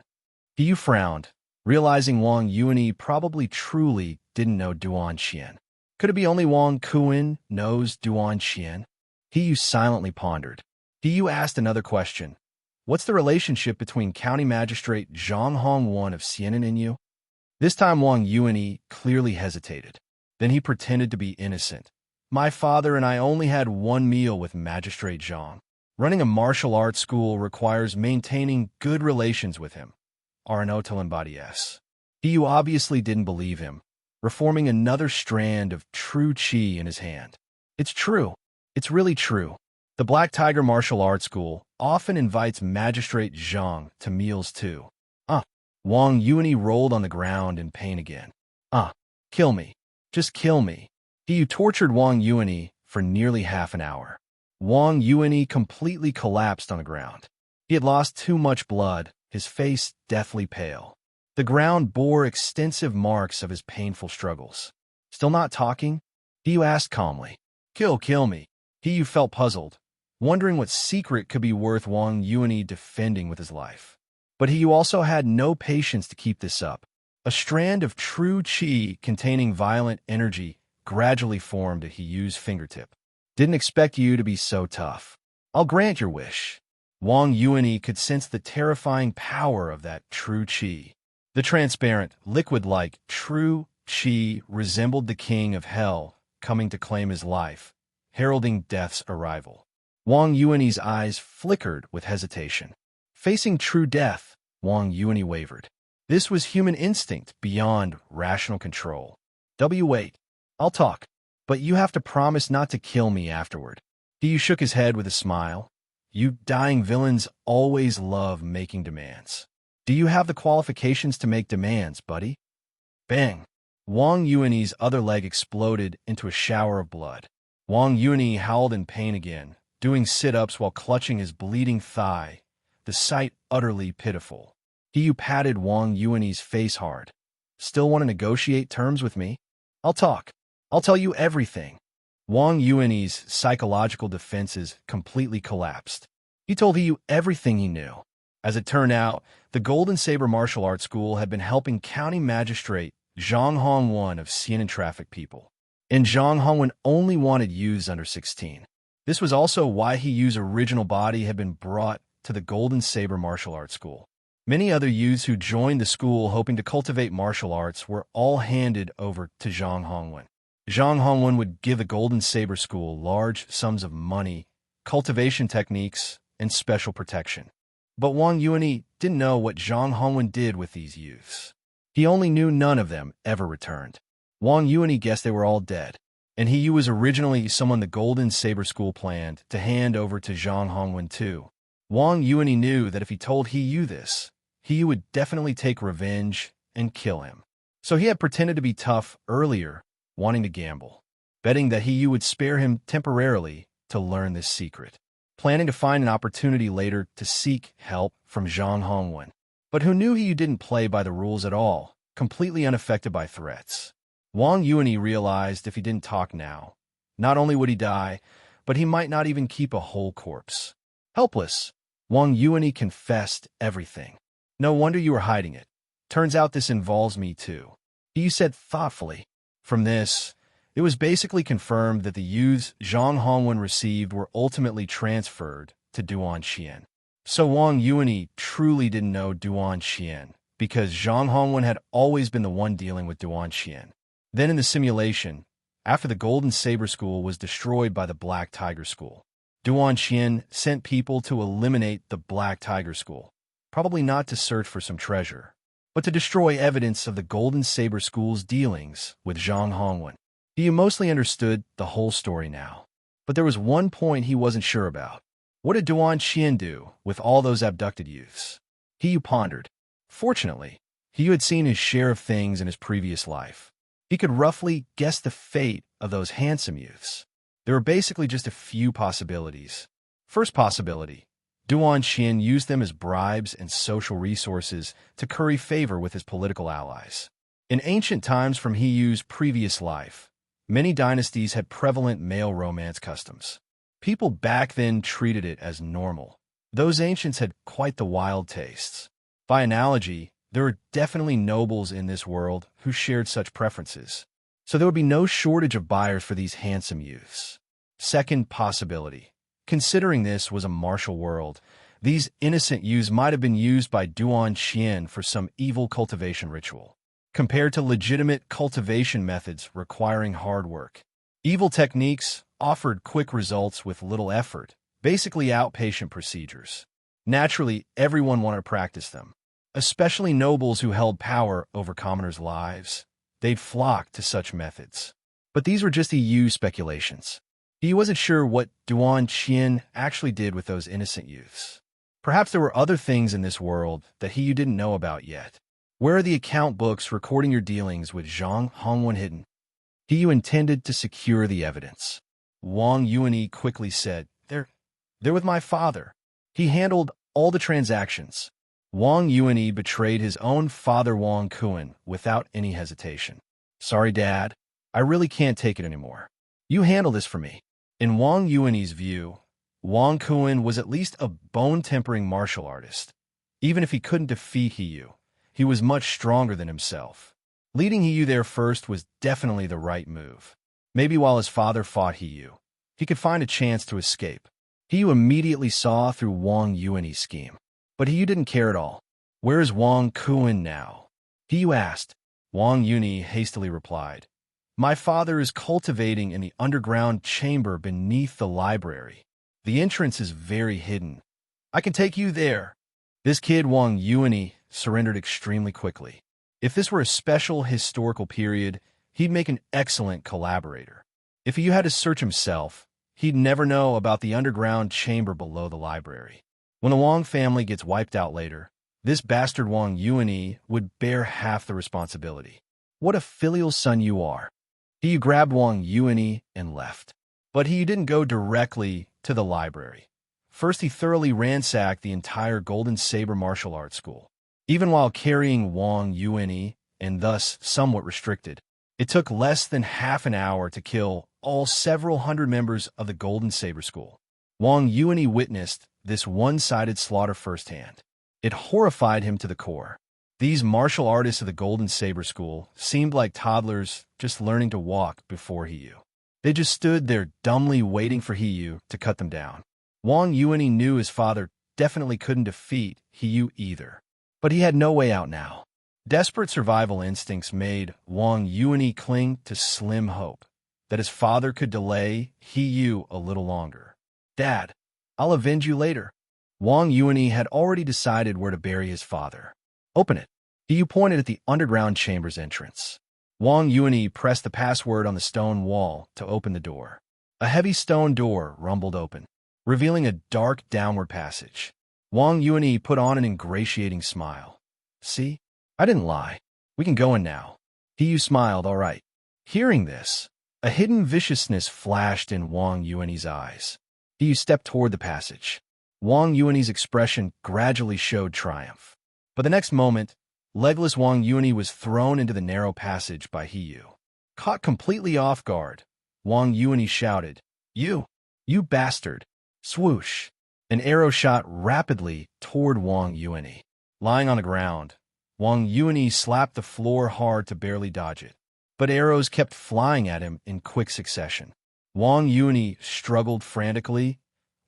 Speaker 1: He frowned, realizing Wang Yuani probably truly didn't know Duan Qian. Could it be only Wang Kuan knows Duan Qian? He silently pondered. He asked another question. What's the relationship between County Magistrate Zhang Hongwan of Xianan and you? This time Wang Yuani clearly hesitated. Then he pretended to be innocent. My father and I only had one meal with Magistrate Zhang. Running a martial arts school requires maintaining good relations with him. Arnaud Telembadies. He obviously didn't believe him, reforming another strand of true qi in his hand. It's true. It's really true. The Black Tiger Martial Arts School often invites Magistrate Zhang to meals too. Wang Yuani rolled on the ground in pain again. Kill me. Just kill me. He tortured Wang Yuani for nearly half an hour. Wang Yuani completely collapsed on the ground. He had lost too much blood, his face deathly pale. The ground bore extensive marks of his painful struggles. Still not talking? He asked calmly. Kill me. He felt puzzled, wondering what secret could be worth Wang Yuani defending with his life. But he also had no patience to keep this up. A strand of true qi containing violent energy gradually formed at Hiyu's fingertip. Didn't expect you to be so tough. I'll grant your wish. Wang Yuanyi could sense the terrifying power of that true qi. The transparent, liquid-like true qi resembled the king of hell coming to claim his life, heralding death's arrival. Wang Yuanyi's eyes flickered with hesitation. Facing true death, Wang Yuanyi wavered. This was human instinct beyond rational control. Wait. I'll talk. But you have to promise not to kill me afterward. Hiyu shook his head with a smile. You dying villains always love making demands. Do you have the qualifications to make demands, buddy? Bang! Wang Yuanyi's other leg exploded into a shower of blood. Wang Yuanyi howled in pain again, doing sit-ups while clutching his bleeding thigh, the sight utterly pitiful. Hiyu patted Wang Yuanyi's face hard. Still want to negotiate terms with me? I'll talk. I'll tell you everything. Wang Yuanyi's psychological defenses completely collapsed. He told Hiyu everything he knew. As it turned out, the Golden Saber Martial Arts School had been helping County Magistrate Zhang Hongwen of Xianan traffic people. And Zhang Hongwen only wanted youths under 16. This was also why Hiyu's original body had been brought to the Golden Saber Martial Arts School. Many other youths who joined the school hoping to cultivate martial arts were all handed over to Zhang Hongwen. Zhang Hongwen would give the Golden Saber School large sums of money, cultivation techniques, and special protection. But Wang Yuanyi didn't know what Zhang Hongwen did with these youths. He only knew none of them ever returned. Wang Yuanyi guessed they were all dead, and Hiyu was originally someone the Golden Saber School planned to hand over to Zhang Hongwen too. Wang Yuanyi knew that if he told Hiyu this, Hiyu would definitely take revenge and kill him. So he had pretended to be tough earlier, wanting to gamble, betting that Hiyu would spare him temporarily to learn this secret, planning to find an opportunity later to seek help from Zhang Hongwen. But who knew Hiyu didn't play by the rules at all, completely unaffected by threats. Wang Yuanyi realized if he didn't talk now, not only would he die, but he might not even keep a whole corpse. Helpless, Wang Yuanyi confessed everything. No wonder you were hiding it. Turns out this involves me too. Hiyu said thoughtfully. From this, it was basically confirmed that the youths Zhang Hongwen received were ultimately transferred to Duan Xian. So Wang Yuanyi truly didn't know Duan Xian, because Zhang Hongwen had always been the one dealing with Duan Xian. Then in the simulation, after the Golden Saber School was destroyed by the Black Tiger School, Duan Xian sent people to eliminate the Black Tiger School, probably not to search for some treasure, but to destroy evidence of the Golden Saber School's dealings with Zhang Hongwen. He mostly understood the whole story now, but there was one point he wasn't sure about. What did Duan Xian do with all those abducted youths? Hiyu pondered. Fortunately, Hiyu had seen his share of things in his previous life. He could roughly guess the fate of those handsome youths. There were basically just a few possibilities. First possibility, Duan Xian used them as bribes and social resources to curry favor with his political allies. In ancient times from Hiyu's previous life, many dynasties had prevalent male romance customs. People back then treated it as normal. Those ancients had quite the wild tastes. By analogy, there were definitely nobles in this world who shared such preferences. So there would be no shortage of buyers for these handsome youths. Second possibility. Considering this was a martial world, these innocent youths might have been used by Duan Xian for some evil cultivation ritual. Compared to legitimate cultivation methods requiring hard work, evil techniques offered quick results with little effort, basically outpatient procedures. Naturally, everyone wanted to practice them, especially nobles who held power over commoners' lives. They'd flock to such methods. But these were just EU speculations. He wasn't sure what Duan Xian actually did with those innocent youths. Perhaps there were other things in this world that he didn't know about yet. Where are the account books recording your dealings with Zhang Hongwen hidden? He intended to secure the evidence. Wang Yuanyi quickly said, They're with my father. He handled all the transactions. Wang Yuanyi betrayed his own father Wang Kuan without any hesitation. Sorry, Dad. I really can't take it anymore. You handle this for me. In Wang Yuanyi's view, Wang Kuan was at least a bone-tempering martial artist. Even if he couldn't defeat Hiyu, he was much stronger than himself. Leading Hiyu there first was definitely the right move. Maybe while his father fought Hiyu, he could find a chance to escape. Hiyu immediately saw through Wang Yuanyi's scheme. But Hiyu didn't care at all. "Where is Wang Kuan now?" Hiyu asked. Wang Yunyi hastily replied, "My father is cultivating in the underground chamber beneath the library. The entrance is very hidden. I can take you there." This kid, Wang Yuanyi, surrendered extremely quickly. If this were a special historical period, he'd make an excellent collaborator. If Hiyu had to search himself, he'd never know about the underground chamber below the library. When the Wang family gets wiped out later, this bastard Wang Yuanyi would bear half the responsibility. What a filial son you are. Hiyu grabbed Wang Yuanyi and left. But Hiyu didn't go directly to the library. First, he thoroughly ransacked the entire Golden Saber martial arts school. Even while carrying Wang Yuanyi, and thus somewhat restricted, it took less than half an hour to kill all several hundred members of the Golden Saber school. Wang Yuanyi witnessed this one-sided slaughter firsthand. It horrified him to the core. These martial artists of the Golden Saber school seemed like toddlers just learning to walk before Hiyu. They just stood there dumbly waiting for Hiyu to cut them down. Wang Yuanyi knew his father definitely couldn't defeat Hiyu either. But he had no way out now. Desperate survival instincts made Wang Yuanyi cling to slim hope that his father could delay Hiyu a little longer. "Dad, I'll avenge you later." Wang Yuanyi had already decided where to bury his father. "Open it." Hiyu pointed at the underground chamber's entrance. Wang Yuanyi pressed the password on the stone wall to open the door. A heavy stone door rumbled open, revealing a dark downward passage. Wang Yuanyi put on an ingratiating smile. "See? I didn't lie. We can go in now." Hiyu smiled, "All right." Hearing this, a hidden viciousness flashed in Wang Yuanyi's eyes. Hiyu stepped toward the passage. Wang Yuanyi's expression gradually showed triumph. But the next moment, legless Wang Yuanyi was thrown into the narrow passage by Hiyu. Caught completely off guard, Wang Yuanyi shouted, You bastard!" Swoosh! An arrow shot rapidly toward Wang Yuanyi. Lying on the ground, Wang Yuanyi slapped the floor hard to barely dodge it. But arrows kept flying at him in quick succession. Wang Yuanyi struggled frantically,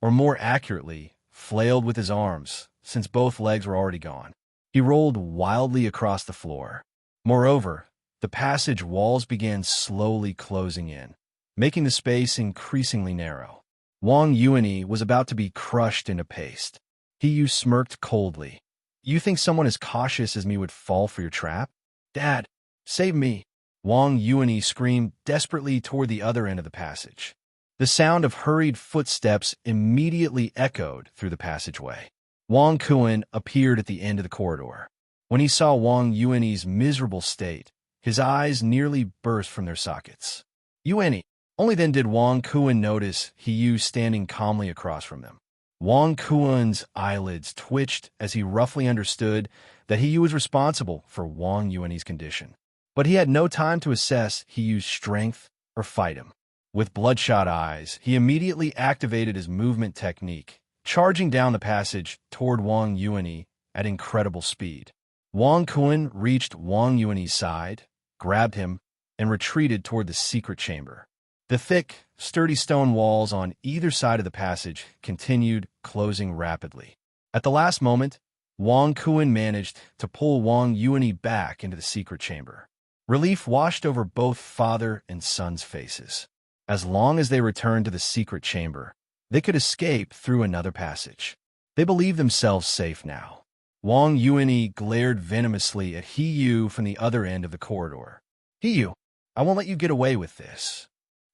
Speaker 1: or more accurately, flailed with his arms, since both legs were already gone. He rolled wildly across the floor. Moreover, the passage walls began slowly closing in, making the space increasingly narrow. Wang Yuanyi was about to be crushed into paste. Hiyu smirked coldly. "You think someone as cautious as me would fall for your trap? Dad, save me!" Wang Yuanyi screamed desperately toward the other end of the passage. The sound of hurried footsteps immediately echoed through the passageway. Wang Kuan appeared at the end of the corridor. When he saw Wang Yuanyi's miserable state, his eyes nearly burst from their sockets. "Yuanyi!" Only then did Wang Kuan notice Hiyu standing calmly across from them. Wang Kuan's eyelids twitched as he roughly understood that Hiyu was responsible for Wang Yuanyi's condition. But he had no time to assess Hiyu's strength or fight him. With bloodshot eyes, he immediately activated his movement technique, charging down the passage toward Wang Yuanyi at incredible speed. Wang Kuan reached Wang Yuanyi's side, grabbed him, and retreated toward the secret chamber. The thick, sturdy stone walls on either side of the passage continued closing rapidly. At the last moment, Wang Kuan managed to pull Wang Yuanyi back into the secret chamber. Relief washed over both father and son's faces. As long as they returned to the secret chamber, they could escape through another passage. They believed themselves safe now. Wang Yuanyi glared venomously at Hiyu from the other end of the corridor. "Hiyu, I won't let you get away with this."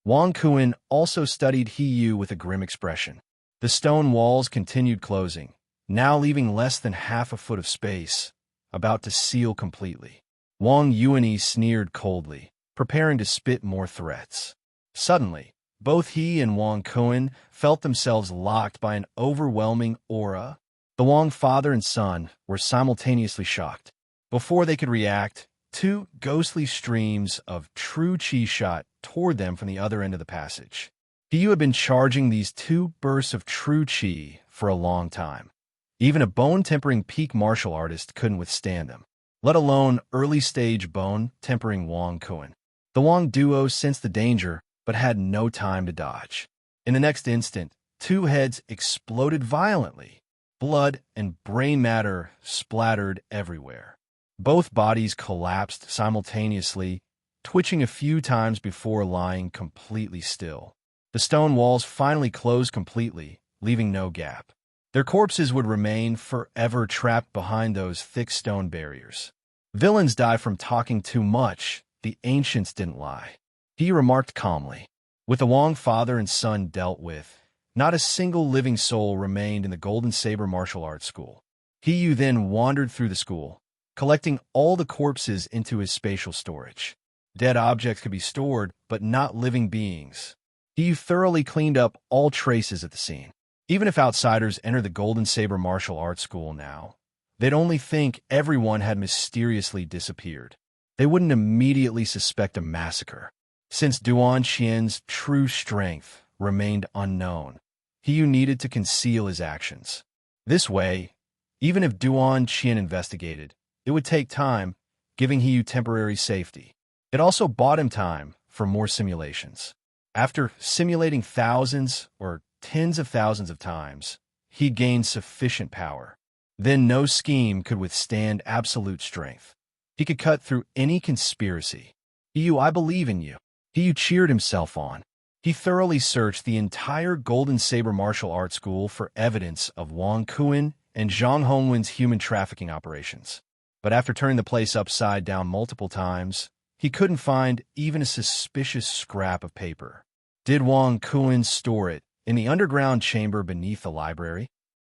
Speaker 1: Wang Kuan also studied Hiyu with a grim expression. The stone walls continued closing, now leaving less than half a foot of space, about to seal completely. Wang Yuanyi sneered coldly, preparing to spit more threats. Suddenly, both he and Wang Kuan felt themselves locked by an overwhelming aura. The Wang father and son were simultaneously shocked. Before they could react, two ghostly streams of true chi shot toward them from the other end of the passage. Hiyu had been charging these two bursts of true chi for a long time. Even a bone-tempering peak martial artist couldn't withstand them, let alone early-stage bone-tempering Wang Kuan. The Wang duo sensed the danger but had no time to dodge. In the next instant, two heads exploded violently. Blood and brain matter splattered everywhere. Both bodies collapsed simultaneously, twitching a few times before lying completely still. The stone walls finally closed completely, leaving no gap. Their corpses would remain forever trapped behind those thick stone barriers. Villains die from talking too much. The ancients didn't lie. He remarked calmly. With the Wong father and son dealt with, not a single living soul remained in the Golden Saber martial arts school. He then wandered through the school, collecting all the corpses into his spatial storage. Dead objects could be stored, but not living beings. He thoroughly cleaned up all traces at the scene. Even if outsiders enter the Golden Saber martial arts school now, they'd only think everyone had mysteriously disappeared. They wouldn't immediately suspect a massacre. Since Duan Qian's true strength remained unknown, he needed to conceal his actions. This way, even if Duan Qian investigated, it would take time, giving He temporary safety. It also bought him time for more simulations. After simulating thousands or tens of thousands of times, he gained sufficient power. Then no scheme could withstand absolute strength. He could cut through any conspiracy. I believe in you. He cheered himself on. He thoroughly searched the entire Golden Saber martial arts school for evidence of Wang Kuan and Zhang Hongwen's human trafficking operations. But after turning the place upside down multiple times, he couldn't find even a suspicious scrap of paper. Did Wang Kuan store it in the underground chamber beneath the library?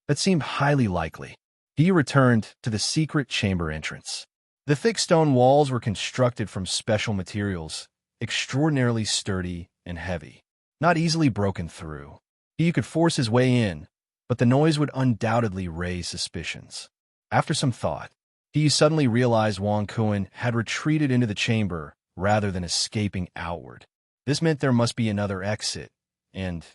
Speaker 1: That seemed highly likely. He returned to the secret chamber entrance. The thick stone walls were constructed from special materials, extraordinarily sturdy and heavy, not easily broken through. He could force his way in, but the noise would undoubtedly raise suspicions. After some thought, he suddenly realized Wang Kuan had retreated into the chamber rather than escaping outward. This meant there must be another exit, and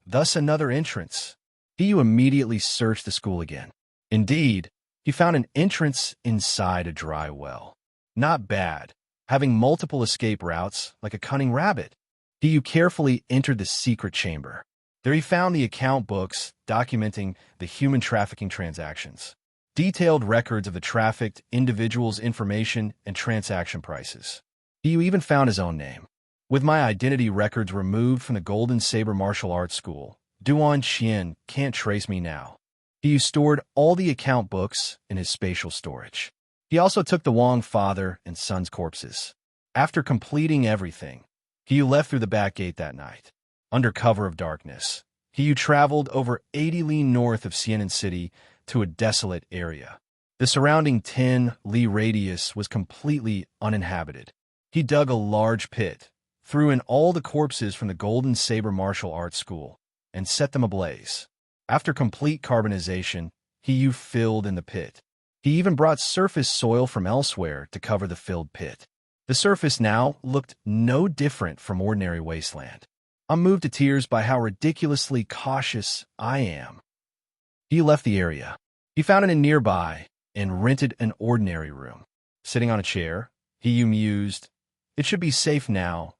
Speaker 1: thus another entrance. He immediately searched the school again. Indeed, he found an entrance inside a dry well. Not bad, having multiple escape routes like a cunning rabbit. He carefully entered the secret chamber. There he found the account books documenting the human trafficking transactions, detailed records of the trafficked individuals' information and transaction prices. He even found his own name. With my identity records removed from the Golden Saber martial arts school, Duan Qian can't trace me now. He stored all the account books in his spatial storage. He also took the Wang father and son's corpses. After completing everything, he left through the back gate that night. Under cover of darkness, he traveled over 80 li north of Xianan City to a desolate area. The surrounding 10 li radius was completely uninhabited. He dug a large pit, threw in all the corpses from the Golden Saber martial arts school, and set them ablaze. After complete carbonization, he filled in the pit. He even brought surface soil from elsewhere to cover the filled pit. The surface now looked no different from ordinary wasteland. I'm moved to tears by how ridiculously cautious I am. He left the area. He found it nearby and rented an ordinary room. Sitting on a chair, he mused, "It should be safe now.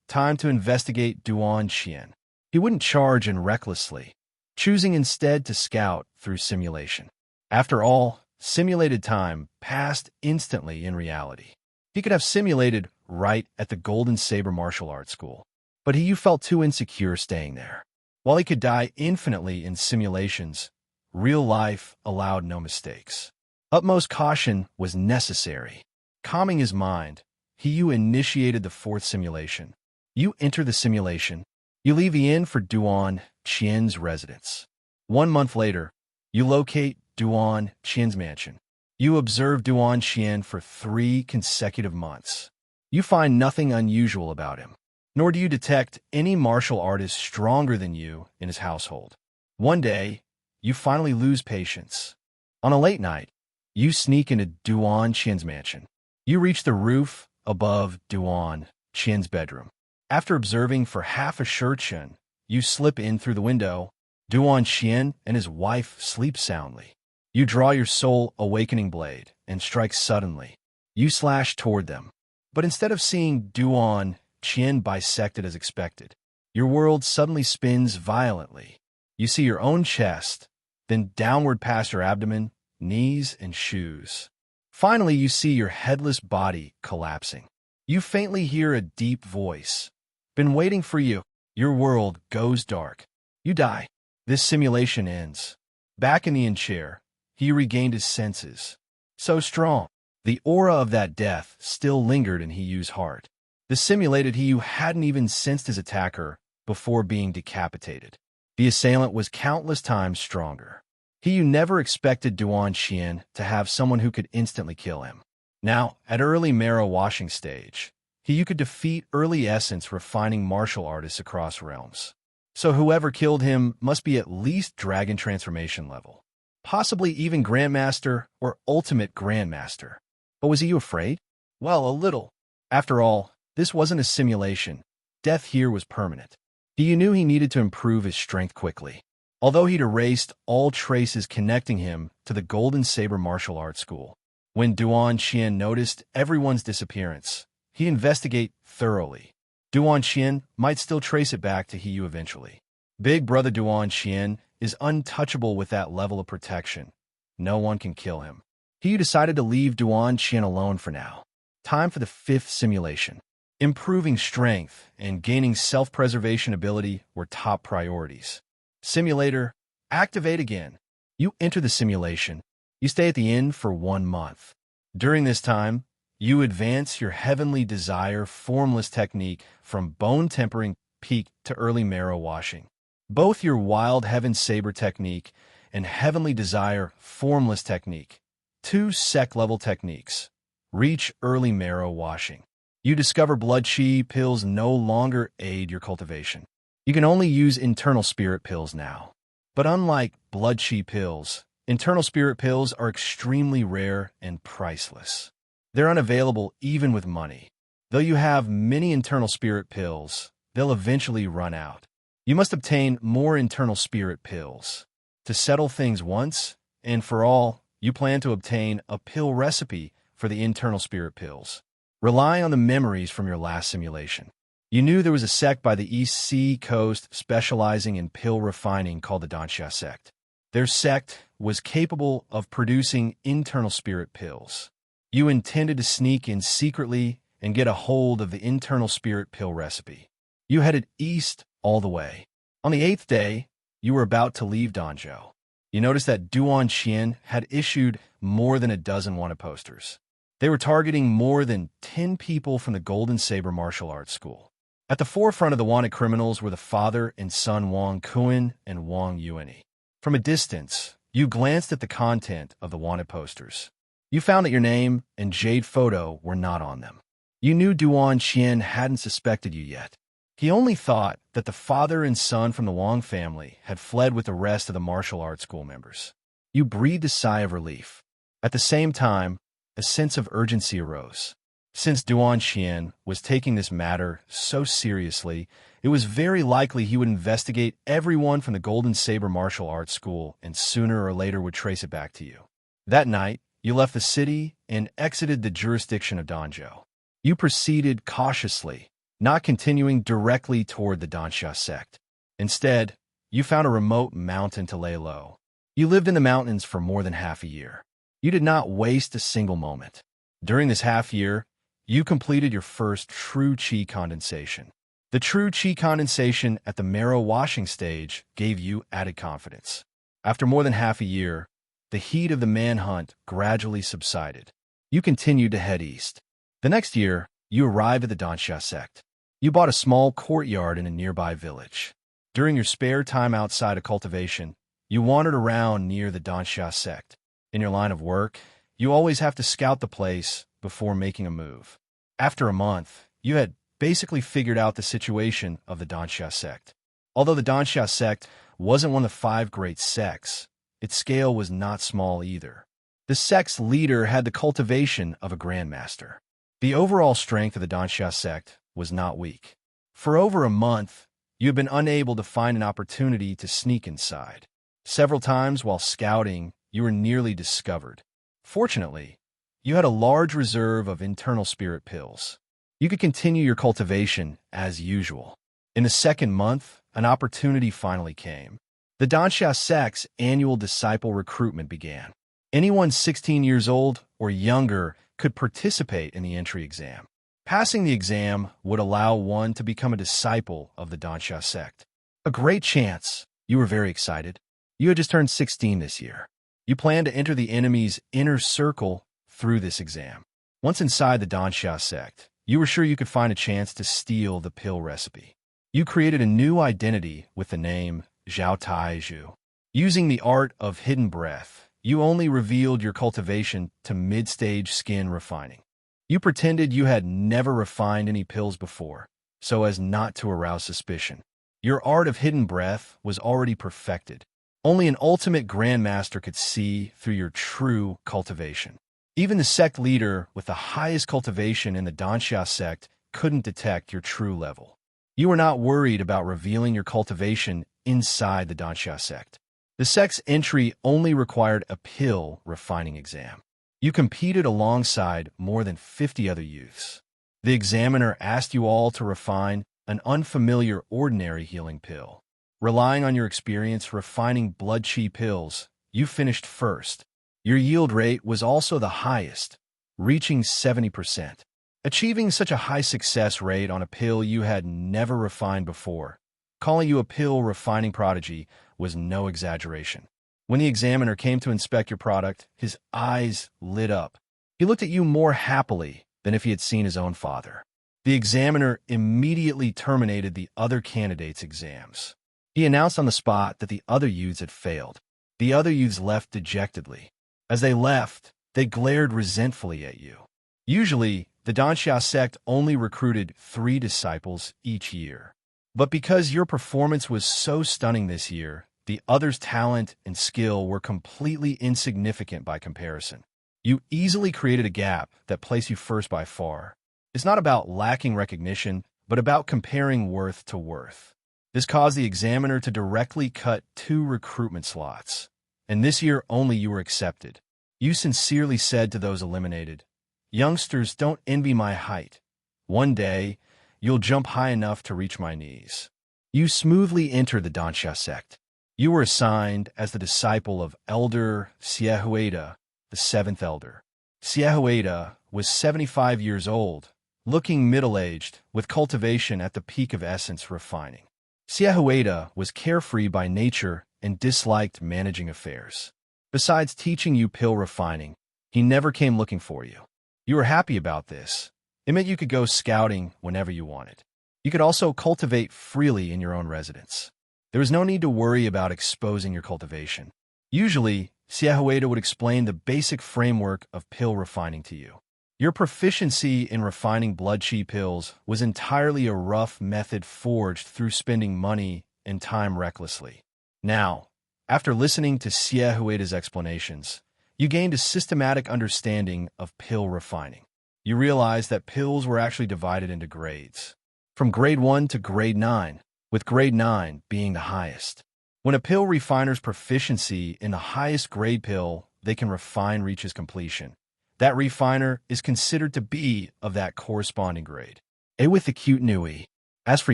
Speaker 1: Time to investigate Duan Qian." He wouldn't charge in recklessly, choosing instead to scout through simulation. After all, simulated time passed instantly in reality. He could have simulated right at the Golden Saber martial arts school, but he felt too insecure staying there. While he could die infinitely in simulations, real life allowed no mistakes. Utmost caution was necessary. Calming his mind, he initiated the fourth simulation. You enter the simulation. You leave the inn for Duan Qian's residence. 1 month later, you locate Duan Qian's mansion. You observe Duan Qian for 3 consecutive months. You find nothing unusual about him, nor do you detect any martial artist stronger than you in his household. One day, you finally lose patience. On a late night, you sneak into Duan Qian's mansion. You reach the roof above Duan Qian's bedroom. After observing for half a shurchen, you slip in through the window. Duan Qian and his wife sleep soundly. You draw your soul awakening blade and strike suddenly. You slash toward them. But instead of seeing Duan Qian bisected as expected. Your world suddenly spins violently. You see your own chest, then downward past your abdomen, knees, and shoes. Finally, you see your headless body collapsing. You faintly hear a deep voice. Been waiting for you. Your world goes dark. You die. This simulation ends. Back in the inn chair, he regained his senses. So strong. The aura of that death still lingered in Hiyu's heart. The simulated Hiyu hadn't even sensed his attacker before being decapitated. The assailant was countless times stronger. Hiyu never expected Duan Xian to have someone who could instantly kill him. Now, at early marrow washing stage, Hiyu could defeat early essence refining martial artists across realms. So whoever killed him must be at least dragon transformation level. Possibly even Grandmaster or Ultimate Grandmaster. But was Hiyu afraid? Well, a little. After all, this wasn't a simulation. Death here was permanent. Hiyu knew he needed to improve his strength quickly. Although he'd erased all traces connecting him to the Golden Saber martial arts school. When Duan Xian noticed everyone's disappearance, he investigated thoroughly. Duan Xian might still trace it back to Hiyu eventually. Big brother Duan Xian is untouchable with that level of protection. No one can kill him. Hiyu decided to leave Duan Xian alone for now. Time for the fifth simulation. Improving strength and gaining self-preservation ability were top priorities. Simulator, activate again. You enter the simulation. You stay at the inn for 1 month. During this time, you advance your Heavenly Desire formless technique from bone tempering peak to early marrow washing. Both your Wild Heaven Saber technique and Heavenly Desire formless technique, 2 sec-level techniques, reach early marrow washing. You discover blood chi pills no longer aid your cultivation. You can only use internal spirit pills now. But unlike blood chi pills, internal spirit pills are extremely rare and priceless. They're unavailable even with money. Though you have many internal spirit pills, they'll eventually run out. You must obtain more internal spirit pills. To settle things once and for all, you plan to obtain a pill recipe for the internal spirit pills. Rely on the memories from your last simulation. You knew there was a sect by the East Sea coast specializing in pill refining called the Danxia sect. Their sect was capable of producing internal spirit pills. You intended to sneak in secretly and get a hold of the internal spirit pill recipe. You headed east all the way. On the 8th day, you were about to leave Danzhou. You noticed that Duan Xian had issued more than a dozen wanted posters. They were targeting more than 10 people from the Golden Saber martial arts school. At the forefront of the wanted criminals were the father and son Wang Kuan and Wang Yuani. From a distance, you glanced at the content of the wanted posters. You found that your name and Jade photo were not on them. You knew Duan Xian hadn't suspected you yet. He only thought that the father and son from the Wang family had fled with the rest of the martial arts school members. You breathed a sigh of relief. At the same time, a sense of urgency arose. Since Duan Xian was taking this matter so seriously, it was very likely he would investigate everyone from the Golden Saber martial arts school and sooner or later would trace it back to you. That night, you left the city and exited the jurisdiction of Danzhou. You proceeded cautiously, not continuing directly toward the Danxia sect. Instead, you found a remote mountain to lay low. You lived in the mountains for more than half a year. You did not waste a single moment. During this half year, you completed your first true chi condensation. The true chi condensation at the marrow washing stage gave you added confidence. After more than half a year, the heat of the manhunt gradually subsided. You continued to head east. The next year, you arrived at the Danxia sect. You bought a small courtyard in a nearby village. During your spare time outside of cultivation, you wandered around near the Danxia sect. In your line of work, you always have to scout the place before making a move. After a month, you had basically figured out the situation of the Danxia sect. Although the Danxia sect wasn't one of the 5 great sects, its scale was not small either. The sect's leader had the cultivation of a grandmaster. The overall strength of the Danxia sect was not weak. For over a month, you had been unable to find an opportunity to sneak inside. Several times while scouting, you were nearly discovered. Fortunately, you had a large reserve of internal spirit pills. You could continue your cultivation as usual. In the second month, an opportunity finally came. The Dansha sect's annual disciple recruitment began. Anyone 16 years old or younger could participate in the entry exam. Passing the exam would allow one to become a disciple of the Dansha sect. A great chance. You were very excited. You had just turned 16 this year. You planned to enter the enemy's inner circle through this exam. Once inside the Dansha sect, you were sure you could find a chance to steal the pill recipe. You created a new identity with the name Zhao Taizhu. Using the art of hidden breath, you only revealed your cultivation to mid-stage skin refining. You pretended you had never refined any pills before, so as not to arouse suspicion. Your art of hidden breath was already perfected. Only an ultimate grandmaster could see through your true cultivation. Even the sect leader with the highest cultivation in the Dansha sect couldn't detect your true level. You were not worried about revealing your cultivation inside the Dansha sect. The sect's entry only required a pill refining exam. You competed alongside more than 50 other youths. The examiner asked you all to refine an unfamiliar ordinary healing pill. Relying on your experience refining blood chi pills, you finished first. Your yield rate was also the highest, reaching 70%. Achieving such a high success rate on a pill you had never refined before, calling you a pill refining prodigy, was no exaggeration. When the examiner came to inspect your product, his eyes lit up. He looked at you more happily than if he had seen his own father. The examiner immediately terminated the other candidates' exams. He announced on the spot that the other youths had failed. The other youths left dejectedly. As they left, they glared resentfully at you. Usually, the Dansha sect only recruited 3 disciples each year. But because your performance was so stunning this year, the others' talent and skill were completely insignificant by comparison. You easily created a gap that placed you first by far. It's not about lacking recognition, but about comparing worth to worth. This caused the examiner to directly cut 2 recruitment slots. And this year only you were accepted. You sincerely said to those eliminated, "Youngsters, don't envy my height. One day, you'll jump high enough to reach my knees." You smoothly entered the Dansha sect. You were assigned as the disciple of Elder Xiehueda, the 7th elder. Xiehueda was 75 years old, looking middle-aged, with cultivation at the peak of essence refining. Xiehueda was carefree by nature and disliked managing affairs. Besides teaching you pill refining, he never came looking for you. You were happy about this. It meant you could go scouting whenever you wanted. You could also cultivate freely in your own residence. There was no need to worry about exposing your cultivation. Usually, Xiehueda would explain the basic framework of pill refining to you. Your proficiency in refining blood chi pills was entirely a rough method forged through spending money and time recklessly. Now, after listening to Xiehueda's explanations, you gained a systematic understanding of pill refining. You realized that pills were actually divided into grades, from grade 1 to grade 9, with grade 9 being the highest. When a pill refiner's proficiency in the highest grade pill they can refine reaches completion, that refiner is considered to be of that corresponding grade. A with the cute Nui. As for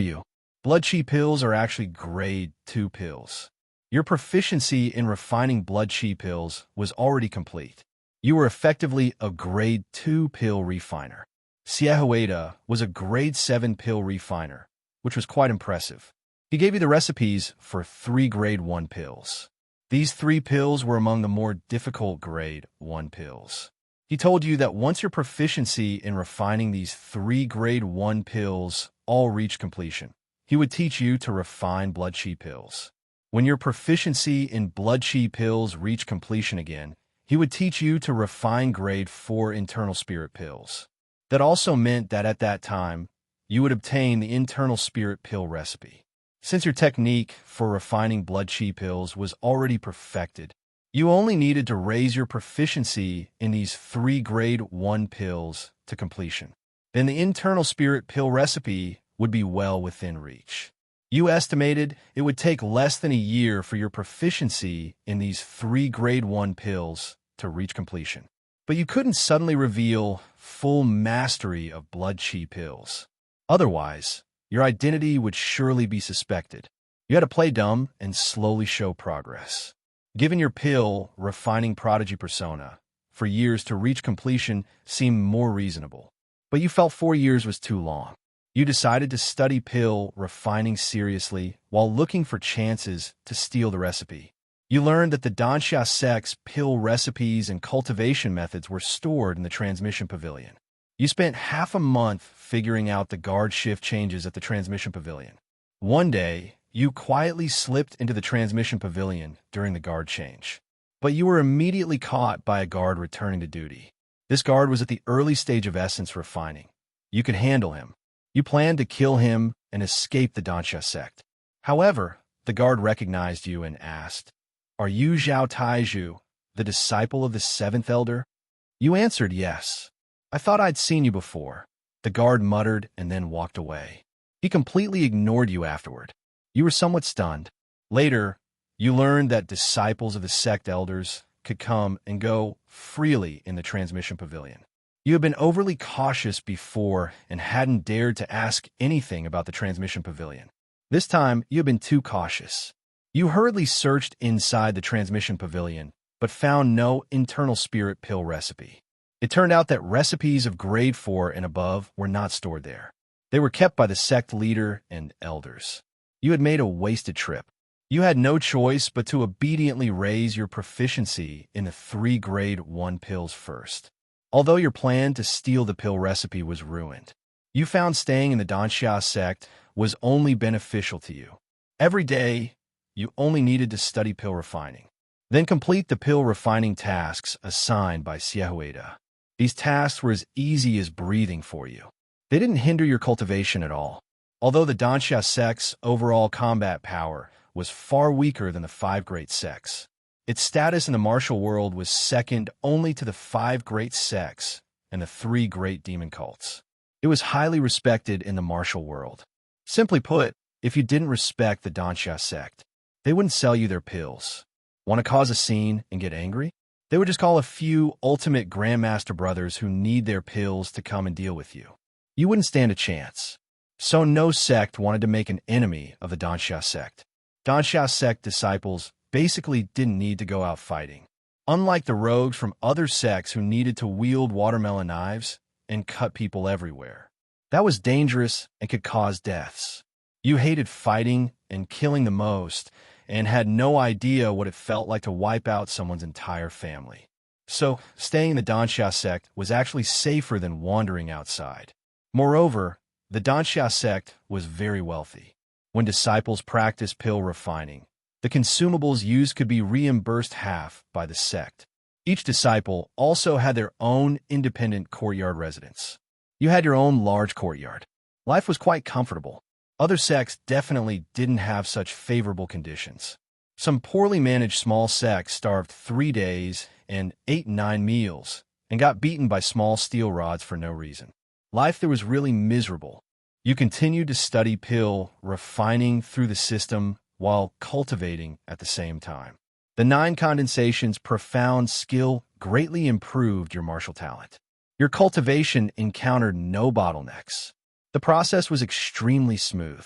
Speaker 1: you, blood chi pills are actually grade 2 pills. Your proficiency in refining blood chi pills was already complete. You were effectively a grade 2 pill refiner. Xiehueda was a grade 7 pill refiner, which was quite impressive. He gave you the recipes for 3 grade 1 pills. These 3 pills were among the more difficult grade 1 pills. He told you that once your proficiency in refining these 3 grade 1 pills all reached completion, he would teach you to refine blood chi pills. When your proficiency in blood chi pills reached completion again, he would teach you to refine grade 4 internal spirit pills. That also meant that at that time, you would obtain the internal spirit pill recipe. Since your technique for refining blood chi pills was already perfected, you only needed to raise your proficiency in these 3 grade 1 pills to completion. Then the internal spirit pill recipe would be well within reach. You estimated it would take less than a year for your proficiency in these 3 grade 1 pills to reach completion. But you couldn't suddenly reveal full mastery of blood chi pills. Otherwise, your identity would surely be suspected. You had to play dumb and slowly show progress. Given your pill refining prodigy persona, for years to reach completion seemed more reasonable. But you felt 4 years was too long. You decided to study pill refining seriously while looking for chances to steal the recipe. You learned that the Danxia sect's pill recipes and cultivation methods were stored in the transmission pavilion. You spent half a month figuring out the guard shift changes at the transmission pavilion. One day, you quietly slipped into the transmission pavilion during the guard change. But you were immediately caught by a guard returning to duty. This guard was at the early stage of essence refining. You could handle him. You planned to kill him and escape the Danxia sect. However, the guard recognized you and asked, "Are you Zhao Taizhu, the disciple of the seventh elder?" You answered yes. "I thought I'd seen you before." The guard muttered and then walked away. He completely ignored you afterward. You were somewhat stunned. Later, you learned that disciples of the sect elders could come and go freely in the transmission pavilion. You had been overly cautious before and hadn't dared to ask anything about the transmission pavilion. This time, you had been too cautious. You hurriedly searched inside the transmission pavilion, but found no internal spirit pill recipe. It turned out that recipes of grade 4 and above were not stored there. They were kept by the sect leader and elders. You had made a wasted trip. You had no choice but to obediently raise your proficiency in the 3 grade 1 pills first. Although your plan to steal the pill recipe was ruined, you found staying in the Danxia sect was only beneficial to you. Every day, you only needed to study pill refining, then complete the pill refining tasks assigned by Xiehueda. These tasks were as easy as breathing for you. They didn't hinder your cultivation at all. Although the Danxia sect's overall combat power was far weaker than the 5 great sects, its status in the martial world was second only to the 5 great sects and the 3 great demon cults. It was highly respected in the martial world. Simply put, if you didn't respect the Danxia sect, they wouldn't sell you their pills. Want to cause a scene and get angry? They would just call a few ultimate Grandmaster brothers who need their pills to come and deal with you. You wouldn't stand a chance. So no sect wanted to make an enemy of the Danxia sect. Danxia sect disciples basically didn't need to go out fighting. Unlike the rogues from other sects who needed to wield watermelon knives and cut people everywhere. That was dangerous and could cause deaths. You hated fighting and killing the most and had no idea what it felt like to wipe out someone's entire family. So, staying in the Danxia sect was actually safer than wandering outside. Moreover, the Danxia sect was very wealthy. When disciples practiced pill refining, the consumables used could be reimbursed half by the sect. Each disciple also had their own independent courtyard residence. You had your own large courtyard. Life was quite comfortable. Other sects definitely didn't have such favorable conditions. Some poorly managed small sects starved 3 days and ate 9 meals and got beaten by small steel rods for no reason. Life there was really miserable. You continued to study pill refining through the system while cultivating at the same time. The 9 condensation's profound skill greatly improved your martial talent. Your cultivation encountered no bottlenecks. The process was extremely smooth.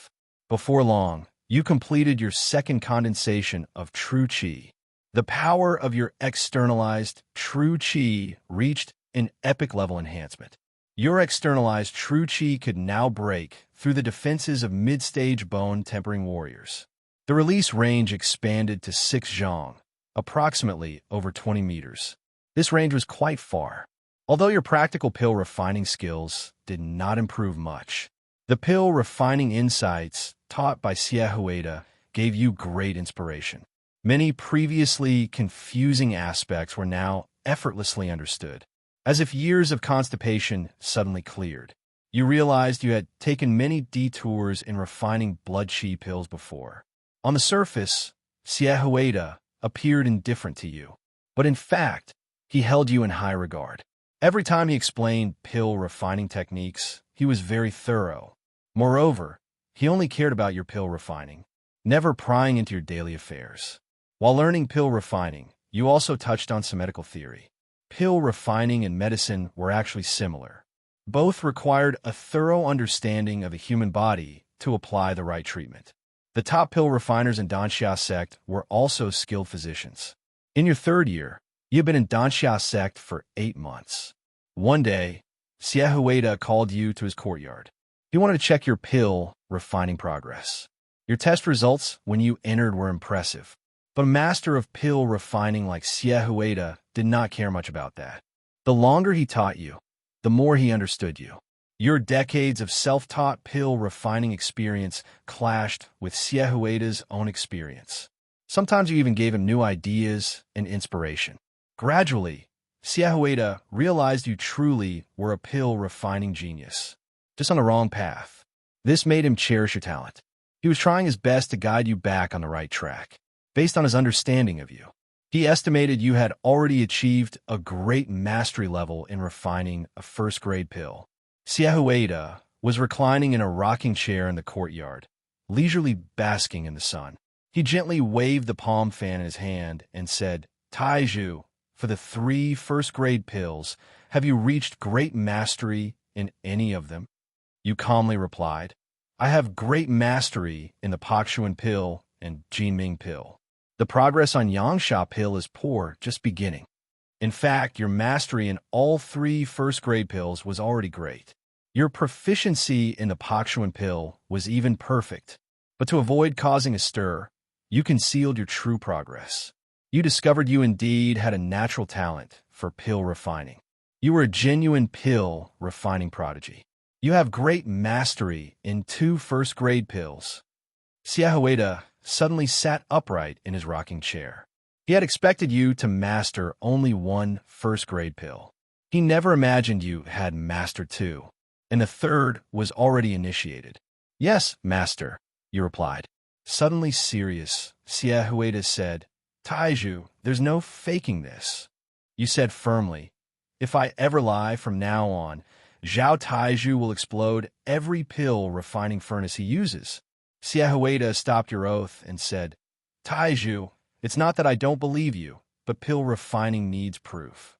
Speaker 1: Before long, you completed your 2nd condensation of true chi. The power of your externalized true chi reached an epic level enhancement. Your externalized true chi could now break through the defenses of mid-stage bone-tempering warriors. The release range expanded to 6 zhang, approximately over 20 meters. This range was quite far. Although your practical pill refining skills did not improve much, the pill refining insights taught by Xiehueda gave you great inspiration. Many previously confusing aspects were now effortlessly understood, as if years of constipation suddenly cleared. You realized you had taken many detours in refining blood chi pills before. On the surface, Xiehueda appeared indifferent to you, but in fact, he held you in high regard. Every time he explained pill refining techniques, he was very thorough. Moreover, he only cared about your pill refining, never prying into your daily affairs. While learning pill refining, you also touched on some medical theory. pill refining and medicine were actually similar. Both required a thorough understanding of the human body to apply the right treatment. The top pill refiners in Danxia sect were also skilled physicians. In your third year, you had been in Danxia sect for 8 months. One day, Xie Huida called you to his courtyard. He wanted to check your pill refining progress. Your test results when you entered were impressive, but a master of pill refining like Xie Huida did not care much about that. The longer he taught you, the more he understood you. Your decades of self-taught pill refining experience clashed with Xie Huida's own experience. Sometimes you even gave him new ideas and inspiration. Gradually, Xie Huida realized you truly were a pill refining genius, just on the wrong path. This made him cherish your talent. He was trying his best to guide you back on the right track, based on his understanding of you. He estimated you had already achieved a great mastery level in refining a first-grade pill. Xie Huida was reclining in a rocking chair in the courtyard, leisurely basking in the sun. He gently waved the palm fan in his hand and said, "Taiju, for the 3 first-grade pills, have you reached great mastery in any of them?" You calmly replied, "I have great mastery in the Pakshuan pill and Jinming pill. The progress on Yangsha pill is poor, just beginning. In fact, your mastery in all 3 first-grade pills was already great. Your proficiency in the Pakshuan pill was even perfect, but to avoid causing a stir, you concealed your true progress. You discovered you indeed had a natural talent for pill refining. You were a genuine pill refining prodigy. You have great mastery in 2 first-grade pills." Xie Huida suddenly sat upright in his rocking chair. He had expected you to master only 1 first-grade pill. He never imagined you had mastered 2, and the third was already initiated. "Yes, master," you replied. Suddenly serious, Xie Huida said, "Taiju, there's no faking this." You said firmly, "If I ever lie from now on, Zhao Taiju will explode every pill refining furnace he uses." Xie Huida stopped your oath and said, "Taiju, it's not that I don't believe you, but pill refining needs proof."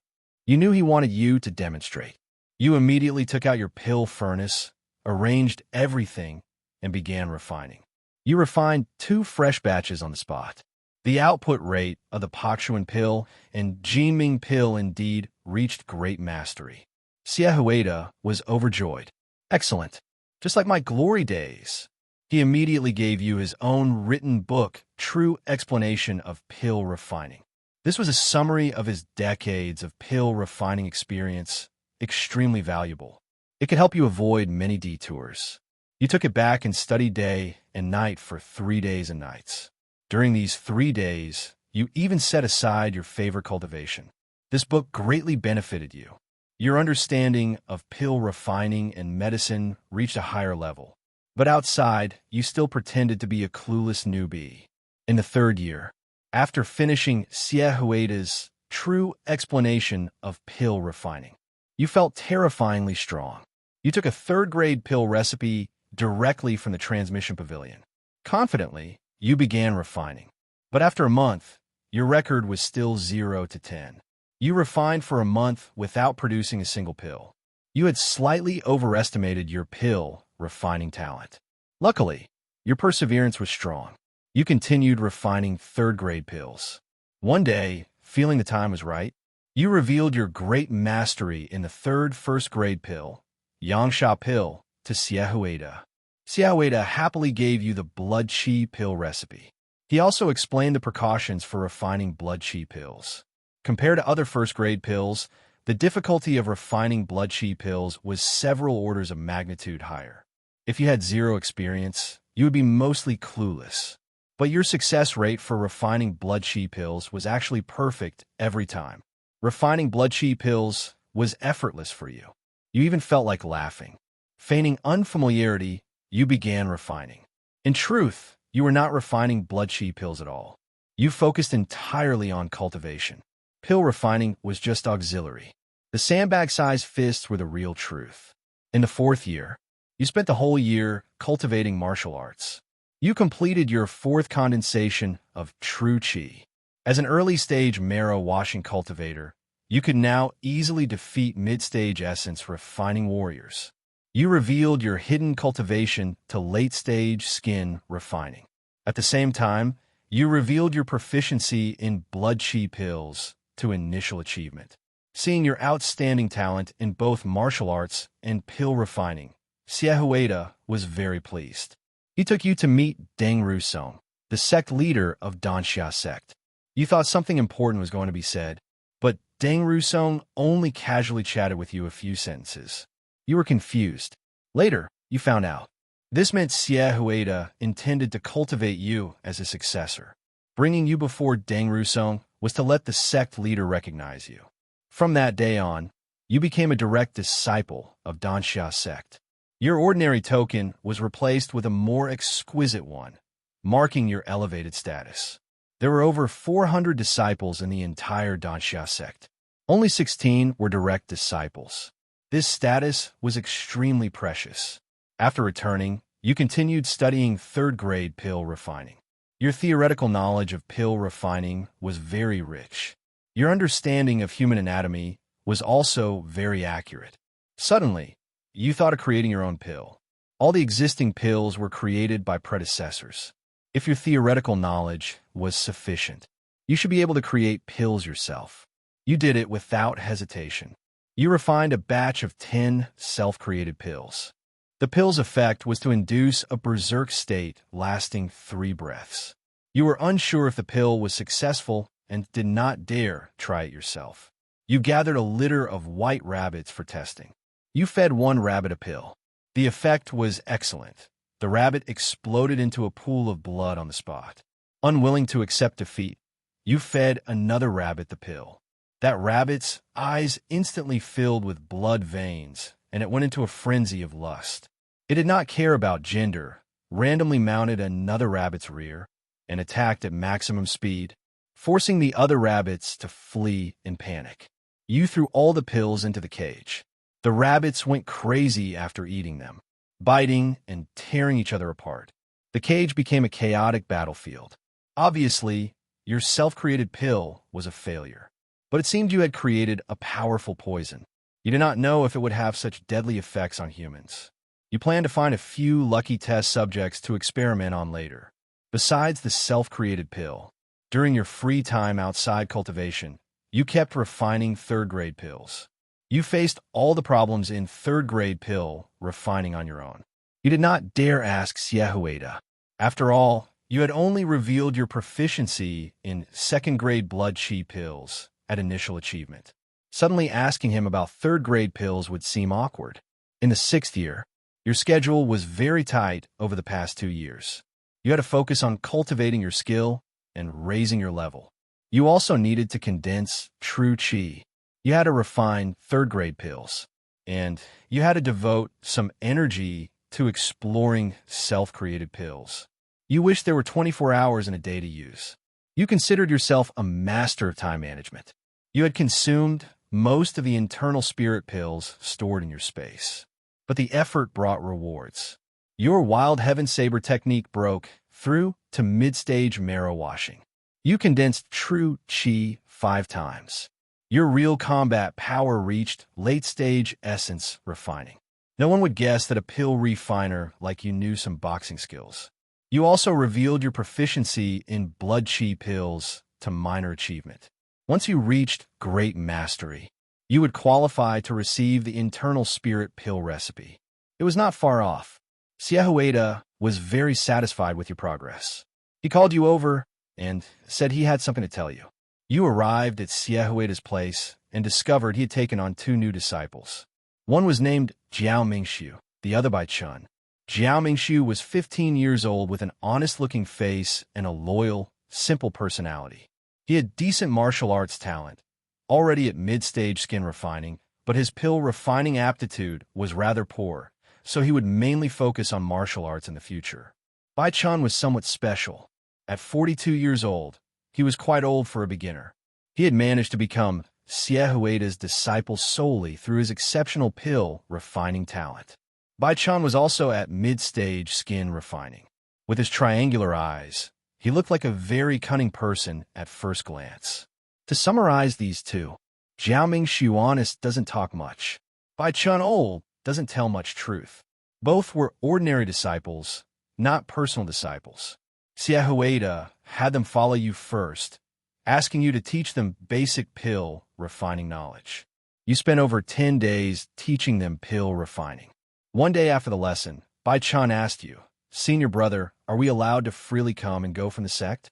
Speaker 1: You knew he wanted you to demonstrate. You immediately took out your pill furnace, arranged everything, and began refining. You refined 2 fresh batches on the spot. The output rate of the Pakshuan pill and Jinming pill indeed reached great mastery. Xie Huida was overjoyed. "Excellent. Just like my glory days." He immediately gave you his own written book, True Explanation of Pill Refining. This was a summary of his decades of pill refining experience, extremely valuable. It could help you avoid many detours. You took it back and studied day and night for 3 days and nights. During these 3 days, you even set aside your favorite cultivation. This book greatly benefited you. Your understanding of pill refining and medicine reached a higher level. But outside, you still pretended to be a clueless newbie. In the third year, after finishing Xie Huida's True Explanation of Pill Refining, you felt terrifyingly strong. You took a 3rd-grade pill recipe directly from the transmission pavilion. Confidently, you began refining. But after a month, your record was still 0 to 10. You refined for a month without producing a single pill. You had slightly overestimated your pill refining talent. Luckily, your perseverance was strong. You continued refining 3rd-grade pills. One day, feeling the time was right, you revealed your great mastery in the 3rd first-grade pill, Yangsha pill, to Xie Huida. Xie Huida happily gave you the blood qi pill recipe. He also explained the precautions for refining blood qi pills. Compared to other first-grade pills, the difficulty of refining blood qi pills was several orders of magnitude higher. If you had 0 experience, you would be mostly clueless. But your success rate for refining blood qi pills was actually perfect every time. Refining blood qi pills was effortless for you. You even felt like laughing. Feigning unfamiliarity, you began refining. In truth, you were not refining blood qi pills at all. You focused entirely on cultivation. Pill refining was just auxiliary. The sandbag-sized fists were the real truth. In the 4th year, you spent the whole year cultivating martial arts. You completed your 4th condensation of true qi. As an early-stage marrow-washing cultivator, You could now easily defeat mid-stage essence refining warriors. You revealed your hidden cultivation to late-stage skin refining. At the same time, you revealed your proficiency in blood chi pills to initial achievement. Seeing your outstanding talent in both martial arts and pill refining, Xiehueda was very pleased. He took you to meet Deng Rusong, the sect leader of Danxia sect. You thought something important was going to be said, but Deng Rusong only casually chatted with you a few sentences. You were confused. Later, you found out. This meant Xiehueda intended to cultivate you as a successor. Bringing you before Deng Rusong was to let the sect leader recognize you. From that day on, you became a direct disciple of Danxia sect. Your ordinary token was replaced with a more exquisite one, marking your elevated status. There were over 400 disciples in the entire Danxia sect. Only 16 were direct disciples. This status was extremely precious. After returning, you continued studying third-grade pill refining. Your theoretical knowledge of pill refining was very rich. Your understanding of human anatomy was also very accurate. Suddenly, you thought of creating your own pill. All the existing pills were created by predecessors. If your theoretical knowledge was sufficient, you should be able to create pills yourself. You did it without hesitation. You refined a batch of 10 self-created pills. The pill's effect was to induce a berserk state lasting 3 breaths. You were unsure if the pill was successful and did not dare try it yourself. You gathered a litter of white rabbits for testing. You fed one rabbit a pill. The effect was excellent. The rabbit exploded into a pool of blood on the spot. Unwilling to accept defeat, you fed another rabbit the pill. That rabbit's eyes instantly filled with blood veins, and it went into a frenzy of lust. It did not care about gender, randomly mounted another rabbit's rear, and attacked at maximum speed, forcing the other rabbits to flee in panic. You threw all the pills into the cage. The rabbits went crazy after eating them, biting and tearing each other apart. The cage became a chaotic battlefield. Obviously, your self-created pill was a failure, but it seemed you had created a powerful poison. You did not know if it would have such deadly effects on humans. You planned to find a few lucky test subjects to experiment on later. Besides the self-created pill, during your free time outside cultivation, you kept refining third-grade pills. You faced all the problems in third-grade pill refining on your own. You did not dare ask Xiehueda. After all, you had only revealed your proficiency in second-grade blood chi pills at initial achievement. Suddenly asking him about third-grade pills would seem awkward. In the 6th year, your schedule was very tight over the past 2 years. You had to focus on cultivating your skill and raising your level. You also needed to condense true chi. You had to refine third-grade pills, and you had to devote some energy to exploring self-created pills. You wished there were 24 hours in a day to use. You considered yourself a master of time management. You had consumed most of the internal spirit pills stored in your space, but the effort brought rewards. Your wild heaven saber technique broke through to mid-stage marrow washing. You condensed true chi 5 times. Your real combat power reached late-stage essence refining. No one would guess that a pill refiner like you knew some boxing skills. You also revealed your proficiency in blood chi pills to minor achievement. Once you reached great mastery, you would qualify to receive the internal spirit pill recipe. It was not far off. Xiehueda was very satisfied with your progress. He called you over and said he had something to tell you. You arrived at Xiehueda's place and discovered he had taken on 2 new disciples. One was named Jiao Mingxiu, the other by Chun. Jiao Mingxiu was 15 years old with an honest-looking face and a loyal, simple personality. He had decent martial arts talent, already at mid-stage skin refining, but his pill refining aptitude was rather poor, so he would mainly focus on martial arts in the future. Bai Chun was somewhat special. At 42 years old, he was quite old for a beginner. He had managed to become Xiehueda's disciple solely through his exceptional pill refining talent. Bai Chun was also at mid-stage skin refining. With his triangular eyes, he looked like a very cunning person at first glance. To summarize these two, Jiao Mingshu honest doesn't talk much. Bai Chun old doesn't tell much truth. Both were ordinary disciples, not personal disciples. Xie Huida had them follow you first, asking you to teach them basic pill refining knowledge. You spent over 10 days teaching them pill refining. One day after the lesson, Bai Chun asked you, "Senior brother, are we allowed to freely come and go from the sect?"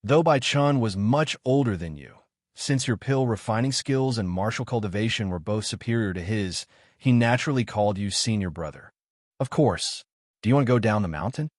Speaker 1: Though Bai Chun was much older than you, since your pill refining skills and martial cultivation were both superior to his, he naturally called you senior brother. Of course. Do you want to go down the mountain?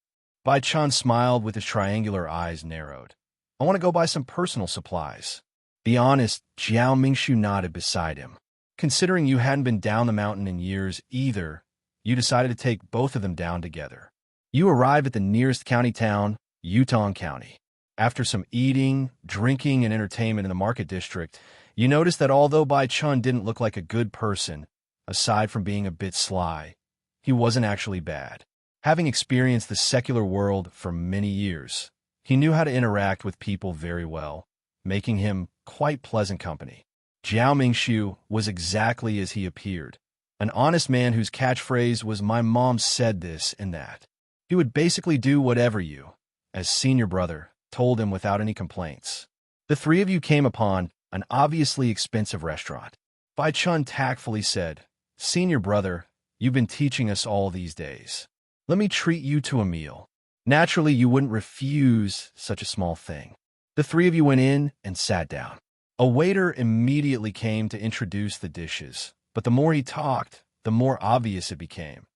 Speaker 1: Bai Chun smiled with his triangular eyes narrowed. I want to go buy some personal supplies. Be honest, Jiao Mingshu nodded beside him. Considering you hadn't been down the mountain in years either, you decided to take both of them down together. You arrived at the nearest county town, Yutong County. After some eating, drinking, and entertainment in the market district, you noticed that although Bai Chun didn't look like a good person, aside from being a bit sly, he wasn't actually bad. Having experienced the secular world for many years, he knew how to interact with people very well, making him quite pleasant company. Jiao Mingshu was exactly as he appeared, an honest man whose catchphrase was "my mom said this and that." He would basically do whatever you, as senior brother, told him without any complaints. The three of you came upon an obviously expensive restaurant. Bai Chun tactfully said, "Senior brother, you've been teaching us all these days. Let me treat you to a meal." Naturally, you wouldn't refuse such a small thing. The three of you went in and sat down. A waiter immediately came to introduce the dishes, but the more he talked, the more obvious it became.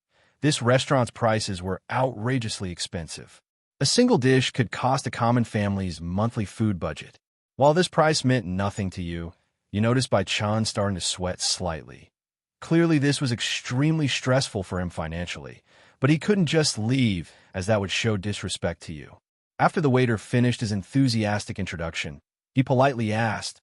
Speaker 1: This restaurant's prices were outrageously expensive. A single dish could cost a common family's monthly food budget. While this price meant nothing to you, you noticed Bai Chun starting to sweat slightly. Clearly, this was extremely stressful for him financially, but he couldn't just leave, as that would show disrespect to you. After the waiter finished his enthusiastic introduction, he politely asked,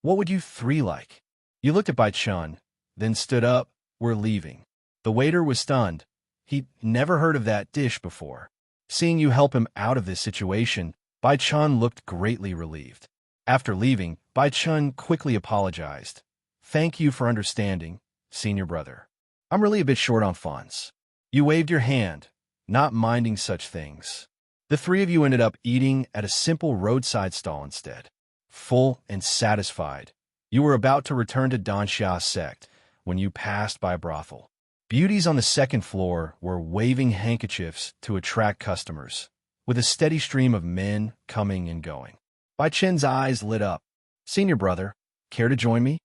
Speaker 1: "What would you three like?" You looked at Bai Chun, then stood up. "We're leaving." The waiter was stunned. He'd never heard of that dish before. Seeing you help him out of this situation, Bai Chun looked greatly relieved. After leaving, Bai Chun quickly apologized. "Thank you for understanding, senior brother. I'm really a bit short on funds." You waved your hand, not minding such things. The three of you ended up eating at a simple roadside stall instead. Full and satisfied, you were about to return to Danxia sect when you passed by a brothel. Beauties on the second floor were waving handkerchiefs to attract customers, with a steady stream of men coming and going. Bai Chen's eyes lit up. "Senior brother, care to join me?"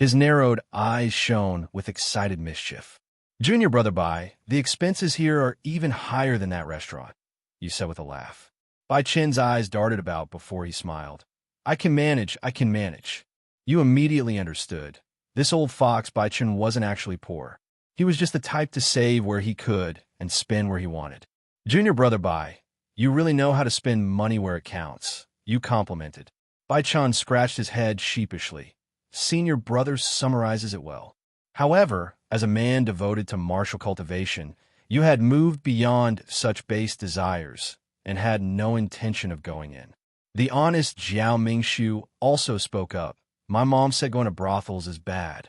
Speaker 1: His narrowed eyes shone with excited mischief. "Junior brother Bai, the expenses here are even higher than that restaurant," you said with a laugh. Bai Chen's eyes darted about before he smiled. I can manage. You immediately understood. This old fox Bai Chen wasn't actually poor. He was just the type to save where he could and spend where he wanted. "Junior brother Bai, you really know how to spend money where it counts," you complimented. Bai Chan scratched his head sheepishly. Senior brother summarizes it well. However, as a man devoted to martial cultivation, you had moved beyond such base desires and had no intention of going in. The honest Jiao Mingshu also spoke up. "My mom said going to brothels is bad.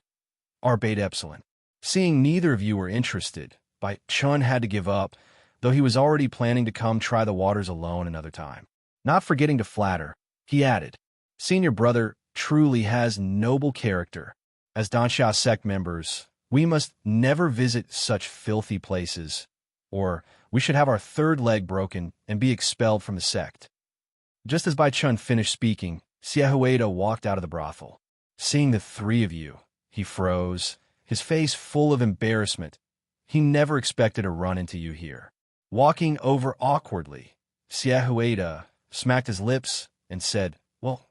Speaker 1: Our bait excellent." Seeing neither of you were interested, Bai Chun had to give up, though he was already planning to come try the waters alone another time. Not forgetting to flatter, he added, "Senior brother truly has noble character. As Danxia sect members, we must never visit such filthy places, or we should have our third leg broken and be expelled from the sect." Just as Bai Chun finished speaking, Xie Huida walked out of the brothel. Seeing the three of you, he froze, his face full of embarrassment. He never expected to run into you here. Walking over awkwardly, Xie Huida smacked his lips and said, "Well,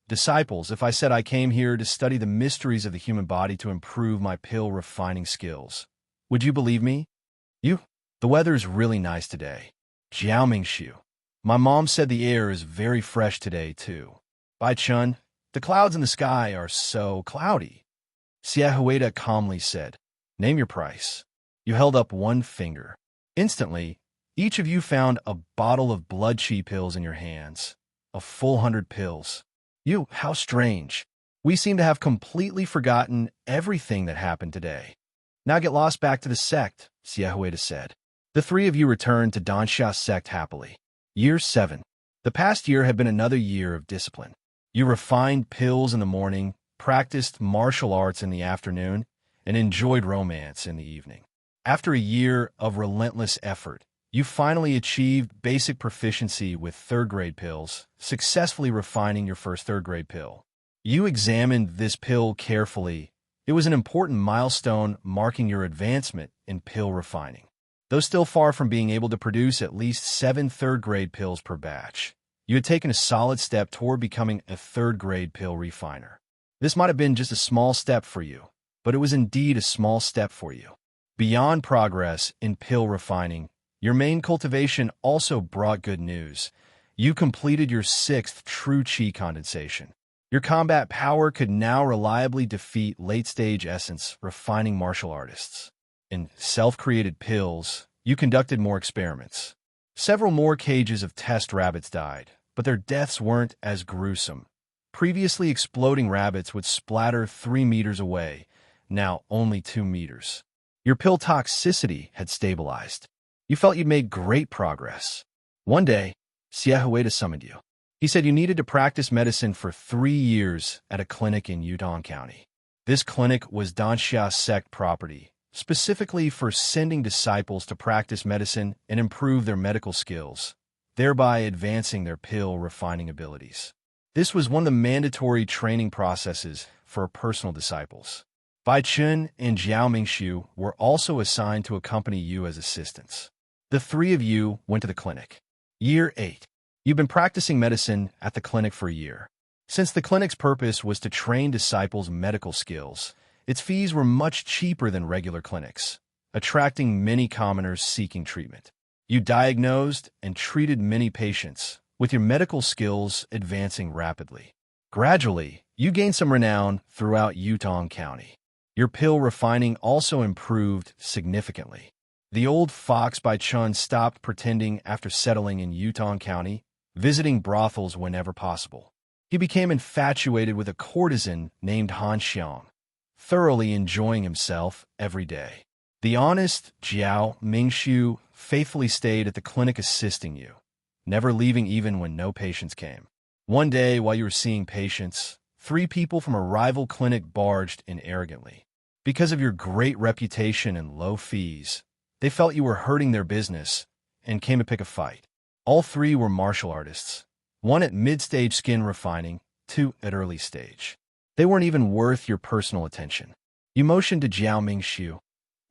Speaker 1: disciples, if I said I came here to study the mysteries of the human body to improve my pill refining skills, would you believe me? The weather's really nice today. Jiao Mingshu. My mom said the air is very fresh today, too. Bai Chun, the clouds in the sky are so cloudy." Xie Huida calmly said, "Name your price." You held up one finger. Instantly, each of you found a bottle of blood chi pills in your hands. A full 100 pills. How strange. We seem to have completely forgotten everything that happened today. Now get lost back to the sect, Xiaohuida said. The three of you returned to Dansha's sect happily. Year 7. The past year had been another year of discipline. You refined pills in the morning, practiced martial arts in the afternoon, and enjoyed romance in the evening. After a year of relentless effort, you finally achieved basic proficiency with third-grade pills, successfully refining your first third-grade pill. You examined this pill carefully. It was an important milestone marking your advancement in pill refining. Though still far from being able to produce at least 7 third-grade pills per batch, you had taken a solid step toward becoming a third-grade pill refiner. This might have been just a small step for you, but it was indeed a small step for you. Beyond progress in pill refining, your main cultivation also brought good news. You completed your 6th true chi condensation. Your combat power could now reliably defeat late-stage essence refining martial artists. In self-created pills, you conducted more experiments. Several more cages of test rabbits died, but their deaths weren't as gruesome. Previously exploding rabbits would splatter 3 meters away, now only 2 meters. Your pill toxicity had stabilized. You felt you'd made great progress. One day, Xiaohuida summoned you. He said you needed to practice medicine for 3 years at a clinic in Yutong County. This clinic was Dansha's sect property, specifically for sending disciples to practice medicine and improve their medical skills, thereby advancing their pill refining abilities. This was one of the mandatory training processes for personal disciples. Bai Chun and Jiao Mingshu were also assigned to accompany you as assistants. The 3 of you went to the clinic. Year 8. You've been practicing medicine at the clinic for a year. Since the clinic's purpose was to train disciples' medical skills, its fees were much cheaper than regular clinics, attracting many commoners seeking treatment. You diagnosed and treated many patients, with your medical skills advancing rapidly. Gradually, you gained some renown throughout Yutong County. Your pill refining also improved significantly. The old fox Bai Chun stopped pretending after settling in Yutong County, visiting brothels whenever possible. He became infatuated with a courtesan named Han Xiang, thoroughly enjoying himself every day. The honest Jiao Mingshu faithfully stayed at the clinic assisting you, never leaving even when no patients came. One day, while you were seeing patients, 3 people from a rival clinic barged in arrogantly. Because of your great reputation and low fees, they felt you were hurting their business and came to pick a fight. All 3 were martial artists, 1 at mid-stage skin refining, 2 at early stage. They weren't even worth your personal attention. You motioned to Jiao Mingshu.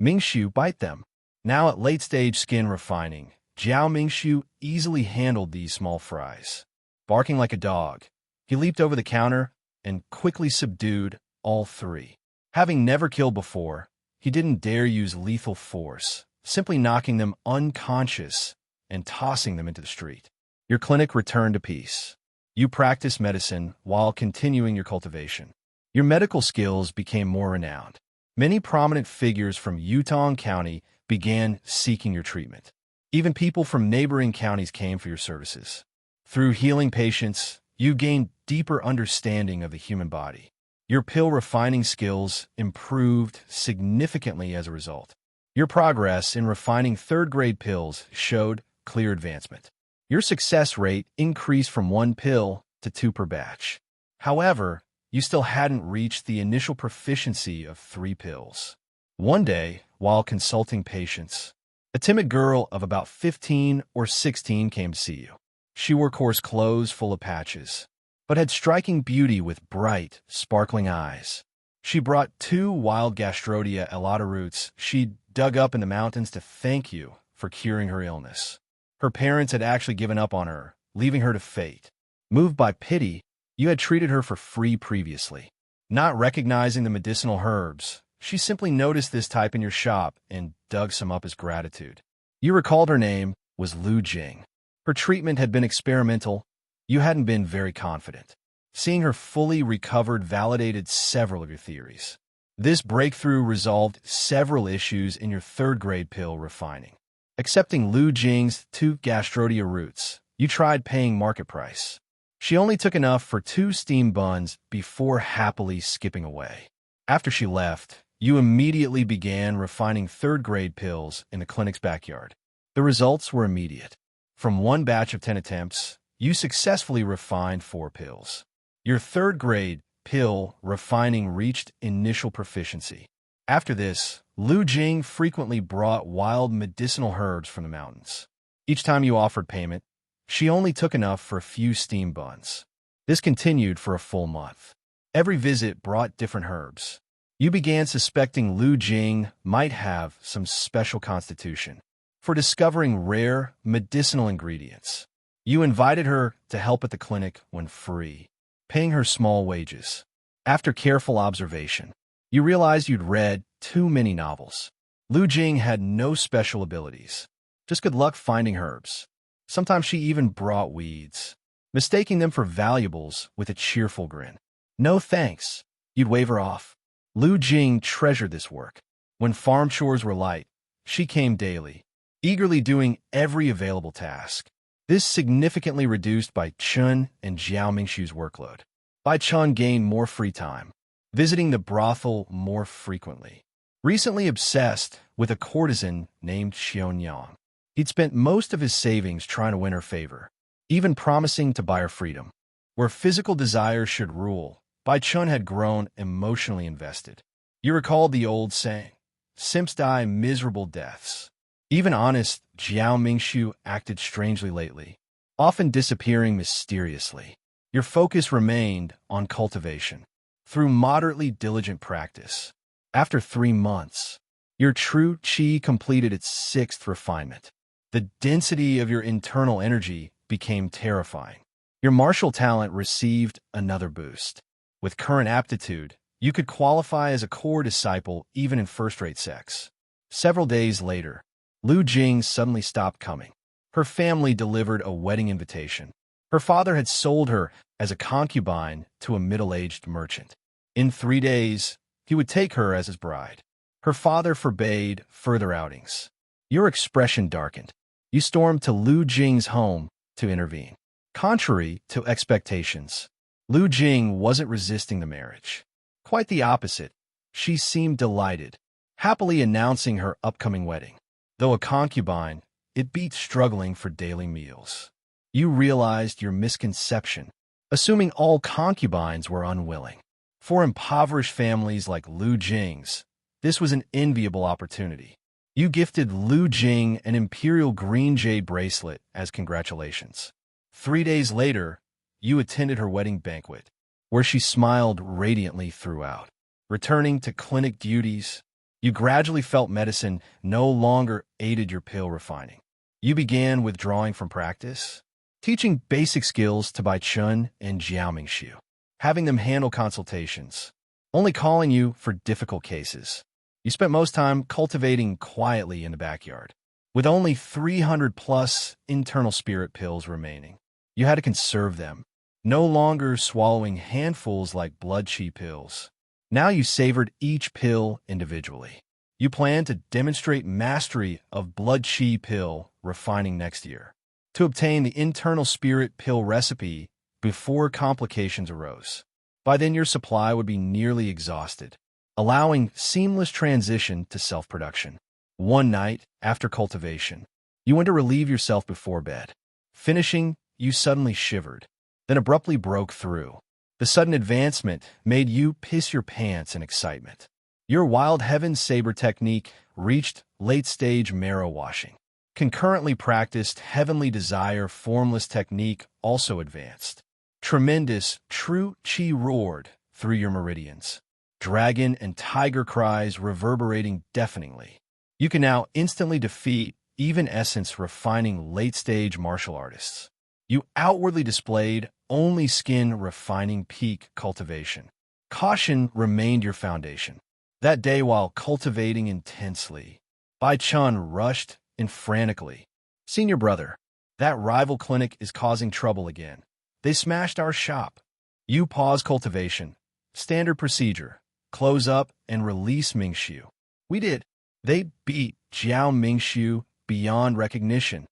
Speaker 1: Mingshu, bite them. Now at late-stage skin refining, Jiao Mingshu easily handled these small fries. Barking like a dog, he leaped over the counter and quickly subdued all 3. Having never killed before, he didn't dare use lethal force, simply knocking them unconscious and tossing them into the street. Your clinic returned to peace. You practiced medicine while continuing your cultivation. Your medical skills became more renowned. Many prominent figures from Yutong County began seeking your treatment. Even people from neighboring counties came for your services. Through healing patients, you gained deeper understanding of the human body. Your pill refining skills improved significantly as a result. Your progress in refining third-grade pills showed clear advancement. Your success rate increased from 1 pill to 2 per batch. However, you still hadn't reached the initial proficiency of 3 pills. One day, while consulting patients, a timid girl of about 15 or 16 came to see you. She wore coarse clothes full of patches, but had striking beauty with bright, sparkling eyes. She brought 2 wild Gastrodia elata roots she'd dug up in the mountains to thank you for curing her illness. Her parents had actually given up on her, leaving her to fate. Moved by pity, you had treated her for free previously. Not recognizing the medicinal herbs, she simply noticed this type in your shop and dug some up as gratitude. You recalled her name was Lu Jing. Her treatment had been experimental. You hadn't been very confident. Seeing her fully recovered validated several of your theories. This breakthrough resolved several issues in your third-grade pill refining. Accepting Lu Jing's 2 Gastrodia roots, you tried paying market price. She only took enough for 2 steamed buns before happily skipping away. After she left, you immediately began refining third-grade pills in the clinic's backyard. The results were immediate. From one batch of 10 attempts, you successfully refined 4 pills. Your third-grade pill refining reached initial proficiency. After this, Lu Jing frequently brought wild medicinal herbs from the mountains. Each time you offered payment, she only took enough for a few steamed buns. This continued for a full month. Every visit brought different herbs. You began suspecting Lu Jing might have some special constitution for discovering rare medicinal ingredients. You invited her to help at the clinic when free, paying her small wages. After careful observation, you realized you'd read too many novels. Lu Jing had no special abilities, just good luck finding herbs. Sometimes she even brought weeds, mistaking them for valuables with a cheerful grin. No thanks, you'd wave her off. Lu Jing treasured this work. When farm chores were light, she came daily, eagerly doing every available task. This significantly reduced Bai Chun and Jiao Mingshu's workload. Bai Chun gained more free time, visiting the brothel more frequently. Recently obsessed with a courtesan named Xiaonyang, he'd spent most of his savings trying to win her favor, even promising to buy her freedom. Where physical desire should rule, Bai Chun had grown emotionally invested. You recalled the old saying, simps die miserable deaths. Even honest Jiao Mingshu acted strangely lately, often disappearing mysteriously. Your focus remained on cultivation. Through moderately diligent practice, after 3 months, your true qi completed its 6th refinement. The density of your internal energy became terrifying. Your martial talent received another boost. With current aptitude, you could qualify as a core disciple even in first-rate sex. Several days later, Lu Jing suddenly stopped coming. Her family delivered a wedding invitation. Her father had sold her as a concubine to a middle-aged merchant. In 3 days, he would take her as his bride. Her father forbade further outings. Your expression darkened. You stormed to Lu Jing's home to intervene. Contrary to expectations, Lu Jing wasn't resisting the marriage. Quite the opposite. She seemed delighted, happily announcing her upcoming wedding. Though a concubine, it beat struggling for daily meals. You realized your misconception, assuming all concubines were unwilling. For impoverished families like Lu Jing's, this was an enviable opportunity. You gifted Lu Jing an imperial green jade bracelet as congratulations. 3 days later, you attended her wedding banquet, where she smiled radiantly throughout. Returning to clinic duties, you gradually felt medicine no longer aided your pill refining. You began withdrawing from practice, teaching basic skills to Bai Chun and Jiao Mingshu, having them handle consultations, only calling you for difficult cases. You spent most time cultivating quietly in the backyard. With only 300+ internal spirit pills remaining, you had to conserve them, no longer swallowing handfuls like blood qi pills. Now you savored each pill individually. You plan to demonstrate mastery of blood qi pill refining next year, to obtain the internal spirit pill recipe before complications arose. By then your supply would be nearly exhausted, allowing seamless transition to self-production. One night, after cultivation, you went to relieve yourself before bed. Finishing, you suddenly shivered, then abruptly broke through. The sudden advancement made you piss your pants in excitement. Your Wild Heaven Saber technique reached late-stage marrow washing. Concurrently practiced Heavenly Desire formless technique also advanced. Tremendous true qi roared through your meridians, dragon and tiger cries reverberating deafeningly. You can now instantly defeat even essence refining late-stage martial artists. You outwardly displayed only skin refining peak cultivation. Caution remained your foundation. That day, while cultivating intensely, Bai Chun rushed in frantically. Senior brother, that rival clinic is causing trouble again. They smashed our shop. You pause cultivation. Standard procedure. Close up and release Mingshu. We did. They beat Jiao Mingshu beyond recognition.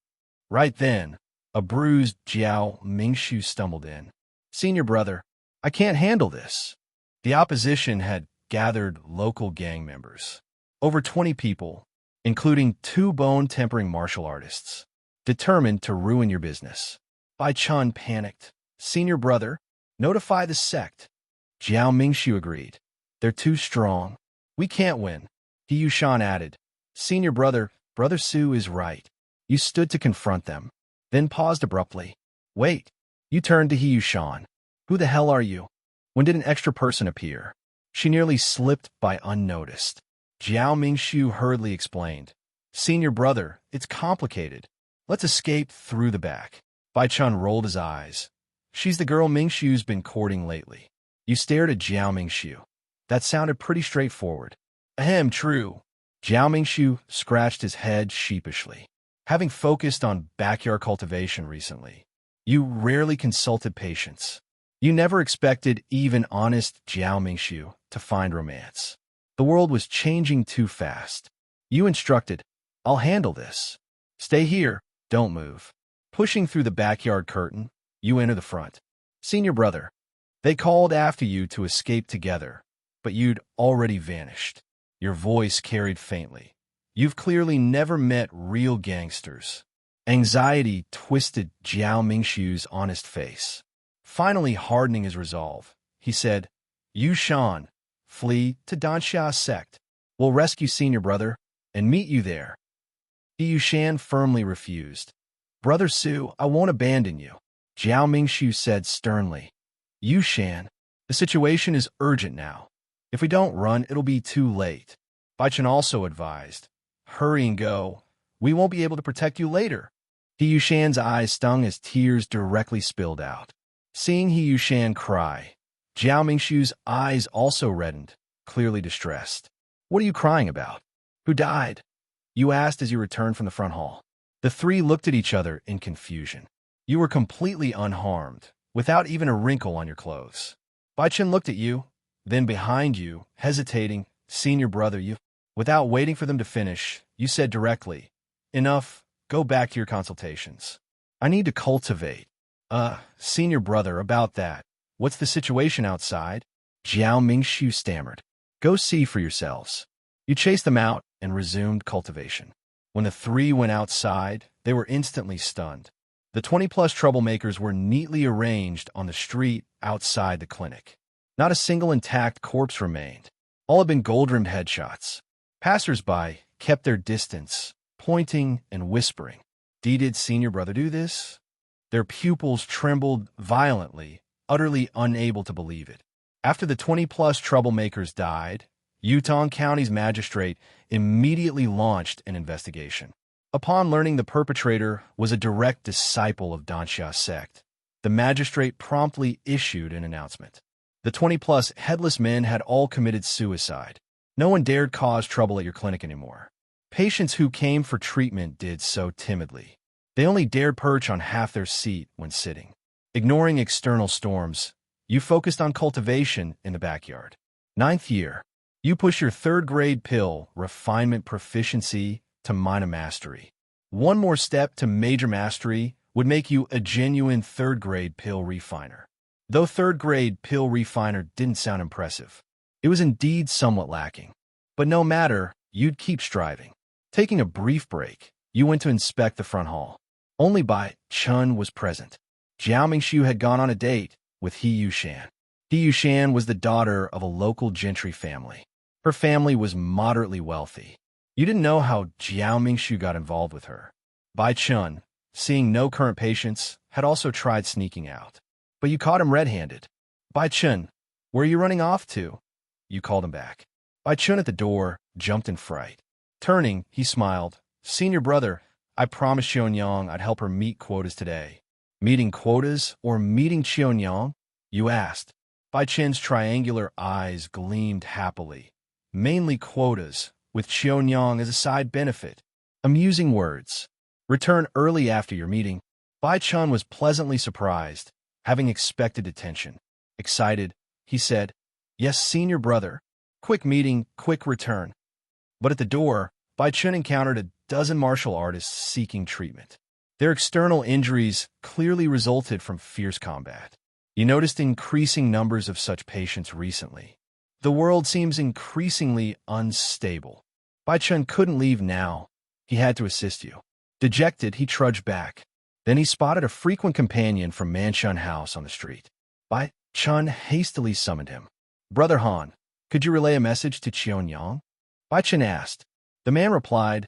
Speaker 1: Right then, a bruised Jiao Mingshu stumbled in. Senior brother, I can't handle this. The opposition had gathered local gang members. Over 20 people, including 2 bone-tempering martial artists, determined to ruin your business. Bai Chun panicked. Senior brother, notify the sect. Jiao Mingshu agreed. They're too strong. We can't win. He Yushan added. Senior brother, Brother Su is right. You stood to confront them, then paused abruptly. Wait. You turned to He Yushan. Who the hell are you? When did an extra person appear? She nearly slipped by unnoticed. Jiao Mingshu hurriedly explained. Senior brother, it's complicated. Let's escape through the back. Bai Chun rolled his eyes. She's the girl Mingshu's been courting lately. You stared at Jiao Mingshu. That sounded pretty straightforward. Ahem, true. Jiao Mingshu scratched his head sheepishly. Having focused on backyard cultivation recently, you rarely consulted patients. You never expected even honest Jiao Mingshu to find romance. The world was changing too fast. You instructed, I'll handle this. Stay here, don't move. Pushing through the backyard curtain, you enter the front. Senior brother, they called after you to escape together, but you'd already vanished. Your voice carried faintly. You've clearly never met real gangsters. Anxiety twisted Jiao Mingshu's honest face. Finally hardening his resolve, he said, You Shan, flee to Danxia sect. We'll rescue senior brother and meet you there. He Yushan firmly refused. Brother Su, I won't abandon you. Jiao Mingshu said sternly. Yushan, the situation is urgent now. If we don't run, it'll be too late. Bai Chun also advised. Hurry and go. We won't be able to protect you later. He Yushan's eyes stung as tears directly spilled out. Seeing He Yushan cry, Jiao Mingshu's eyes also reddened, clearly distressed. What are you crying about? Who died? You asked as you returned from the front hall. The 3 looked at each other in confusion. You were completely unharmed, without even a wrinkle on your clothes. Bai Chun looked at you, then behind you, hesitating. Senior brother, you. Without waiting for them to finish, you said directly, Enough, go back to your consultations. I need to cultivate. Senior brother, about that. What's the situation outside? Jiao Mingshu stammered. Go see for yourselves. You chased them out and resumed cultivation. When the 3 went outside, they were instantly stunned. The 20-plus troublemakers were neatly arranged on the street outside the clinic. Not a single intact corpse remained. All had been gold-rimmed headshots. Passers-by kept their distance, pointing and whispering. Did senior brother do this? Their pupils trembled violently, utterly unable to believe it. After the 20-plus troublemakers died, Yutong County's magistrate immediately launched an investigation. Upon learning the perpetrator was a direct disciple of Danxia sect, the magistrate promptly issued an announcement. The 20-plus headless men had all committed suicide. No one dared cause trouble at your clinic anymore. Patients who came for treatment did so timidly. They only dared perch on half their seat when sitting. Ignoring external storms, you focused on cultivation in the backyard. 9th year, you push your 3rd-grade pill refinement proficiency to minor mastery. One more step to major mastery would make you a genuine 3rd-grade pill refiner. Though 3rd-grade pill refiner didn't sound impressive, it was indeed somewhat lacking. But no matter, you'd keep striving. Taking a brief break, you went to inspect the front hall. Only Bai Chun was present. Jiao Mingshu had gone on a date with He Yushan. He Yushan was the daughter of a local gentry family. Her family was moderately wealthy. You didn't know how Jiao Mingshu got involved with her. Bai Chun, seeing no current patients, had also tried sneaking out. But you caught him red-handed. Bai Chun, where are you running off to? You called him back. Bai Chun at the door jumped in fright. Turning, he smiled. Senior brother, I promised Xionyang I'd help her meet quotas today. Meeting quotas or meeting Xionyang? You asked. Bai Chun's triangular eyes gleamed happily. Mainly quotas, with Xionyang as a side benefit. Amusing words. Return early after your meeting. Bai Chun was pleasantly surprised, having expected attention. Excited, he said, Yes, senior brother. Quick meeting, quick return. But at the door, Bai Chun encountered a dozen martial artists seeking treatment. Their external injuries clearly resulted from fierce combat. You noticed increasing numbers of such patients recently. The world seems increasingly unstable. Bai Chun couldn't leave now. He had to assist you. Dejected, he trudged back. Then he spotted a frequent companion from Manshun House on the street. Bai Chun hastily summoned him. Brother Han, could you relay a message to Qianyang? Bai Chun asked. The man replied,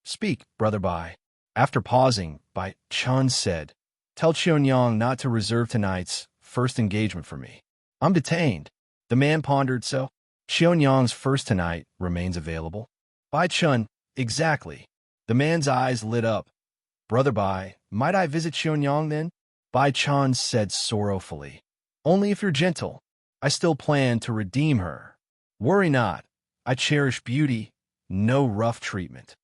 Speaker 1: Speak, Brother Bai. After pausing, Bai Chun said, Tell Qianyang not to reserve tonight's first engagement for me. I'm detained. The man pondered, so Qianyang's first tonight remains available. Bai Chun, exactly. The man's eyes lit up. Brother Bai, might I visit Qianyang then? Bai Chun said sorrowfully. Only if you're gentle. I still plan to redeem her. Worry not. I cherish beauty, no rough treatment.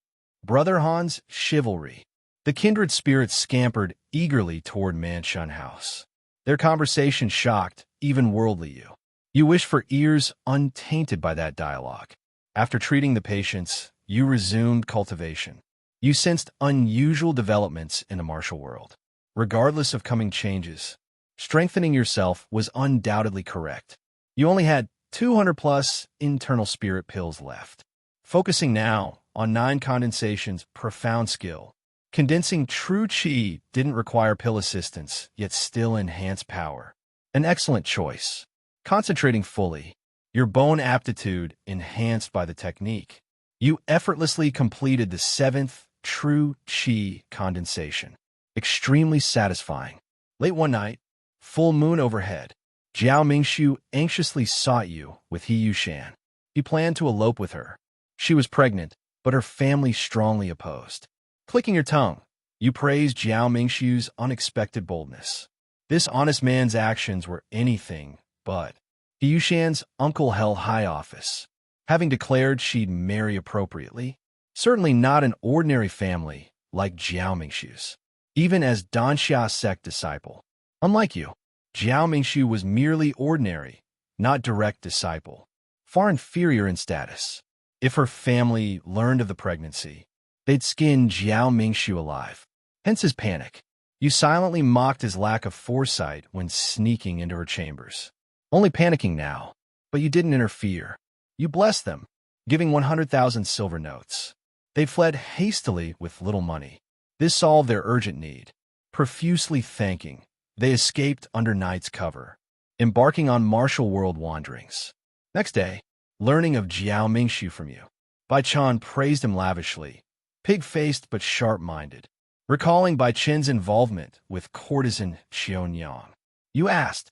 Speaker 1: Brother Han's chivalry. The kindred spirits scampered eagerly toward Manshun House. Their conversation shocked even worldly you. You wished for ears untainted by that dialogue. After treating the patients, you resumed cultivation. You sensed unusual developments in the martial world. Regardless of coming changes, strengthening yourself was undoubtedly correct. You only had 200+ internal spirit pills left. Focusing now on 9 condensations, profound skill. Condensing true chi didn't require pill assistance, yet still enhanced power. An excellent choice. Concentrating fully, your bone aptitude enhanced by the technique. You effortlessly completed the 7th true chi condensation. Extremely satisfying. Late one night, full moon overhead, Jiao Mingshu anxiously sought you with He Yushan. He planned to elope with her. She was pregnant, but her family strongly opposed. Clicking your tongue, you praised Jiao Mingshu's unexpected boldness. This honest man's actions were anything but. He Yushan's uncle held high office, having declared she'd marry appropriately. Certainly not an ordinary family like Jiao Mingshu's. Even as Danxia sect disciple. Unlike you, Jiao Mingshu was merely ordinary, not direct disciple. Far inferior in status. If her family learned of the pregnancy, they'd skin Jiao Mingshu alive. Hence his panic. You silently mocked his lack of foresight when sneaking into her chambers. Only panicking now, but you didn't interfere. You blessed them, giving 100,000 silver notes. They fled hastily with little money. This solved their urgent need. Profusely thanking, they escaped under night's cover, embarking on martial world wanderings. Next day, learning of Jiao Mingshu from you, Bai Chun praised him lavishly, pig-faced but sharp-minded. Recalling Bai Chen's involvement with courtesan Qianyang, you asked,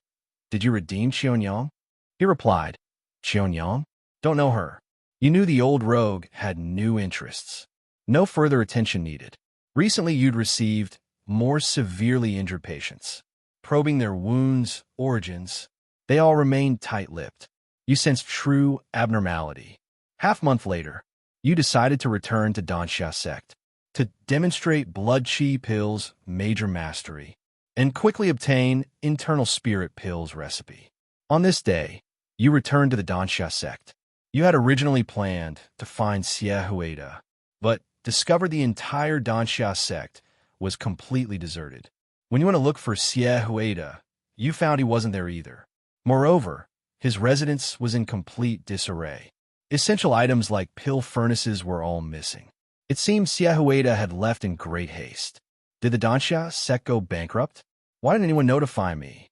Speaker 1: Did you redeem Qianyang? He replied, Qianyang? Don't know her. You knew the old rogue had new interests. No further attention needed. Recently you'd received more severely injured patients. Probing their wounds' origins, they all remained tight-lipped. You sensed true abnormality. Half-month later, you decided to return to Danxia sect, to demonstrate blood chi pills major mastery, and quickly obtain internal spirit pills recipe. On this day, you returned to the Danxia sect. You had originally planned to find Xie Huida, but discovered the entire Danxia sect was completely deserted. When you went to look for Xie Huida, you found he wasn't there either. Moreover, his residence was in complete disarray. Essential items like pill furnaces were all missing. It seemed Xie Huida had left in great haste. Did the Danxia sect go bankrupt? Why didn't anyone notify me?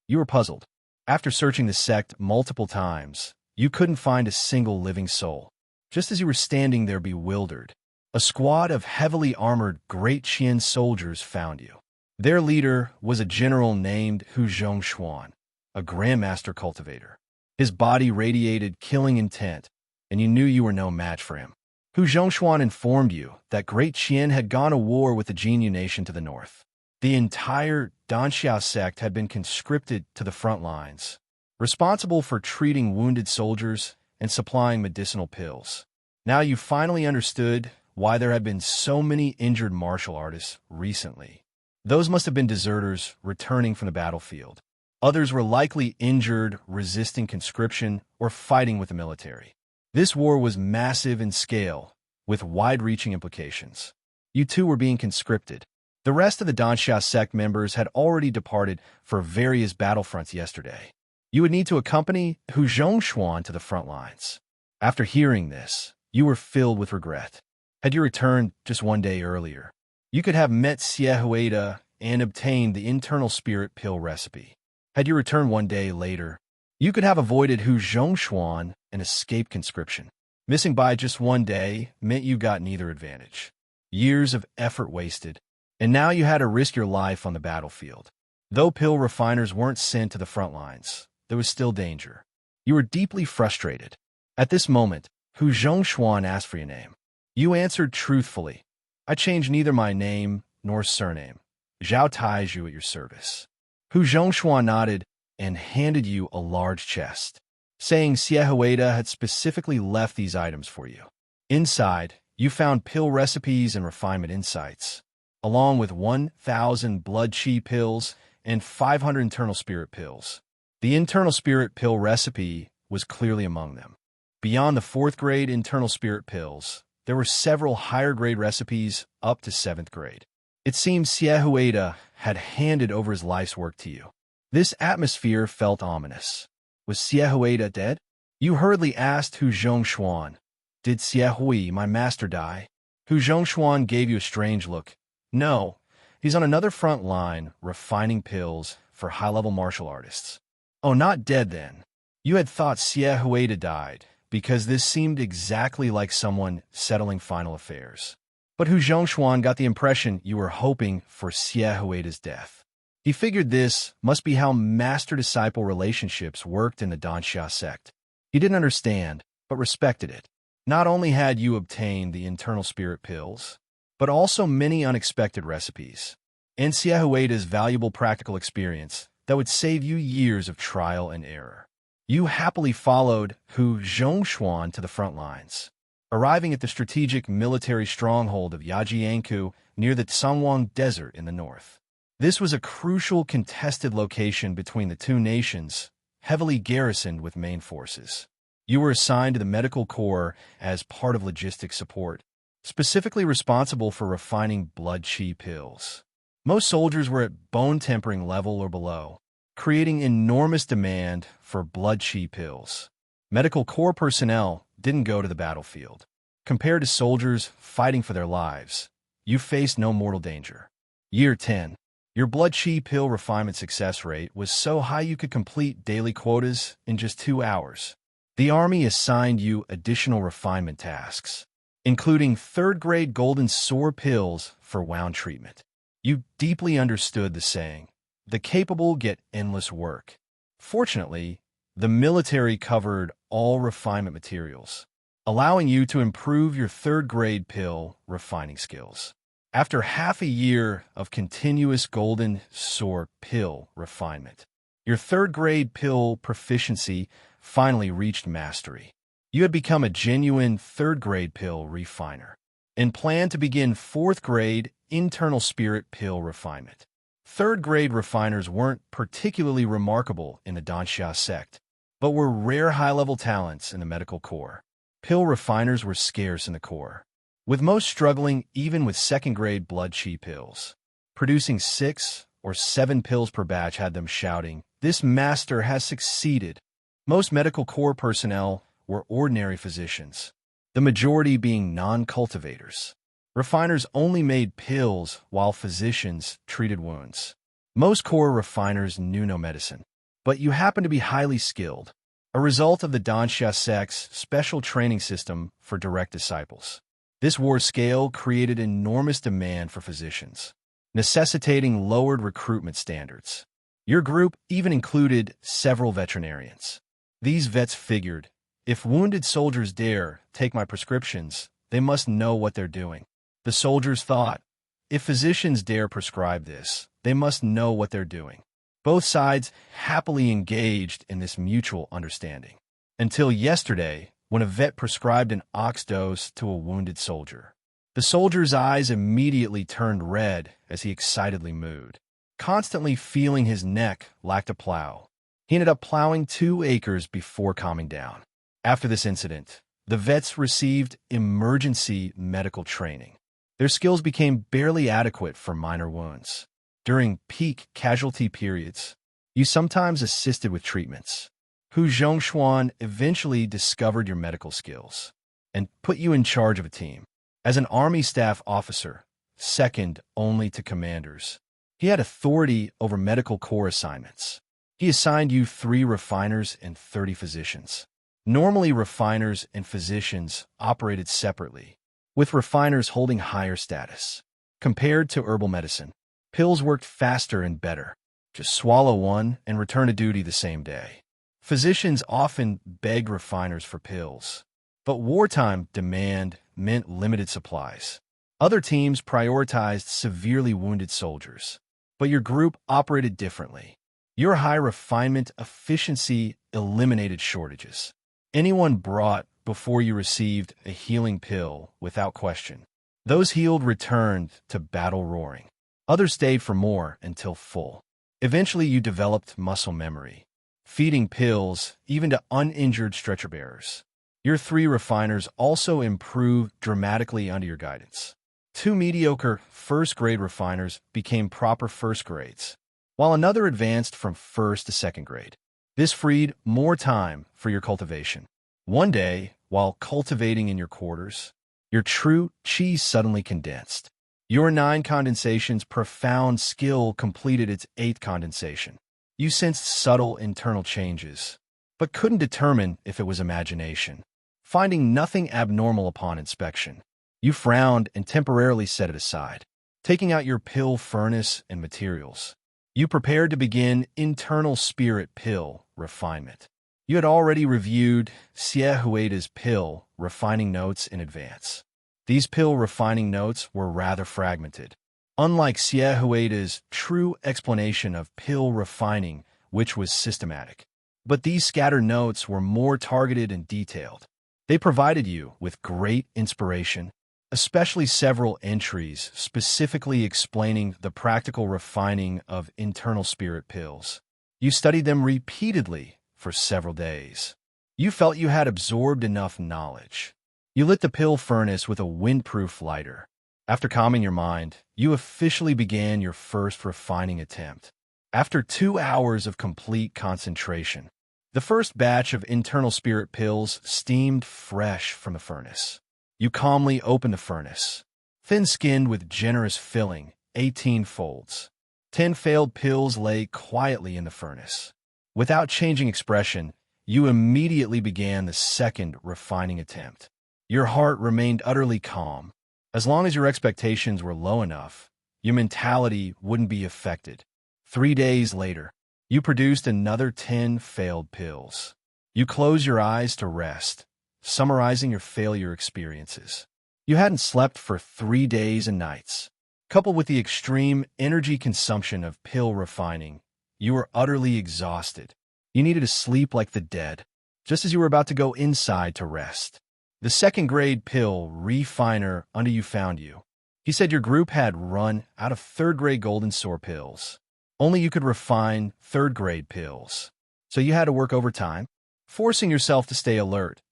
Speaker 1: You were puzzled. After searching the sect multiple times, you couldn't find a single living soul. Just as you were standing there bewildered, a squad of heavily armored Great Qian soldiers found you. Their leader was a general named Hu Zhongshuan, a grandmaster cultivator. His body radiated killing intent, and you knew you were no match for him. Hu Zhongshuan informed you that Great Qian had gone to war with the Jinyu nation to the north. The entire Danxia sect had been conscripted to the front lines, responsible for treating wounded soldiers and supplying medicinal pills. Now you finally understood why there had been so many injured martial artists recently. Those must have been deserters returning from the battlefield. Others were likely injured, resisting conscription, or fighting with the military. This war was massive in scale, with wide-reaching implications. You too were being conscripted. The rest of the Danxia sect members had already departed for various battlefronts yesterday. You would need to accompany Hu Zhongshuan to the front lines. After hearing this, you were filled with regret. Had you returned just one day earlier, you could have met Xie Huida and obtained the internal spirit pill recipe. Had you returned one day later, you could have avoided Hu Zhongshuan and escaped conscription. Missing by just one day meant you got neither advantage. Years of effort wasted, and now you had to risk your life on the battlefield. Though pill refiners weren't sent to the front lines, there was still danger. You were deeply frustrated. At this moment, Hu Zhongshuan asked for your name. You answered truthfully. I changed neither my name nor surname. Zhao Taiju at your service. Hu Zhongshuan nodded and handed you a large chest, saying Xie Huida had specifically left these items for you. Inside, you found pill recipes and refinement insights, along with 1,000 blood chi pills and 500 internal spirit pills. The internal spirit pill recipe was clearly among them. Beyond the 4th grade internal spirit pills, there were several higher grade recipes up to 7th grade. It seemed Xie Huida had handed over his life's work to you. This atmosphere felt ominous. Was Xie Huida dead? You hurriedly asked Hu Zhongshuan. Did Xie Hui, my master, die? Hu Zhongshuan gave you a strange look. No, he's on another front line, refining pills for high-level martial artists. Oh, not dead then. You had thought Xie Huida died, because this seemed exactly like someone settling final affairs. But Hu Zhongshuan got the impression you were hoping for Xie Huida's death. He figured this must be how master-disciple relationships worked in the Danxia sect. He didn't understand, but respected it. Not only had you obtained the internal spirit pills, but also many unexpected recipes, and Xie Huida's valuable practical experience that would save you years of trial and error. You happily followed Hu Zhongshuan to the front lines, arriving at the strategic military stronghold of Yajianku near the Tsangwang Desert in the north. This was a crucial contested location between the two nations, heavily garrisoned with main forces. You were assigned to the medical corps as part of logistic support, specifically responsible for refining blood chi pills. Most soldiers were at bone-tempering level or below, creating enormous demand for blood chi pills. Medical corps personnel didn't go to the battlefield. Compared to soldiers fighting for their lives, you faced no mortal danger. Year 10. Your blood chi pill refinement success rate was so high you could complete daily quotas in just 2 hours. The Army assigned you additional refinement tasks, including 3rd grade golden sore pills for wound treatment. You deeply understood the saying, the capable get endless work. Fortunately, the military covered all refinement materials, allowing you to improve your 3rd grade pill refining skills. After half a year of continuous golden sore pill refinement, your 3rd grade pill proficiency finally reached mastery. You had become a genuine 3rd grade pill refiner and planned to begin 4th grade internal spirit pill refinement. 3rd grade refiners weren't particularly remarkable in the Danxia sect, but were rare high-level talents in the medical corps. Pill refiners were scarce in the corps, with most struggling even with 2nd grade blood chi pills. Producing 6 or 7 pills per batch had them shouting, "This master has succeeded." Most medical corps personnel were ordinary physicians, the majority being non-cultivators. Refiners only made pills while physicians treated wounds. Most corps refiners knew no medicine, but you happened to be highly skilled, a result of the Danxia sect's special training system for direct disciples. This war scale created enormous demand for physicians, necessitating lowered recruitment standards. Your group even included several veterinarians. These vets figured, if wounded soldiers dare take my prescriptions, they must know what they're doing. The soldiers thought, if physicians dare prescribe this, they must know what they're doing. Both sides happily engaged in this mutual understanding. Until yesterday, when a vet prescribed an ox dose to a wounded soldier. The soldier's eyes immediately turned red as he excitedly mooed, constantly feeling his neck like a plow. He ended up plowing 2 acres before calming down. After this incident, the vets received emergency medical training. Their skills became barely adequate for minor wounds. During peak casualty periods, you sometimes assisted with treatments. Hu Zhongshuan eventually discovered your medical skills and put you in charge of a team. As an army staff officer, second only to commanders, he had authority over medical corps assignments. He assigned you 3 refiners and 30 physicians. Normally, refiners and physicians operated separately, with refiners holding higher status. Compared to herbal medicine, pills worked faster and better. Just swallow one and return to duty the same day. Physicians often begged refiners for pills, but wartime demand meant limited supplies. Other teams prioritized severely wounded soldiers, but your group operated differently. Your high refinement efficiency eliminated shortages. Anyone brought before you received a healing pill without question. Those healed returned to battle roaring. Others stayed for more until full. Eventually, you developed muscle memory, feeding pills even to uninjured stretcher bearers. Your 3 refiners also improved dramatically under your guidance. 2 mediocre first-grade refiners became proper first grades, while another advanced from first to second grade. This freed more time for your cultivation. One day, while cultivating in your quarters, your true chi suddenly condensed. Your 9 condensation's profound skill completed its 8th condensation. You sensed subtle internal changes, but couldn't determine if it was imagination. Finding nothing abnormal upon inspection, you frowned and temporarily set it aside. Taking out your pill furnace and materials, you prepared to begin internal spirit pill refinement. You had already reviewed Xie Huida's pill refining notes in advance. These pill refining notes were rather fragmented, unlike Xie Huida's true explanation of pill refining, which was systematic. But these scattered notes were more targeted and detailed. They provided you with great inspiration, especially several entries specifically explaining the practical refining of internal spirit pills. You studied them repeatedly for several days. You felt you had absorbed enough knowledge. You lit the pill furnace with a windproof lighter. After calming your mind, you officially began your first refining attempt. After 2 hours of complete concentration, the first batch of internal spirit pills steamed fresh from the furnace. You calmly opened the furnace, thin-skinned with generous filling, 18 folds. 10 failed pills lay quietly in the furnace. Without changing expression, you immediately began the second refining attempt. Your heart remained utterly calm. As long as your expectations were low enough, your mentality wouldn't be affected. 3 days later, you produced another 10 failed pills. You closed your eyes to rest, summarizing your failure experiences. You hadn't slept for 3 days and nights. Coupled with the extreme energy consumption of pill refining, you were utterly exhausted. You needed to sleep like the dead, just as you were about to go inside to rest. The second-grade pill refiner under you found you. He said your group had run out of third-grade golden sour pills. Only you could refine third-grade pills. So you had to work overtime, forcing yourself to stay alert.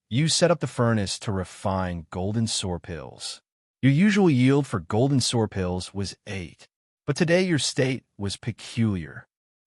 Speaker 1: You set up the furnace to refine golden sour pills. Your usual yield for golden sour pills was 8, but today your state was peculiar.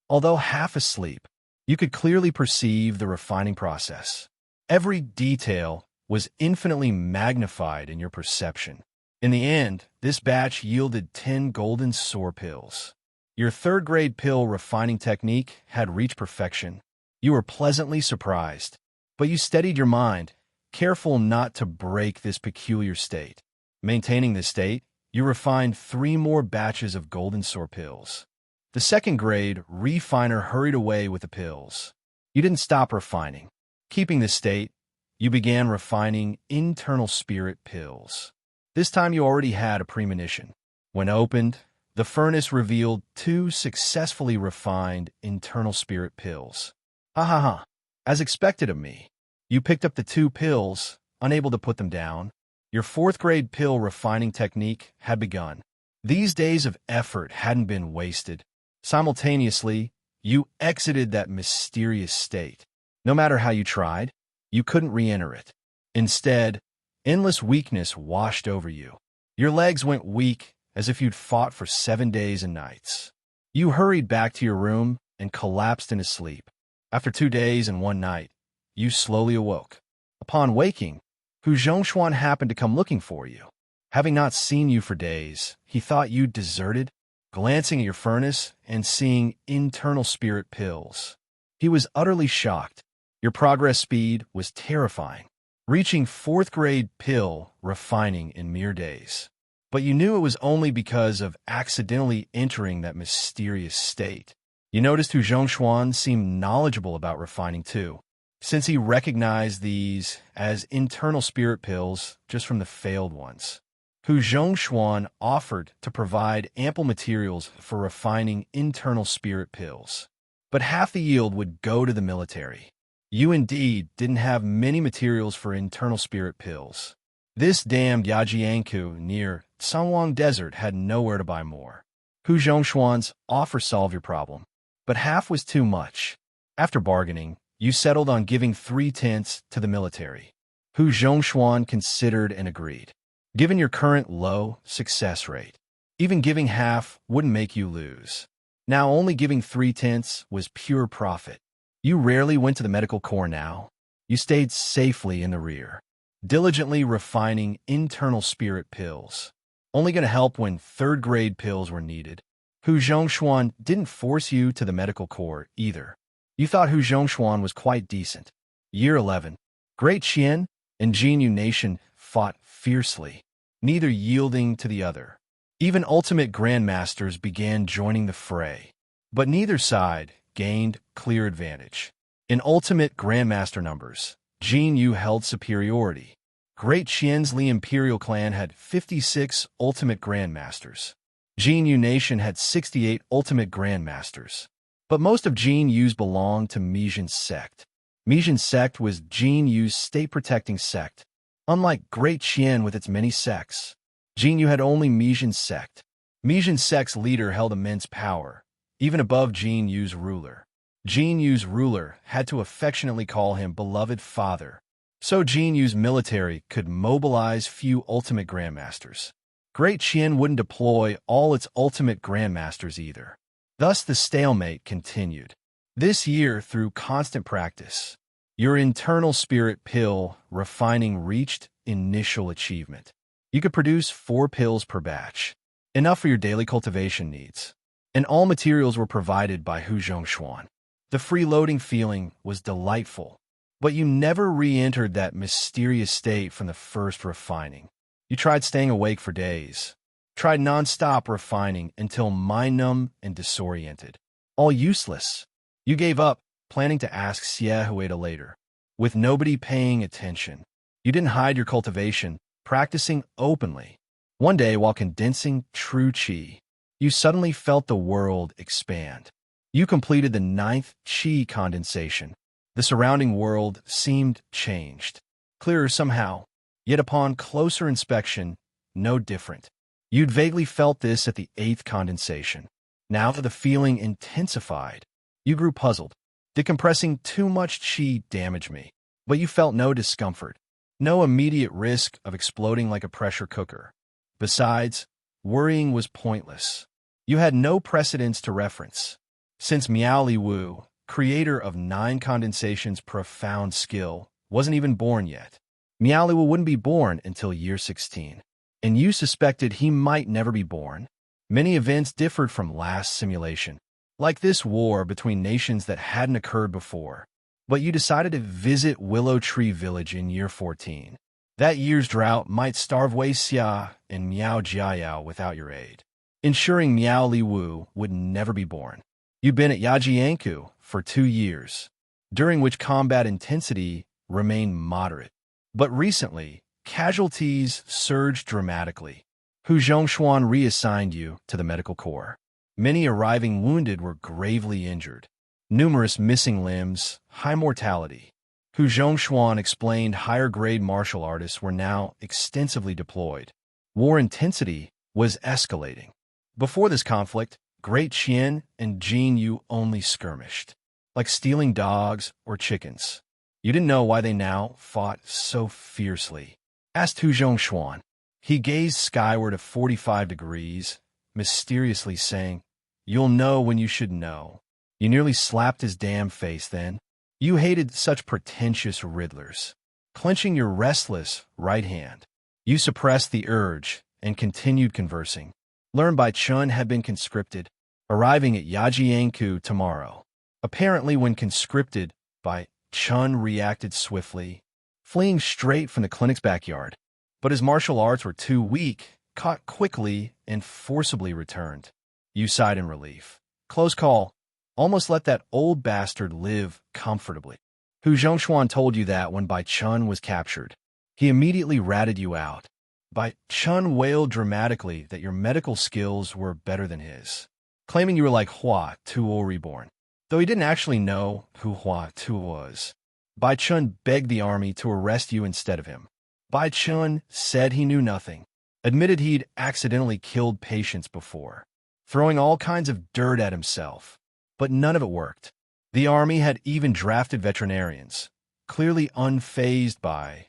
Speaker 1: Although half asleep, you could clearly perceive the refining process. Every detail was infinitely magnified in your perception. In the end, this batch yielded 10 golden sour pills. Your third-grade pill refining technique had reached perfection. You were pleasantly surprised, but you steadied your mind, careful not to break this peculiar state. Maintaining this state, you refined 3 more batches of golden sour pills. The second-grade refiner hurried away with the pills. You didn't stop refining. Keeping this state, you began refining internal spirit pills. This time you already had a premonition. When opened, the furnace revealed 2 successfully refined internal spirit pills. Ha ha ha. As expected of me, you picked up the 2 pills, unable to put them down. Your 4th-grade pill refining technique had begun. These days of effort hadn't been wasted. Simultaneously, you exited that mysterious state. No matter how you tried, you couldn't re-enter it. Instead, endless weakness washed over you. Your legs went weak, as if you'd fought for 7 days and nights. You hurried back to your room and collapsed into sleep. After 2 days and 1 night, you slowly awoke. Upon waking, Hu Zhongshuan happened to come looking for you. Having not seen you for days, he thought you'd deserted, glancing at your furnace and seeing internal spirit pills. He was utterly shocked. Your progress speed was terrifying, reaching 4th grade pill refining in mere days. But you knew it was only because of accidentally entering that mysterious state. You noticed Hu Zhongshuan seemed knowledgeable about refining too, since he recognized these as internal spirit pills just from the failed ones. Hu Zhongshuan offered to provide ample materials for refining internal spirit pills, but half the yield would go to the military. You indeed didn't have many materials for internal spirit pills. This damned Yajianku near Sangwang Desert had nowhere to buy more. Hu Zhongshuan's offer solved your problem, but half was too much. After bargaining, you settled on giving 3/10 to the military. Hu Zhongshuan considered and agreed. Given your current low success rate, even giving half wouldn't make you lose. Now only giving 3/10 was pure profit. You rarely went to the medical corps now. You stayed safely in the rear, diligently refining internal spirit pills. Only going to help when 3rd grade pills were needed. Hu Zhongshuan didn't force you to the medical corps either. You thought Hu Zhongshuan was quite decent. Year 11. Great Qian and Jinyu Nation fought fiercely, neither yielding to the other. Even ultimate grandmasters began joining the fray, but neither side gained clear advantage. In ultimate grandmaster numbers, Jin Yu held superiority. Great Qian's Li Imperial clan had 56 ultimate grandmasters. Jin Yu Nation had 68 ultimate grandmasters. But most of Jin Yu's belonged to Mijin's sect. Mijin's sect was Jin Yu's state-protecting sect. Unlike Great Qian with its many sects, Jin Yu had only Mijin's sect. Mijin's sect's leader held immense power, even above Jin Yu's ruler. Jin Yu's ruler had to affectionately call him beloved father, so Jin Yu's military could mobilize few ultimate grandmasters. Great Qian wouldn't deploy all its ultimate grandmasters either. Thus the stalemate continued. This year, through constant practice, your internal spirit pill refining reached initial achievement. You could produce 4 pills per batch, enough for your daily cultivation needs. And all materials were provided by Hu Zhongshuan. The freeloading feeling was delightful, but you never re-entered that mysterious state from the first refining. You tried staying awake for days, tried non-stop refining until mind-numb and disoriented. All useless. You gave up, planning to ask Xie Hueda later, with nobody paying attention. You didn't hide your cultivation, practicing openly. One day, while condensing true qi, you suddenly felt the world expand. You completed the 9th qi condensation. The surrounding world seemed changed, clearer somehow, yet upon closer inspection, no different. You'd vaguely felt this at the 8th condensation. Now the feeling intensified. You grew puzzled. Did compressing too much qi damage me? But you felt no discomfort, no immediate risk of exploding like a pressure cooker. Besides, worrying was pointless. You had no precedents to reference. Since Miao Li Wu, creator of 9 condensation's profound skill, wasn't even born yet. Miao Li Wu wouldn't be born until year 16. And you suspected he might never be born. Many events differed from last simulation, like this war between nations that hadn't occurred before. But you decided to visit Willow Tree Village in year 14. That year's drought might starve Wei Xia and Miao Jiayao without your aid, ensuring Miao Li Wu would never be born. You'd been at Yajianku for 2 years, during which combat intensity remained moderate. But recently, casualties surged dramatically. Hu Zhongshuan reassigned you to the medical corps. Many arriving wounded were gravely injured. Numerous missing limbs, high mortality. Hu Zhongshuan explained higher-grade martial artists were now extensively deployed. War intensity was escalating. Before this conflict, Great Qian and Jin Yu only skirmished, like stealing dogs or chickens. You didn't know why they now fought so fiercely. Asked Hu Zhongshuan. He gazed skyward at 45 degrees, mysteriously saying, "You'll know when you should know." You nearly slapped his damn face then. You hated such pretentious riddlers. Clenching your restless right hand, you suppressed the urge and continued conversing. Learn Bai Chun had been conscripted, arriving at Yajianku tomorrow. Apparently, when conscripted, Bai Chun reacted swiftly, fleeing straight from the clinic's backyard. But his martial arts were too weak, caught quickly, and forcibly returned. You sighed in relief. Close call. Almost let that old bastard live comfortably. Hu Zhongshuan told you that when Bai Chun was captured. He immediately ratted you out. Bai Chun wailed dramatically that your medical skills were better than his, claiming you were like Hua Tuo reborn. Though he didn't actually know who Hua Tuo was, Bai Chun begged the army to arrest you instead of him. Bai Chun said he knew nothing, admitted he'd accidentally killed patients before, throwing all kinds of dirt at himself. But none of it worked. The army had even drafted veterinarians, clearly unfazed by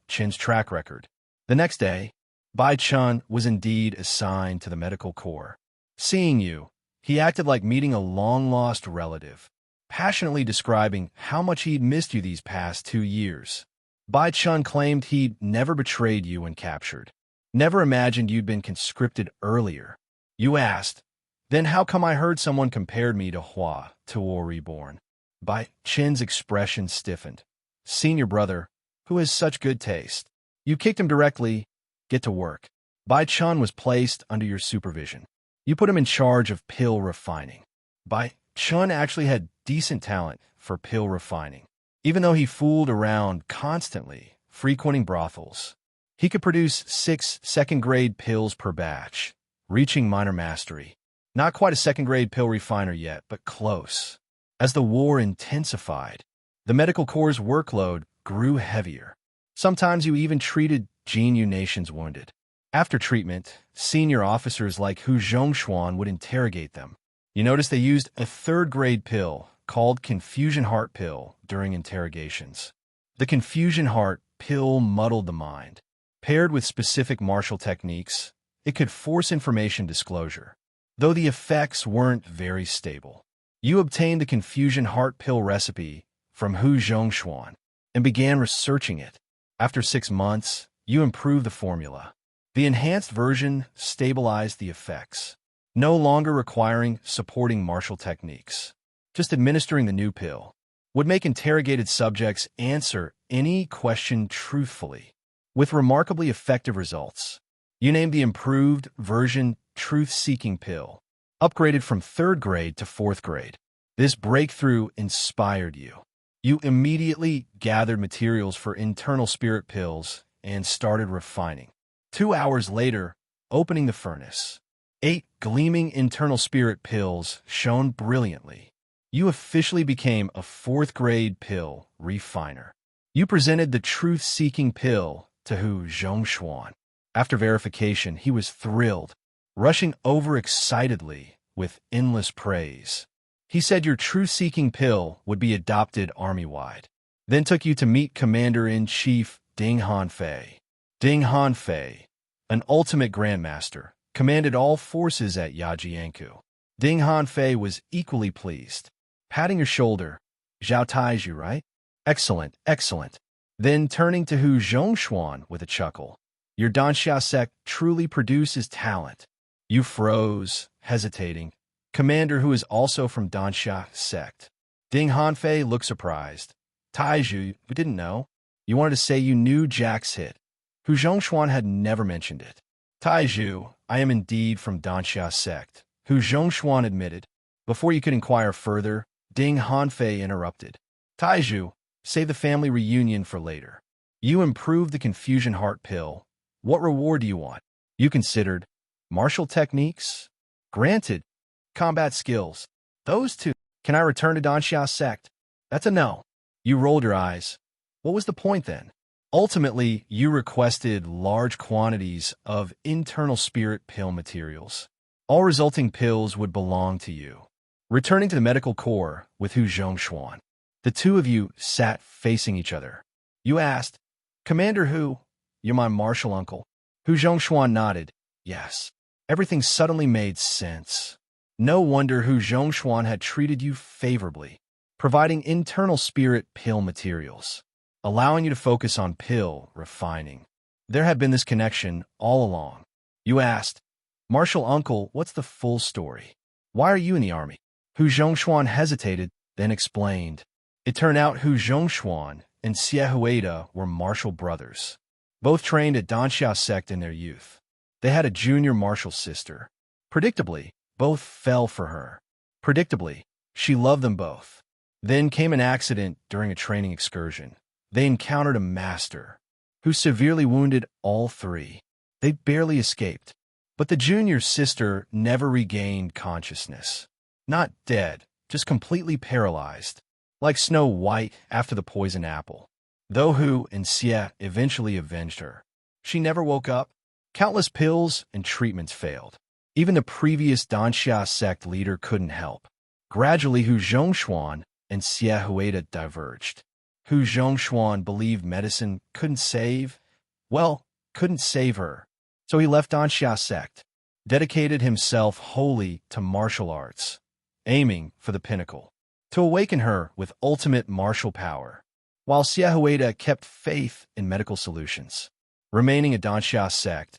Speaker 1: Chin's track record. The next day, Bai Chun was indeed assigned to the medical corps. Seeing you, he acted like meeting a long-lost relative, passionately describing how much he'd missed you these past 2 years. Bai Chun claimed he'd never betrayed you when captured, never imagined you'd been conscripted earlier. You asked, "Then how come I heard someone compared me to Hua Tuo reborn?" Bai Chin's expression stiffened. "Senior brother, who has such good taste. You kicked him directly. Get to work." Bai Chun was placed under your supervision. You put him in charge of pill refining. Bai Chun actually had decent talent for pill refining. Even though he fooled around constantly, frequenting brothels, he could produce 6 second-grade pills per batch, reaching minor mastery. Not quite a second-grade pill refiner yet, but close. As the war intensified, the medical corps' workload grew heavier. Sometimes you even treated Jinyu Nation's wounded. After treatment, senior officers like Hu Zhongshuan would interrogate them. You notice they used a 3rd-grade pill called Confusion Heart Pill during interrogations. The Confusion Heart Pill muddled the mind. Paired with specific martial techniques, it could force information disclosure. Though the effects weren't very stable, you obtained the Confusion Heart Pill recipe from Hu Zhongshuan and began researching it. After 6 months, you improved the formula. The enhanced version stabilized the effects, no longer requiring supporting martial techniques. Just administering the new pill would make interrogated subjects answer any question truthfully, with remarkably effective results. You named the improved version Truth-Seeking Pill, upgraded from 3rd grade to 4th grade. This breakthrough inspired you. You immediately gathered materials for internal spirit pills and started refining. 2 hours later, opening the furnace, 8 gleaming internal spirit pills shone brilliantly. You officially became a 4th-grade pill refiner. You presented the truth-seeking pill to Hu Zhongshuan. After verification, he was thrilled, rushing over excitedly with endless praise. He said your truth-seeking pill would be adopted army-wide, then took you to meet Commander-in-Chief Ding Hanfei. Ding Hanfei, an ultimate grandmaster, commanded all forces at Yajianku. Ding Hanfei was equally pleased. Patting your shoulder, "Zhao Taiju, right? Excellent, excellent." Then turning to Hu Zhongshuan with a chuckle, "Your Danxia sect truly produces talent." You froze, hesitating. Commander who is also from Danxia sect. Ding Hanfei looked surprised. "Taiju, we didn't know. You wanted to say you knew Jack's hit." Hu Zhongshuan had never mentioned it. "Taiju, I am indeed from Danxia sect," Hu Zhongshuan admitted. Before you could inquire further, Ding Hanfei interrupted. "Taiju, save the family reunion for later. You improved the Confusion Heart Pill. What reward do you want?" You considered. "Martial techniques? Granted. Combat skills? Those two. Can I return to Danxia sect?" "That's a no." You rolled your eyes. What was the point then? Ultimately, you requested large quantities of internal spirit pill materials. All resulting pills would belong to you. Returning to the medical corps with Hu Zhongshuan, the two of you sat facing each other. You asked, "Commander Hu, you're my martial uncle. Hu Zhongshuan nodded. Yes. Everything suddenly made sense. No wonder Hu Zhongshuan had treated you favorably, providing internal spirit pill materials, allowing you to focus on pill refining. There had been this connection all along. You asked, Martial Uncle, what's the full story? Why are you in the army? Hu Zhongshuan hesitated, then explained. It turned out Hu Zhongshuan and Xie Huida were martial brothers, both trained at Danxia sect in their youth. They had a junior martial sister. Predictably, both fell for her. Predictably, she loved them both. Then came an accident during a training excursion. They encountered a master who severely wounded all three. They barely escaped, but the junior sister never regained consciousness. Not dead, just completely paralyzed, like Snow White after the poison apple. Though Hu and Xie eventually avenged her, she never woke up. Countless pills and treatments failed. Even the previous Danxia sect leader couldn't help. Gradually, Hu Zhongshuan and Xie Huida diverged. Hu Zhongshuan believed medicine couldn't save her. So he left Danxia sect, dedicated himself wholly to martial arts, aiming for the pinnacle, to awaken her with ultimate martial power, while Xie Huida kept faith in medical solutions, remaining a Danxia sect,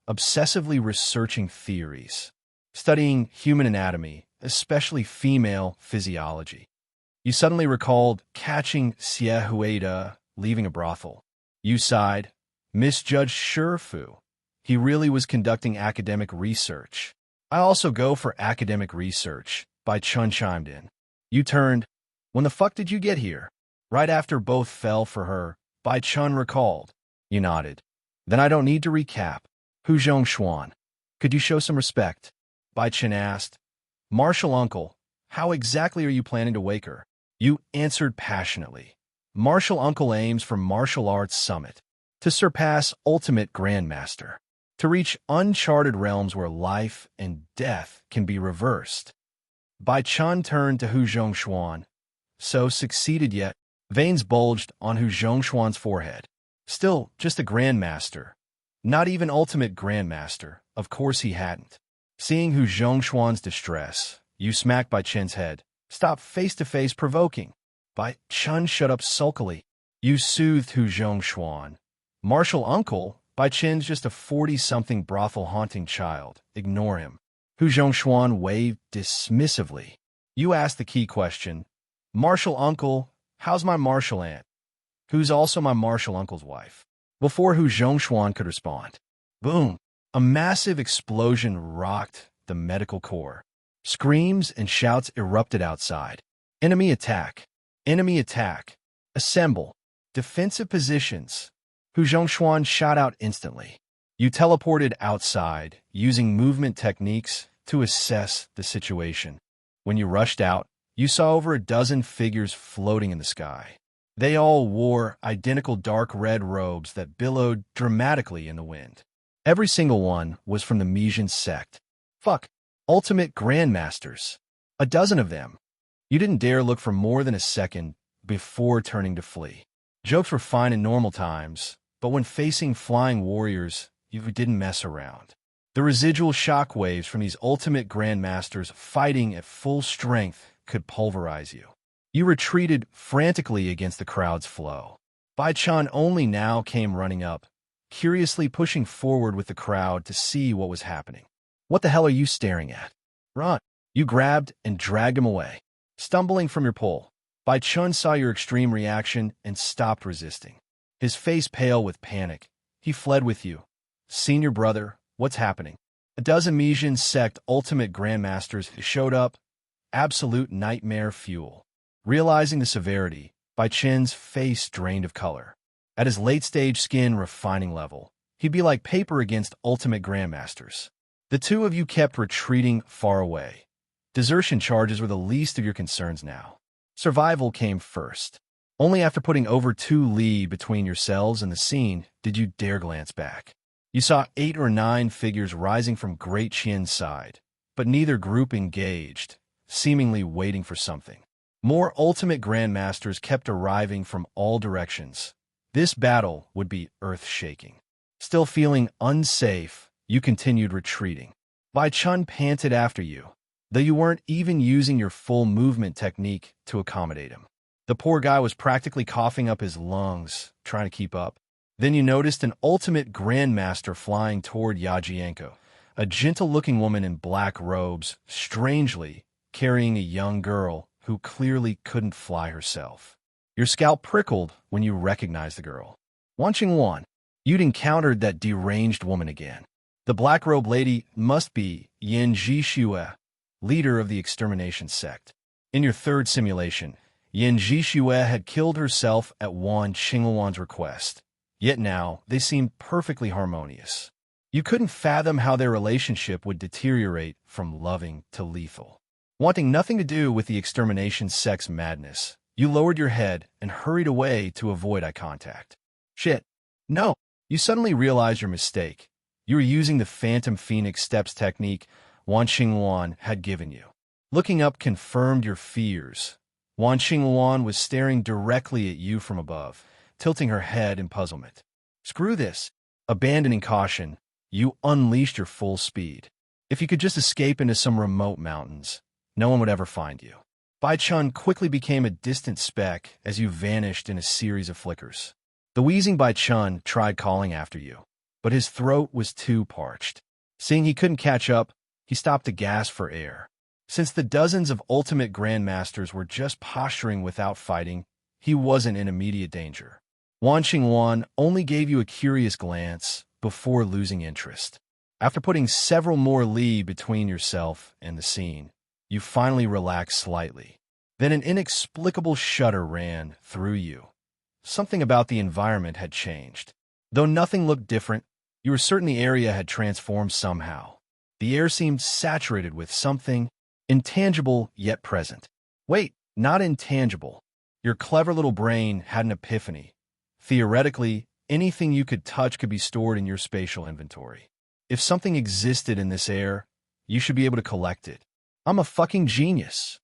Speaker 1: obsessively researching theories, studying human anatomy, especially female physiology. You suddenly recalled catching Xie Huida leaving a brothel. You sighed, misjudged Shifu. He really was conducting academic research. I also go for academic research, Bai Chun chimed in. You turned, when the fuck did you get here? Right after both fell for her, Bai Chun recalled. You nodded. Then I don't need to recap. Hu Zhongshuan, could you show some respect? Bai Chen asked. Martial Uncle, how exactly are you planning to wake her? You answered passionately. Martial Uncle aims for martial arts summit, to surpass ultimate grandmaster, to reach uncharted realms where life and death can be reversed. Bai Chun turned to Hu Zhongshuan. So succeeded yet. Veins bulged on Hu Zhongshuan's forehead. Still, just a grandmaster. Not even ultimate grandmaster. Of course he hadn't. Seeing Hu Zhongshuan's distress, you smacked Bai Chen's head. Stop face-to-face provoking. Bai Chun shut up sulkily. You soothed Hu Zhongshuan. Martial Uncle, Bai Chen's just a 40-something brothel-haunting child. Ignore him. Hu Zhongshuan waved dismissively. You asked the key question. Martial Uncle, how's my martial aunt? Who's also my martial uncle's wife? Before Hu Zhongshuan could respond, boom, a massive explosion rocked the medical corps. Screams and shouts erupted outside. Enemy attack! Enemy attack! Assemble! Defensive positions! Hu Zhongshuan shot out instantly. You teleported outside, using movement techniques to assess the situation. When you rushed out, you saw over a dozen figures floating in the sky. They all wore identical dark red robes that billowed dramatically in the wind. Every single one was from the Mijin sect. Fuck, ultimate grandmasters. A dozen of them. You didn't dare look for more than a second before turning to flee. Jokes were fine in normal times, but when facing flying warriors, you didn't mess around. The residual shockwaves from these ultimate grandmasters fighting at full strength could pulverize you. You retreated frantically against the crowd's flow. Bai Chan only now came running up, curiously pushing forward with the crowd to see what was happening. What the hell are you staring at? Run! You grabbed and dragged him away. Stumbling from your pole, Bai Chun saw your extreme reaction and stopped resisting. His face pale with panic, he fled with you. Senior brother, what's happening? A dozen Mijin sect ultimate grandmasters showed up. Absolute nightmare fuel. Realizing the severity, Bai Chen's face drained of color. At his late-stage skin refining level, he'd be like paper against ultimate grandmasters. The two of you kept retreating far away. Desertion charges were the least of your concerns now. Survival came first. Only after putting over 2 li between yourselves and the scene did you dare glance back. You saw 8 or 9 figures rising from Great Qian's side, but neither group engaged, seemingly waiting for something. More ultimate grandmasters kept arriving from all directions. This battle would be earth-shaking. Still feeling unsafe, you continued retreating. Bai Chun panted after you, though you weren't even using your full movement technique to accommodate him. The poor guy was practically coughing up his lungs, trying to keep up. Then you noticed an ultimate grandmaster flying toward Yajienko, a gentle-looking woman in black robes, strangely carrying a young girl who clearly couldn't fly herself. Your scalp prickled when you recognized the girl. Wan Qingwan, you'd encountered that deranged woman again. The black-robed lady must be Yin Jishue, leader of the extermination sect. In your third simulation, Yin Jishue had killed herself at Wan Qingwan's request. Yet now, they seemed perfectly harmonious. You couldn't fathom how their relationship would deteriorate from loving to lethal. Wanting nothing to do with the extermination sect's madness, you lowered your head and hurried away to avoid eye contact. Shit. No. You suddenly realized your mistake. You were using the Phantom Phoenix Steps technique Wan Qingwan had given you. Looking up confirmed your fears. Wan Qingwan was staring directly at you from above, tilting her head in puzzlement. Screw this. Abandoning caution, you unleashed your full speed. If you could just escape into some remote mountains, no one would ever find you. Bai Chun quickly became a distant speck as you vanished in a series of flickers. The wheezing Bai Chun tried calling after you, but his throat was too parched. Seeing he couldn't catch up, he stopped to gasp for air. Since the dozens of ultimate grandmasters were just posturing without fighting, he wasn't in immediate danger. Wan Qingwan only gave you a curious glance before losing interest. After putting several more li between yourself and the scene, you finally relaxed slightly. Then an inexplicable shudder ran through you. Something about the environment had changed. Though nothing looked different, you were certain the area had transformed somehow. The air seemed saturated with something intangible yet present. Wait, not intangible. Your clever little brain had an epiphany. Theoretically, anything you could touch could be stored in your spatial inventory. If something existed in this air, you should be able to collect it. I'm a fucking genius.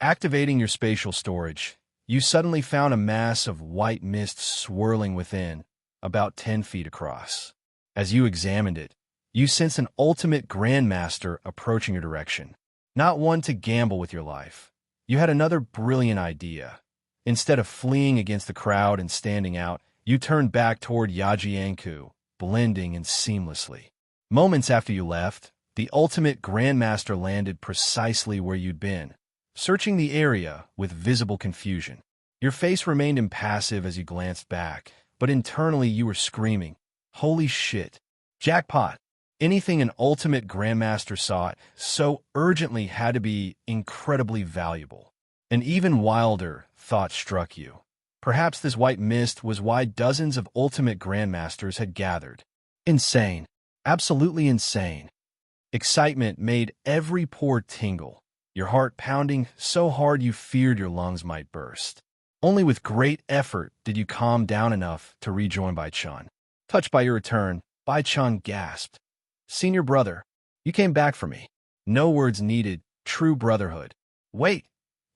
Speaker 1: Activating your spatial storage, you suddenly found a mass of white mist swirling within, about 10 feet across. As you examined it, you sensed an ultimate grandmaster approaching your direction. Not one to gamble with your life. You had another brilliant idea. Instead of fleeing against the crowd and standing out, you turned back toward Yajienku, blending in seamlessly. Moments after you left, the ultimate grandmaster landed precisely where you'd been, searching the area with visible confusion. Your face remained impassive as you glanced back, but internally you were screaming, "Holy shit! Jackpot!" Anything an ultimate grandmaster sought so urgently had to be incredibly valuable. An even wilder thought struck you. Perhaps this white mist was why dozens of ultimate grandmasters had gathered. Insane. Absolutely insane. Excitement made every pore tingle, your heart pounding so hard you feared your lungs might burst. Only with great effort did you calm down enough to rejoin Bai Chun. Touched by your return, Bai Chun gasped. "Senior brother, you came back for me. No words needed, true brotherhood." "Wait,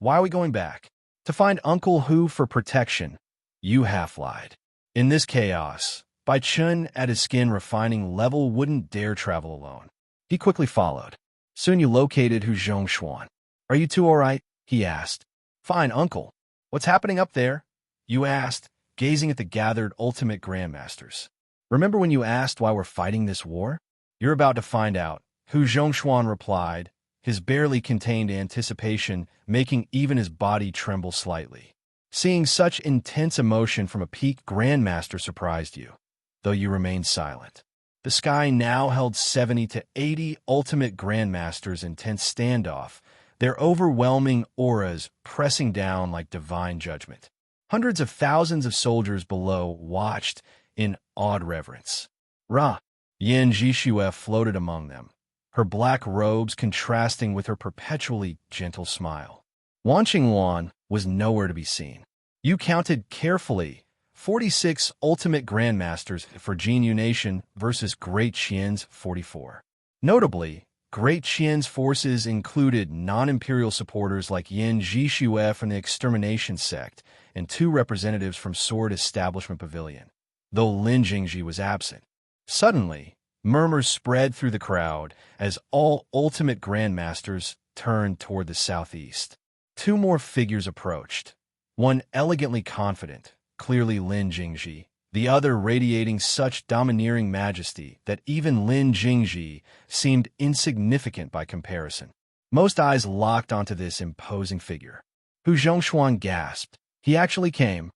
Speaker 1: why are we going back?" "To find Uncle Hu for protection." You half-lied. In this chaos, Bai Chun at his skin refining level wouldn't dare travel alone. He quickly followed. Soon you located Hu Zhongshuan. "Are you two all right?" he asked. "Fine, uncle. What's happening up there?" you asked, gazing at the gathered ultimate grandmasters. "Remember when you asked why we're fighting this war?" "You're about to find out," Hu Zhongshuan replied, his barely contained anticipation making even his body tremble slightly. Seeing such intense emotion from a peak grandmaster surprised you, though you remained silent. The sky now held 70 to 80 ultimate grandmasters in tense standoff, their overwhelming auras pressing down like divine judgment. Hundreds of thousands of soldiers below watched in awed reverence. Ra, Yin Jishue floated among them, her black robes contrasting with her perpetually gentle smile. Wan Qingwan was nowhere to be seen. You counted carefully 46 ultimate grandmasters for Jinyu Nation versus Great Qian's 44. Notably, Great Qian's forces included non-imperial supporters like Yin Jishue from the extermination sect and 2 representatives from Sword Establishment Pavilion, though Lin Jingji was absent. Suddenly, murmurs spread through the crowd as all ultimate grandmasters turned toward the southeast. Two more figures approached, one elegantly confident, clearly Lin Jingji, the other radiating such domineering majesty that even Lin Jingji seemed insignificant by comparison. Most eyes locked onto this imposing figure. Hu Zhongshuan gasped. He actually came.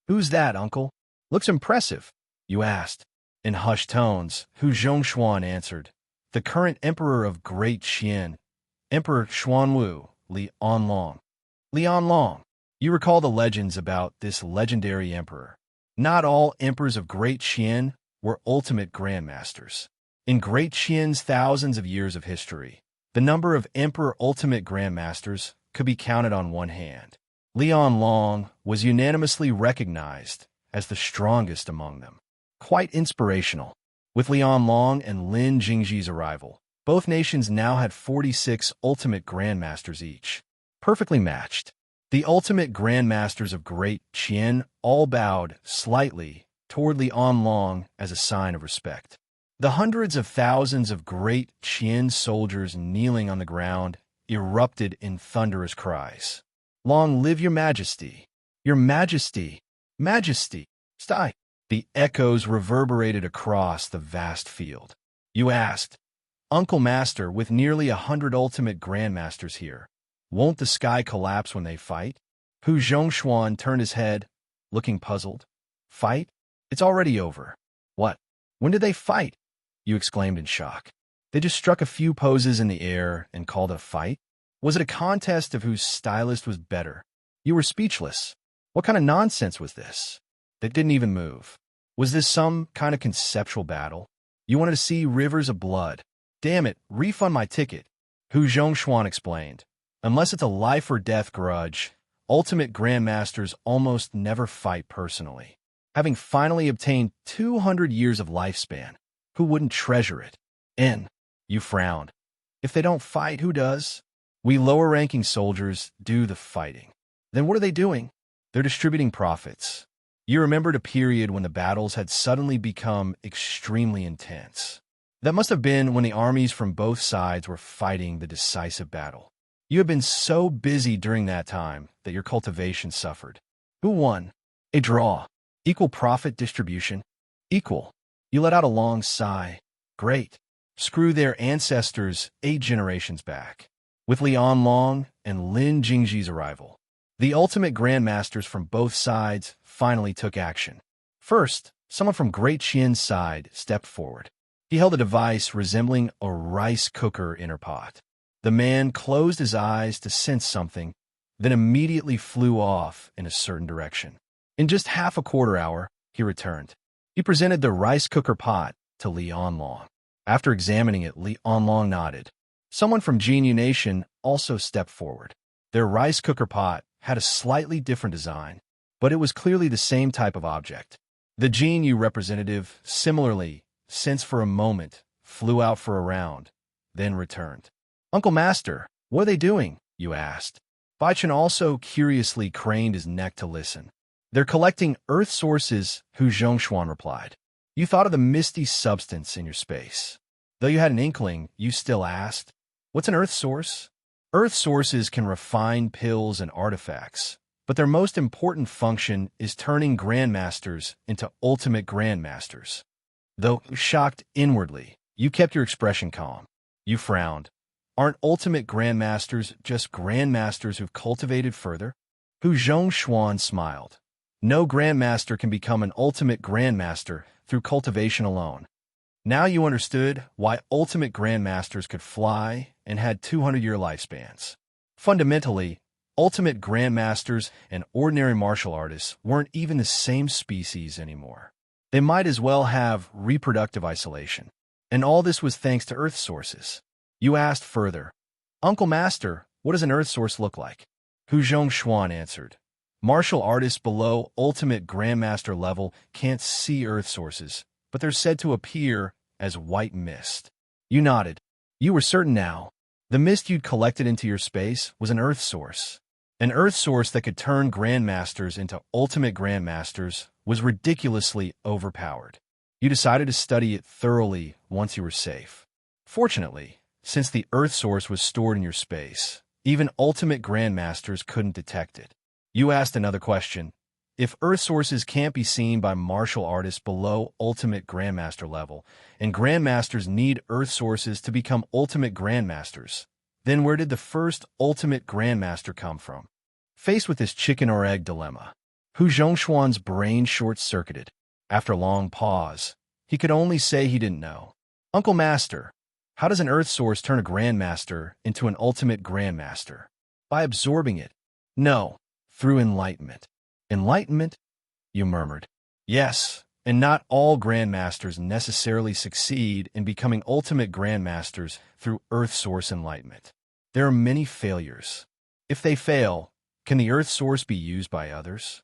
Speaker 1: Who's that, uncle? Looks impressive, you asked. In hushed tones, Hu Zhongshuan answered. The current emperor of Great Qian, Emperor Xuanwu, Li Anlong. Li Anlong. You recall the legends about this legendary emperor. Not all emperors of Great Qian were ultimate grandmasters. In Great Qian's thousands of years of history, the number of emperor ultimate grandmasters could be counted on one hand. Li Anlong was unanimously recognized as the strongest among them. Quite inspirational. With Li Anlong and Lin Jingji's arrival, both nations now had 46 ultimate grandmasters each. Perfectly matched. The ultimate grandmasters of Great Qian all bowed slightly toward Li Anlong as a sign of respect. The hundreds of thousands of Great Qian soldiers kneeling on the ground erupted in thunderous cries. Long live your majesty! Your majesty! Majesty! Stay! The echoes reverberated across the vast field. You asked, Uncle Master, with nearly 100 ultimate grandmasters here, won't the sky collapse when they fight? Hu Zhongshuan turned his head, looking puzzled. Fight? It's already over. What? When did they fight? You exclaimed in shock. They just struck a few poses in the air and called it a fight? Was it a contest of whose stylist was better? You were speechless. What kind of nonsense was this? They didn't even move. Was this some kind of conceptual battle? You wanted to see rivers of blood. Damn it, refund my ticket, Hu Zhongshuan explained. Unless it's a life-or-death grudge, ultimate grandmasters almost never fight personally. Having finally obtained 200 years of lifespan, who wouldn't treasure it? You frowned. If they don't fight, who does? We lower-ranking soldiers do the fighting. Then what are they doing? They're distributing profits. You remembered a period when the battles had suddenly become extremely intense. That must have been when the armies from both sides were fighting the decisive battle. You had been so busy during that time that your cultivation suffered. Who won? A draw. Equal profit distribution. Equal. You let out a long sigh. Great. Screw their ancestors 8 generations back. With Li Anlong and Lin Jingji's arrival, the ultimate grandmasters from both sides finally took action. First, someone from Great Qian's side stepped forward. He held a device resembling a rice cooker in her pot. The man closed his eyes to sense something, then immediately flew off in a certain direction. In just half a quarter hour, he returned. He presented the rice cooker pot to Li Anlong. After examining it, Li Anlong nodded. Someone from Jinyu Nation also stepped forward. Their rice cooker pot had a slightly different design, but it was clearly the same type of object. The Jinyu representative, similarly, sensed for a moment, flew out for a round, then returned. Uncle Master, what are they doing? You asked. Baichen also curiously craned his neck to listen. They're collecting Earth sources, Hu Zhongshuan replied. You thought of the misty substance in your space. Though you had an inkling, you still asked, what's an Earth source? Earth sources can refine pills and artifacts, but their most important function is turning grandmasters into ultimate grandmasters. Though shocked inwardly, you kept your expression calm. You frowned. Aren't ultimate grandmasters just grandmasters who've cultivated further? Hu Zhongshuan smiled. No grandmaster can become an ultimate grandmaster through cultivation alone. Now you understood why ultimate grandmasters could fly and had 200-year lifespans. Fundamentally, ultimate grandmasters and ordinary martial artists weren't even the same species anymore. They might as well have reproductive isolation. And all this was thanks to Earth sources. You asked further, Uncle Master, what does an Earth source look like? Hu Zhongshuan answered. Martial artists below ultimate grandmaster level can't see Earth sources, but they're said to appear as white mist. You nodded. You were certain now. The mist you'd collected into your space was an Earth source. An Earth source that could turn grandmasters into ultimate grandmasters was ridiculously overpowered. You decided to study it thoroughly once you were safe. Fortunately, since the Earth source was stored in your space, even ultimate grandmasters couldn't detect it. You asked another question. If Earth sources can't be seen by martial artists below ultimate grandmaster level, and grandmasters need Earth sources to become ultimate grandmasters, then where did the first ultimate grandmaster come from? Faced with this chicken or egg dilemma, Hu Zhongshuan's brain short-circuited. After a long pause, he could only say he didn't know. Uncle Master, how does an Earth source turn a grandmaster into an ultimate grandmaster? By absorbing it. No, through enlightenment. Enlightenment? You murmured. Yes, and not all grandmasters necessarily succeed in becoming ultimate grandmasters through Earth source enlightenment. There are many failures. If they fail, can the Earth source be used by others?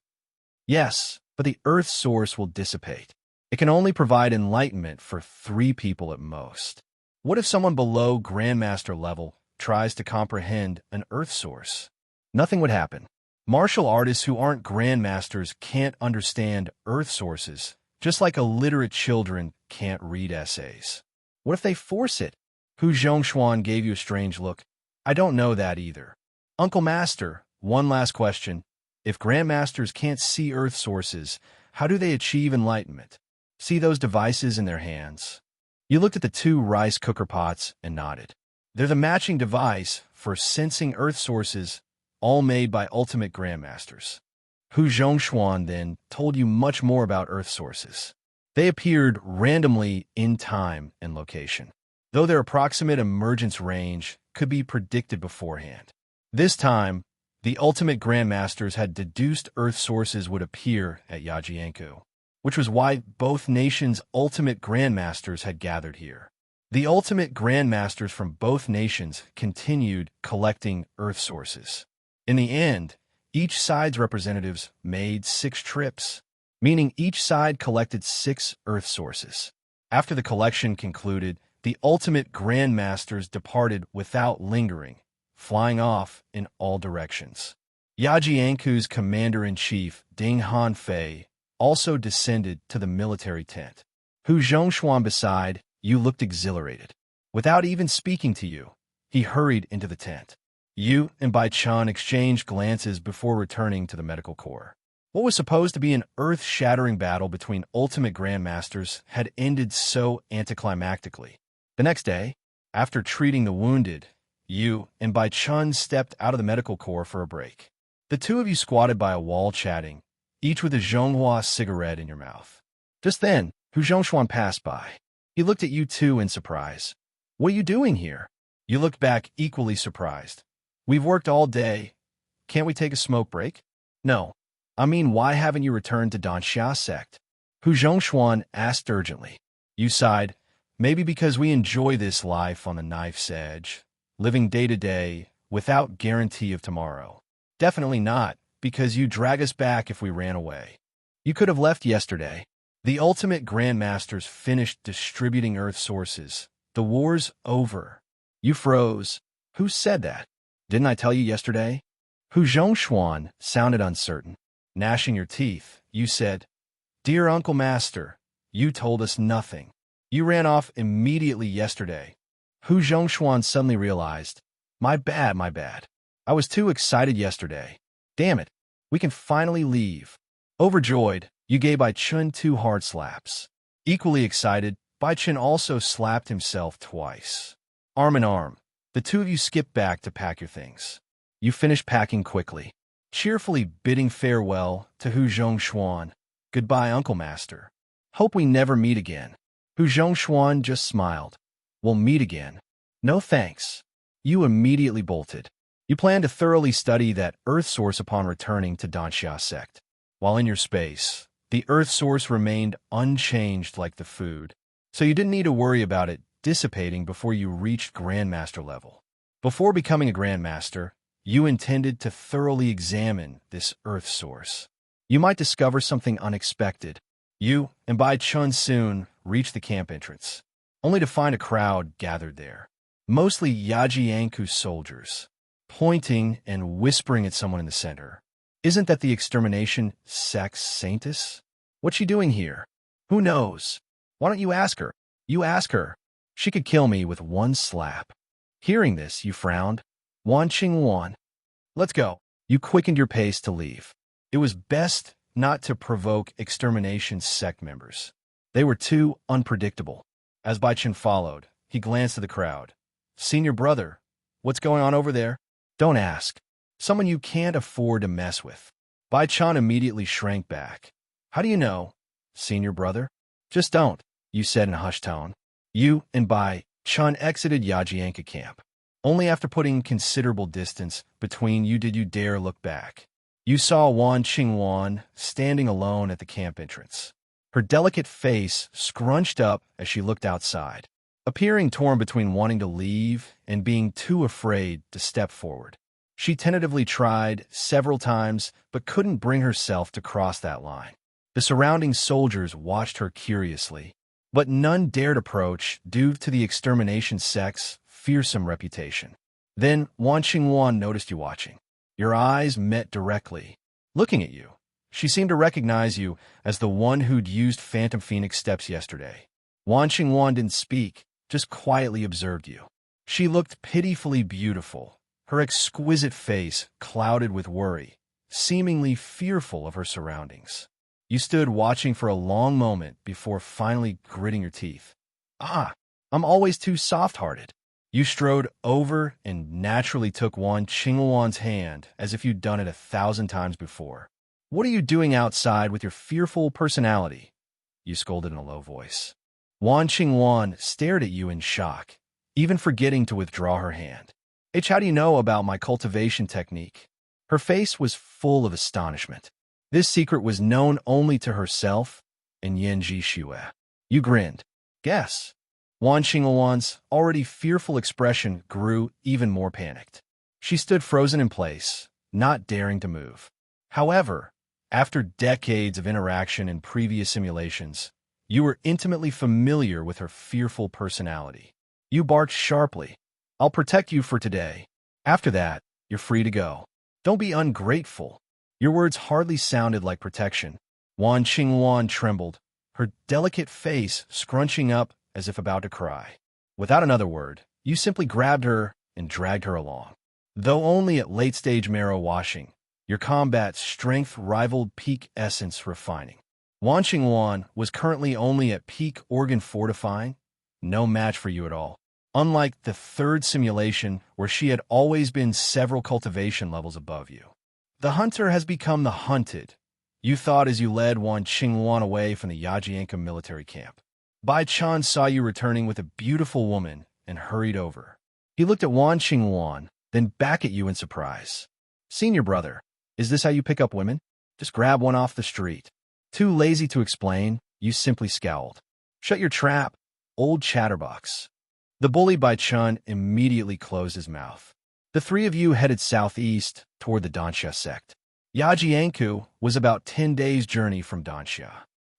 Speaker 1: Yes, but the Earth source will dissipate. It can only provide enlightenment for 3 people at most. What if someone below grandmaster level tries to comprehend an Earth source? Nothing would happen. Martial artists who aren't grandmasters can't understand Earth sources, just like illiterate children can't read essays. What if they force it? Hu Zhongshuan gave you a strange look. I don't know that either. Uncle Master, one last question. If grandmasters can't see Earth sources, how do they achieve enlightenment? See those devices in their hands? You looked at the 2 rice cooker pots and nodded. They're the matching device for sensing Earth sources, all made by ultimate grandmasters. Hu Zhongshuan then told you much more about Earth sources. They appeared randomly in time and location, though their approximate emergence range could be predicted beforehand. This time, the ultimate grandmasters had deduced Earth sources would appear at Yajianku, which was why both nations' ultimate grandmasters had gathered here. The ultimate grandmasters from both nations continued collecting Earth sources. In the end, each side's representatives made 6 trips, meaning each side collected 6 Earth sources. After the collection concluded, the ultimate grandmasters departed without lingering, flying off in all directions. Yajianku's commander-in-chief, Ding Hanfei, also descended to the military tent. Hu Zhongshuan beside you looked exhilarated. Without even speaking to you, he hurried into the tent. You and Bai Chun exchanged glances before returning to the medical corps. What was supposed to be an earth-shattering battle between ultimate grandmasters had ended so anticlimactically. The next day, after treating the wounded, you and Bai Chun stepped out of the medical corps for a break. The 2 of you squatted by a wall chatting, each with a Zhonghua cigarette in your mouth. Just then, Hu Zhongshuan passed by. He looked at you 2 in surprise. What are you doing here? You looked back equally surprised. We've worked all day. Can't we take a smoke break? No. I mean, why haven't you returned to Danxia sect? Hu Zhongshuan asked urgently. You sighed. Maybe because we enjoy this life on the knife's edge, living day to day, without guarantee of tomorrow. Definitely not, because you drag us back if we ran away. You could have left yesterday. The ultimate grandmasters finished distributing Earth sources. The war's over. You froze. Who said that? Didn't I tell you yesterday? Hu Zhongshuan sounded uncertain. Gnashing your teeth, you said, Dear Uncle Master, you told us nothing. You ran off immediately yesterday. Hu Zhongshuan suddenly realized, my bad. I was too excited yesterday. Damn it, we can finally leave. Overjoyed, you gave Bai Chun 2 hard slaps. Equally excited, Bai Chun also slapped himself twice. Arm in arm, the 2 of you skipped back to pack your things. You finished packing quickly, cheerfully bidding farewell to Hu Zhongshuan. Goodbye, Uncle Master. Hope we never meet again. Hu Zhongshuan just smiled. We'll meet again. No thanks. You immediately bolted. You planned to thoroughly study that Earth source upon returning to Danxia sect. While in your space, the Earth source remained unchanged like the food, so you didn't need to worry about it dissipating before you reached Grandmaster level. Before becoming a Grandmaster, you intended to thoroughly examine this Earth source. You might discover something unexpected. You and Bai Chun soon reached the camp entrance, only to find a crowd gathered there, mostly Yajianku soldiers, pointing and whispering at someone in the center. Isn't that the extermination Sex Saintus? What's she doing here? Who knows? Why don't you ask her? You ask her. She could kill me with one slap. Hearing this, you frowned. Wan Ching Wan. Let's go. You quickened your pace to leave. It was best not to provoke extermination sect members. They were too unpredictable. As Bai Chen followed, he glanced at the crowd. Senior brother, what's going on over there? Don't ask. Someone you can't afford to mess with. Bai Chan immediately shrank back. How do you know, senior brother? Just don't, you said in a hushed tone. You and Bai Chan exited Yajianka camp. Only after putting considerable distance between you did you dare look back. You saw Wan Qingwan standing alone at the camp entrance. Her delicate face scrunched up as she looked outside, appearing torn between wanting to leave and being too afraid to step forward. She tentatively tried several times, but couldn't bring herself to cross that line. The surrounding soldiers watched her curiously, but none dared approach due to the extermination sect's fearsome reputation. Then Wan Qingwan noticed you watching. Your eyes met directly, looking at you. She seemed to recognize you as the one who'd used Phantom Phoenix steps yesterday. Wan Qingwan didn't speak, just quietly observed you. She looked pitifully beautiful, her exquisite face clouded with worry, seemingly fearful of her surroundings. You stood watching for a long moment before finally gritting your teeth. I'm always too soft-hearted. You strode over and naturally took Wan Qingwan's hand as if you'd done it 1,000 times before. What are you doing outside with your fearful personality? You scolded in a low voice. Wan Qingwan stared at you in shock, even forgetting to withdraw her hand. How do you know about my cultivation technique? Her face was full of astonishment. This secret was known only to herself and Yanji Xue. You grinned. Guess. Wan Qingwan's already fearful expression grew even more panicked. She stood frozen in place, not daring to move. However, after decades of interaction in previous simulations, you were intimately familiar with her fearful personality. You barked sharply. I'll protect you for today. After that, you're free to go. Don't be ungrateful. Your words hardly sounded like protection. Wan Qingwan trembled, her delicate face scrunching up as if about to cry. Without another word, you simply grabbed her and dragged her along. Though only at late-stage marrow washing, your combat strength rivaled peak essence refining. Wan Qingwan was currently only at peak organ fortifying, no match for you at all. Unlike the third simulation where she had always been several cultivation levels above you. The hunter has become the hunted, you thought as you led Wan Qingwan away from the Yajianka military camp. Bai Chan saw you returning with a beautiful woman and hurried over. He looked at Wan Qingwan, then back at you in surprise. Senior brother, is this how you pick up women? Just grab one off the street. Too lazy to explain, you simply scowled. Shut your trap, old chatterbox. The bully Bai Chun immediately closed his mouth. The three of you headed southeast toward the Danxia sect. Yajianku was about 10 days' journey from Danxia.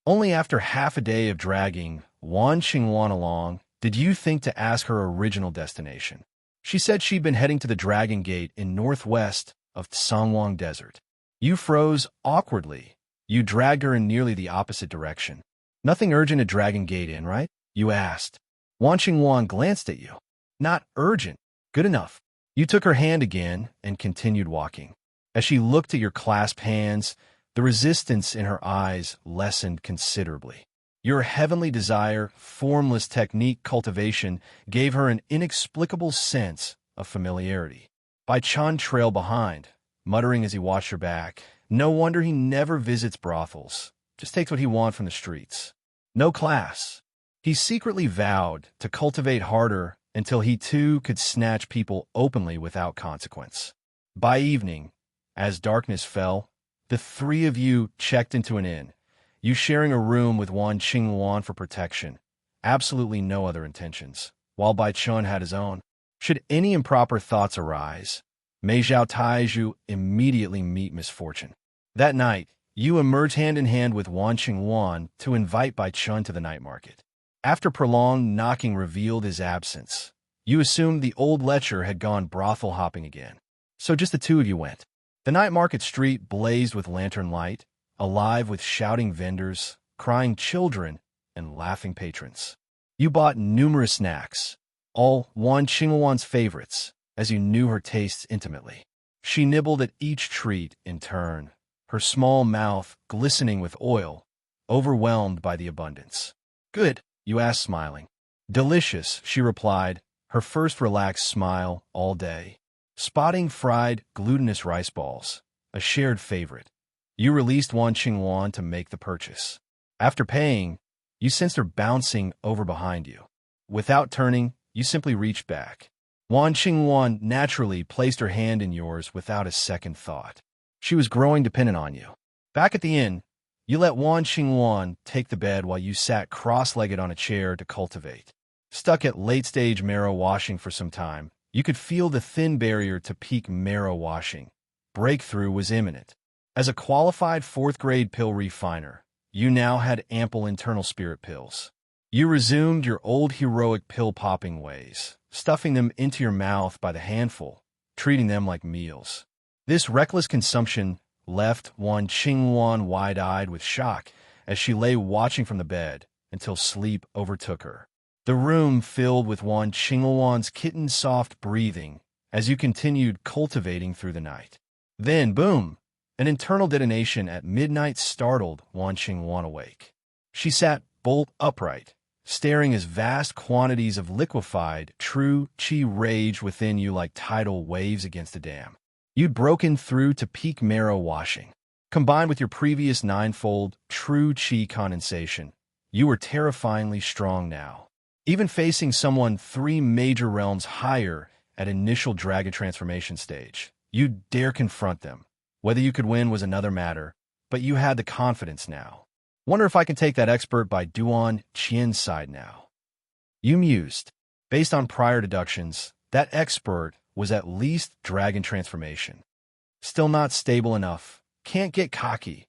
Speaker 1: Only after half a day of dragging Wan Qingwan along did you think to ask her original destination. She said she'd been heading to the Dragon Gate in northwest of Sangwang Desert. You froze awkwardly. You dragged her in nearly the opposite direction. Nothing urgent at Dragon Gate Inn, right? You asked. Wan Qingwan glanced at you. Not urgent. Good enough. You took her hand again and continued walking. As she looked at your clasped hands, the resistance in her eyes lessened considerably. Your heavenly desire, formless technique cultivation gave her an inexplicable sense of familiarity. Bai Chan trailed behind, muttering as he watched her back. No wonder he never visits brothels. Just takes what he wants from the streets. No class. He secretly vowed to cultivate harder until he too could snatch people openly without consequence. By evening, as darkness fell, the three of you checked into an inn, you sharing a room with Wan Qingwan for protection, absolutely no other intentions, while Bai Chun had his own. Should any improper thoughts arise, Mei Zhao Taiju immediately meet misfortune. That night, you emerged hand in hand with Wan Qingwan to invite Bai Chun to the night market. After prolonged knocking revealed his absence, you assumed the old lecher had gone brothel hopping again. So just the two of you went. The night market street blazed with lantern light, alive with shouting vendors, crying children, and laughing patrons. You bought numerous snacks, all Wan Qingwan's favorites, as you knew her tastes intimately. She nibbled at each treat in turn, her small mouth glistening with oil, overwhelmed by the abundance. "Good?" you asked, smiling. "Delicious," she replied, her first relaxed smile all day. Spotting fried, glutinous rice balls, a shared favorite. You released Wan Qingwan to make the purchase. After paying, you sensed her bouncing over behind you. Without turning, you simply reached back. Wan Qingwan naturally placed her hand in yours without a second thought. She was growing dependent on you. Back at the inn, you let Wan Qingwan take the bed while you sat cross-legged on a chair to cultivate. Stuck at late-stage marrow washing for some time, you could feel the thin barrier to peak marrow washing. Breakthrough was imminent. As a qualified fourth-grade pill refiner, you now had ample internal spirit pills. You resumed your old heroic pill-popping ways, stuffing them into your mouth by the handful, treating them like meals. This reckless consumption left Wan Qingwan wide-eyed with shock as she lay watching from the bed until sleep overtook her. The room filled with Wan Qingwan's kitten-soft breathing as you continued cultivating through the night. Then, boom! An internal detonation at midnight startled Wan Qingwan awake. She sat bolt upright, staring as vast quantities of liquefied, true qi raged within you like tidal waves against a dam. You'd broken through to peak marrow washing. Combined with your previous ninefold true qi condensation, you were terrifyingly strong now. Even facing someone 3 major realms higher at initial dragon transformation stage, you'd dare confront them. Whether you could win was another matter, but you had the confidence now. Wonder if I can take that expert by Duan Qian's side now. You mused. Based on prior deductions, that expert was at least dragon transformation. Still not stable enough. Can't get cocky,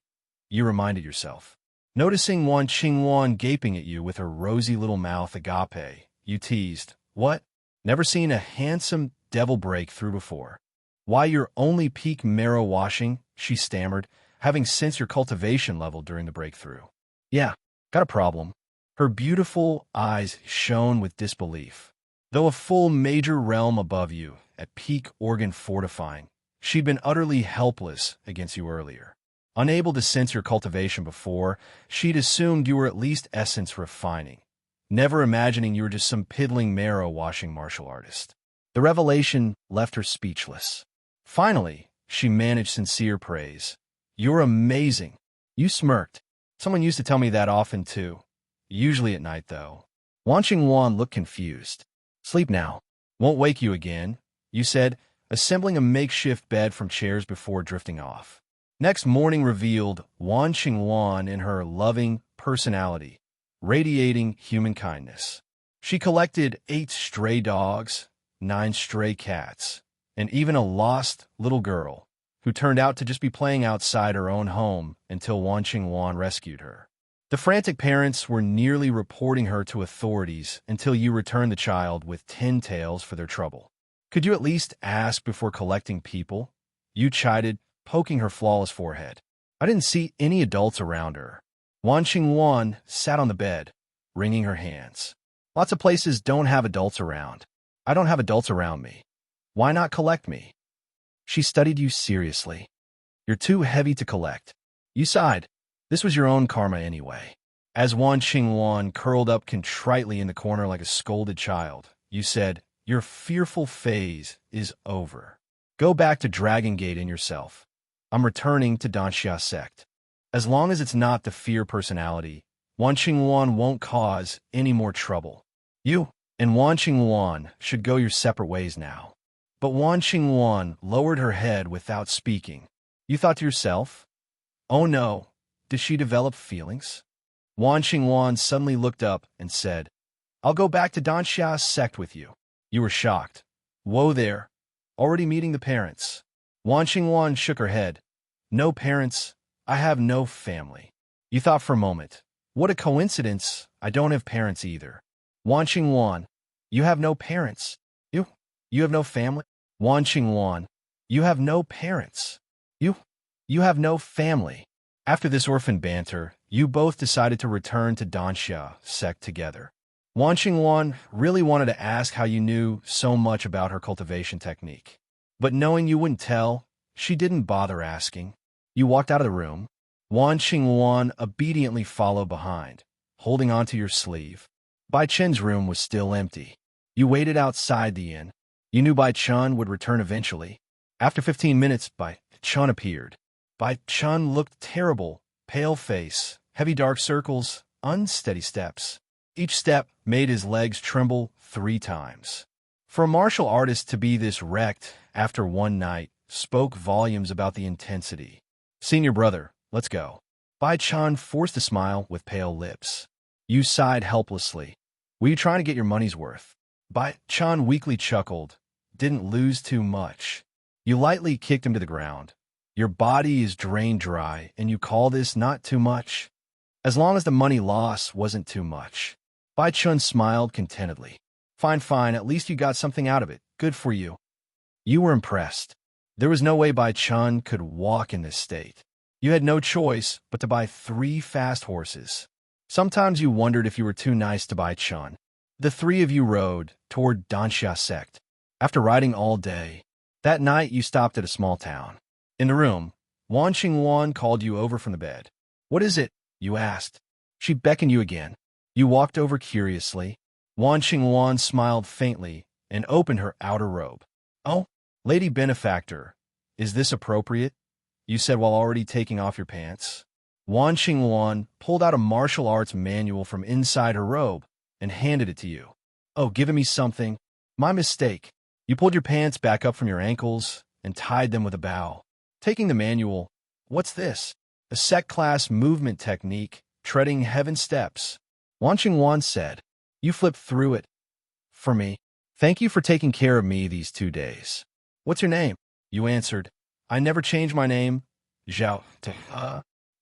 Speaker 1: you reminded yourself. Noticing Wan Qingwan gaping at you with her rosy little mouth agape, you teased, "What? Never seen a handsome devil break through before." "Why, you're only peak marrow washing," she stammered, having sensed your cultivation level during the breakthrough. "Yeah, got a problem." Her beautiful eyes shone with disbelief. Though a full major realm above you, at peak organ fortifying, she'd been utterly helpless against you earlier. Unable to sense your cultivation before, she'd assumed you were at least essence refining, never imagining you were just some piddling marrow-washing martial artist. The revelation left her speechless. Finally, she managed sincere praise. "You're amazing." You smirked. "Someone used to tell me that often, too. Usually at night, though." Wan Qingwan looked confused. "Sleep now. Won't wake you again," you said, assembling a makeshift bed from chairs before drifting off. Next morning revealed Wan Qingwan in her loving personality, radiating human kindness. She collected 8 stray dogs, 9 stray cats, and even a lost little girl, who turned out to just be playing outside her own home until Wan Qingwan rescued her. The frantic parents were nearly reporting her to authorities until you returned the child with 10 taels for their trouble. "Could you at least ask before collecting people?" you chided, poking her flawless forehead. I didn't see any adults around her. Wan Qingwan sat on the bed, wringing her hands. "Lots of places don't have adults around. I don't have adults around me. Why not collect me?" She studied you seriously. "You're too heavy to collect." You sighed. This was your own karma anyway. As Wan Qingwan curled up contritely in the corner like a scolded child, you said, "Your fearful phase is over. Go back to Dragon Gate in yourself. I'm returning to Danxia sect." As long as it's not the fear personality, Wan Qingwan won't cause any more trouble. You and Wan Qingwan should go your separate ways now. But Wan Qingwan lowered her head without speaking. You thought to yourself, "Oh no, did she develop feelings?" Wan Qingwan suddenly looked up and said, "I'll go back to Danxia sect with you." You were shocked. "Whoa there, already meeting the parents." Wan Qingwan shook her head. "No parents, I have no family." You thought for a moment, "What a coincidence, I don't have parents either." Wan Qingwan, "You have no parents. You have no family?" Wan Qingwan, "You have no parents. You have no family." After this orphan banter, you both decided to return to Danxia sect together. Wan Xingwan really wanted to ask how you knew so much about her cultivation technique. But knowing you wouldn't tell, she didn't bother asking. You walked out of the room. Wan Xingwan obediently followed behind, holding onto your sleeve. Bai Chen's room was still empty. You waited outside the inn. You knew Bai Chen would return eventually. After 15 minutes, Bai Chen appeared. Bai Chen looked terrible, pale face, heavy dark circles, unsteady steps. Each step made his legs tremble 3 times. For a martial artist to be this wrecked after one night spoke volumes about the intensity. Senior brother, let's go. Bai Chen forced a smile with pale lips. You sighed helplessly. Were you trying to get your money's worth? Bai Chen weakly chuckled. Didn't lose too much. You lightly kicked him to the ground. Your body is drained dry, and you call this not too much? As long as the money loss wasn't too much. Bai Chen smiled contentedly. Fine, fine, at least you got something out of it. Good for you. You were impressed. There was no way Bai Chen could walk in this state. You had no choice but to buy 3 fast horses. Sometimes you wondered if you were too nice to Bai Chen. The 3 of you rode toward Danxia sect. After riding all day, that night you stopped at a small town. In the room, Wan Xingwan called you over from the bed. What is it? You asked. She beckoned you again. You walked over curiously. Wan Xingwan smiled faintly and opened her outer robe. Oh, Lady Benefactor, is this appropriate? You said while already taking off your pants. Wan Xingwan pulled out a martial arts manual from inside her robe and handed it to you. Oh, giving me something? My mistake. You pulled your pants back up from your ankles and tied them with a bow. Taking the manual, what's this? A sect class movement technique, treading heaven steps. Wan Xingwan said. You flipped through it. For me. Thank you for taking care of me these 2 days. What's your name? You answered. I never changed my name. Zhao.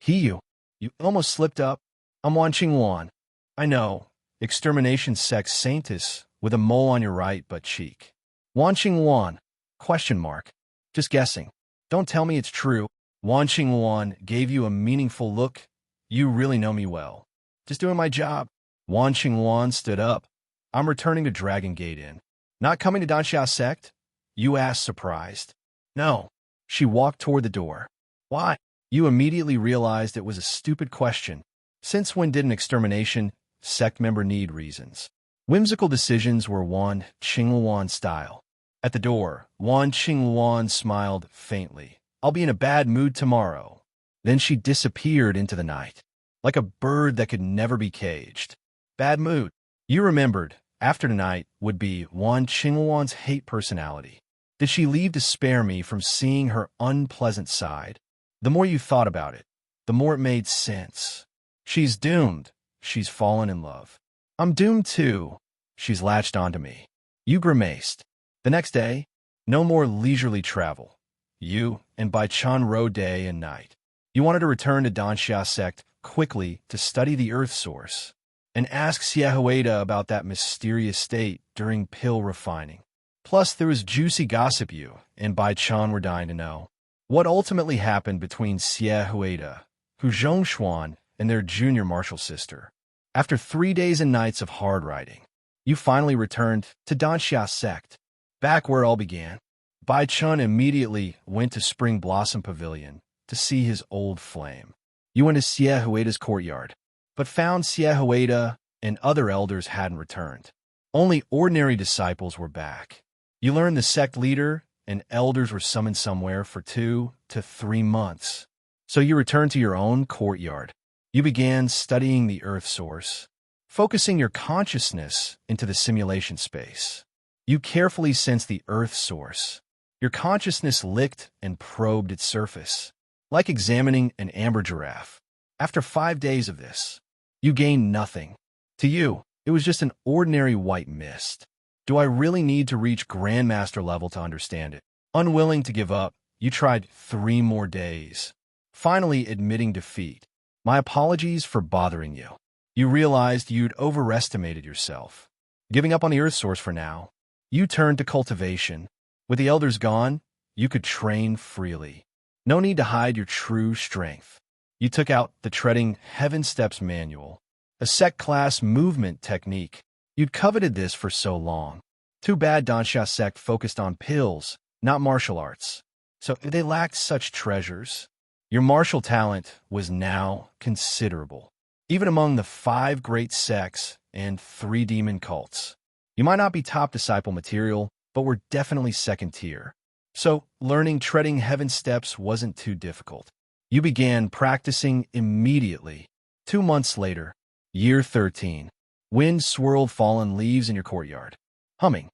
Speaker 1: You. You almost slipped up. I'm Wan Xingwan. I know. Extermination sect saintess with a mole on your right butt cheek. Wan Xingwan. Question mark. Just guessing. Don't tell me it's true. Wan Xingwan gave you a meaningful look. You really know me well. Just doing my job. Wan Xingwan stood up. I'm returning to Dragon Gate Inn. Not coming to Danxia sect? You asked, surprised. No. She walked toward the door. Why? You immediately realized it was a stupid question. Since when did an extermination sect member need reasons? Whimsical decisions were Wan Xingwan style. At the door, Wan Xingwan smiled faintly. I'll be in a bad mood tomorrow. Then she disappeared into the night, like a bird that could never be caged. Bad mood. You remembered, after tonight would be Wan Xingwan's hate personality. Did she leave to spare me from seeing her unpleasant side? The more you thought about it, the more it made sense. She's doomed. She's fallen in love. I'm doomed too. She's latched onto me. You grimaced. The next day, no more leisurely travel. You and Bai Chen rode day and night. You wanted to return to Danxia sect quickly to study the earth source and ask Xie Huida about that mysterious state during pill refining. Plus, there was juicy gossip you and Bai Chen were dying to know. What ultimately happened between Xie Huida, Hu Zhongshuan, and their junior martial sister. After 3 days and nights of hard riding, you finally returned to Danxia sect. Back where it all began, Bai Chen immediately went to Spring Blossom Pavilion to see his old flame. You went to Xie Huida's courtyard, but found Xie Huida and other elders hadn't returned. Only ordinary disciples were back. You learned the sect leader and elders were summoned somewhere for 2 to 3 months. So you returned to your own courtyard. You began studying the earth source, focusing your consciousness into the simulation space. You carefully sensed the earth source. Your consciousness licked and probed its surface, like examining an amber giraffe. After 5 days of this, you gained nothing. To you, it was just an ordinary white mist. Do I really need to reach Grandmaster level to understand it? Unwilling to give up, you tried 3 more days. Finally admitting defeat. My apologies for bothering you. You realized you'd overestimated yourself. Giving up on the earth source for now, you turned to cultivation. With the elders gone, you could train freely. No need to hide your true strength. You took out the Treading Heaven Steps manual, a sect-class movement technique. You'd coveted this for so long. Too bad Dansha sect focused on pills, not martial arts. So they lacked such treasures. Your martial talent was now considerable, even among the 5 great sects and 3 demon cults. You might not be top disciple material, but were definitely second tier. So learning Treading Heaven Steps wasn't too difficult. You began practicing immediately. 2 months later, year 13, wind swirled fallen leaves in your courtyard. Humming.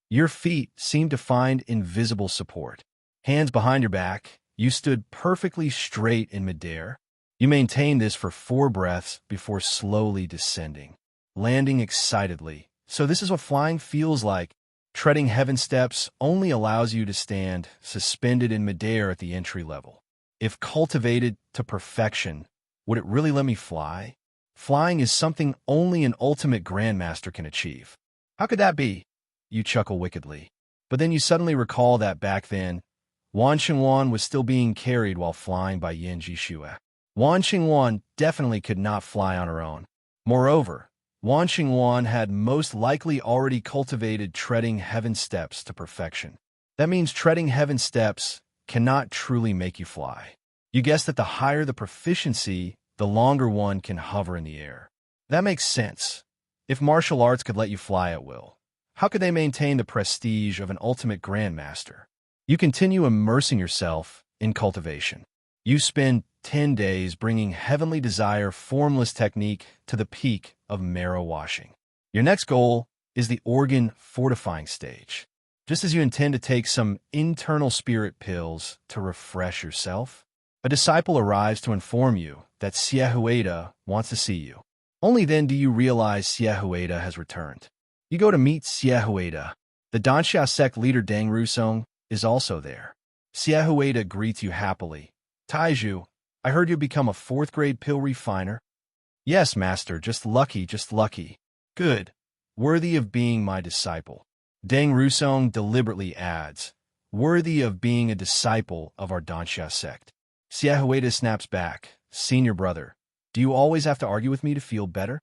Speaker 1: Your feet seemed to find invisible support. Hands behind your back, you stood perfectly straight in midair. You maintained this for 4 breaths before slowly descending, landing excitedly. So this is what flying feels like. Treading Heaven Steps only allows you to stand suspended in midair at the entry level. If cultivated to perfection, would it really let me fly? Flying is something only an ultimate grandmaster can achieve. How could that be? You chuckle wickedly. But then you suddenly recall that back then, Wan Xingwan was still being carried while flying by Yin Jishue. Wan Xingwan definitely could not fly on her own. Moreover, Wan Xingwan had most likely already cultivated Treading Heaven Steps to perfection. That means Treading Heaven Steps cannot truly make you fly. You guess that the higher the proficiency, the longer one can hover in the air. That makes sense. If martial arts could let you fly at will, how could they maintain the prestige of an ultimate grandmaster? You continue immersing yourself in cultivation. You spend 10 days bringing Heavenly Desire formless technique to the peak of marrow washing. Your next goal is the organ fortifying stage. Just as you intend to take some internal spirit pills to refresh yourself, a disciple arrives to inform you that Xie Huida wants to see you. Only then do you realize Xie Huida has returned. You go to meet Xie Huida. The Dansha sect leader Deng Rusong is also there. Xie Huida greets you happily. Taiju, I heard you become a 4th grade pill refiner. Yes, master, just lucky, just lucky. Good. Worthy of being my disciple. Deng Rusong deliberately adds, worthy of being a disciple of our Dansha sect. Xie Huida snaps back. Senior brother, do you always have to argue with me to feel better?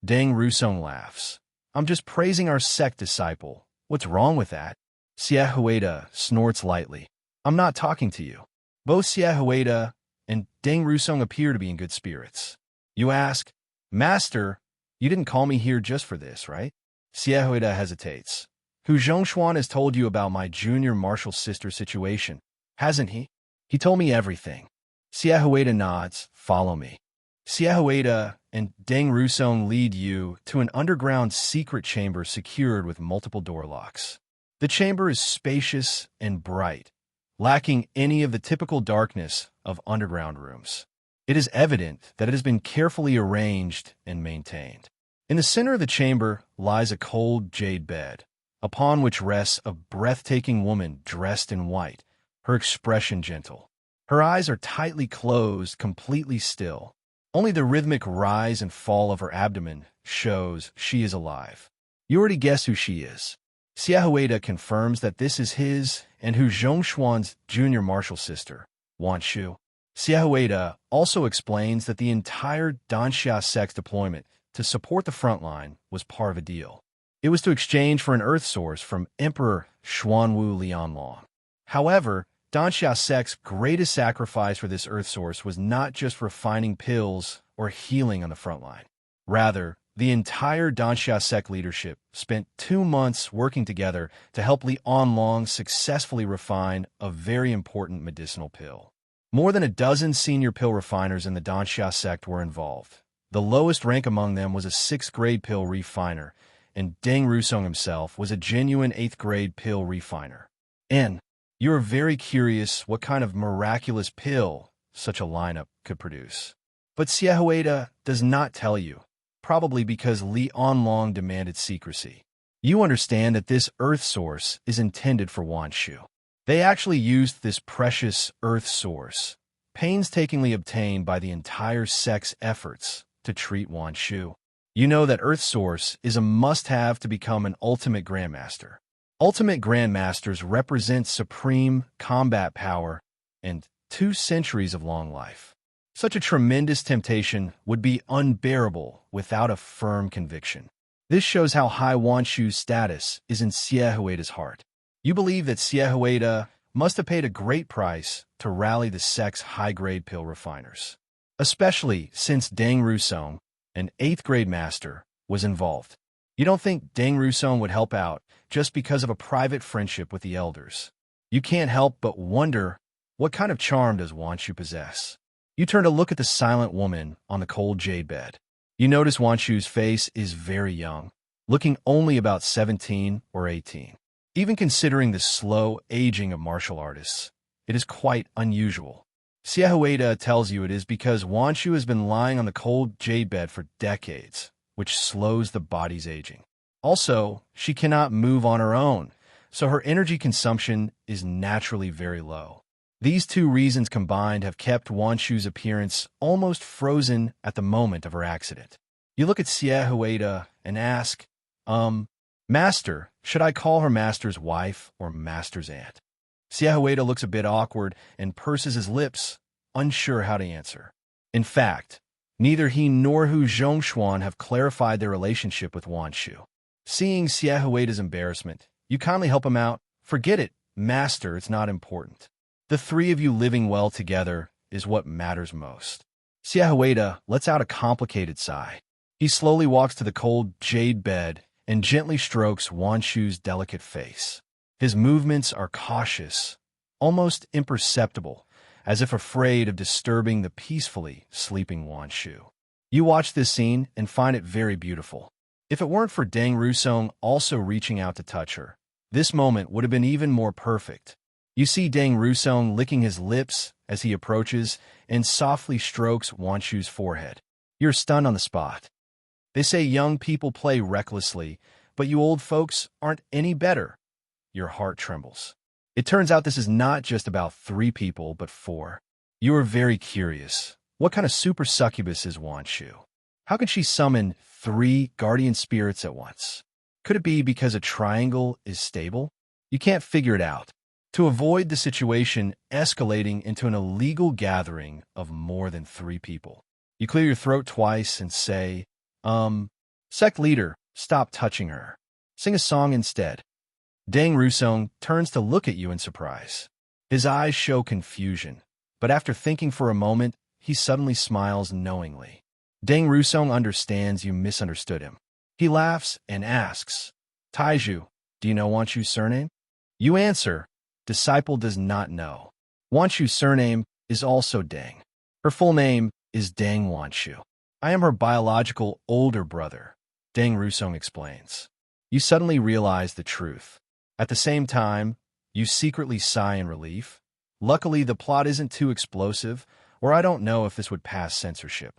Speaker 1: Deng Rusong laughs. I'm just praising our sect disciple. What's wrong with that? Xie Huida snorts lightly. I'm not talking to you. Both Xie Huida and Deng Rusong appear to be in good spirits. You ask, Master, you didn't call me here just for this, right? Xie Huida hesitates. Hu Zhongshuan has told you about my junior martial sister situation, hasn't he? He told me everything. Xie Huida nods. Follow me. Xie Huida and Deng Rusong lead you to an underground secret chamber secured with multiple door locks. The chamber is spacious and bright, lacking any of the typical darkness of underground rooms. It is evident that it has been carefully arranged and maintained. In the center of the chamber lies a cold jade bed, upon which rests a breathtaking woman dressed in white, her expression gentle. Her eyes are tightly closed, completely still. Only the rhythmic rise and fall of her abdomen shows she is alive. You already guess who she is. Xie Huida confirms that this is his and Hu Zhongshuan's junior martial sister, Wan Shu. Xie Huida also explains that the entire Dansha sect's deployment to support the front line was part of a deal. It was to exchange for an earth source from Emperor Xuanwu Lianlong. However, Dansha sect's greatest sacrifice for this earth source was not just refining pills or healing on the front line. Rather, the entire Dansha sect leadership spent 2 months working together to help Li Anlong successfully refine a very important medicinal pill. More than a dozen senior pill refiners in the Dansha sect were involved. The lowest rank among them was a 6th grade pill refiner, and Deng Rusong himself was a genuine 8th grade pill refiner. And you are very curious what kind of miraculous pill such a lineup could produce. But Xie Huida does not tell you, probably because Li Anlong demanded secrecy. You understand that this earth source is intended for Wan Shu. They actually used this precious earth source, painstakingly obtained by the entire sect's efforts, to treat Wan Shu. You know that earth source is a must-have to become an ultimate grandmaster. Ultimate grandmasters represent supreme combat power and 2 centuries of long life. Such a tremendous temptation would be unbearable without a firm conviction. This shows how high Wanshu's status is in Siehueta's heart. You believe that Siehueta must have paid a great price to rally the sect's high-grade pill refiners, especially since Deng Rusong, an 8th-grade master, was involved. You don't think Deng Rusong would help out just because of a private friendship with the elders. You can't help but wonder, what kind of charm does Wanshu possess? You turn to look at the silent woman on the cold jade bed. You notice Wanshu's face is very young, looking only about 17 or 18. Even considering the slow aging of martial artists, it is quite unusual. Siehueta tells you it is because Wanshu has been lying on the cold jade bed for decades, which slows the body's aging. Also, she cannot move on her own, so her energy consumption is naturally very low. These two reasons combined have kept Wanshu's appearance almost frozen at the moment of her accident. You look at Siehueta and ask, Master, should I call her Master's wife or Master's aunt? Siehueta looks a bit awkward and purses his lips, unsure how to answer. In fact, neither he nor Hu Zhongshuan have clarified their relationship with Wanshu. Seeing Siehueta's embarrassment, you kindly help him out. Forget it, Master, it's not important. The three of you living well together is what matters most. Siehueta lets out a complicated sigh. He slowly walks to the cold jade bed and gently strokes Wanshu's delicate face. His movements are cautious, almost imperceptible, as if afraid of disturbing the peacefully sleeping Wanshu. You watch this scene and find it very beautiful. If it weren't for Deng Rusong also reaching out to touch her, this moment would have been even more perfect. You see Deng Rusong licking his lips as he approaches and softly strokes Wanshu's forehead. You're stunned on the spot. They say young people play recklessly, but you old folks aren't any better. Your heart trembles. It turns out this is not just about 3 people, but 4. You are very curious. What kind of super succubus is Wanshu? How can she summon 3 guardian spirits at once? Could it be because a triangle is stable? You can't figure it out. To avoid the situation escalating into an illegal gathering of more than 3 people, you clear your throat twice and say, Sect leader, stop touching her. Sing a song instead. Deng Rusong turns to look at you in surprise. His eyes show confusion, but after thinking for a moment, he suddenly smiles knowingly. Deng Rusong understands you misunderstood him. He laughs and asks, Taiju, do you know Wanshu's surname? You answer, Disciple does not know. Wanshu's surname is also Deng. Her full name is Deng Wanshu. I am her biological older brother, Deng Rusong explains. You suddenly realize the truth. At the same time, you secretly sigh in relief. Luckily, the plot isn't too explosive, or I don't know if this would pass censorship.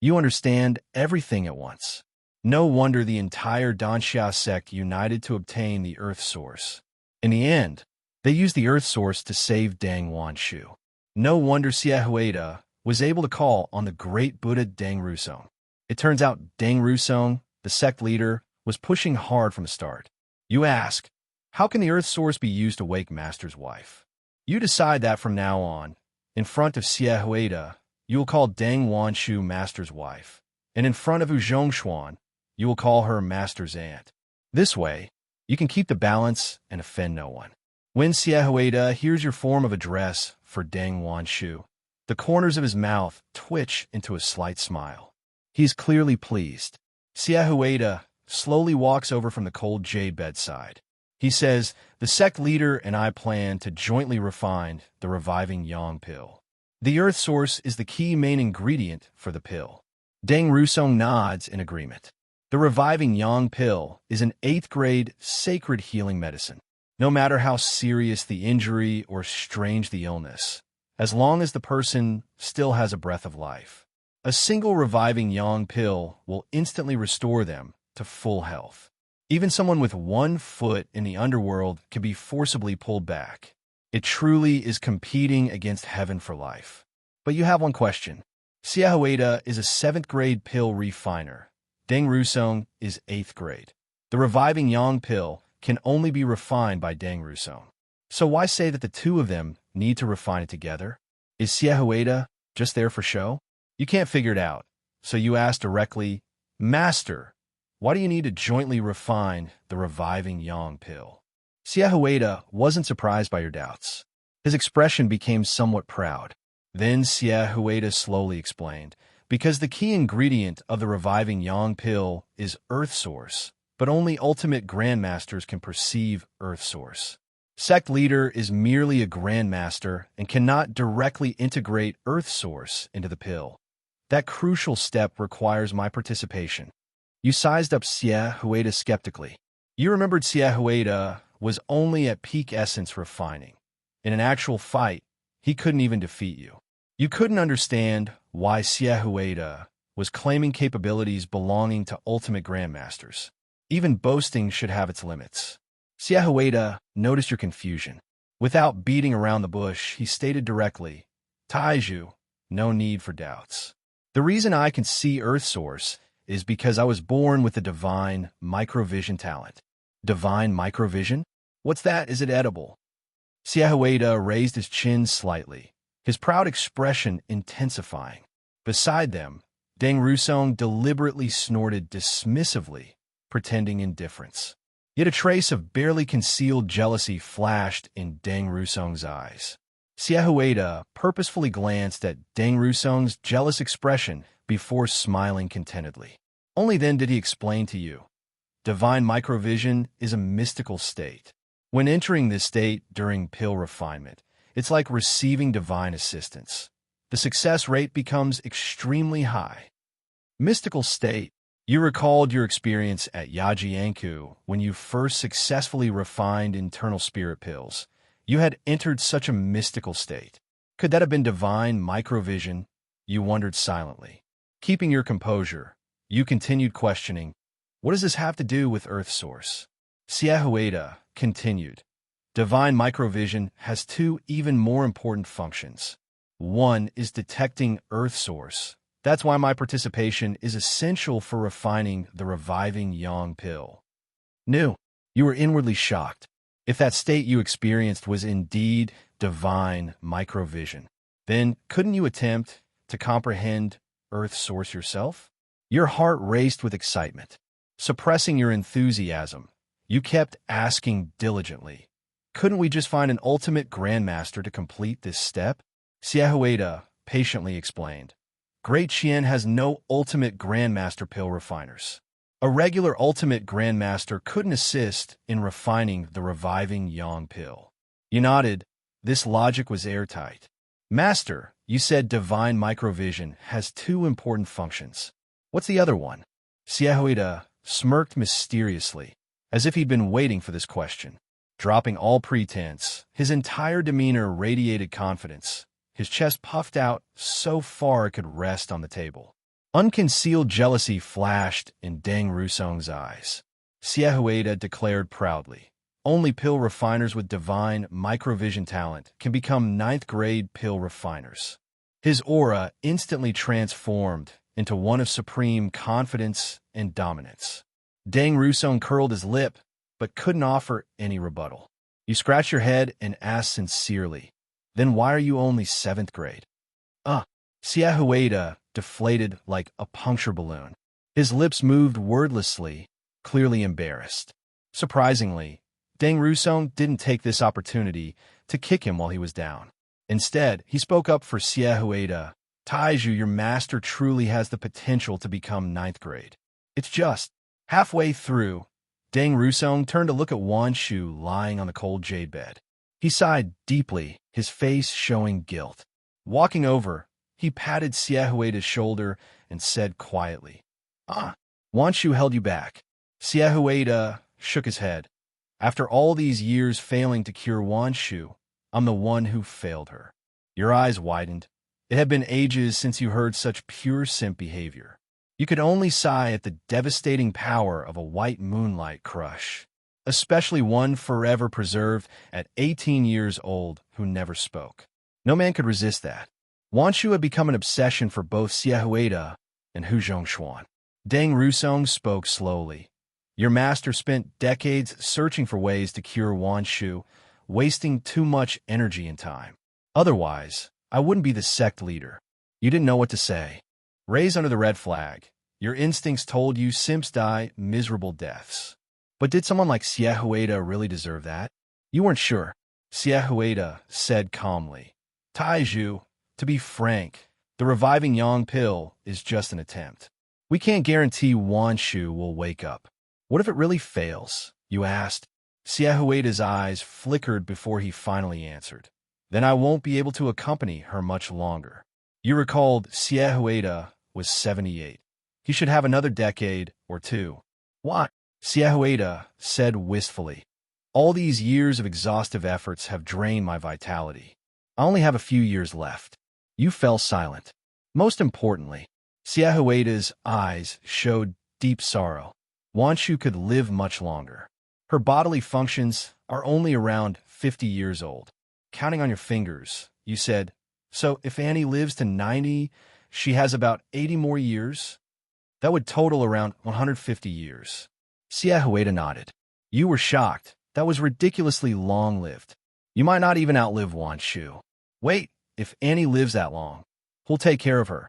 Speaker 1: You understand everything at once. No wonder the entire Danxia sect united to obtain the Earth Source. In the end, they used the Earth Source to save Deng Wanshu. No wonder Siehueta was able to call on the great Buddha Deng Rusong. It turns out Deng Rusong, the sect leader, was pushing hard from the start. You ask, how can the Earth Source be used to wake Master's wife? You decide that from now on, in front of Siehueta, you will call Deng Wanshu Master's wife, and in front of Wu Zhongshuan, you will call her Master's aunt. This way, you can keep the balance and offend no one. When Siehueta hears your form of address for Deng Wanshu, the corners of his mouth twitch into a slight smile. He is clearly pleased. Siehueta slowly walks over from the cold jade bedside. He says, the sect leader and I plan to jointly refine the reviving yang pill. The Earth Source is the key main ingredient for the pill. Deng Rusong nods in agreement. The reviving yang pill is an 8th-grade sacred healing medicine. No matter how serious the injury or strange the illness, as long as the person still has a breath of life, a single reviving yang pill will instantly restore them to full health. Even someone with 1 foot in the underworld can be forcibly pulled back. It truly is competing against heaven for life. But you have one question. Siehueta is a 7th-grade pill refiner. Deng Rusong is 8th grade. The reviving yang pill can only be refined by Deng Rusong. So why say that the two of them need to refine it together? Is Siehueta Just there for show? You can't figure it out. So you ask directly, Master, why do you need to jointly refine the reviving yang pill? Xie wasn't surprised by your doubts. His expression became somewhat proud. Then Xie slowly explained, because the key ingredient of the reviving yang pill is Earth Source, but only ultimate grandmasters can perceive Earth Source. Sect leader is merely a grandmaster and cannot directly integrate Earth Source into the pill. That crucial step requires my participation. You sized up Xie skeptically. You remembered Xie was only at peak essence refining. In an actual fight, he couldn't even defeat you. You couldn't understand why Xie was claiming capabilities belonging to ultimate grandmasters. Even boasting should have its limits. Xie noticed your confusion. Without beating around the bush, he stated directly, Taiju, no need for doubts. The reason I can see Earth Source is because I was born with the divine microvision talent. Divine microvision? What's that? Is it edible? Xie raised his chin slightly, his proud expression intensifying. Beside them, Deng Rusong deliberately snorted dismissively, pretending indifference. Yet a trace of barely concealed jealousy flashed in Deng Rusong's eyes. Xie purposefully glanced at Deng Rusong's jealous expression before smiling contentedly. Only then did he explain to you. Divine microvision is a mystical state. When entering this state during pill refinement, it's like receiving divine assistance. The success rate becomes extremely high. Mystical state. You recalled your experience at Yajianku when you first successfully refined internal spirit pills. You had entered such a mystical state. Could that have been divine microvision? You wondered silently. Keeping your composure, you continued questioning, what does this have to do with Earth Source? Xie continued. Divine microvision has two even more important functions. One is detecting Earth Source. That's why my participation is essential for refining the reviving yang pill. You were inwardly shocked. If that state you experienced was indeed divine microvision, then couldn't you attempt to comprehend Earth Source yourself? Your heart raced with excitement. Suppressing your enthusiasm, you kept asking diligently, couldn't we just find an ultimate grandmaster to complete this step? Xie patiently explained. Great Qian has no ultimate grandmaster pill refiners. A regular ultimate grandmaster couldn't assist in refining the reviving yang pill. You nodded. This logic was airtight. Master, you said divine microvision has two important functions. What's the other one? Xie smirked mysteriously, as if he'd been waiting for this question. Dropping all pretense, his entire demeanor radiated confidence. His chest puffed out so far it could rest on the table. Unconcealed jealousy flashed in Deng Rusong's eyes. Xie declared proudly, only pill refiners with divine microvision talent can become 9th-grade pill refiners. His aura instantly transformed into one of supreme confidence and dominance. Deng Rusong curled his lip, but couldn't offer any rebuttal. You scratched your head and asked sincerely, then why are you only 7th grade? Xie deflated like a puncture balloon. His lips moved wordlessly, clearly embarrassed. Surprisingly, Deng Rusong didn't take this opportunity to kick him while he was down. Instead, he spoke up for Xie. Taiju, your master truly has the potential to become 9th grade. It's just. Halfway through, Deng Rusong turned to look at Wan Shu lying on the cold jade bed. He sighed deeply, his face showing guilt. Walking over, he patted Xie shoulder and said quietly, Wan Shu held you back. Xie shook his head. After all these years failing to cure Wan Shu, I'm the one who failed her. Your eyes widened. It had been ages since you heard such pure simp behavior. You could only sigh at the devastating power of a white moonlight crush, especially one forever preserved at 18 years old who never spoke. No man could resist that. Wan Shu had become an obsession for both Xie and Hu Zhongshuan. Deng Rusong spoke slowly. Your master spent decades searching for ways to cure Wan Shu, wasting too much energy and time. Otherwise, I wouldn't be the sect leader. You didn't know what to say. Raised under the red flag, your instincts told you simps die miserable deaths. But did someone like Siehueda really deserve that? You weren't sure. Siehueda said calmly. Taiju, to be frank, the reviving Yang pill is just an attempt. We can't guarantee Wanshu will wake up. What if it really fails? You asked. Siehueda's eyes flickered before he finally answered. Then I won't be able to accompany her much longer. You recalled Siehueda was 78. He should have another decade or two. Why? Siehueda said wistfully. All these years of exhaustive efforts have drained my vitality. I only have a few years left. You fell silent. Most importantly, Siehueda's eyes showed deep sorrow. Wanshu could live much longer. Her bodily functions are only around 50 years old. Counting on your fingers, you said, so if Annie lives to 90, she has about 80 more years? That would total around 150 years. Siehueda nodded. You were shocked. That was ridiculously long-lived. You might not even outlive Wanshu. Wait, if Annie lives that long, who'll take care of her?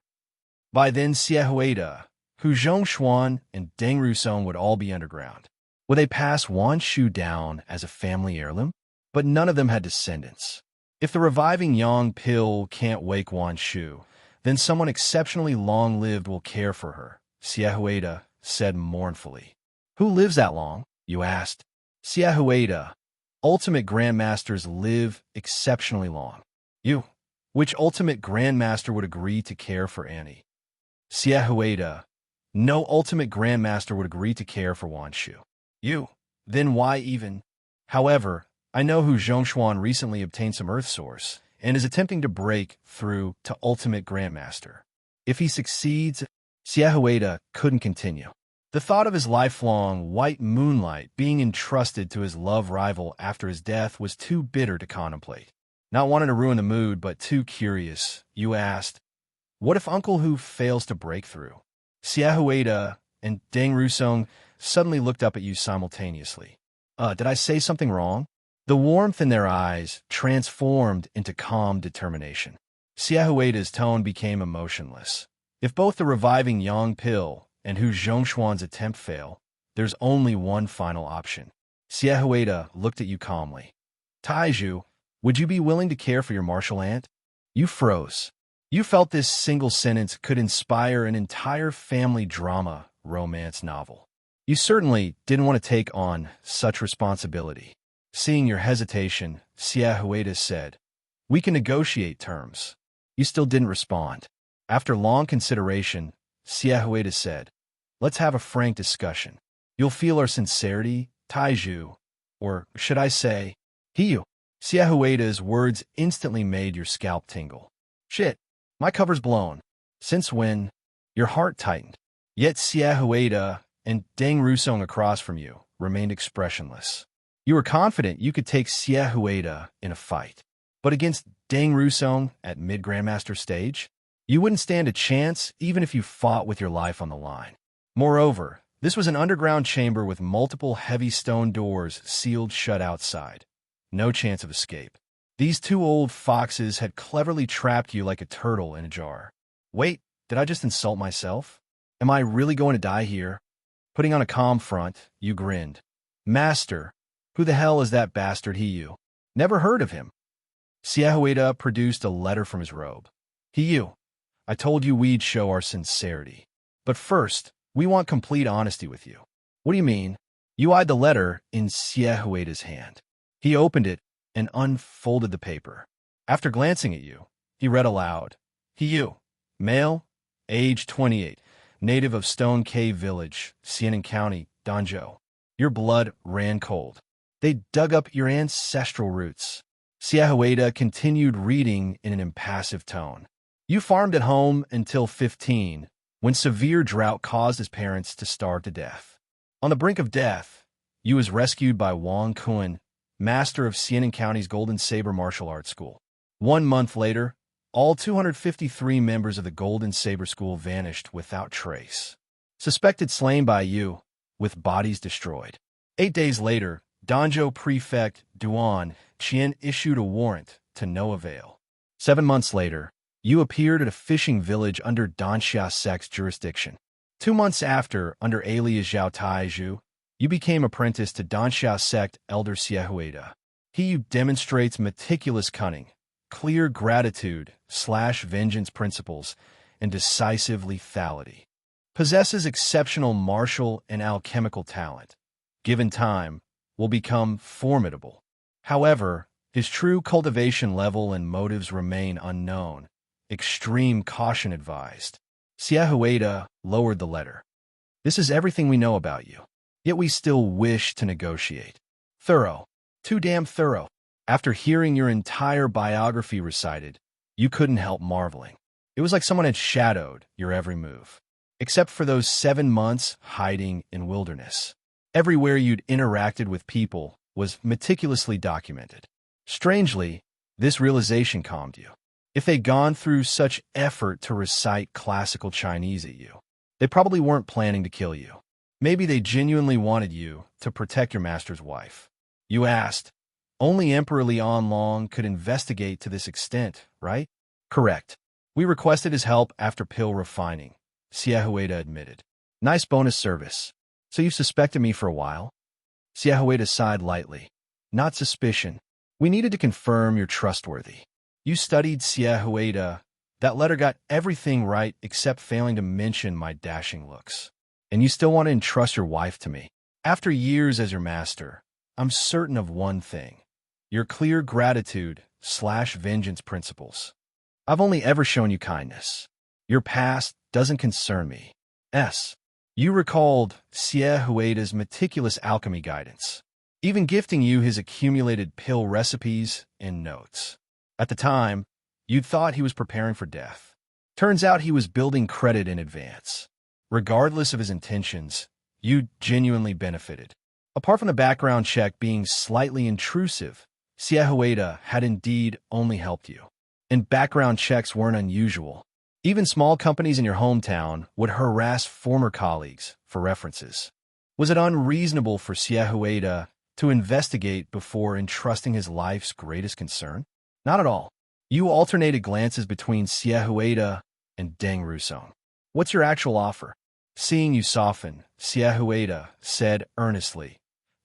Speaker 1: By then, Siehueda, Hu Zhongshuan, and Deng Rusong would all be underground. Would they pass Wanshu down as a family heirloom? But none of them had descendants. If the reviving Yang pill can't wake Wanshu, then someone exceptionally long-lived will care for her, Siehueda said mournfully. Who lives that long? You asked. Siehueda. Ultimate Grandmasters live exceptionally long. You. Which Ultimate Grandmaster would agree to care for Annie? Siehueda. No Ultimate Grandmaster would agree to care for Wanshu. You. Then why even? However, I know Hu Zhongshuan recently obtained some Earth Source and is attempting to break through to Ultimate Grandmaster. If he succeeds, Siehueda couldn't continue. The thought of his lifelong white moonlight being entrusted to his love rival after his death was too bitter to contemplate. Not wanting to ruin the mood, but too curious, you asked, what if Uncle Hu fails to break through? Siehueda and Deng Rusong suddenly looked up at you simultaneously. Did I say something wrong? The warmth in their eyes transformed into calm determination. Siehueda's tone became emotionless. If both the reviving Yang pill and Hu Zhongshuan's attempt fail, there's only one final option. Siehueda looked at you calmly. Taiju, would you be willing to care for your martial aunt? You froze. You felt this single sentence could inspire an entire family drama romance novel. You certainly didn't want to take on such responsibility. Seeing your hesitation, Siehueda said, we can negotiate terms. You still didn't respond. After long consideration, Siehueda said, let's have a frank discussion. You'll feel our sincerity, Taiju, or should I say, Hiyu. Siehueda's words instantly made your scalp tingle. Shit, my cover's blown. Since when? Your heart tightened. Yet Siehueda and Deng Rusong across from you remained expressionless. You were confident you could take Siehueda in a fight. But against Deng Rusong at mid-Grandmaster stage, you wouldn't stand a chance even if you fought with your life on the line. Moreover, this was an underground chamber with multiple heavy stone doors sealed shut outside. No chance of escape. These two old foxes had cleverly trapped you like a turtle in a jar. Wait, did I just insult myself? Am I really going to die here? Putting on a calm front, you grinned. Master, who the hell is that bastard Hiyu? Never heard of him. Siehueda produced a letter from his robe. Hiyu, I told you we'd show our sincerity. But first, we want complete honesty with you. What do you mean? You eyed the letter in Siehueda's hand. He opened it and unfolded the paper. After glancing at you, he read aloud. Hiyu, male, age 28, native of Stone Cave Village, Xianan County, Danzhou. Your blood ran cold. They dug up your ancestral roots. Siehueda continued reading in an impassive tone. You farmed at home until 15, when severe drought caused his parents to starve to death. On the brink of death, you was rescued by Wang Kun, master of Xianan County's Golden Saber Martial Arts School. 1 month later, all 253 members of the Golden Saber School vanished without trace. Suspected slain by you, with bodies destroyed. 8 days later, Danzhou Prefect Duan Qian issued a warrant to no avail. 7 months later, You appeared at a fishing village under Danxia sect's jurisdiction. 2 months after, under alias Zhao Taizhu, you became apprentice to Danxia sect elder Xiehuida. He who demonstrates meticulous cunning, clear gratitude/vengeance principles, and decisive lethality. Possesses exceptional martial and alchemical talent. Given time, will become formidable. However, his true cultivation level and motives remain unknown. Extreme caution advised. Xiehuida lowered the letter. This is everything we know about you. Yet we still wish to negotiate. Thorough. Too damn thorough. After hearing your entire biography recited, you couldn't help marveling. It was like someone had shadowed your every move. Except for those 7 months hiding in wilderness. Everywhere you'd interacted with people was meticulously documented. Strangely, this realization calmed you. If they'd gone through such effort to recite classical Chinese at you, they probably weren't planning to kill you. Maybe they genuinely wanted you to protect your master's wife. You asked, only Emperor Lian Long could investigate to this extent, right? Correct. We requested his help after pill refining, Xiehuida admitted. Nice bonus service. So you've suspected me for a while? Xiehuida sighed lightly. Not suspicion. We needed to confirm you're trustworthy. You studied Xiehuida. That letter got everything right except failing to mention my dashing looks. And you still want to entrust your wife to me. After years as your master, I'm certain of one thing. Your clear gratitude/vengeance principles. I've only ever shown you kindness. Your past doesn't concern me. You recalled Xiehuida's meticulous alchemy guidance, even gifting you his accumulated pill recipes and notes. At the time, you'd thought he was preparing for death. Turns out he was building credit in advance. Regardless of his intentions, you genuinely benefited. Apart from the background check being slightly intrusive, Xiehuida had indeed only helped you. And background checks weren't unusual. Even small companies in your hometown would harass former colleagues for references. Was it unreasonable for Xiehuida to investigate before entrusting his life's greatest concern? Not at all. You alternated glances between Xiehuida and Deng Rusong. What's your actual offer? Seeing you soften, Xiehuida said earnestly.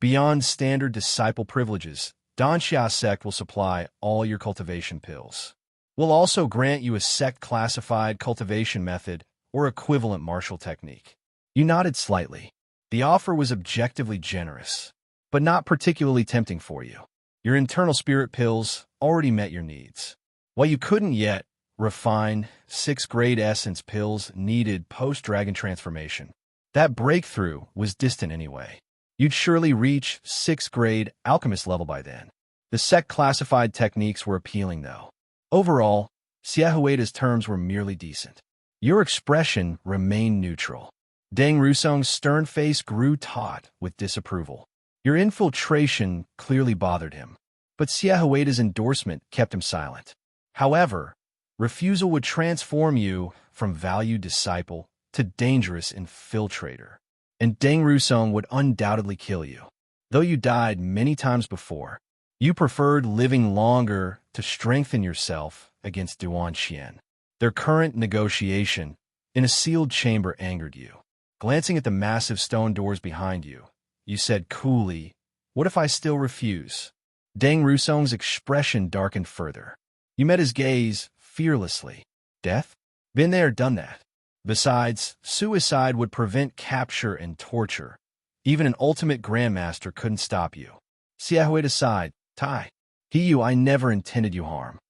Speaker 1: Beyond standard disciple privileges, Danxia sect will supply all your cultivation pills. We'll also grant you a sect-classified cultivation method or equivalent martial technique. You nodded slightly. The offer was objectively generous, but not particularly tempting for you. Your internal spirit pills already met your needs. While you couldn't yet refine 6th-grade essence pills needed post-dragon transformation, that breakthrough was distant anyway. You'd surely reach 6th-grade alchemist level by then. The sect-classified techniques were appealing, though. Overall, Xiehuida's terms were merely decent. Your expression remained neutral. Deng Rusong's stern face grew taut with disapproval. Your infiltration clearly bothered him, but Xiehuida's endorsement kept him silent. However, refusal would transform you from valued disciple to dangerous infiltrator, and Deng Rusong would undoubtedly kill you. Though you died many times before, you preferred living longer to strengthen yourself against Duan Xian. Their current negotiation in a sealed chamber angered you. Glancing at the massive stone doors behind you, you said coolly, "What if I still refuse?" Deng Rusong's expression darkened further. You met his gaze fearlessly. Death? Been there, done that. Besides, suicide would prevent capture and torture. Even an ultimate grandmaster couldn't stop you. Xiehuida sighed. Tai. I never intended you harm.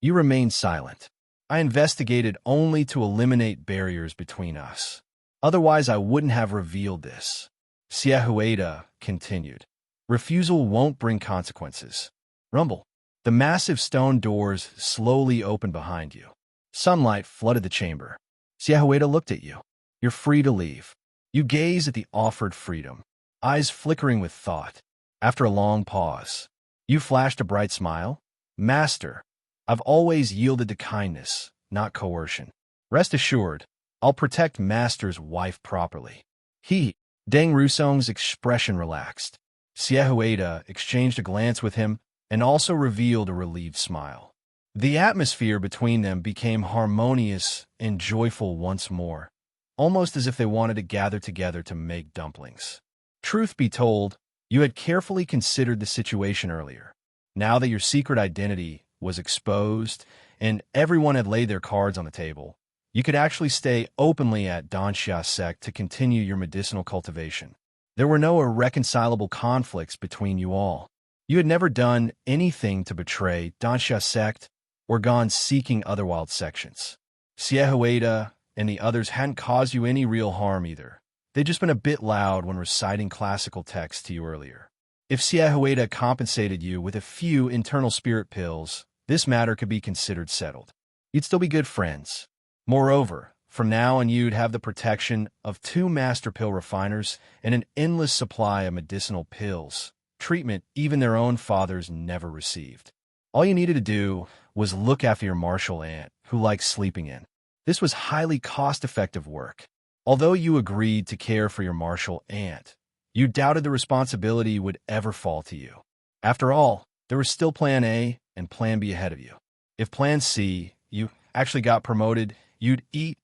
Speaker 1: You remained silent. I investigated only to eliminate barriers between us. Otherwise, I wouldn't have revealed this. Xiehuida continued. Refusal won't bring consequences. Rumble. The massive stone doors slowly opened behind you. Sunlight flooded the chamber. Xiehuida looked at you. You're free to leave. You gazed at the offered freedom, eyes flickering with thought. After a long pause, you flashed a bright smile. Master, I've always yielded to kindness, not coercion. Rest assured, I'll protect Master's wife properly. Deng Rusong's expression relaxed. Xiehuida exchanged a glance with him and also revealed a relieved smile. The atmosphere between them became harmonious and joyful once more, almost as if they wanted to gather together to make dumplings. Truth be told, you had carefully considered the situation earlier. Now that your secret identity was exposed and everyone had laid their cards on the table, you could actually stay openly at Danxia sect to continue your medicinal cultivation. There were no irreconcilable conflicts between you all. You had never done anything to betray Danxia sect or gone seeking other wild sections. Xiehueda and the others hadn't caused you any real harm either. They'd just been a bit loud when reciting classical texts to you earlier. If Xiehueda compensated you with a few internal spirit pills, this matter could be considered settled. You'd still be good friends. Moreover, from now on you'd have the protection of 2 master pill refiners and an endless supply of medicinal pills, treatment even their own fathers never received. All you needed to do was look after your martial aunt, who likes sleeping in. This was highly cost-effective work. Although you agreed to care for your martial aunt, you doubted the responsibility would ever fall to you. After all, there was still Plan A and Plan B ahead of you. If Plan C, you actually got promoted, you'd eat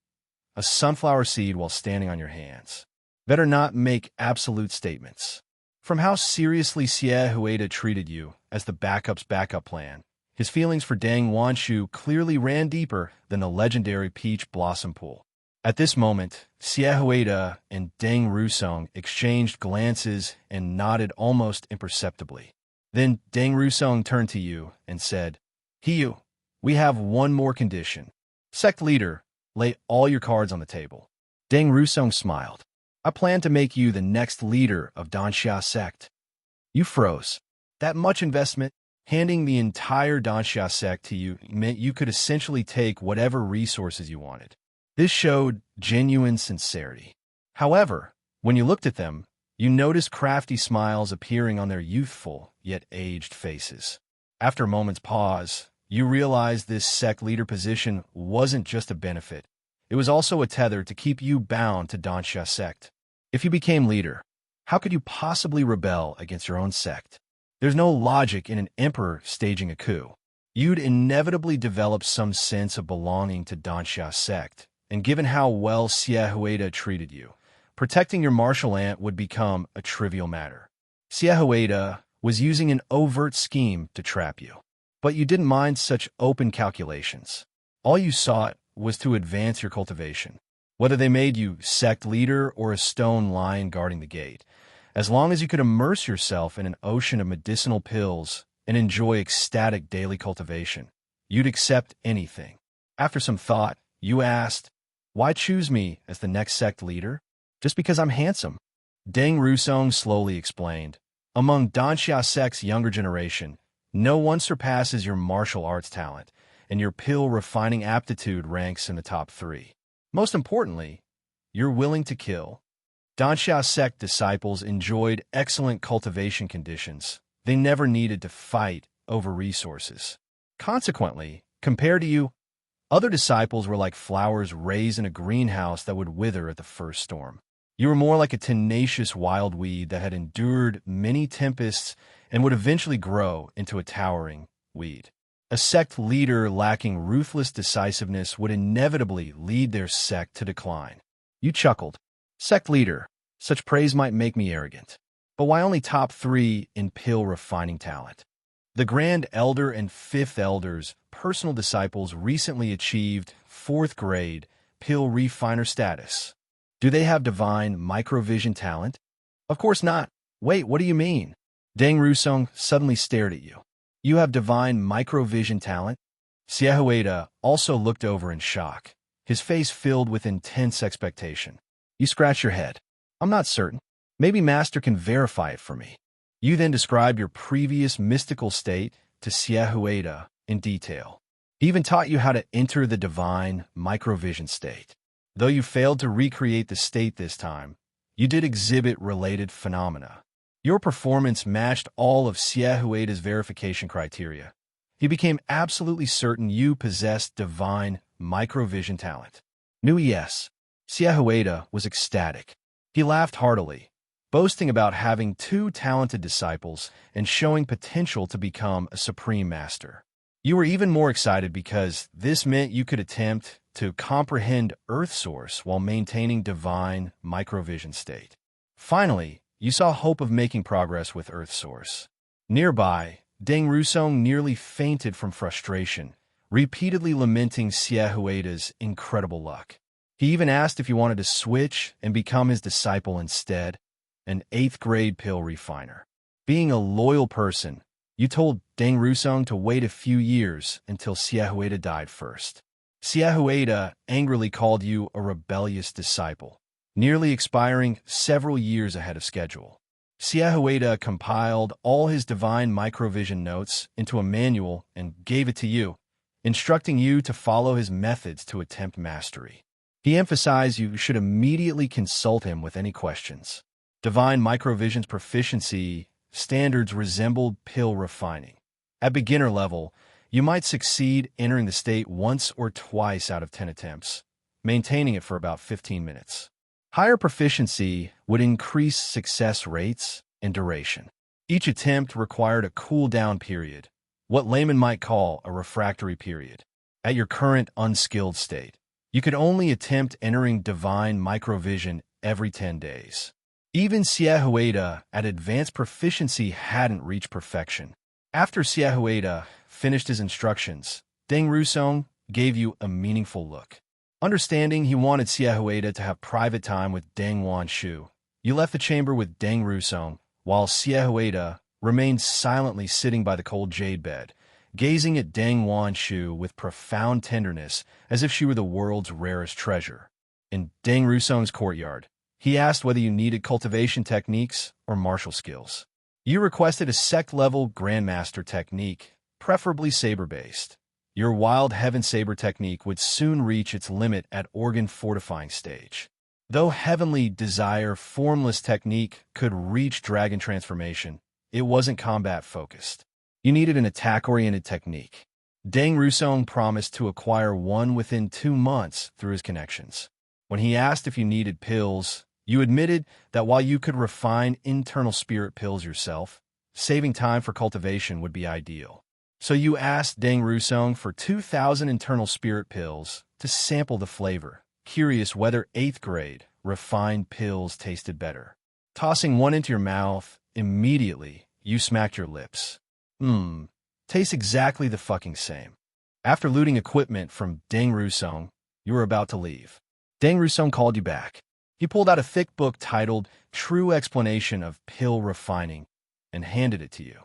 Speaker 1: a sunflower seed while standing on your hands. Better not make absolute statements. From how seriously Xiehueda treated you as the backup's backup plan, his feelings for Deng Wanshu clearly ran deeper than the legendary peach blossom pool. At this moment, Xiehueda and Deng Rusong exchanged glances and nodded almost imperceptibly. Then Deng Rusong turned to you and said, "Hiyu, we have one more condition. Sect leader, lay all your cards on the table." Deng Rusong smiled. "I plan to make you the next leader of Danxia sect." You froze. That much investment, handing the entire Danxia sect to you, meant you could essentially take whatever resources you wanted. This showed genuine sincerity. However, when you looked at them, you noticed crafty smiles appearing on their youthful yet aged faces. After a moment's pause, you realized this sect leader position wasn't just a benefit. It was also a tether to keep you bound to Danxia sect. If you became leader, how could you possibly rebel against your own sect? There's no logic in an emperor staging a coup. You'd inevitably develop some sense of belonging to Danxia sect, and given how well Xiehueda treated you, protecting your martial aunt would become a trivial matter. Xiehueda was using an overt scheme to trap you, but you didn't mind such open calculations. All you sought was to advance your cultivation, whether they made you sect leader or a stone lion guarding the gate. As long as you could immerse yourself in an ocean of medicinal pills and enjoy ecstatic daily cultivation, you'd accept anything. After some thought, you asked, "Why choose me as the next sect leader?" "Just because I'm handsome." Deng Rusong slowly explained. "Among Danxia sect's younger generation, no one surpasses your martial arts talent, and your pill refining aptitude ranks in the top 3. Most importantly, you're willing to kill." Danxia sect disciples enjoyed excellent cultivation conditions. They never needed to fight over resources. Consequently, compared to you, other disciples were like flowers raised in a greenhouse that would wither at the first storm. You were more like a tenacious wild weed that had endured many tempests and would eventually grow into a towering weed. A sect leader lacking ruthless decisiveness would inevitably lead their sect to decline. You chuckled. "Sect leader, such praise might make me arrogant. But why only top 3 in pill refining talent?" The Grand Elder and 5th Elder's personal disciples recently achieved 4th grade pill refiner status. Do they have divine microvision talent? Of course not. Wait, what do you mean? Deng Rusong suddenly stared at you. You have divine microvision talent? Xiehueda also looked over in shock, his face filled with intense expectation. You scratch your head. "I'm not certain. Maybe Master can verify it for me." You then describe your previous mystical state to Xiehueda in detail. He even taught you how to enter the divine microvision state. Though you failed to recreate the state this time, you did exhibit related phenomena. Your performance matched all of Xiehueda's verification criteria. He became absolutely certain you possessed divine microvision talent. Yes. Xiehueda was ecstatic. He laughed heartily, boasting about having 2 talented disciples and showing potential to become a supreme master. You were even more excited because this meant you could attempt to comprehend Earth source while maintaining divine microvision state. Finally, you saw hope of making progress with Earth source. Nearby, Deng Rusong nearly fainted from frustration, repeatedly lamenting Xiaohuida's incredible luck. He even asked if you wanted to switch and become his disciple instead, an 8th grade pill refiner. Being a loyal person, you told Deng Rusong to wait a few years until Xiaohuida died first. Xiaohuida angrily called you a rebellious disciple, nearly expiring several years ahead of schedule. Xiaohuida compiled all his divine microvision notes into a manual and gave it to you, instructing you to follow his methods to attempt mastery. He emphasized you should immediately consult him with any questions. Divine microvision's proficiency standards resembled pill refining. At beginner level, you might succeed entering the state once or twice out of 10 attempts, maintaining it for about 15 minutes. Higher proficiency would increase success rates and duration. Each attempt required a cool-down period, what laymen might call a refractory period. At your current unskilled state, you could only attempt entering divine microvision every 10 days. Even Xiaohuida at advanced proficiency hadn't reached perfection. After Xiaohuida finished his instructions, Deng Rusong gave you a meaningful look. Understanding he wanted Xiaohuida to have private time with Deng Wanshu, you left the chamber with Deng Rusong, while Xiaohuida remained silently sitting by the cold jade bed, gazing at Deng Wanshu with profound tenderness as if she were the world's rarest treasure. In Deng Rusong's courtyard, he asked whether you needed cultivation techniques or martial skills. You requested a sect-level Grandmaster technique, preferably saber-based. Your Wild Heaven Saber technique would soon reach its limit at organ-fortifying stage. Though Heavenly Desire Formless technique could reach Dragon Transformation, it wasn't combat-focused. You needed an attack-oriented technique. Deng Rusong promised to acquire one within 2 months through his connections. When he asked if you needed pills, you admitted that while you could refine internal spirit pills yourself, saving time for cultivation would be ideal. So you asked Deng Rusong for 2,000 internal spirit pills to sample the flavor, curious whether 8th grade refined pills tasted better. Tossing one into your mouth, immediately, you smacked your lips. Tastes exactly the fucking same. After looting equipment from Deng Rusong, you were about to leave. Deng Rusong called you back. He pulled out a thick book titled True Explanation of Pill Refining and handed it to you.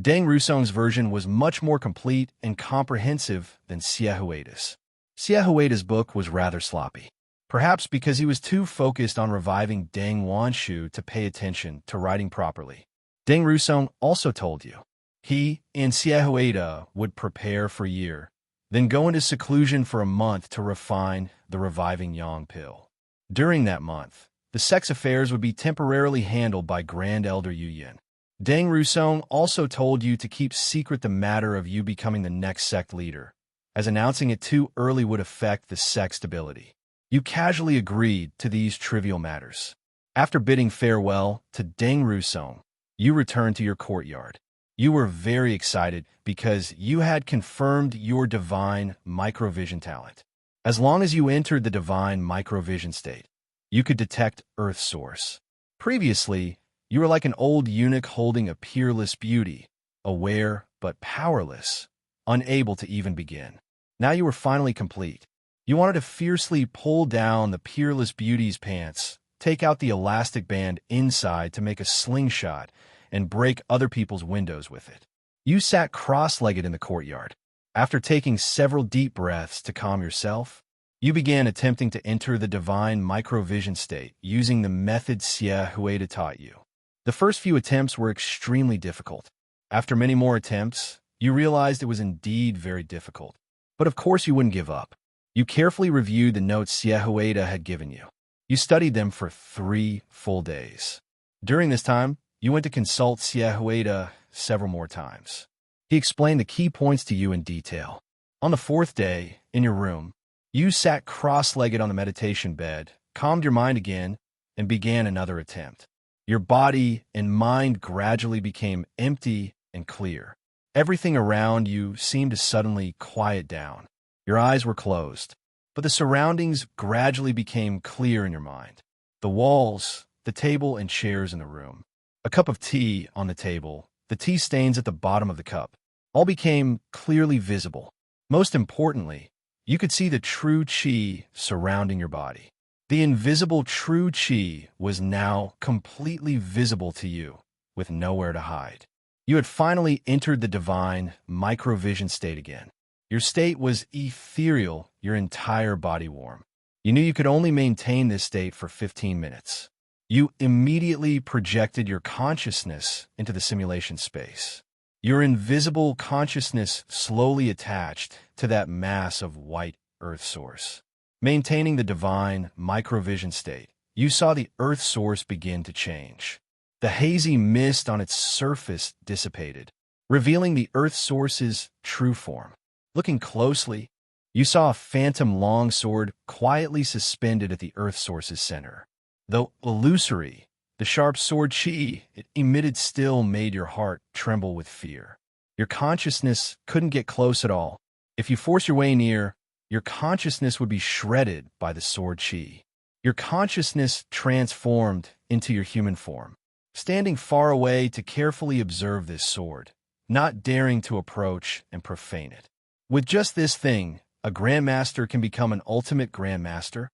Speaker 1: Deng Rusong's version was much more complete and comprehensive than Xiaohuida's. Xiaohuida's book was rather sloppy, perhaps because he was too focused on reviving Deng Wanshu to pay attention to writing properly. Deng Rusong also told you he and Xiaohuida would prepare for a year, then go into seclusion for a month to refine the reviving Yang pill. During that month, the sex affairs would be temporarily handled by Grand Elder Yu Yin. Deng Rusong also told you to keep secret the matter of you becoming the next sect leader, as announcing it too early would affect the sect's stability. You casually agreed to these trivial matters. After bidding farewell to Deng Rusong, you returned to your courtyard. You were very excited because you had confirmed your divine microvision talent. As long as you entered the divine microvision state, you could detect Earth source. Previously, you were like an old eunuch holding a peerless beauty, aware but powerless, unable to even begin. Now you were finally complete. You wanted to fiercely pull down the peerless beauty's pants, take out the elastic band inside to make a slingshot, and break other people's windows with it. You sat cross-legged in the courtyard. After taking several deep breaths to calm yourself, you began attempting to enter the divine microvision state using the method Xiaohuida taught you. The first few attempts were extremely difficult. After many more attempts, you realized it was indeed very difficult. But of course you wouldn't give up. You carefully reviewed the notes Xiaohuida had given you. You studied them for 3 full days. During this time, you went to consult Xiaohuida several more times. He explained the key points to you in detail. On the 4th day, in your room, you sat cross-legged on the meditation bed, calmed your mind again, and began another attempt. Your body and mind gradually became empty and clear. Everything around you seemed to suddenly quiet down. Your eyes were closed, but the surroundings gradually became clear in your mind. The walls, the table and chairs in the room, a cup of tea on the table, the tea stains at the bottom of the cup, all became clearly visible. Most importantly, you could see the true qi surrounding your body. The invisible true qi was now completely visible to you, with nowhere to hide. You had finally entered the divine microvision state again. Your state was ethereal, your entire body warm. You knew you could only maintain this state for 15 minutes. You immediately projected your consciousness into the simulation space. Your invisible consciousness slowly attached to that mass of white earth source. Maintaining the divine microvision state, you saw the earth source begin to change. The hazy mist on its surface dissipated, revealing the earth source's true form. Looking closely, you saw a phantom longsword quietly suspended at the earth source's center. Though illusory, the sharp sword qi it emitted still made your heart tremble with fear. Your consciousness couldn't get close at all. If you force your way near, your consciousness would be shredded by the sword qi. Your consciousness transformed into your human form, standing far away to carefully observe this sword, not daring to approach and profane it. With just this thing, a grandmaster can become an ultimate grandmaster.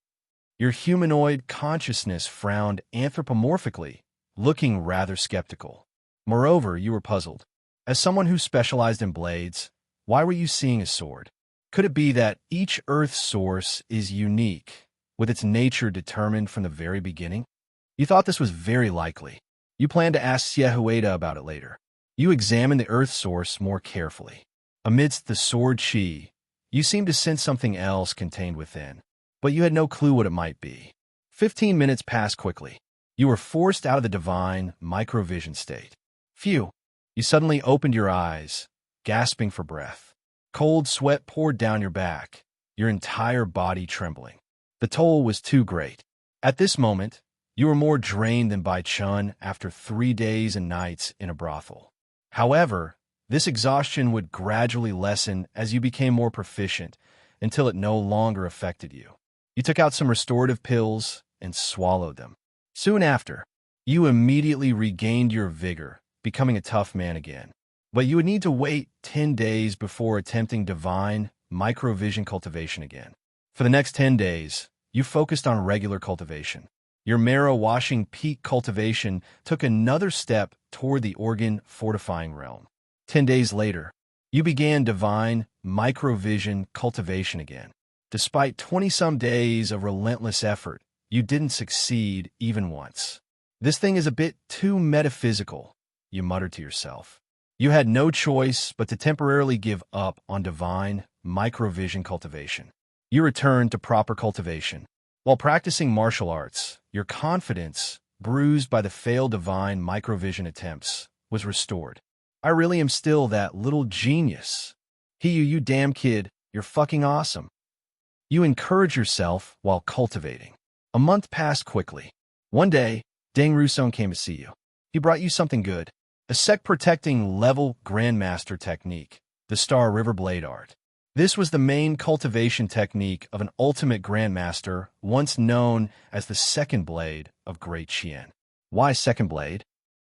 Speaker 1: Your humanoid consciousness frowned anthropomorphically, looking rather skeptical. Moreover, you were puzzled. As someone who specialized in blades, why were you seeing a sword? Could it be that each earth source is unique, with its nature determined from the very beginning? You thought this was very likely. You planned to ask Siehueda about it later. You examined the earth source more carefully. Amidst the sword qi, you seemed to sense something else contained within, but you had no clue what it might be. 15 minutes passed quickly. You were forced out of the divine microvision state. Phew! You suddenly opened your eyes, gasping for breath. Cold sweat poured down your back, your entire body trembling. The toll was too great. At this moment, you were more drained than Bai Chun after 3 days and nights in a brothel. However, this exhaustion would gradually lessen as you became more proficient until it no longer affected you. You took out some restorative pills and swallowed them. Soon after, you immediately regained your vigor, becoming a tough man again. But you would need to wait 10 days before attempting divine microvision cultivation again. For the next 10 days, you focused on regular cultivation. Your marrow-washing peak cultivation took another step toward the organ-fortifying realm. 10 days later, you began divine microvision cultivation again. Despite 20-some days of relentless effort, you didn't succeed even once. This thing is a bit too metaphysical, you muttered to yourself. You had no choice but to temporarily give up on divine microvision cultivation. You returned to proper cultivation. While practicing martial arts, your confidence, bruised by the failed divine microvision attempts, was restored. I really am still that little genius. You damn kid, you're fucking awesome. You encourage yourself while cultivating. A month passed quickly. One day, Deng Rusong came to see you. He brought you something good. A sect-protecting level grandmaster technique, the Star River Blade Art. This was the main cultivation technique of an ultimate grandmaster, once known as the second blade of Great Qian. Why second blade?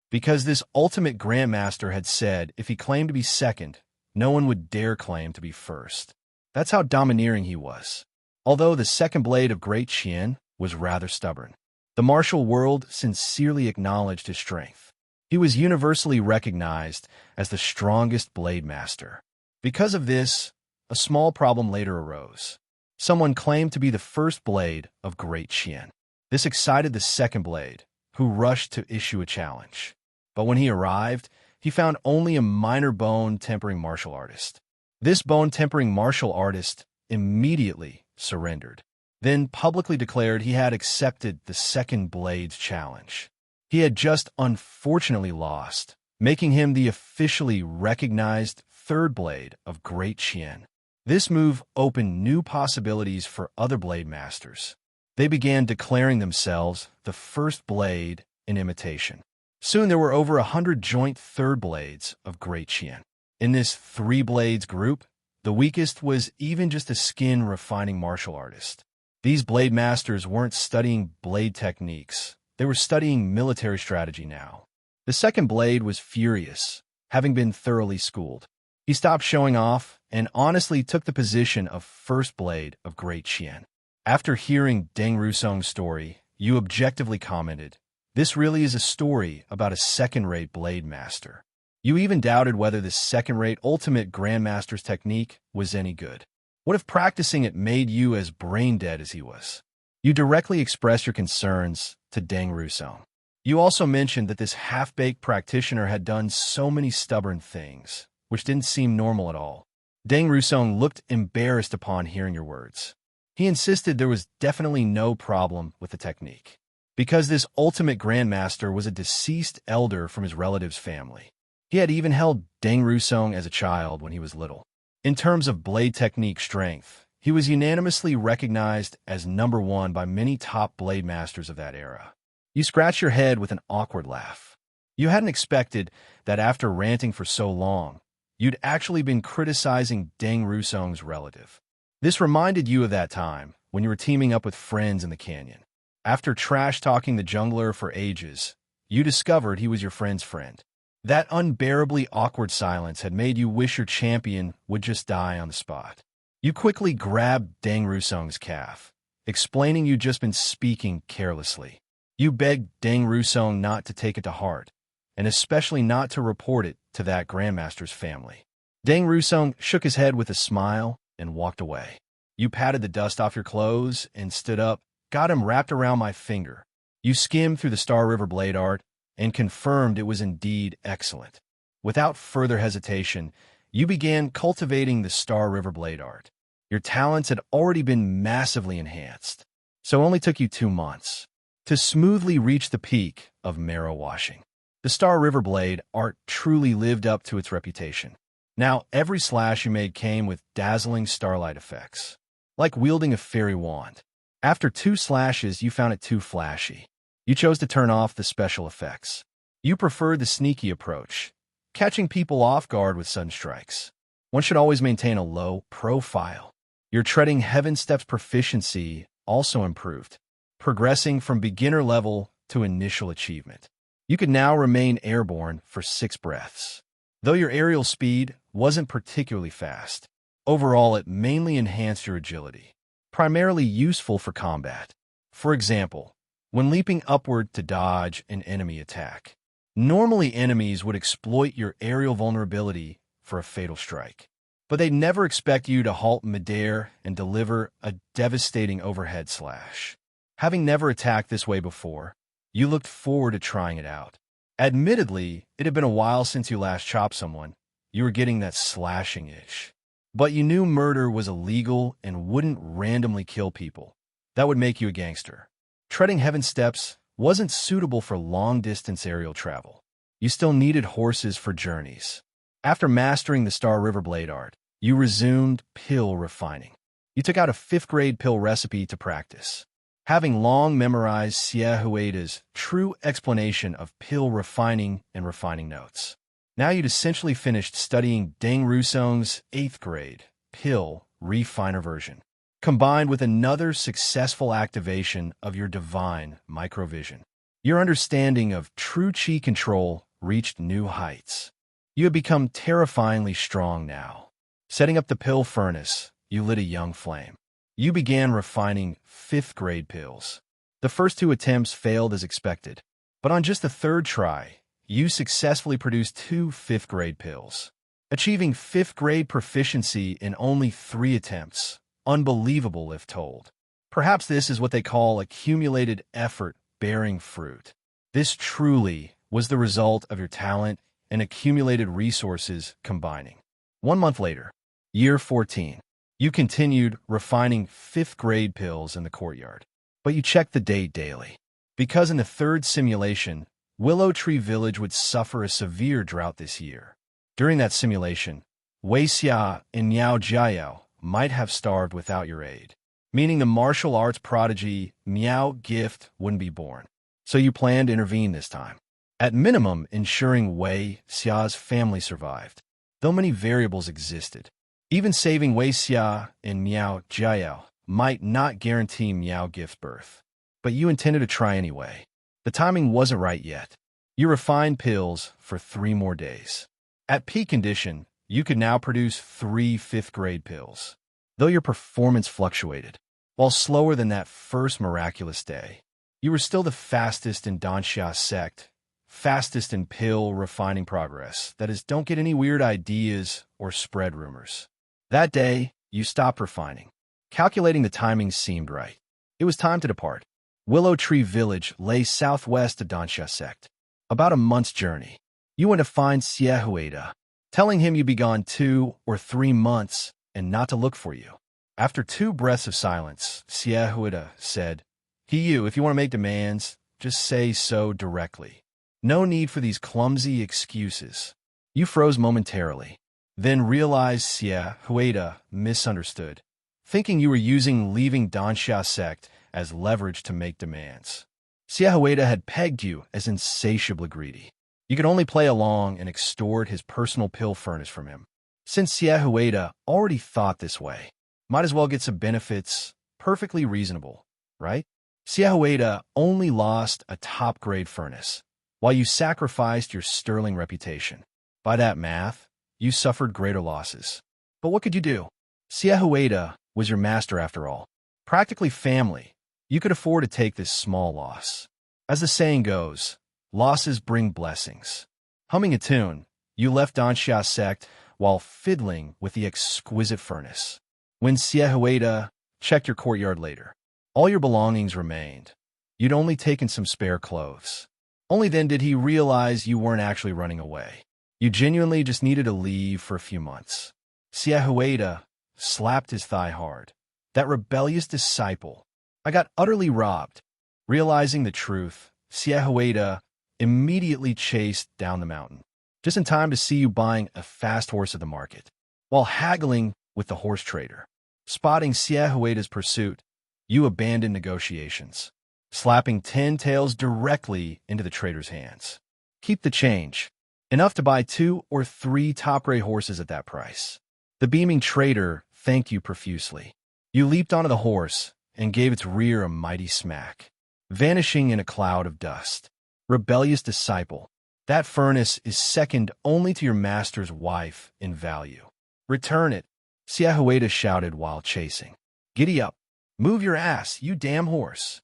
Speaker 1: Because this ultimate grandmaster had said if he claimed to be second, no one would dare claim to be first. That's how domineering he was. Although the second blade of Great Qian was rather stubborn, the martial world sincerely acknowledged his strength. He was universally recognized as the strongest blade master. Because of this, a small problem later arose. Someone claimed to be the first blade of Great Qian. This excited the second blade, who rushed to issue a challenge. But when he arrived, he found only a minor bone-tempering martial artist. This bone-tempering martial artist immediately surrendered, then publicly declared he had accepted the second blade's challenge. He had just unfortunately lost, making him the officially recognized third blade of Great Qian. This move opened new possibilities for other blade masters. They began declaring themselves the first blade in imitation. Soon there were over 100 joint third blades of Great Qian. In this three blades group, the weakest was even just a skin refining martial artist. These blade masters weren't studying blade techniques. They were studying military strategy now. The second blade was furious, having been thoroughly schooled. He stopped showing off and honestly took the position of first blade of Great Qian. After hearing Deng Rusong's story, you objectively commented, "This really is a story about a second-rate blade master." You even doubted whether this second-rate ultimate grandmaster's technique was any good. What if practicing it made you as brain-dead as he was? You directly expressed your concerns to Deng Rusong. You also mentioned that this half-baked practitioner had done so many stubborn things, which didn't seem normal at all. Deng Rusong looked embarrassed upon hearing your words. He insisted there was definitely no problem with the technique, because this ultimate grandmaster was a deceased elder from his relative's family. He had even held Deng Rusong as a child when he was little. In terms of blade technique strength, he was unanimously recognized as #1 by many top blade masters of that era. You scratched your head with an awkward laugh. You hadn't expected that after ranting for so long, you'd actually been criticizing Deng Rusong's relative. This reminded you of that time when you were teaming up with friends in the canyon. After trash-talking the jungler for ages, you discovered he was your friend's friend. That unbearably awkward silence had made you wish your champion would just die on the spot. You quickly grabbed Deng Rusong's calf, explaining you'd just been speaking carelessly. You begged Deng Rusong not to take it to heart, and especially not to report it to that grandmaster's family. Deng Rusong shook his head with a smile and walked away. You patted the dust off your clothes and stood up, got him wrapped around my finger. You skimmed through the Star River blade art and confirmed it was indeed excellent. Without further hesitation, you began cultivating the Star River blade art. Your talents had already been massively enhanced, so it only took you 2 months to smoothly reach the peak of marrow washing. The Star River blade art truly lived up to its reputation. Now, every slash you made came with dazzling starlight effects, like wielding a fairy wand. After 2 slashes, you found it too flashy. You chose to turn off the special effects. You preferred the sneaky approach, catching people off guard with sudden strikes. One should always maintain a low profile. Your treading heaven steps proficiency also improved, progressing from beginner level to initial achievement. You could now remain airborne for 6 breaths. Though your aerial speed wasn't particularly fast, overall it mainly enhanced your agility, primarily useful for combat. For example, when leaping upward to dodge an enemy attack. Normally enemies would exploit your aerial vulnerability for a fatal strike, but they'd never expect you to halt midair and deliver a devastating overhead slash. Having never attacked this way before, you looked forward to trying it out. Admittedly, it had been a while since you last chopped someone. You were getting that slashing itch. But you knew murder was illegal and wouldn't randomly kill people. That would make you a gangster. Treading heaven steps wasn't suitable for long-distance aerial travel. You still needed horses for journeys. After mastering the Star River blade art, you resumed pill refining. You took out a 5th-grade pill recipe to practice. Having long memorized Xie Huida's true explanation of pill refining and refining notes, now you'd essentially finished studying Deng Rusong's 8th-grade pill refiner version, combined with another successful activation of your divine microvision. Your understanding of true chi control reached new heights. You had become terrifyingly strong now. Setting up the pill furnace, you lit a young flame. You began refining 5th-grade pills. The first 2 attempts failed as expected, but on just the 3rd try, you successfully produced 2 5th-grade pills, achieving 5th-grade proficiency in only 3 attempts. Unbelievable if told. Perhaps this is what they call accumulated effort bearing fruit. This truly was the result of your talent and accumulated resources combining. 1 month later, year 14, you continued refining 5th-grade pills in the courtyard, but you checked the date daily. Because in the 3rd simulation, Willow Tree Village would suffer a severe drought this year. During that simulation, Wei Xia and Miao Jiao might have starved without your aid, meaning the martial arts prodigy Miao Gift wouldn't be born. So you planned to intervene this time, at minimum ensuring Wei Xia's family survived. though many variables existed. Even saving Wei Xia and Miao Jiao might not guarantee Miao gives birth. But you intended to try anyway. The timing wasn't right yet. You refined pills for 3 more days. At peak condition, you could now produce 3 fifth-grade pills. Though your performance fluctuated, while slower than that first miraculous day, you were still the fastest in Danxia sect, fastest in pill refining progress. That is, don't get any weird ideas or spread rumors. That day, you stopped refining. Calculating the timing seemed right. It was time to depart. Willow Tree Village lay southwest of Danxia sect. About a month's journey. You went to find Xie Huida, telling him you'd be gone 2 or 3 months and not to look for you. After 2 breaths of silence, Xie Huida said, if you want to make demands, just say so directly. No need for these clumsy excuses. You froze momentarily, then realized Xie Huida misunderstood, thinking you were using leaving Danxia sect as leverage to make demands. Xie Huida had pegged you as insatiably greedy. You could only play along and extort his personal pill furnace from him. Since Xie Huida already thought this way, might as well get some benefits, perfectly reasonable, right? Xie Huida only lost a top-grade furnace, while you sacrificed your sterling reputation. By that math, you suffered greater losses. But what could you do? Xie Huida was your master after all. Practically family. You could afford to take this small loss. As the saying goes, losses bring blessings. Humming a tune, you left Danxia sect while fiddling with the exquisite furnace. When Xie Huida checked your courtyard later, all your belongings remained. You'd only taken some spare clothes. Only then did he realize you weren't actually running away. You genuinely just needed to leave for a few months. Xie Huida slapped his thigh hard. That rebellious disciple. I got utterly robbed. Realizing the truth, Xie Huida immediately chased down the mountain, just in time to see you buying a fast horse at the market, while haggling with the horse trader. Spotting Xie Huida's pursuit, you abandoned negotiations, slapping 10 taels directly into the trader's hands. Keep the change. Enough to buy 2 or 3 top-grade horses at that price. The beaming trader thanked you profusely. You leaped onto the horse and gave its rear a mighty smack, vanishing in a cloud of dust. Rebellious disciple, that furnace is second only to your master's wife in value. Return it, Xie Huida shouted while chasing. Giddy up. Move your ass, you damn horse.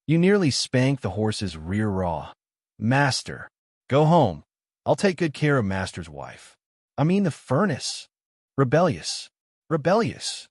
Speaker 1: You nearly spanked the horse's rear raw. Master, go home. I'll take good care of master's wife. I mean the furnace. Rebellious. Rebellious.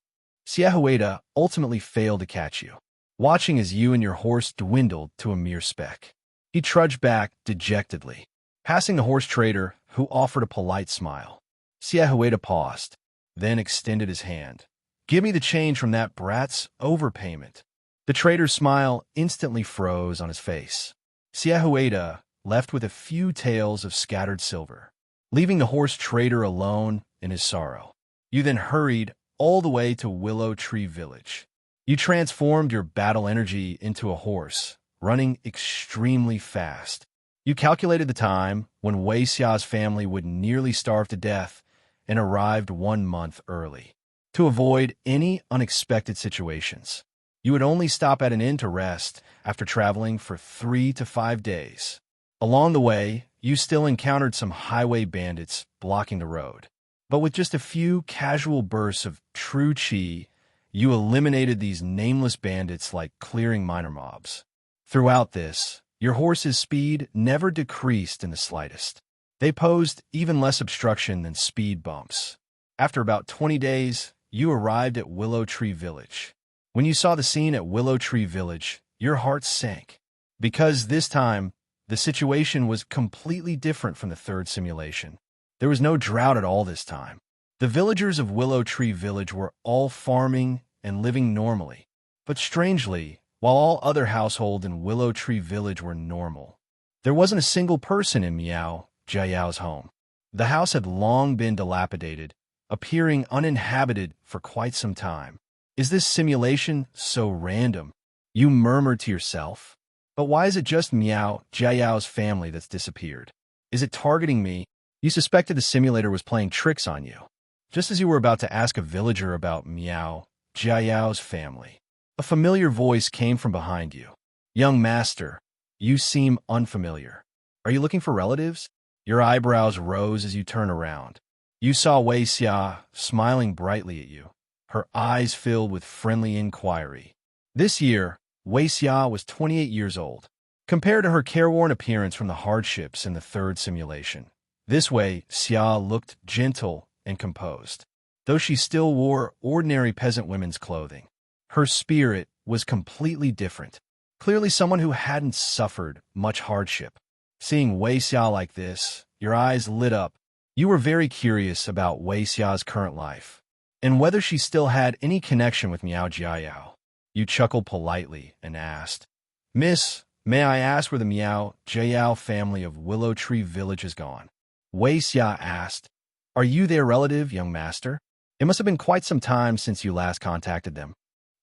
Speaker 1: Xie Huida ultimately failed to catch you, watching as you and your horse dwindled to a mere speck. He trudged back dejectedly, passing the horse trader, who offered a polite smile. Xie Huida paused, then extended his hand. Give me the change from that brat's overpayment. The trader's smile instantly froze on his face. Xie Huida left with a few taels of scattered silver, leaving the horse trader alone in his sorrow. You then hurried all the way to Willow Tree Village. You transformed your battle energy into a horse, running extremely fast. You calculated the time when Wei Xia's family would nearly starve to death and arrived 1 month early. To avoid any unexpected situations, you would only stop at an inn to rest after traveling for 3 to 5 days. Along the way, you still encountered some highway bandits blocking the road. But with just a few casual bursts of true qi, you eliminated these nameless bandits like clearing minor mobs. Throughout this, your horse's speed never decreased in the slightest. They posed even less obstruction than speed bumps. After about 20 days, you arrived at Willow Tree Village. When you saw the scene at Willow Tree Village, your heart sank. Because this time, the situation was completely different from the third simulation. There was no drought at all this time. The villagers of Willow Tree Village were all farming and living normally. But strangely, while all other households in Willow Tree Village were normal, there wasn't a single person in Miao Jiao's home. The house had long been dilapidated, appearing uninhabited for quite some time. Is this simulation so random? You murmured to yourself. But why is it just Miao Jiao's family that's disappeared? Is it targeting me? You suspected the simulator was playing tricks on you. Just as you were about to ask a villager about Miao Jiao's family, a familiar voice came from behind you. Young master, you seem unfamiliar. Are you looking for relatives? Your eyebrows rose as you turned around. You saw Wei Xia smiling brightly at you, her eyes filled with friendly inquiry. This year, Wei Xia was 28 years old. Compared to her careworn appearance from the hardships in the third simulation, this Wei Xia looked gentle and composed. Though she still wore ordinary peasant women's clothing, her spirit was completely different. Clearly someone who hadn't suffered much hardship. Seeing Wei Xia like this, your eyes lit up. You were very curious about Wei Xia's current life, and whether she still had any connection with Miao Jiayao. You chuckled politely and asked, "Miss, may I ask where the Miao Jiayao family of Willow Tree Village has gone?" Wei Xia asked, "Are you their relative, young master? It must have been quite some time since you last contacted them."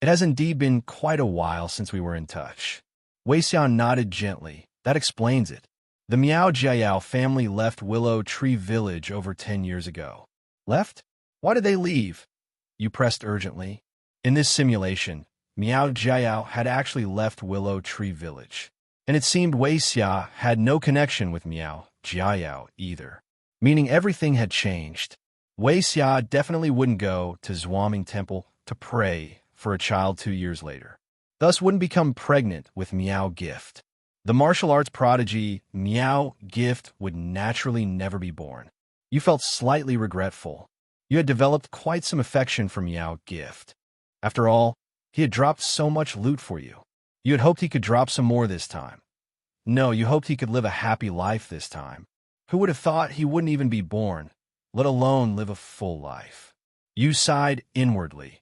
Speaker 1: "It has indeed been quite a while since we were in touch." Wei Xia nodded gently. "That explains it. The Miao Jiayao family left Willow Tree Village over 10 years ago." "Left? Why did they leave?" You pressed urgently. In this simulation, Miao Jiayao had actually left Willow Tree Village, and it seemed Wei Xia had no connection with Miao Jiayao either, meaning everything had changed. Wei Xia definitely wouldn't go to Zhuangming Temple to pray for a child 2 years later, thus wouldn't become pregnant with Miao Gift. The martial arts prodigy Miao Gift would naturally never be born. You felt slightly regretful. You had developed quite some affection for Miao Gift. After all, he had dropped so much loot for you. You had hoped he could drop some more this time. No, you hoped he could live a happy life this time. Who would have thought he wouldn't even be born, let alone live a full life? You sighed inwardly,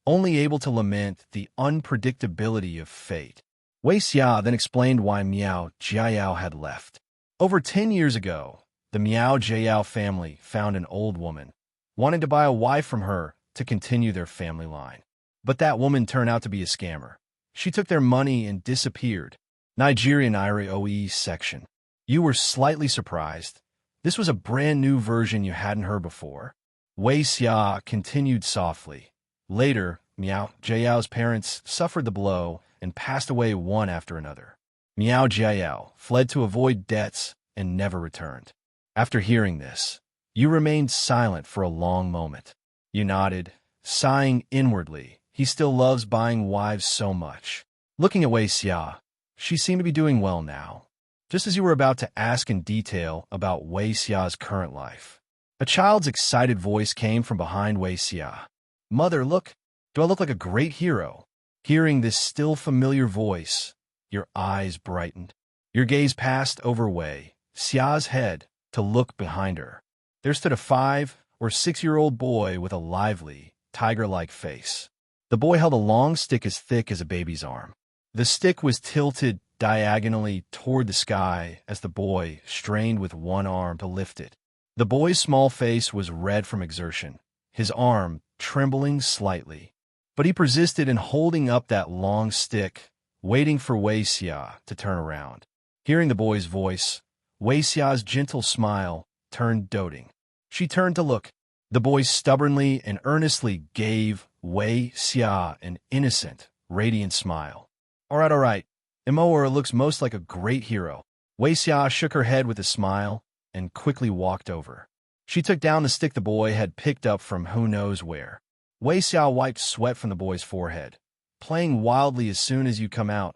Speaker 1: only able to lament the unpredictability of fate. Wei Xia then explained why Miao Jiayao had left. Over 10 years ago, the Miao Jiayao family found an old woman, wanting to buy a wife from her to continue their family line. But that woman turned out to be a scammer. She took their money and disappeared. Nigerian IROE section. You were slightly surprised. This was a brand new version you hadn't heard before. Wei Xia continued softly. Later, Miao Jiao's parents suffered the blow and passed away one after another. Miao Jiayao fled to avoid debts and never returned. After hearing this, you remained silent for a long moment. You nodded, sighing inwardly. He still loves buying wives so much. Looking at Wei Xia, she seemed to be doing well now. Just as you were about to ask in detail about Wei Xia's current life, a child's excited voice came from behind Wei Xia. "Mother, look, do I look like a great hero?" Hearing this still familiar voice, your eyes brightened. Your gaze passed over Wei Xia's head to look behind her. There stood a 5- or 6-year-old boy with a lively, tiger-like face. The boy held a long stick as thick as a baby's arm. The stick was tilted diagonally toward the sky as the boy strained with one arm to lift it. The boy's small face was red from exertion, his arm trembling slightly. But he persisted in holding up that long stick, waiting for Wei Xia to turn around. Hearing the boy's voice, Wei Xia's gentle smile turned doting. She turned to look. The boy stubbornly and earnestly gave Wei Xia an innocent, radiant smile. All right. Imoa looks most like a great hero." Wei Xia shook her head with a smile and quickly walked over. She took down the stick the boy had picked up from who knows where. Wei Xia wiped sweat from the boy's forehead. "Playing wildly as soon as you come out.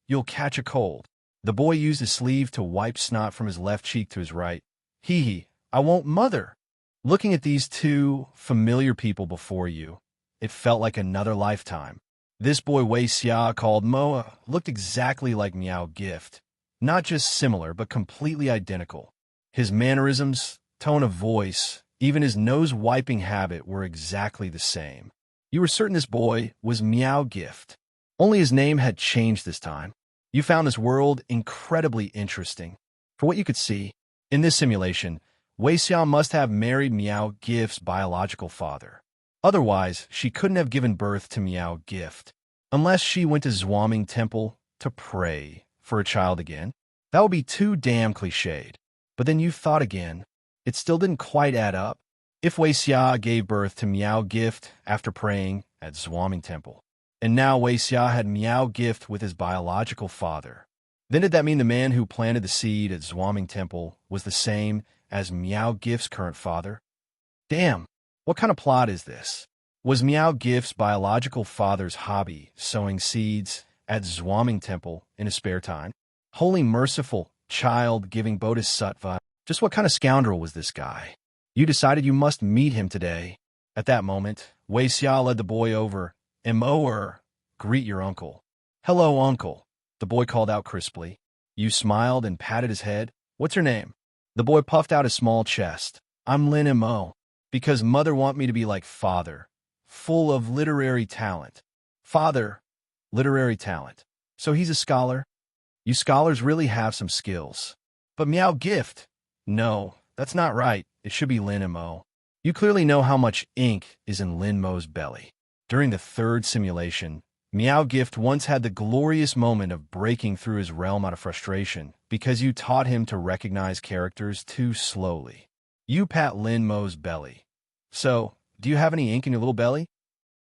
Speaker 1: You'll catch a cold." The boy used his sleeve to wipe snot from his left cheek to his right. Hee, I won't, mother." Looking at these two familiar people before you, it felt like another lifetime. This boy Wei Xia called Moa looked exactly like Miao Gift. Not just similar, but completely identical. His mannerisms, tone of voice, even his nose-wiping habit were exactly the same. You were certain this boy was Miao Gift. Only his name had changed this time. You found this world incredibly interesting. For what you could see, in this simulation, Wei Xia must have married Miao Gift's biological father. Otherwise, she couldn't have given birth to Miao Gift. Unless she went to Zhuangming Temple to pray for a child again. That would be too damn cliched. But then you thought again. It still didn't quite add up. If Wei Xia gave birth to Miao Gift after praying at Zhuangming Temple, and now Wei Xia had Miao Gift with his biological father, then did that mean the man who planted the seed at Zhuangming Temple was the same as Miao Gift's current father? Damn, what kind of plot is this? Was Miao Gift's biological father's hobby sowing seeds at Zhuangming Temple in his spare time? Holy merciful child-giving bodhisattva. Just what kind of scoundrel was this guy? You decided you must meet him today. At that moment, Wei Xia led the boy over. "Moer, greet your uncle." "Hello, uncle," the boy called out crisply. You smiled and patted his head. "What's your name?" The boy puffed out his small chest. "I'm Lin Mo, because mother want me to be like father, full of literary talent." Father, literary talent. So he's a scholar? You scholars really have some skills. But Miao Gift? No, that's not right. It should be Lin Mo. You clearly know how much ink is in Lin Mo's belly. During the third simulation, Miao Gift once had the glorious moment of breaking through his realm out of frustration because you taught him to recognize characters too slowly. You pat Lin Mo's belly. "So, do you have any ink in your little belly?"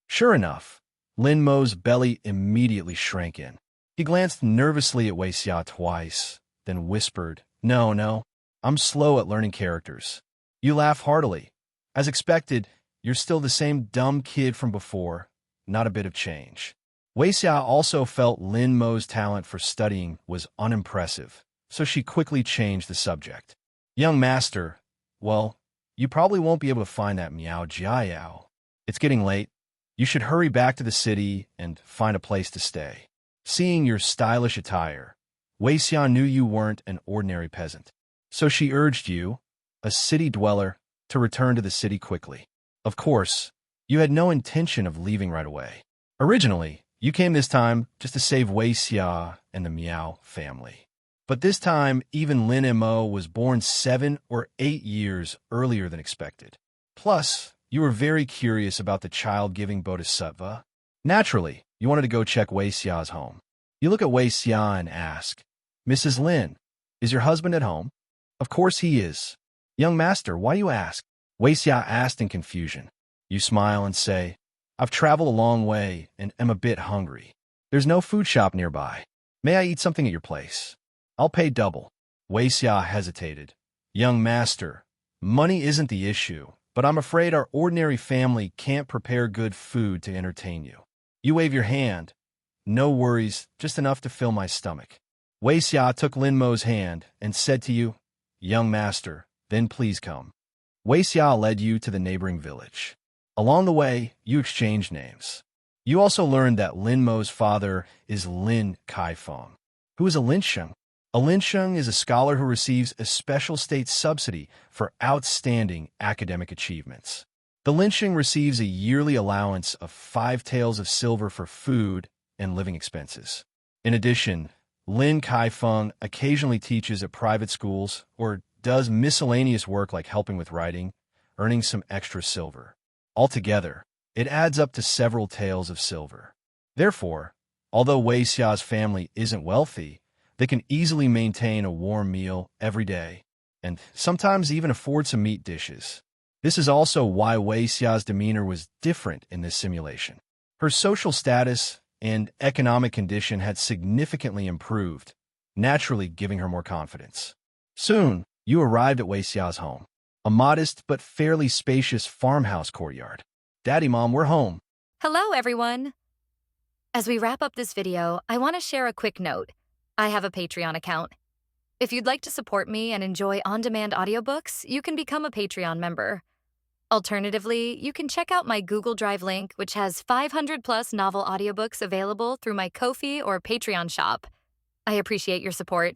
Speaker 1: Sure enough, Lin Mo's belly immediately shrank in. He glanced nervously at Wei Xia twice, then whispered, No, I'm slow at learning characters." You laugh heartily. As expected, you're still the same dumb kid from before, not a bit of change. Wei Xia also felt Lin Mo's talent for studying was unimpressive, so she quickly changed the subject. "Young master, well, you probably won't be able to find that Miao Jiayao. It's getting late. You should hurry back to the city and find a place to stay." Seeing your stylish attire, Wei Xia knew you weren't an ordinary peasant. So she urged you, a city dweller, to return to the city quickly. Of course, you had no intention of leaving right away. Originally, you came this time just to save Wei Xia and the Miao family. But this time, even Lin Mo was born 7 or 8 years earlier than expected. Plus, you were very curious about the child-giving bodhisattva. Naturally, you wanted to go check Wei Xia's home. You look at Wei Xia and ask, "Mrs. Lin, is your husband at home?" "Of course he is." "Young master, why do you ask?" Wei Xia asked in confusion. You smile and say, "I've traveled a long way and am a bit hungry. There's no food shop nearby. May I eat something at your place? I'll pay double." Wei Xia hesitated. "Young master, money isn't the issue, but I'm afraid our ordinary family can't prepare good food to entertain you." You wave your hand. "No worries, just enough to fill my stomach." Wei Xia took Lin Mo's hand and said to you, "Young master, then please come." Wei Xia led you to the neighboring village. Along the way, you exchanged names. You also learned that Lin Mo's father is Lin Kaifeng. Who is a Linsheng? A Linsheng is a scholar who receives a special state subsidy for outstanding academic achievements. The Linsheng receives a yearly allowance of 5 taels of silver for food and living expenses. In addition, Lin Kaifeng occasionally teaches at private schools or does miscellaneous work like helping with writing, earning some extra silver. Altogether, it adds up to several taels of silver. Therefore, although Wei Xia's family isn't wealthy, they can easily maintain a warm meal every day, and sometimes even afford some meat dishes. This is also why Wei Xia's demeanor was different in this simulation. Her social status and economic condition had significantly improved, naturally giving her more confidence. Soon, you arrived at Wei Xia's home, a modest but fairly spacious farmhouse courtyard. "Daddy, Mom, we're home."
Speaker 3: Hello, everyone. As we wrap up this video, I want to share a quick note. I have a Patreon account. If you'd like to support me and enjoy on-demand audiobooks, you can become a Patreon member. Alternatively, you can check out my Google Drive link, which has 500+ novel audiobooks available through my Ko-fi or Patreon shop. I appreciate your support.